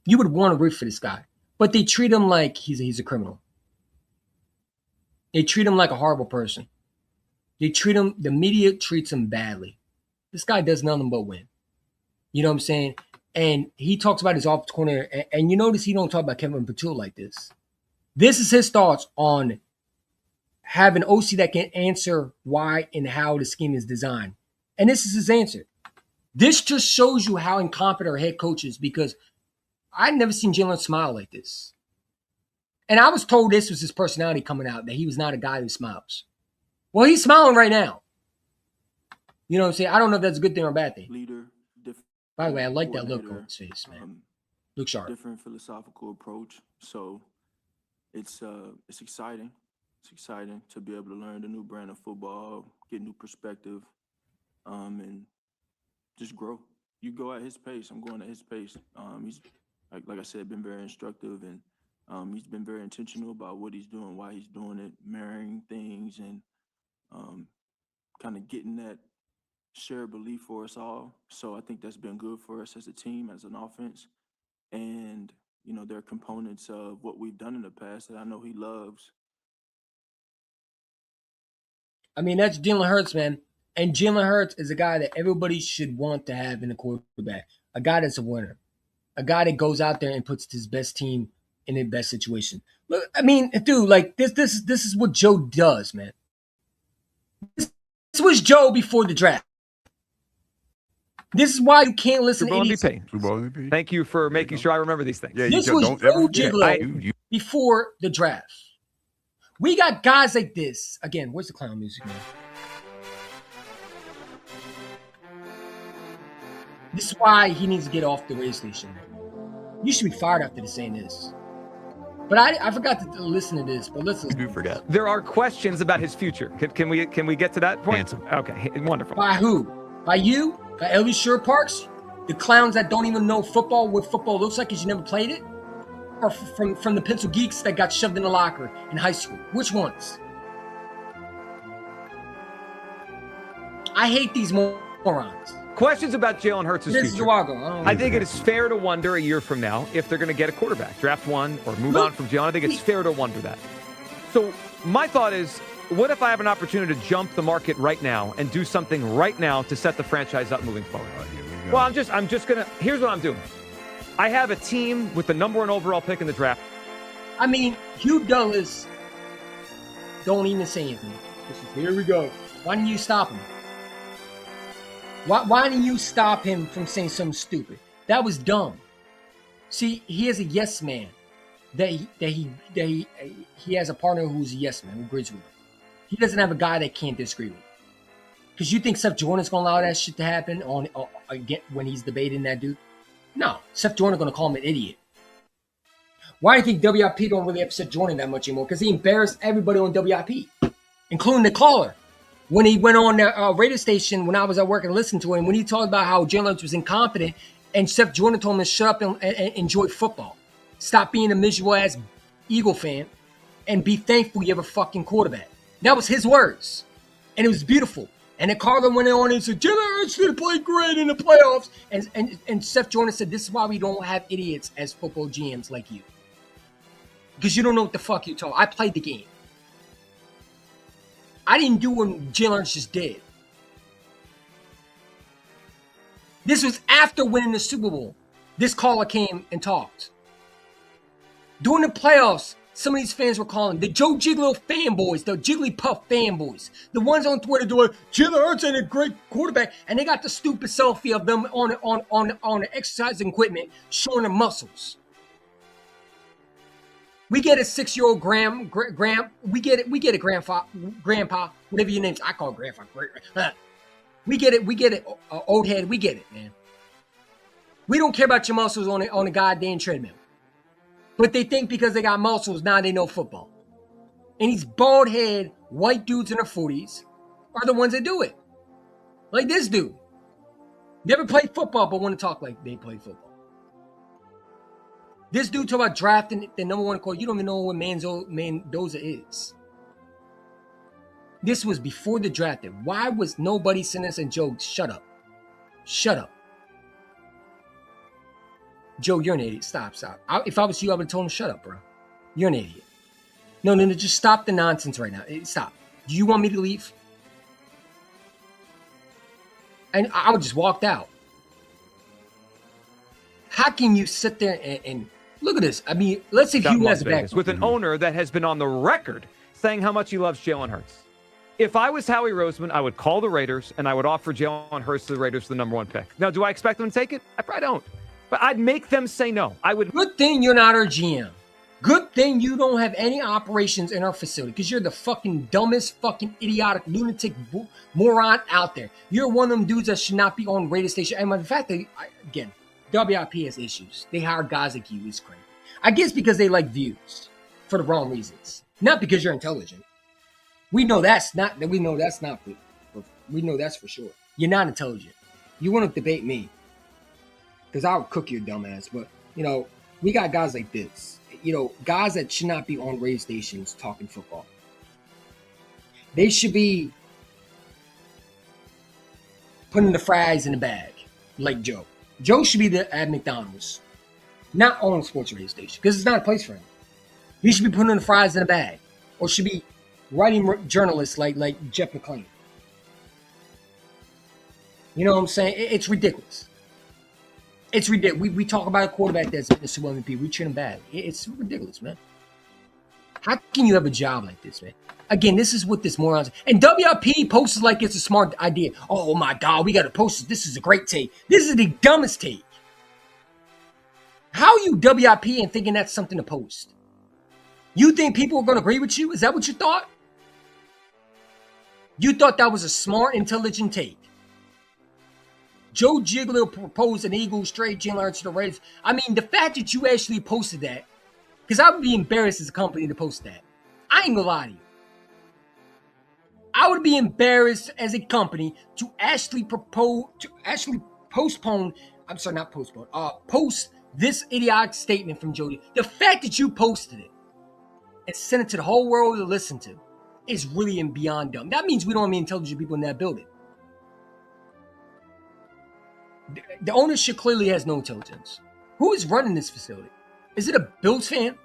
You would want to root for this guy, but they treat him like he's a criminal. They treat him like a horrible person. The media treats him badly. This guy does nothing but win. You know what I'm saying? And he talks about his offensive corner, and you notice he don't talk about Kevin Patul like this. This is his thoughts on having an OC that can answer why and how the scheme is designed. And this is his answer. This just shows you how incompetent our head coach is, because I've never seen Jalen smile like this. And I was told this was his personality coming out, that he was not a guy who smiles. Well, he's smiling right now. You know what I'm saying? I don't know if that's a good thing or a bad thing. Leader, by the way, I like that look on his face, man. Look sharp. Different philosophical approach. So it's exciting. It's exciting to be able to learn the new brand of football, get new perspective, and just grow. You go at his pace. I'm going at his pace. He's like I said, been very instructive, and he's been very intentional about what he's doing, why he's doing it, marrying things, and kind of getting that shared belief for us all. So I think that's been good for us as a team, as an offense. And you know, they're components of what we've done in the past that I know he loves. I mean, that's Jalen Hurts, man. And Jalen Hurts is a guy that everybody should want to have in a quarterback. A guy that's a winner. A guy that goes out there and puts his best team in the best situation. Look, I mean, dude, like this is what Joe does, man. This was Joe before the draft. This is why you can't listen Super Bowl to idiots. MVP. Super Bowl MVP. Thank you for making sure I remember these things. Yeah, This you was don't Joe ever Giglio before the draft. We got guys like this. Again, where's the clown music, man? This is why he needs to get off the radio station. You should be fired after saying this. But I forgot to listen to this. But let's. You do forget. There are questions about his future. Can we get to that point? Handsome. Okay, wonderful. By who? By you? By Ellie Sure Parks? The clowns that don't even know football, what football looks like because you never played it? Or from the pencil geeks that got shoved in the locker in high school? Which ones? I hate these morons. Questions about Jalen Hurts' This is future. Jawago. I think it is fair to wonder a year from now if they're going to get a quarterback, draft one, or move on from Jalen. I think it's fair to wonder that. So my thought is, what if I have an opportunity to jump the market right now and do something right now to set the franchise up moving forward? Well, I'm just gonna. Here's what I'm doing. I have a team with the #1 overall pick in the draft. I mean, Hugh Douglas. Don't even say anything. Here we go. Why didn't you stop him? Why didn't you stop him from saying something stupid? That was dumb. See, he is a yes man. He has a partner who's a yes man who agrees with him. He doesn't have a guy that can't disagree with him. Because you think Seth Jordan's gonna allow that shit to happen again when he's debating that dude? No, Seth Jordan's gonna call him an idiot. Why do you think WIP don't really upset Jordan that much anymore? Because he embarrassed everybody on WIP, including the caller. When he went on the radio station when I was at work and listened to him, when he talked about how Jalen Hurts was incompetent, and Seth Jordan told him to shut up and enjoy football. Stop being a miserable-ass Eagle fan and be thankful you have a fucking quarterback. That was his words. And it was beautiful. And then Carlin went on and said, Jalen Hurts should have played great in the playoffs. And Seth Jordan said, this is why we don't have idiots as football GMs like you. Because you don't know what the fuck you're talking. I played the game. I didn't do what Jalen Hurts just did. This was after winning the Super Bowl. This caller came and talked. During the playoffs, some of these fans were calling the Joe Giglio fanboys, the Jigglypuff fanboys, the ones on Twitter doing Jalen Hurts ain't a great quarterback, and they got the stupid selfie of them on the exercising equipment showing their muscles. We get a 6-year-old we get it, grandpa, whatever your name's. I call it grandpa. We get it, old head, we get it, man. We don't care about your muscles on the goddamn treadmill. But they think because they got muscles, now they know football. And these bald head white dudes in their 40s are the ones that do it. Like this dude. Never played football, but want to talk like they play football. This dude talk about drafting the #1 call. You don't even know what Mendoza is. This was before the draft. Why was nobody sending us a joke? Shut up. Shut up. Joe, you're an idiot. Stop. If I was you, I would have told him, shut up, bro. You're an idiot. No, just stop the nonsense right now. Stop. Do you want me to leave? And I would just walked out. How can you sit there and look at this? I mean, let's see if Hugh has a back. With an owner that has been on the record saying how much he loves Jalen Hurts. If I was Howie Roseman, I would call the Raiders and I would offer Jalen Hurts to the Raiders for the #1 pick. Now, do I expect them to take it? I probably don't. But I'd make them say no. I would. Good thing you're not our GM. Good thing you don't have any operations in our facility because you're the fucking dumbest, fucking idiotic, lunatic moron out there. You're one of them dudes that should not be on radio station. And the fact that, again, WIP has issues. They hire guys like you. It's crazy. I guess because they like views for the wrong reasons. Not because you're intelligent. We know that's not. We know that's for sure. You're not intelligent. You want to debate me. Because I would cook your dumb ass. But, we got guys like this. Guys that should not be on radio stations talking football. They should be putting the fries in the bag, like Joe. Joe should be at McDonald's not own a sports radio station because it's not a place for him. He should be putting the fries in a bag, or should be writing journalists like Jeff McClain. You know what I'm saying? It's ridiculous. It's ridiculous. We talk about a quarterback that's been the Super Bowl MVP. We treat him bad. It's ridiculous, man. How can you have a job like this, man? Again, this is what this morons. And WIP posts like it's a smart idea. Oh my God, we got to post it. This is a great take. This is the dumbest take. How are you WIP and thinking that's something to post? You think people are going to agree with you? Is that what you thought? You thought that was a smart, intelligent take. Joe Giglio proposed an Eagles trade Jalen Hurts to the Raiders. I mean, the fact that you actually posted that, because I would be embarrassed as a company to post that. I ain't gonna lie to you. I would be embarrassed as a company to actually postpone. I'm sorry, not postpone. Post this idiotic statement from Jody. The fact that you posted it and sent it to the whole world to listen to is really beyond dumb. That means we don't have any intelligent people in that building. The ownership clearly has no intelligence. Who is running this facility? Is it a Bills fan?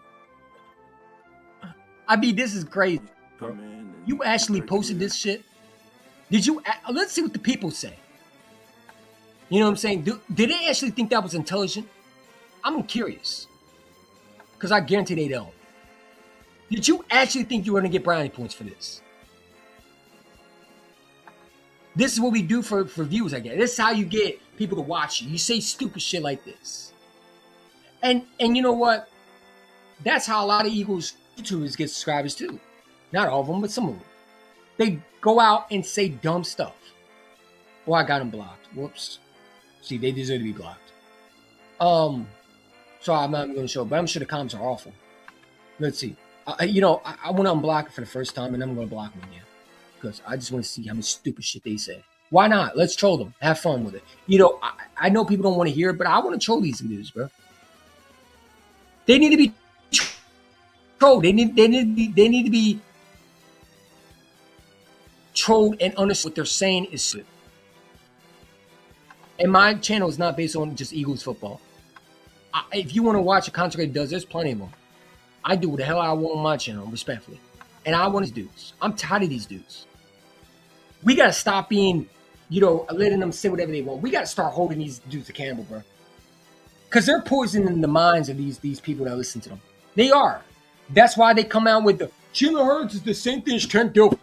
I mean, this is crazy, bro. You actually posted this shit? Did you? Let's see what the people say. You know what I'm saying? Did they actually think that was intelligent? I'm curious. Because I guarantee they don't. Did you actually think you were going to get brownie points for this? This is what we do for views, I guess. This is how you get people to watch you. You say stupid shit like this. And you know what? That's how a lot of Eagles YouTubers get subscribers too. Not all of them, but some of them. They go out and say dumb stuff. Oh, I got them blocked. Whoops. See, they deserve to be blocked. So I'm not going to show, but I'm sure the comments are awful. Let's see. I want to unblock it for the first time, and I'm going to block them again. Because I just want to see how much stupid shit they say. Why not? Let's troll them. Have fun with it. You know, I know people don't want to hear it, but I want to troll these dudes, bro. They need to be trolled. They need to be trolled and understand what they're saying is shit. And my channel is not based on just Eagles football. If you want to watch a content creator does, there's plenty of them. I do what the hell I want on my channel, respectfully. And I want these dudes. I'm tired of these dudes. We got to stop being, letting them say whatever they want. We got to start holding these dudes accountable, bro. Because they're poisoning the minds of these people that listen to them. They are. That's why they come out with the Jalen Hurts is the same thing as Trent Dilfer.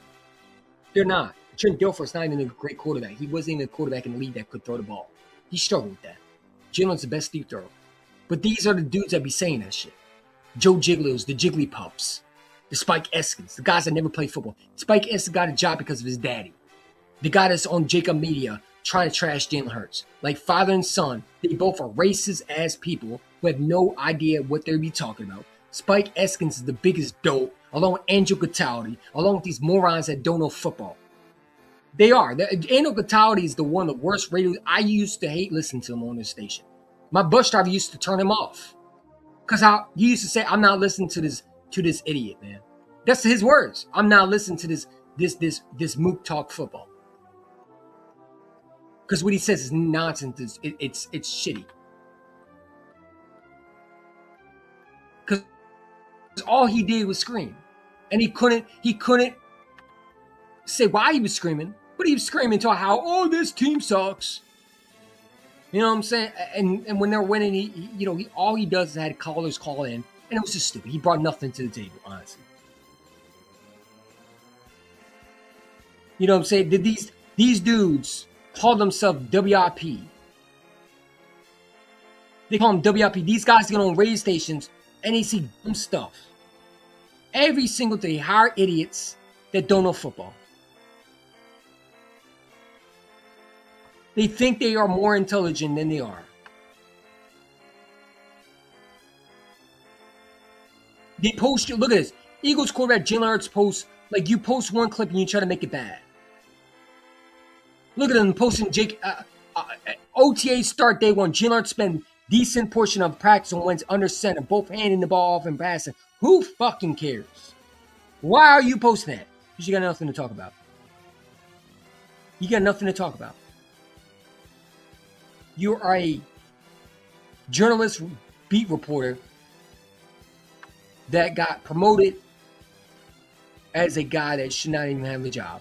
They're not. Trent Dilfer's not even a great quarterback. He wasn't even a quarterback in the league that could throw the ball. He struggled with that. Jalen's the best deep thrower. But these are the dudes that be saying that shit. Joe Giglio's, the Jigglypuffs, the Spike Eskins, the guys that never played football. Spike Eskins got a job because of his daddy. The guy that's on Jacob Media trying to trash Jalen Hurts. Like father and son, they both are racist-ass people who have no idea what they be talking about. Spike Eskins is the biggest dope, along with Angel Cataldi, along with these morons that don't know football. They are. Angel Cataldi is one of the worst radios. I used to hate listening to him on this station. My bus driver used to turn him off. Because he used to say, I'm not listening to this idiot, man. That's his words. I'm not listening to this mook talk football. Because what he says is nonsense. It's shitty. Because all he did was scream. And he couldn't say why he was screaming, but he was screaming to how, this team sucks. You know what I'm saying? And when they're winning, he all he does is had callers call in, and it was just stupid. He brought nothing to the table, honestly. You know what I'm saying? Did these dudes call themselves WIP? They call them WIP. These guys get on radio stations and they see dumb stuff. Every single day, hire idiots that don't know football. They think they are more intelligent than they are. They post you. Look at this. Eagles quarterback Jalen Hurts posts, like you post one clip and you try to make it bad. Look at them posting OTA start day one. Jalen Hurts spend decent portion of practice on Wednesday under center, both handing the ball off and passing. Who fucking cares? Why are you posting that? Because you got nothing to talk about. You got nothing to talk about. You are a journalist beat reporter that got promoted as a guy that should not even have a job.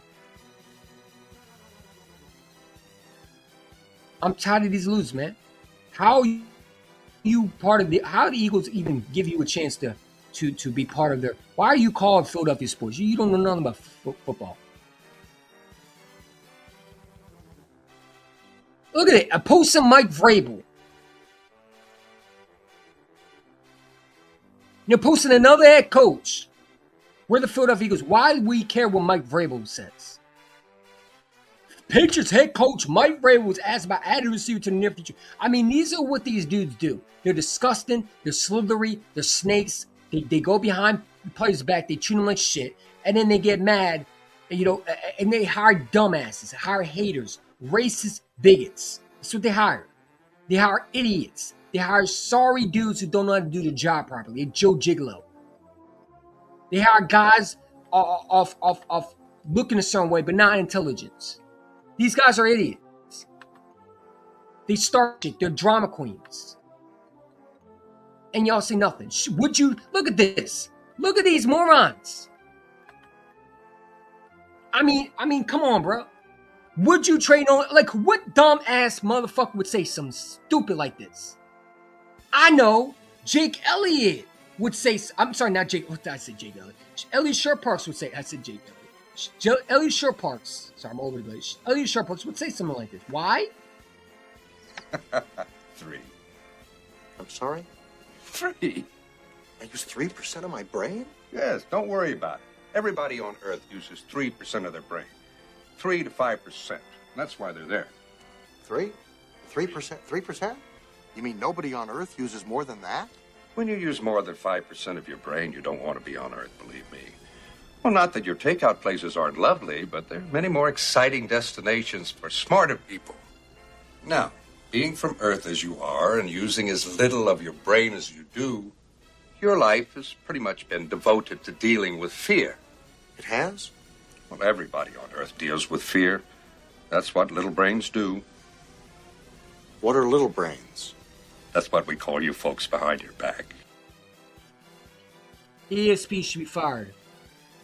I'm tired of these losers, man. How you part of the? How the Eagles even give you a chance to be part of their? Why are you called Philadelphia sports? You don't know nothing about football. Look at it. A post of Mike Vrabel. You're posting another head coach. We're the Philadelphia Eagles. Why do we care what Mike Vrabel says? Patriots head coach Mike Vrabel was asked about adding receiver to the near future. I mean, these are what these dudes do. They're disgusting. They're slithery. They're snakes. They go behind the players' back. They treat them like shit. And then they get mad, and they hire dumbasses, hire haters, racist bigots. That's what they hire. They hire idiots. They hire sorry dudes who don't know how to do the job properly. Joe Gigolo. They hire guys off looking a certain way, but not intelligence. These guys are idiots. They start shit. They're drama queens. And y'all say nothing. Would you look at this? Look at these morons. I mean, come on, bro. Would you trade on, like, what dumb ass motherfucker would say something stupid like this? I know Jake Elliott would say, I'm sorry, not Jake, what did I say Jake Elliott? Elliott Shurparks would say, I said Jake Elliott. Elliott Shurparks, sorry, I'm over the place. Elliott Shurparks would say something like this. Why? 3. I'm sorry? 3. I use 3% of my brain? Yes, don't worry about it. Everybody on Earth uses 3% of their brain. 3 to 5%. That's why they're there. 3%? 3%? You mean nobody on Earth uses more than that? When you use more than 5% of your brain, you don't want to be on Earth, believe me. Well, not that your takeout places aren't lovely, but there are many more exciting destinations for smarter people. Now, being from Earth as you are and using as little of your brain as you do, your life has pretty much been devoted to dealing with fear. It has? Well, everybody on Earth deals with fear. That's what little brains do. What are little brains? That's what we call you folks behind your back. ESP should be fired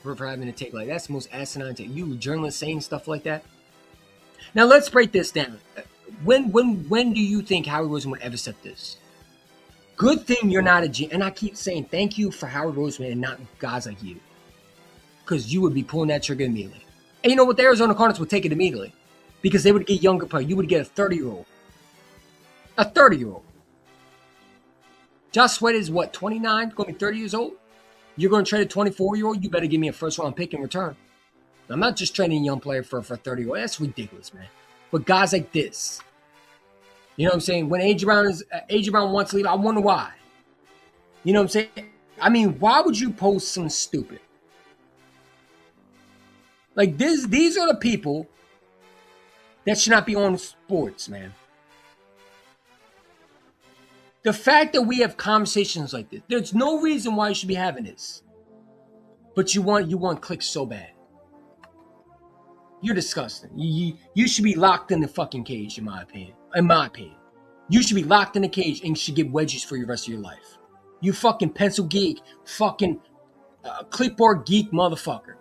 for having a take like that. That's the most asinine take. You journalists saying stuff like that. Now let's break this down. When do you think Howard Roseman would ever said this? Good thing you're not a G. And I keep saying thank you for Howard Roseman and not guys like you, because you would be pulling that trigger immediately. And you know what? The Arizona Cardinals would take it immediately because they would get younger players. You would get a 30-year-old. A 30-year-old. Josh Sweat is what, 29? Going to be 30 years old? You're going to trade a 24-year-old? You better give me a first-round pick in return. I'm not just trading a young player for a 30-year-old. That's ridiculous, man. But guys like this, you know what I'm saying? When A.J. Brown wants to leave, I wonder why. You know what I'm saying? I mean, why would you post something stupid? Like this, these are the people that should not be on sports, man. The fact that we have conversations like this, there's no reason why you should be having this. But you want clicks so bad. You're disgusting. You should be locked in the fucking cage, in my opinion. You should be locked in the cage and should get wedges for the rest of your life. You fucking pencil geek, fucking clipboard geek motherfucker.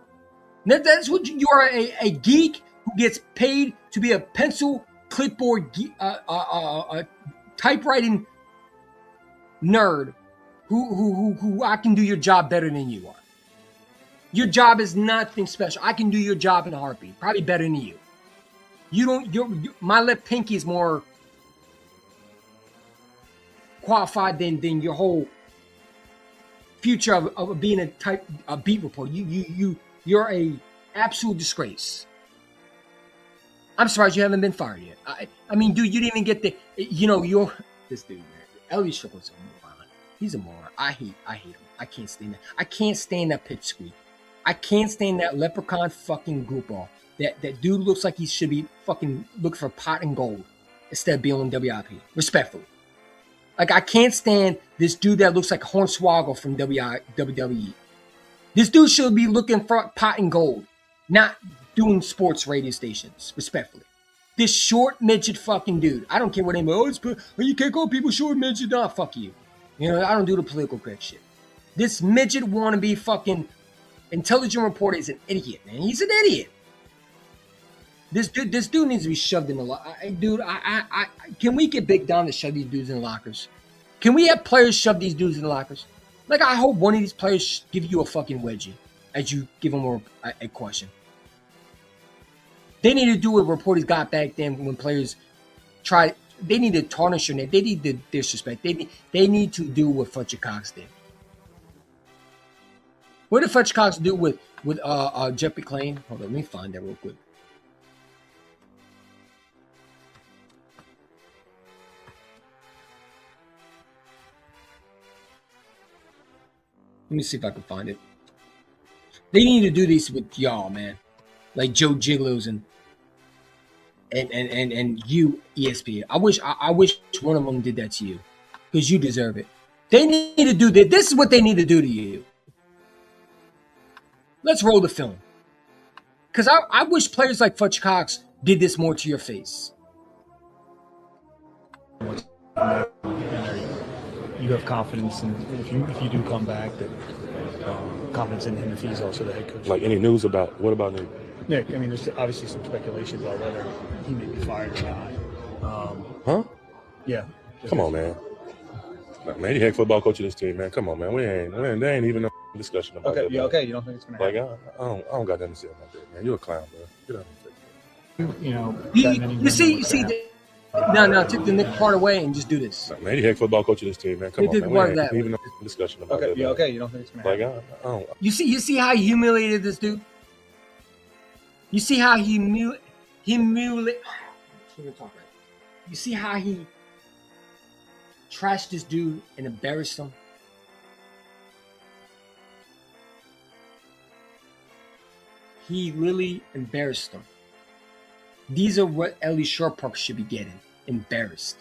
That's what you are, a geek who gets paid to be a pencil clipboard typewriting nerd who I can do your job better than you are. Your job is nothing special. I can do your job in a heartbeat, probably better than you. My left pinky is more qualified than your whole future of being a beat reporter. You're a absolute disgrace. I'm surprised you haven't been fired yet. I mean, dude, you didn't even get this dude, man. Elliott Shurparks a moron. He's a moron. I hate him. I can't stand that. I can't stand that pipsqueak. I can't stand that leprechaun fucking goofball. That dude looks like he should be fucking looking for pot and gold instead of being on WIP. Respectfully. Like, I can't stand this dude that looks like Hornswoggle from WWE. This dude should be looking for pot and gold, not doing sports radio stations. Respectfully. This short midget fucking dude. I don't care what anybody, you can't call people short midget. Nah, fuck you. You know, I don't do the political correct shit. This midget wannabe fucking intelligent reporter is an idiot, man. He's an idiot. This dude needs to be shoved in the locker. Dude, can we get Big Don to shove these dudes in the lockers? Can we have players shove these dudes in the lockers? Like, I hope one of these players give you a fucking wedgie as you give them a question. They need to do what reporters got back then when players try. They need to tarnish your name. They need to disrespect. They need to do what Fletcher Cox did. What did Fletcher Cox do with Jeff McClain? Hold on, let me find that real quick. Let me see if I can find it. They need to do this with y'all, man. Like Joe Giglio's and you, ESPN. I wish one of them did that to you, because you deserve it. They need to do that. This is what they need to do to you. Let's roll the film. Because I wish players like Fletcher Cox did this more to your face. You have confidence in if you do come back, that confidence in him if he's also the head coach. Like any news about what about Nick? Nick, I mean, there's obviously some speculation about whether he may be fired or not. Huh? Yeah. Come on, man. No, man, he head football coach of this team, man. Come on, man. There ain't even no discussion about that. Yeah, okay. You don't think it's gonna happen? Like I don't got nothing to say about that, man. You're a clown, bro. Get out of here. You know. You see. No, take the Nick part away and just do this. No, man, he head football coach of this team, man. Come on, man. There ain't even no discussion about that. Yeah, okay. You don't think it's gonna happen? Like I don't. You see how he humiliated this dude? You see how he humiliated. You see how he trashed this dude and embarrassed him? He really embarrassed him. These are what Ellie Shortpark should be getting. Embarrassed.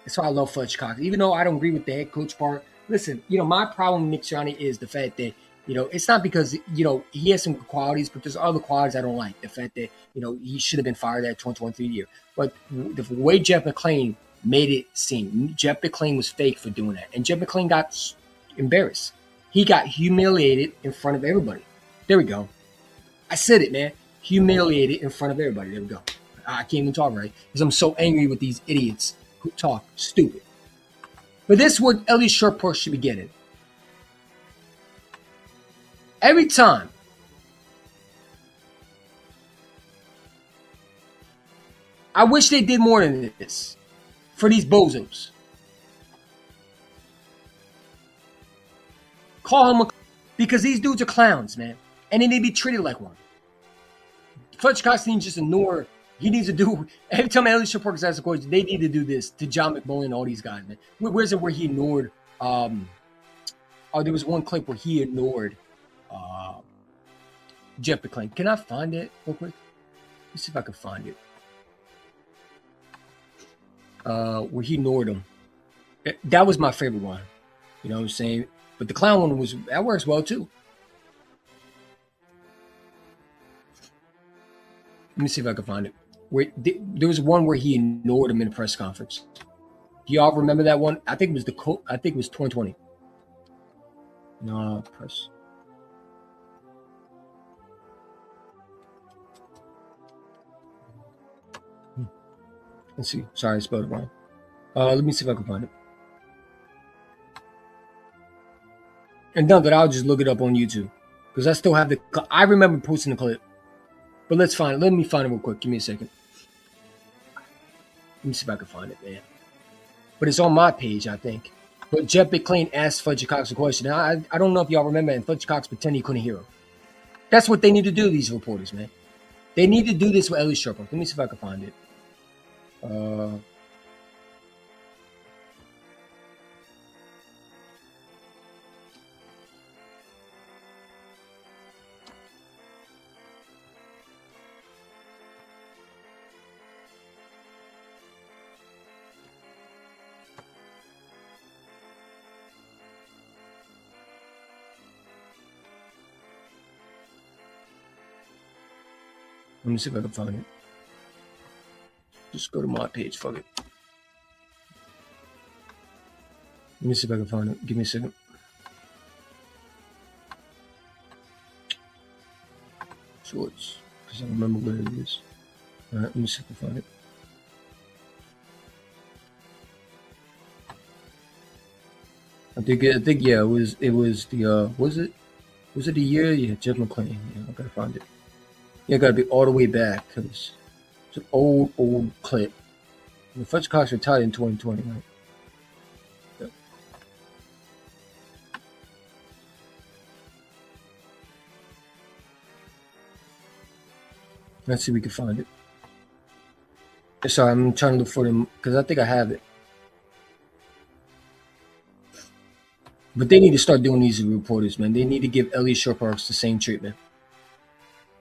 That's why I love Fletcher Cox. Even though I don't agree with the head coach part. Listen, my problem with Nick Sirianni is the fact that, it's not because, he has some qualities, but there's other qualities I don't like. The fact that, he should have been fired at 2023 year. But the way Jeff McClain made it seem, Jeff McClain was fake for doing that. And Jeff McClain got embarrassed. He got humiliated in front of everybody. There we go. I said it, man. Humiliated in front of everybody. There we go. I can't even talk right because I'm so angry with these idiots who talk stupid. But this is what Ellie Shortpark should be getting. Every time I wish they did more than this for these bozos. Call him because these dudes are clowns, man. And they need to be treated like one. Fletcher Cox needs to just ignore. He needs to do every time Ellie Shortpark is asked a question. They need to do this to John McMullen and all these guys, man. Where's it where he ignored? There was one clip where he ignored Jeff McClain. Can I find it real quick? Let's see if I can find it. Where he ignored him. That was my favorite one. You know what I'm saying? But the clown one that works well too. Let me see if I can find it. There was one where he ignored him in a press conference. Do y'all remember that one? I think it was 2020. No, press. Let's see. Sorry, I spelled it wrong. Let me see if I can find it. And done that, I'll just look it up on YouTube because I still have I remember posting the clip. But let's find it. Let me find it real quick. Give me a second. Let me see if I can find it, man. But it's on my page, I think. But Jeff McClain asked Fletcher Cox a question. Now, I don't know if y'all remember, and Fletcher Cox pretended he couldn't hear him. That's what they need to do, these reporters, man. They need to do this with Ellie Shortpark. Let me see if I can find it. Let me see if I can find it. Just go to my page, fuck it. Let me see if I can find it. Give me a second. Shorts, because I don't remember where it is. All right, let me see if I can find it. I think yeah, it was the was it the year? Yeah, Jeff McClain. Yeah, I gotta find it. Yeah, I gotta be all the way back because it's an old clip. The Fletcher Cox retired in 2020, right? Yep. Let's see if we can find it. Sorry, I'm trying to look for them because I think I have it. But they need to start doing these reporters, man. They need to give Elliot Shorr-Parks the same treatment.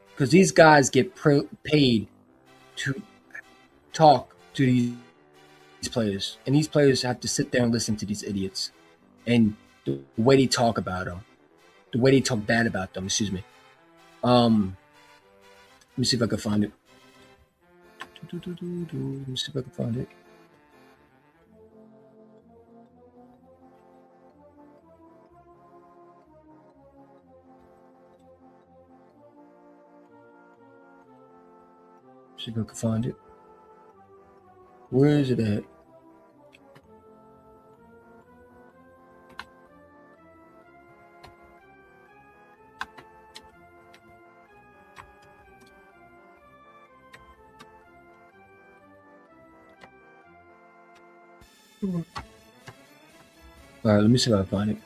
Because these guys get paid to talk to these players. And these players have to sit there and listen to these idiots. And the way they talk about them. The way they talk bad about them, excuse me. Let me see if I can find it. Let me see if I can find it. See if I can find it. Where is it at? All right, let me see if I can find it.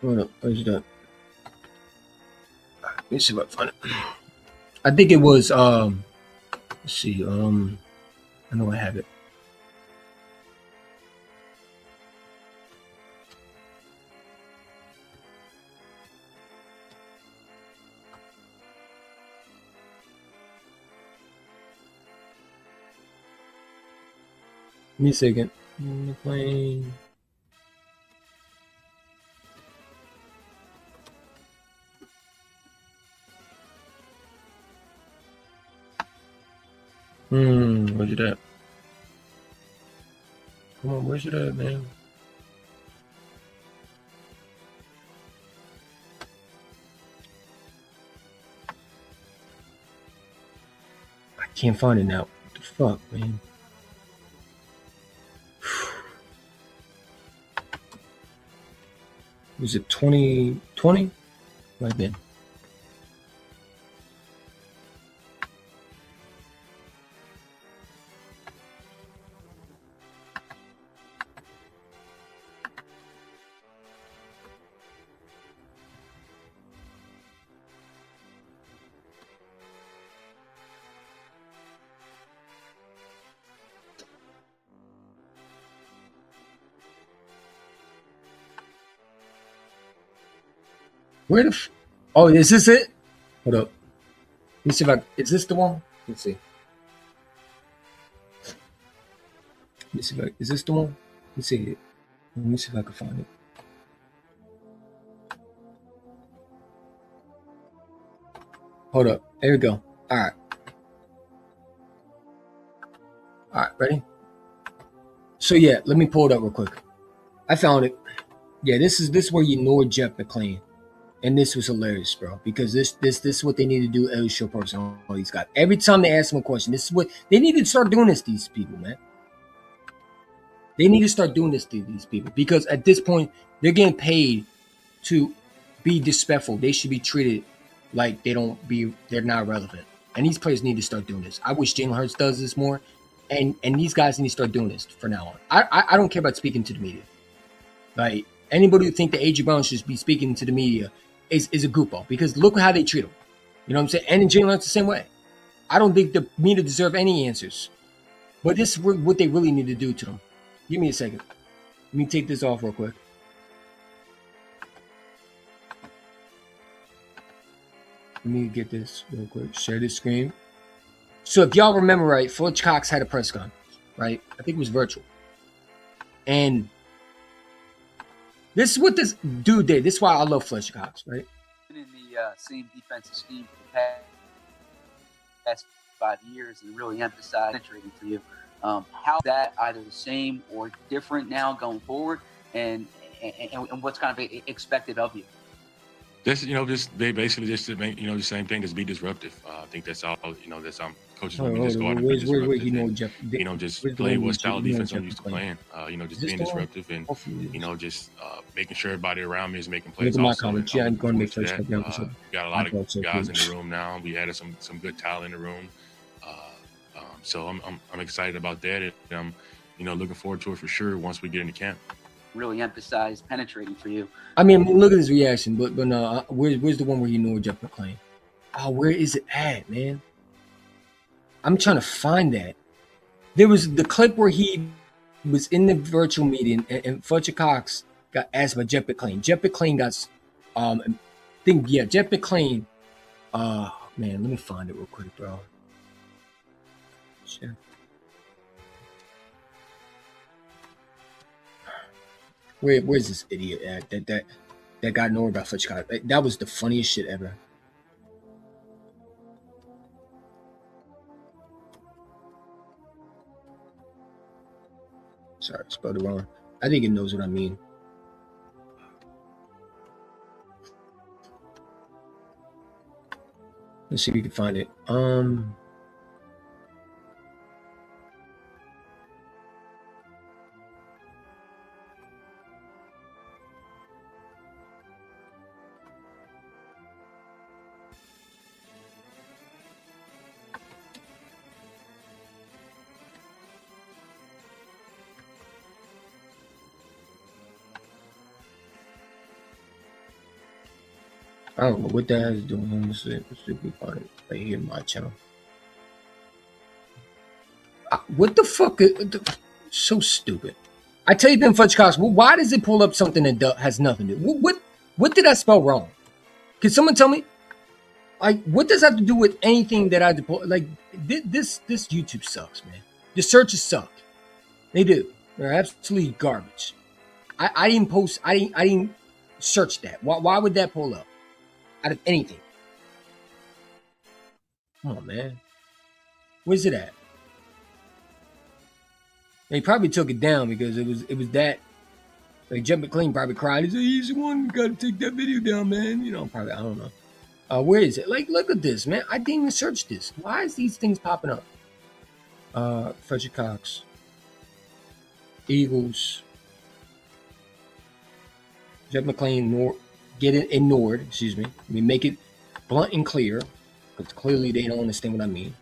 Hold up, where's that? Let me see if I can find it. I think it was let's see, I know I have it. Give me a second. Playing. Where's it at? Come on, where's it at, man? I can't find it now. What the fuck, man? Was it 2020? Right then. Where the oh, is this it? Hold up. Let me see if I is this the one? Let's see. Let me see if is this the one? Let's see it. Let me see if I can find it. Hold up. There we go. Alright. Alright, ready? So yeah, let me pull it up real quick. I found it. Yeah, this is where you ignore Jeff McClain. And this was hilarious, bro, because this is what they need to do. Elliot Shorr-Parks and all these guys. Every time they ask them a question, this is what they need to start doing. These people, man. They need to start doing this to these people because at this point they're getting paid to be disrespectful. They should be treated like they're not relevant. And these players need to start doing this. I wish Jalen Hurts does this more, and these guys need to start doing this for now on. I don't care about speaking to the media. Like anybody who think that A.J. Brown should be speaking to the media is a goopo because look how they treat him. You know what I'm saying? And Jalen Hurts the same way. I don't think the media deserve any answers. But this is what they really need to do to them. Give me a second. Let me take this off real quick. Let me get this real quick. Share this screen. So if y'all remember right, Fletcher Cox had a press con, right? I think it was virtual. And This is what this dude did. This is why I love Fletcher Cox, right? In the same defensive scheme for the past 5 years and really emphasize penetrating for you. How is that either the same or different now going forward, and what's kind of expected of you? Just basically just to make the same thing. Just be disruptive. I think that's all. That's coaches want me to just go out and be disruptive. Just play what style of defense I'm used to playing. Just being disruptive and just making sure everybody around me is making plays. Also, got a lot of guys in the room now. We added some good talent in the room. So I'm excited about that, and I'm looking forward to it for sure once we get into camp. Really emphasize penetrating for you. I mean, look at his reaction, but no, where's the one where you know Jeff McClain? Oh, where is it at, man? I'm trying to find that. There was the clip where he was in the virtual meeting, and Fletcher Cox got asked by Jeff McClain. Jeff McClain got, Jeff McClain. Man, let me find it real quick, bro. Sure. Where's this idiot at that got nowhere about Fletcher Cox? That was the funniest shit ever. Sorry, I spelled it wrong. I think it knows what I mean. Let's see if we can find it. I don't know what that has to do with him. Let's see if we find it right here in my channel. What the fuck? So stupid. I tell you, Ben Fletcher Cox, why does it pull up something that has nothing to do? What did I spell wrong? Can someone tell me? Like, what does that have to do with anything that I had to pull? Like, this YouTube sucks, man. The searches suck. They do. They're absolutely garbage. I didn't post. I didn't search that. Why would that pull up? Out of anything. Come on, man. Where's it at? They probably took it down because it was that. Like Jeff McClain probably cried. He said, "He's the one who got to take that video down, man." Probably, I don't know. Where is it? Like, look at this, man. I didn't even search this. Why is these things popping up? Fletcher Cox. Eagles. Jeff McClain get it ignored, excuse me. Let me make it blunt and clear, because clearly they don't understand what I mean.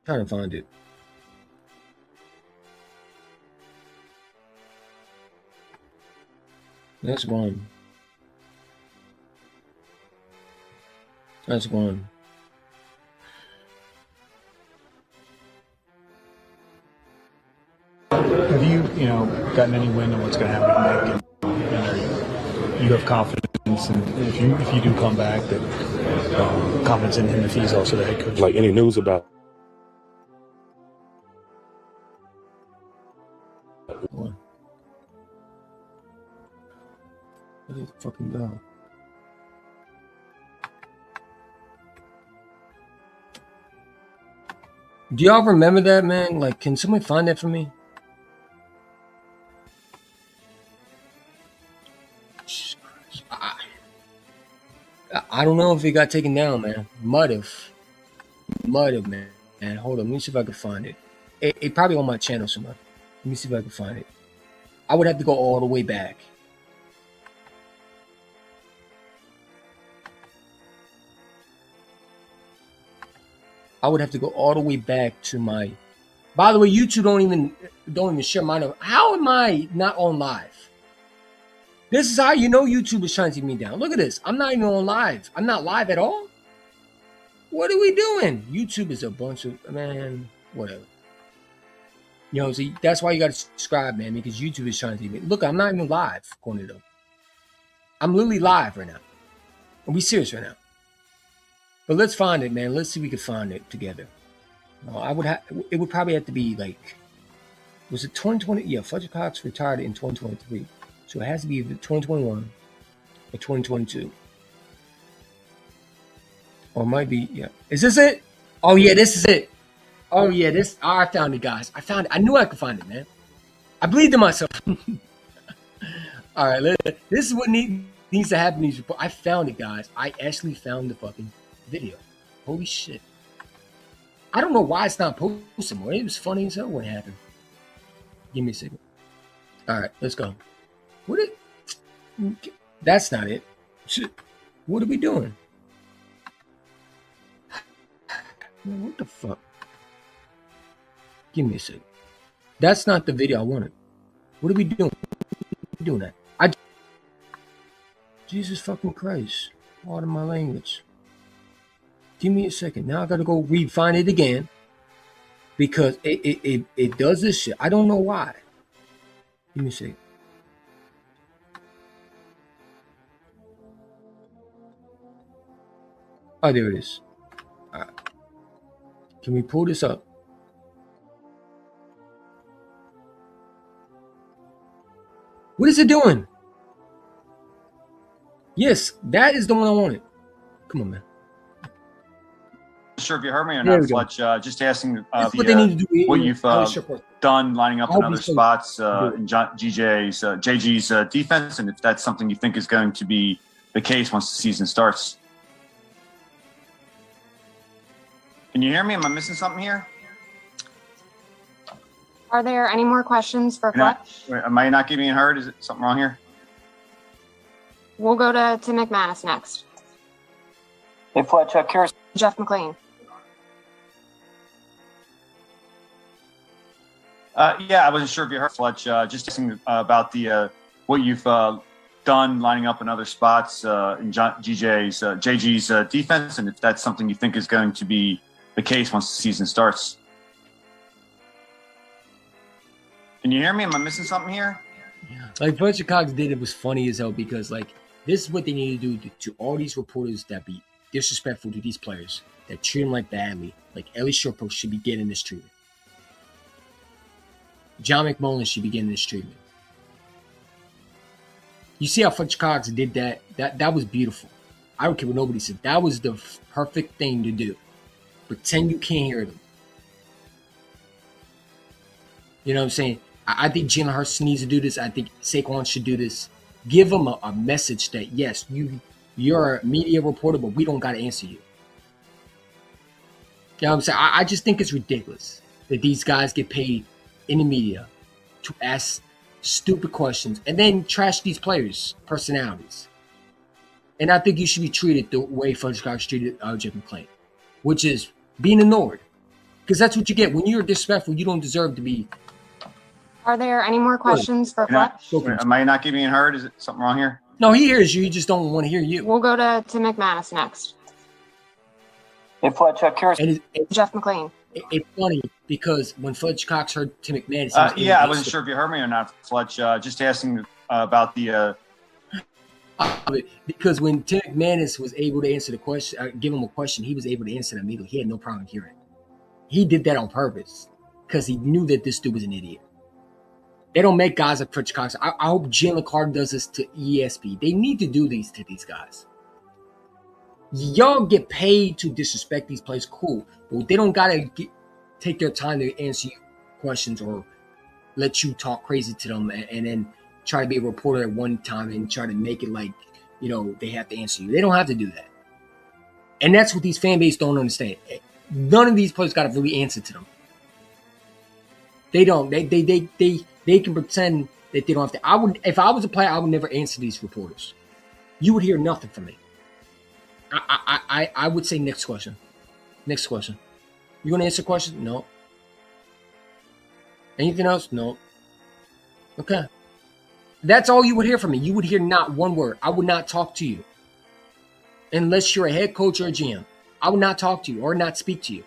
Trying to find it. That's one. That's one. Have you gotten any wind on what's going to happen with Nick? And you have confidence, and if you do come back, that confidence in him if he's also the head coach. Like any news about? What is fucking dog? Do y'all remember that, man? Like, can someone find that for me? I don't know if it got taken down, man. Might have, man. Hold on, let me see if I can find it. It probably on my channel somewhere. Let me see if I can find it. I would have to go all the way back. I would have to go all the way back to my. By the way, YouTube don't even share mine. How am I not on live? This is how you know YouTube is trying to take me down. Look at this. I'm not even on live. I'm not live at all. What are we doing? YouTube is a bunch of, man, whatever. You know, see, that's why you got to subscribe, man, because YouTube is trying to take me. Look, I'm not even live, according to them. I'm literally live right now. I'll be serious right now. But let's find it, man. Let's see if we can find it together. It would probably have to be like, was it 2020? Yeah, Fletcher Cox retired in 2023. So it has to be either 2021 or 2022. Or it might be, yeah. Is this it? Oh, yeah, this is it. Oh, yeah, I found it, guys. I found it. I knew I could find it, man. I believed in myself. All right, this is what needs to happen in these reports. I found it, guys. I actually found the fucking video. Holy shit. I don't know why it's not posted more. It was funny as hell when it happened. Give me a second. All right, let's go. That's not it. Shit. What are we doing? Man, what the fuck? Give me a second. That's not the video I wanted. What are we doing? What are we doing that? Jesus fucking Christ. Pardon my language. Give me a second. Now I gotta go find it again. Because it does this shit. I don't know why. Give me a second. Oh, there it is. All right. Can we pull this up? What is it doing? Yes, that is the one I wanted. Come on, man. Sure if you heard me or There not, we go. Fletch. Just asking That's what they need to do. what you've done lining up I in hope other you say- spots do in JG's defense, and if that's something you think is going to be the case once the season starts. Can you hear me? Am I missing something here? Are there any more questions for You're not- Fletch? am I not getting heard? Is it something wrong here? We'll go to Tim McManus next. Hey, Fletch, curious. Jeff McLean. Yeah, I wasn't sure if you heard, Fletch. Just asking about what you've done lining up in other spots in JG's defense, and if that's something you think is going to be the case once the season starts. Can you hear me? Am I missing something here? Like Fletcher Cox did, it was funny as hell because like this is what they need to do to all these reporters that be disrespectful to these players, that treat them like badly. Like Ellie Shorpo should be getting this treatment. John McMullen should be getting this treatment. You see how Fletcher Cox did that? That was beautiful. I don't care what nobody said. That was the perfect thing to do. Pretend you can't hear them. You know what I'm saying? I think Jalen Hurts needs to do this. I think Saquon should do this. Give them a message that, yes, you're a media reporter, but we don't got to answer you. You know what I'm saying? I just think it's ridiculous that these guys get paid in the media to ask stupid questions and then trash these players' personalities. And I think you should be treated the way Fletcher Cox treated Jeff McLean, which is being ignored. Because that's what you get. When you're disrespectful, you don't deserve to be. Are there any more questions for Fletch? Am I not getting heard? Is it something wrong here? No, he hears you. He just don't want to hear you. We'll go to Tim McManus next. Hey, Fletch, curious. And Jeff McLean. It's funny because when Fletcher Cox heard Tim McManus, Yeah, I wasn't sure if you heard me or not, Fletch. Just asking about because when Tim McManus was able to answer the question, give him a question, he was able to answer it immediately. He had no problem hearing. He did that on purpose because he knew that this dude was an idiot. They don't make guys like Fletcher Cox. I hope Jalen Carter does this to ESP. They need to do these to these guys. Y'all get paid to disrespect these players, cool. But they don't gotta take their time to answer you questions or let you talk crazy to them and then try to be a reporter at one time and try to make it like, you know, they have to answer you. They don't have to do that. And that's what these fan base don't understand. None of these players gotta really answer to them. They don't. They can pretend that they don't have to. If I was a player, I would never answer these reporters. You would hear nothing from me. I would say next question. Next question. You gonna answer a question? No. Anything else? No. Okay. That's all you would hear from me. You would hear not one word. I would not talk to you. Unless you're a head coach or a GM. I would not talk to you or not speak to you.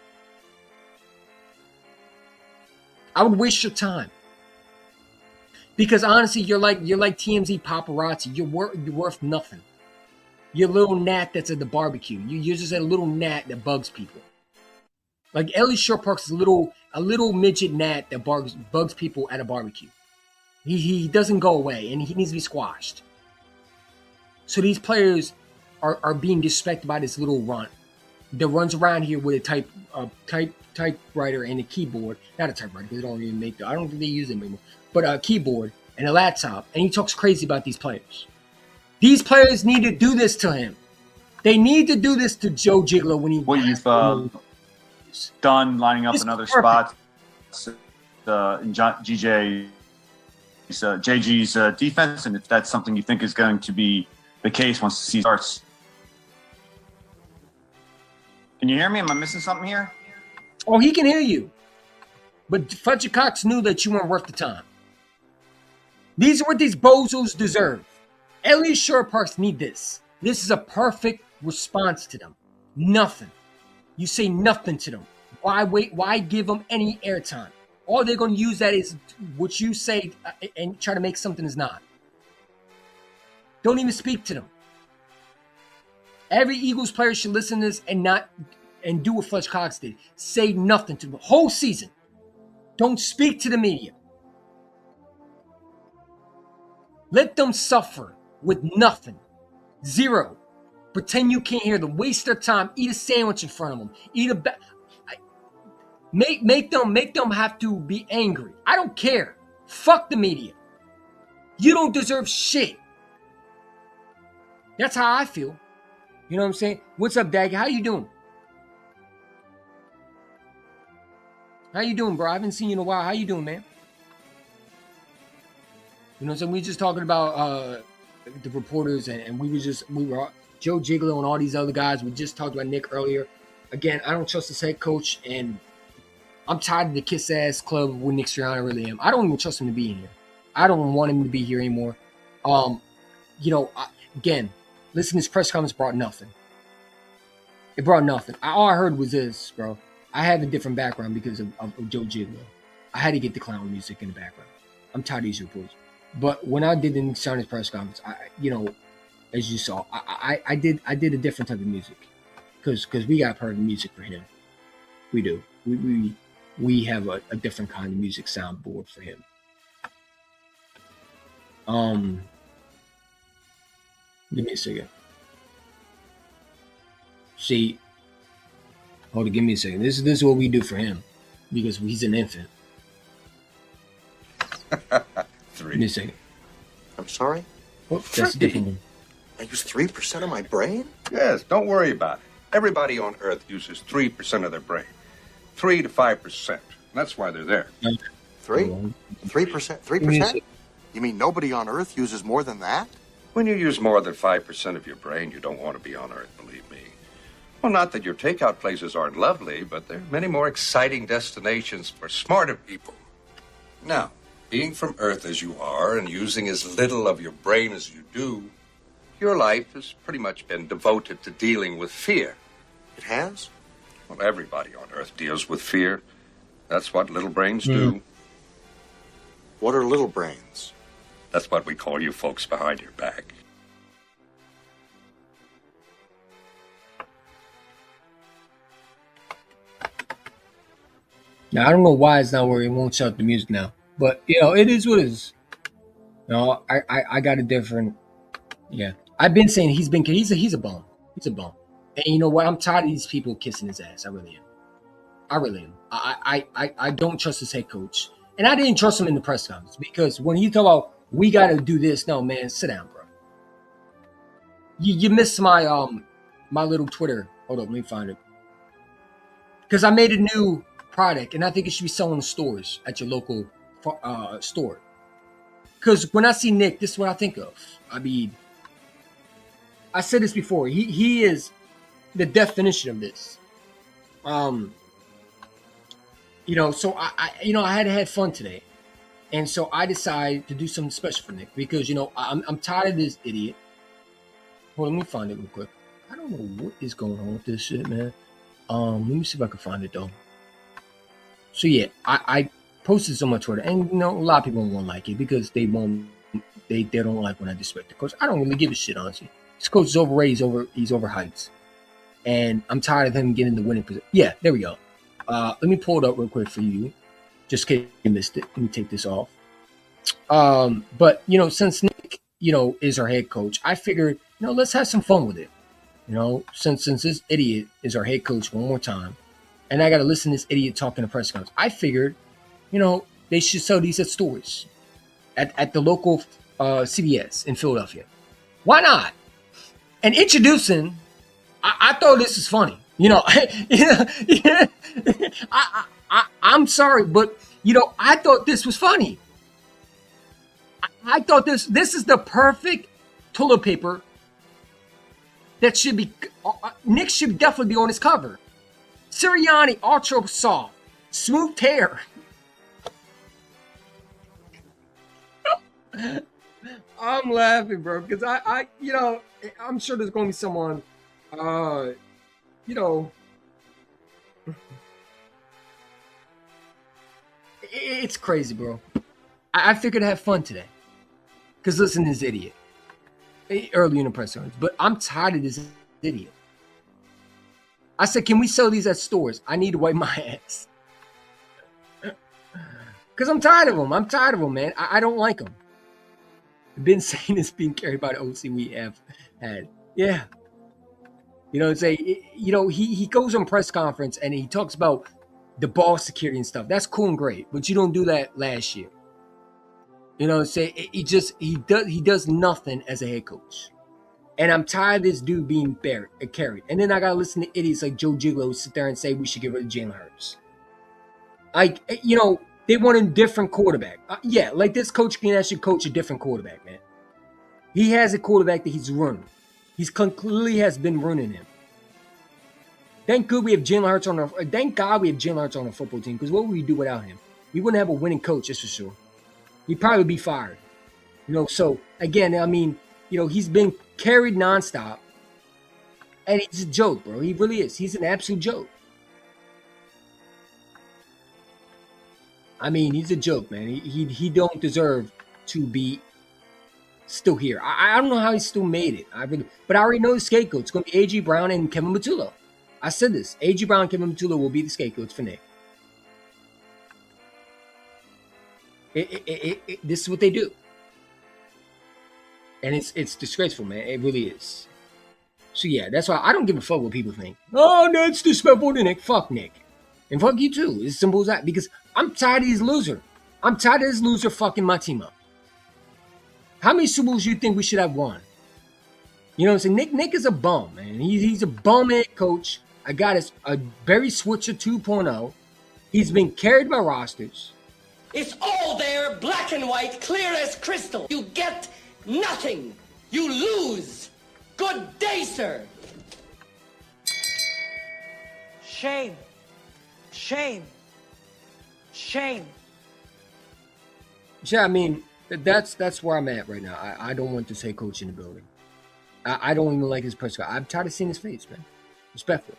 I would waste your time. Because honestly, you're like TMZ paparazzi. You're worth nothing. You're a little gnat that's at the barbecue. You're just a little gnat that bugs people. Like Ellie Shore Parks is a little midget gnat that bugs people at a barbecue. He doesn't go away, and he needs to be squashed. So these players are being disrespected by this little runt that runs around here with a typewriter and a keyboard. Not a typewriter, because they don't even make I don't think they use them anymore. But a keyboard and a laptop, and he talks crazy about these players. These players need to do this to him. They need to do this to Joe Giglio when he. What you've done lining up in other spots in JG's defense, and if that's something you think is going to be the case once the season starts. Can you hear me? Am I missing something here? Oh, he can hear you. But Fletcher Cox knew that you weren't worth the time. These are what these bozos deserve. Ellie Shore Parks need this. This is a perfect response to them. Nothing. You say nothing to them. Why wait? Why give them any airtime? All they're going to use that is what you say and try to make something is not. Don't even speak to them. Every Eagles player should listen to this and do what Fletcher Cox did. Say nothing to them. The whole season. Don't speak to the media. Let them suffer with nothing. Zero. Pretend you can't hear them. Waste their time. Eat a sandwich in front of them. Make them have to be angry. I don't care. Fuck the media. You don't deserve shit. That's how I feel. You know what I'm saying? What's up, Dag? How you doing? How you doing, bro? I haven't seen you in a while. How you doing, man? You know what I'm saying? We just talking about the reporters, and we were Joe Giglio and all these other guys. We just talked about Nick earlier. Again, I don't trust this head coach, and I'm tired of the kiss-ass club with Nick Sirianni. I really am. I don't even trust him to be in here. I don't want him to be here anymore. Again, listening to his press conference brought nothing. It brought nothing. All I heard was this, bro. I have a different background because of Joe Giglio. I had to get the clown music in the background. I'm tired of these reports. But when I did the Nick Sirianni's press conference, as you saw, I did a different type of music because we got part of the music for him. We do. We have a different kind of music soundboard for him. Give me a second. See, hold on, give me a second. This is what we do for him because he's an infant. 3. Give me a second. I'm sorry? Oh, that's a different one. I use 3% of my brain? Yes, don't worry about it. Everybody on Earth uses 3% of their brain. 3 to 5%. That's why they're there. 3? 3%? 3%? You mean nobody on Earth uses more than that? When you use more than 5% of your brain, you don't want to be on Earth, believe me. Well, not that your takeout places aren't lovely, but there are many more exciting destinations for smarter people. Now, being from Earth as you are and using as little of your brain as you do, your life has pretty much been devoted to dealing with fear. It has? Well, everybody on Earth deals with fear. That's what little brains do. What are little brains? That's what we call you folks behind your back. Now, I don't know why it's not where it won't shut the music now. But, it is what it is. I got a different... Yeah. I've been saying he's a bum. He's a bum. And you know what? I'm tired of these people kissing his ass. I really am. I don't trust his head coach. And I didn't trust him in the press conference because when he talk about, we got to do this. No, man, sit down, bro. You missed my my little Twitter. Hold up, let me find it. Because I made a new product, and I think it should be sold in stores at your local store. Because when I see Nick, this is what I think of. I mean, I said this before. He is the definition of this. So I had fun today. And so I decided to do something special for Nick because, I'm tired of this idiot. Hold on, let me find it real quick. I don't know what is going on with this shit, man. Let me see if I can find it though. So yeah, I posted this on my Twitter, and a lot of people won't like it because they don't like when I disrespect the coach. I don't really give a shit, honestly. This coach is overrated. He's overhyped, and I'm tired of him getting the winning position. Yeah, there we go. Let me pull it up real quick for you, just in case you missed it. Let me take this off. But since Nick, is our head coach, I figured, let's have some fun with it. Since this idiot is our head coach one more time, and I got to listen to this idiot talking to press conference, I figured, they should sell these at stores, at the local CVS in Philadelphia. Why not? And introducing, I thought this was funny. I'm sorry, but I thought this was funny. I thought this is the perfect toilet paper that should be, Nick should definitely be on his cover. Sirianni, ultra soft, smooth tear. I'm laughing, bro, because I'm sure there's going to be someone, it's crazy, bro. I figured to have fun today. Because listen to this idiot. Early in the press conference. But I'm tired of this idiot. I said, can we sell these at stores? I need to wipe my ass. Because I'm tired of them. I'm tired of them, man. I don't like them. Ben saying it's being carried by the OC we have had. Yeah. He goes on press conference and he talks about the ball security and stuff. That's cool and great. But you don't do that last year. He does nothing as a head coach. And I'm tired of this dude being carried. And then I got to listen to idiots like Joe Giglio sit there and say we should get rid of Jalen Hurts. They want a different quarterback. Like this coach can actually coach a different quarterback, man. He has a quarterback that he's running. He's clearly has been running him. Thank God we have Jalen Hurts on our football team, because what would we do without him? We wouldn't have a winning coach, that's for sure. He'd probably be fired. So again, he's been carried nonstop. And he's a joke, bro. He really is. He's an absolute joke. He's a joke, man. He don't deserve to be still here. I don't know how he still made it. But I already know the scapegoat. It's going to be A.J. Brown and Kevin Matullo. I said this. A.J. Brown and Kevin Matullo will be the scapegoats for Nick. This is what they do. And it's disgraceful, man. It really is. So yeah, that's why I don't give a fuck what people think. Oh, that's disrespectful to Nick. Fuck Nick. And fuck you too. It's simple as that. Because I'm tired of this loser. I'm tired of this loser fucking my team up. How many Super Bowls do you think we should have won? You know what I'm saying? Nick is a bum, man. He's a bum head coach. I got a Barry Switzer 2.0. He's been carried by rosters. It's all there, black and white, clear as crystal. You get nothing. You lose. Good day, sir. Shame. Shame. Shame. Yeah, that's where I'm at right now. I don't want this head coach in the building. I don't even like his press conference. I'm tired of seeing his face, man. Respectful.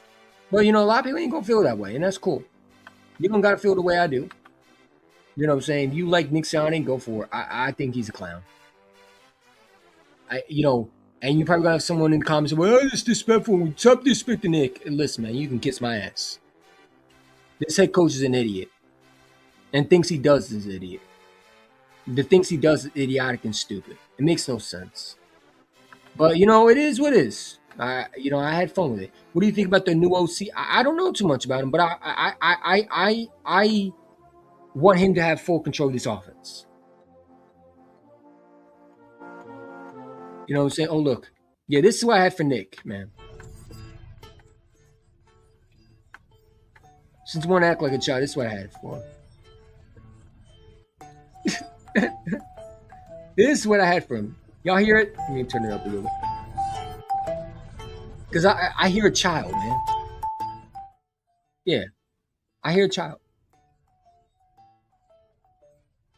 But, a lot of people ain't going to feel that way, and that's cool. You don't got to feel the way I do. You know what I'm saying? If you like Nick Sirianni, go for it. I think he's a clown. And you probably going to have someone in the comments say, well, it's disrespectful. Stop disrespecting Nick. And listen, man, you can kiss my ass. This head coach is an idiot. And thinks he does is an idiot. The things he does is idiotic and stupid. It makes no sense. But, it is what it is. I had fun with it. What do you think about the new OC? I don't know too much about him, but I want him to have full control of this offense. You know what I'm saying? Oh, look. Yeah, this is what I had for Nick, man. Since you want to act like a child, this is what I had for him. This is what I had for him. Y'all hear it? Let me turn it up a little bit. Because I hear a child, man. Yeah. I hear a child.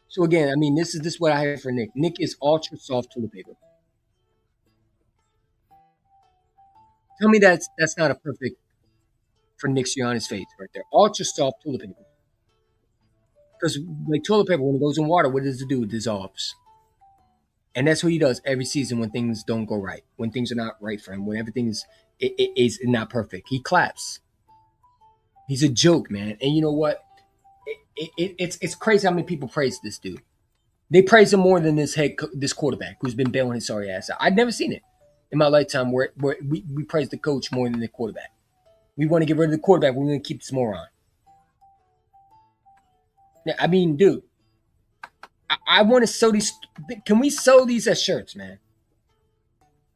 So again, this is what I have for Nick. Nick is ultra soft toilet paper. Tell me that's not a perfect for Nick Sirianni's face right there. Ultra soft toilet paper. Because like toilet paper, when it goes in water, what does it do? It dissolves. And that's what he does every season when things don't go right, when things are not right for him, when everything is not perfect. He claps. He's a joke, man. And you know what? It's crazy how many people praise this dude. They praise him more than this quarterback who's been bailing his sorry ass out. I've never seen it in my lifetime where we praise the coach more than the quarterback. We want to get rid of the quarterback. We want to keep this moron. I mean, dude, I want to sell these. Can we sell these as shirts, man?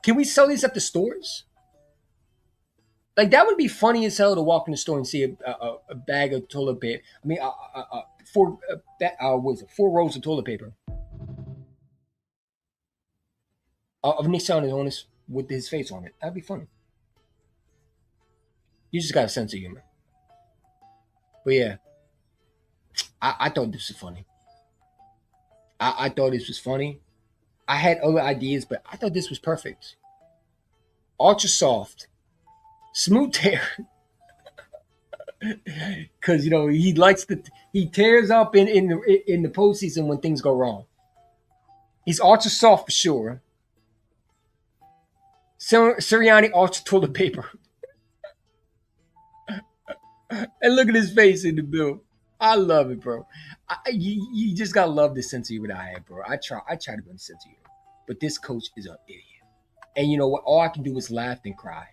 Can we sell these at the stores? Like, that would be funny as hell to walk in the store and see a bag of toilet paper. I mean, four rolls of toilet paper of Nick Sirianni on this with his face on it. That'd be funny. You just got a sense of humor. But yeah, I thought this was funny. I thought this was funny. I had other ideas, but I thought this was perfect. Ultra soft. Smooth tear. Because, you know, he tears up in the postseason when things go wrong. He's ultra soft for sure. Sirianni ultra toilet paper. And look at his face in the bill. I love it, bro. You just gotta love the sense of humor that I have, bro. I try to be a sense of humor, but this coach is an idiot. And you know what? All I can do is laugh and cry.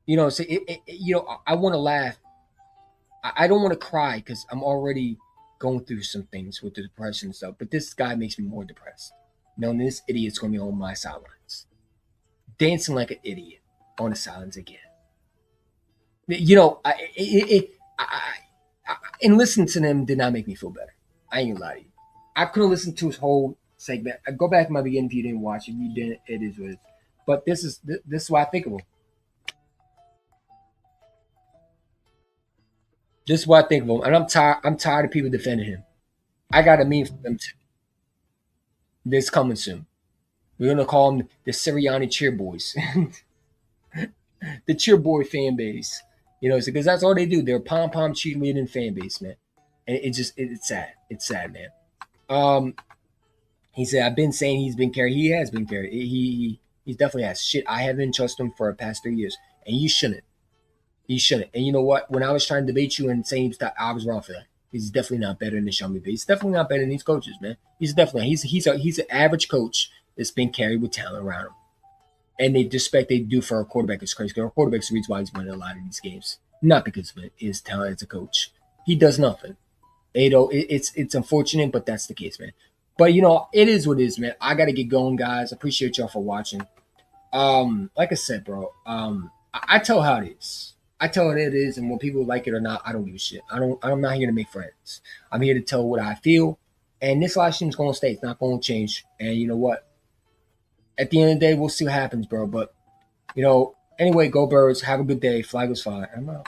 You know, so I want to laugh. I don't want to cry because I'm already going through some things with the depression and stuff. But this guy makes me more depressed. Knowing this idiot's going to be on my sidelines, dancing like an idiot on the sidelines again. You know, and listening to them did not make me feel better. I ain't gonna lie to you. I couldn't listen to his whole segment. I go back to my beginning if you didn't watch it. If you didn't, it is what it is. But this is why I think of him. This is what I think of him. And I'm tired of people defending him. I got a meme for them too. This coming soon. We're gonna call them the Sirianni cheer boys. The cheer boy fan base. You know, because that's all they do. They're pom-pom cheerleading fan base, man. And it's sad. It's sad, man. He said, I've been saying he's been carried. He has been carried. He definitely has. Shit, I haven't trusted him for the past 3 years. And you shouldn't. You shouldn't. And you know what? When I was trying to debate you and saying I was wrong for that. He's definitely not better than Sean McVay. He's definitely not better than these coaches, man. He's an average coach that's been carried with talent around him. And the disrespect they do for our quarterback is crazy. Our quarterback's the reason why he's winning a lot of these games. Not because of his talent as a coach. He does nothing. You know, it's unfortunate, but that's the case, man. But, you know, it is what it is, man. I got to get going, guys. Appreciate y'all for watching. Like I said, bro, I tell how it is. I tell it is, and when people like it or not, I don't give a shit. I'm not here to make friends. I'm here to tell what I feel. And this live stream is going to stay. It's not going to change. And you know what? At the end of the day, we'll see what happens, bro. But, you know, anyway, go Birds. Have a good day. Flag was fine. I'm out.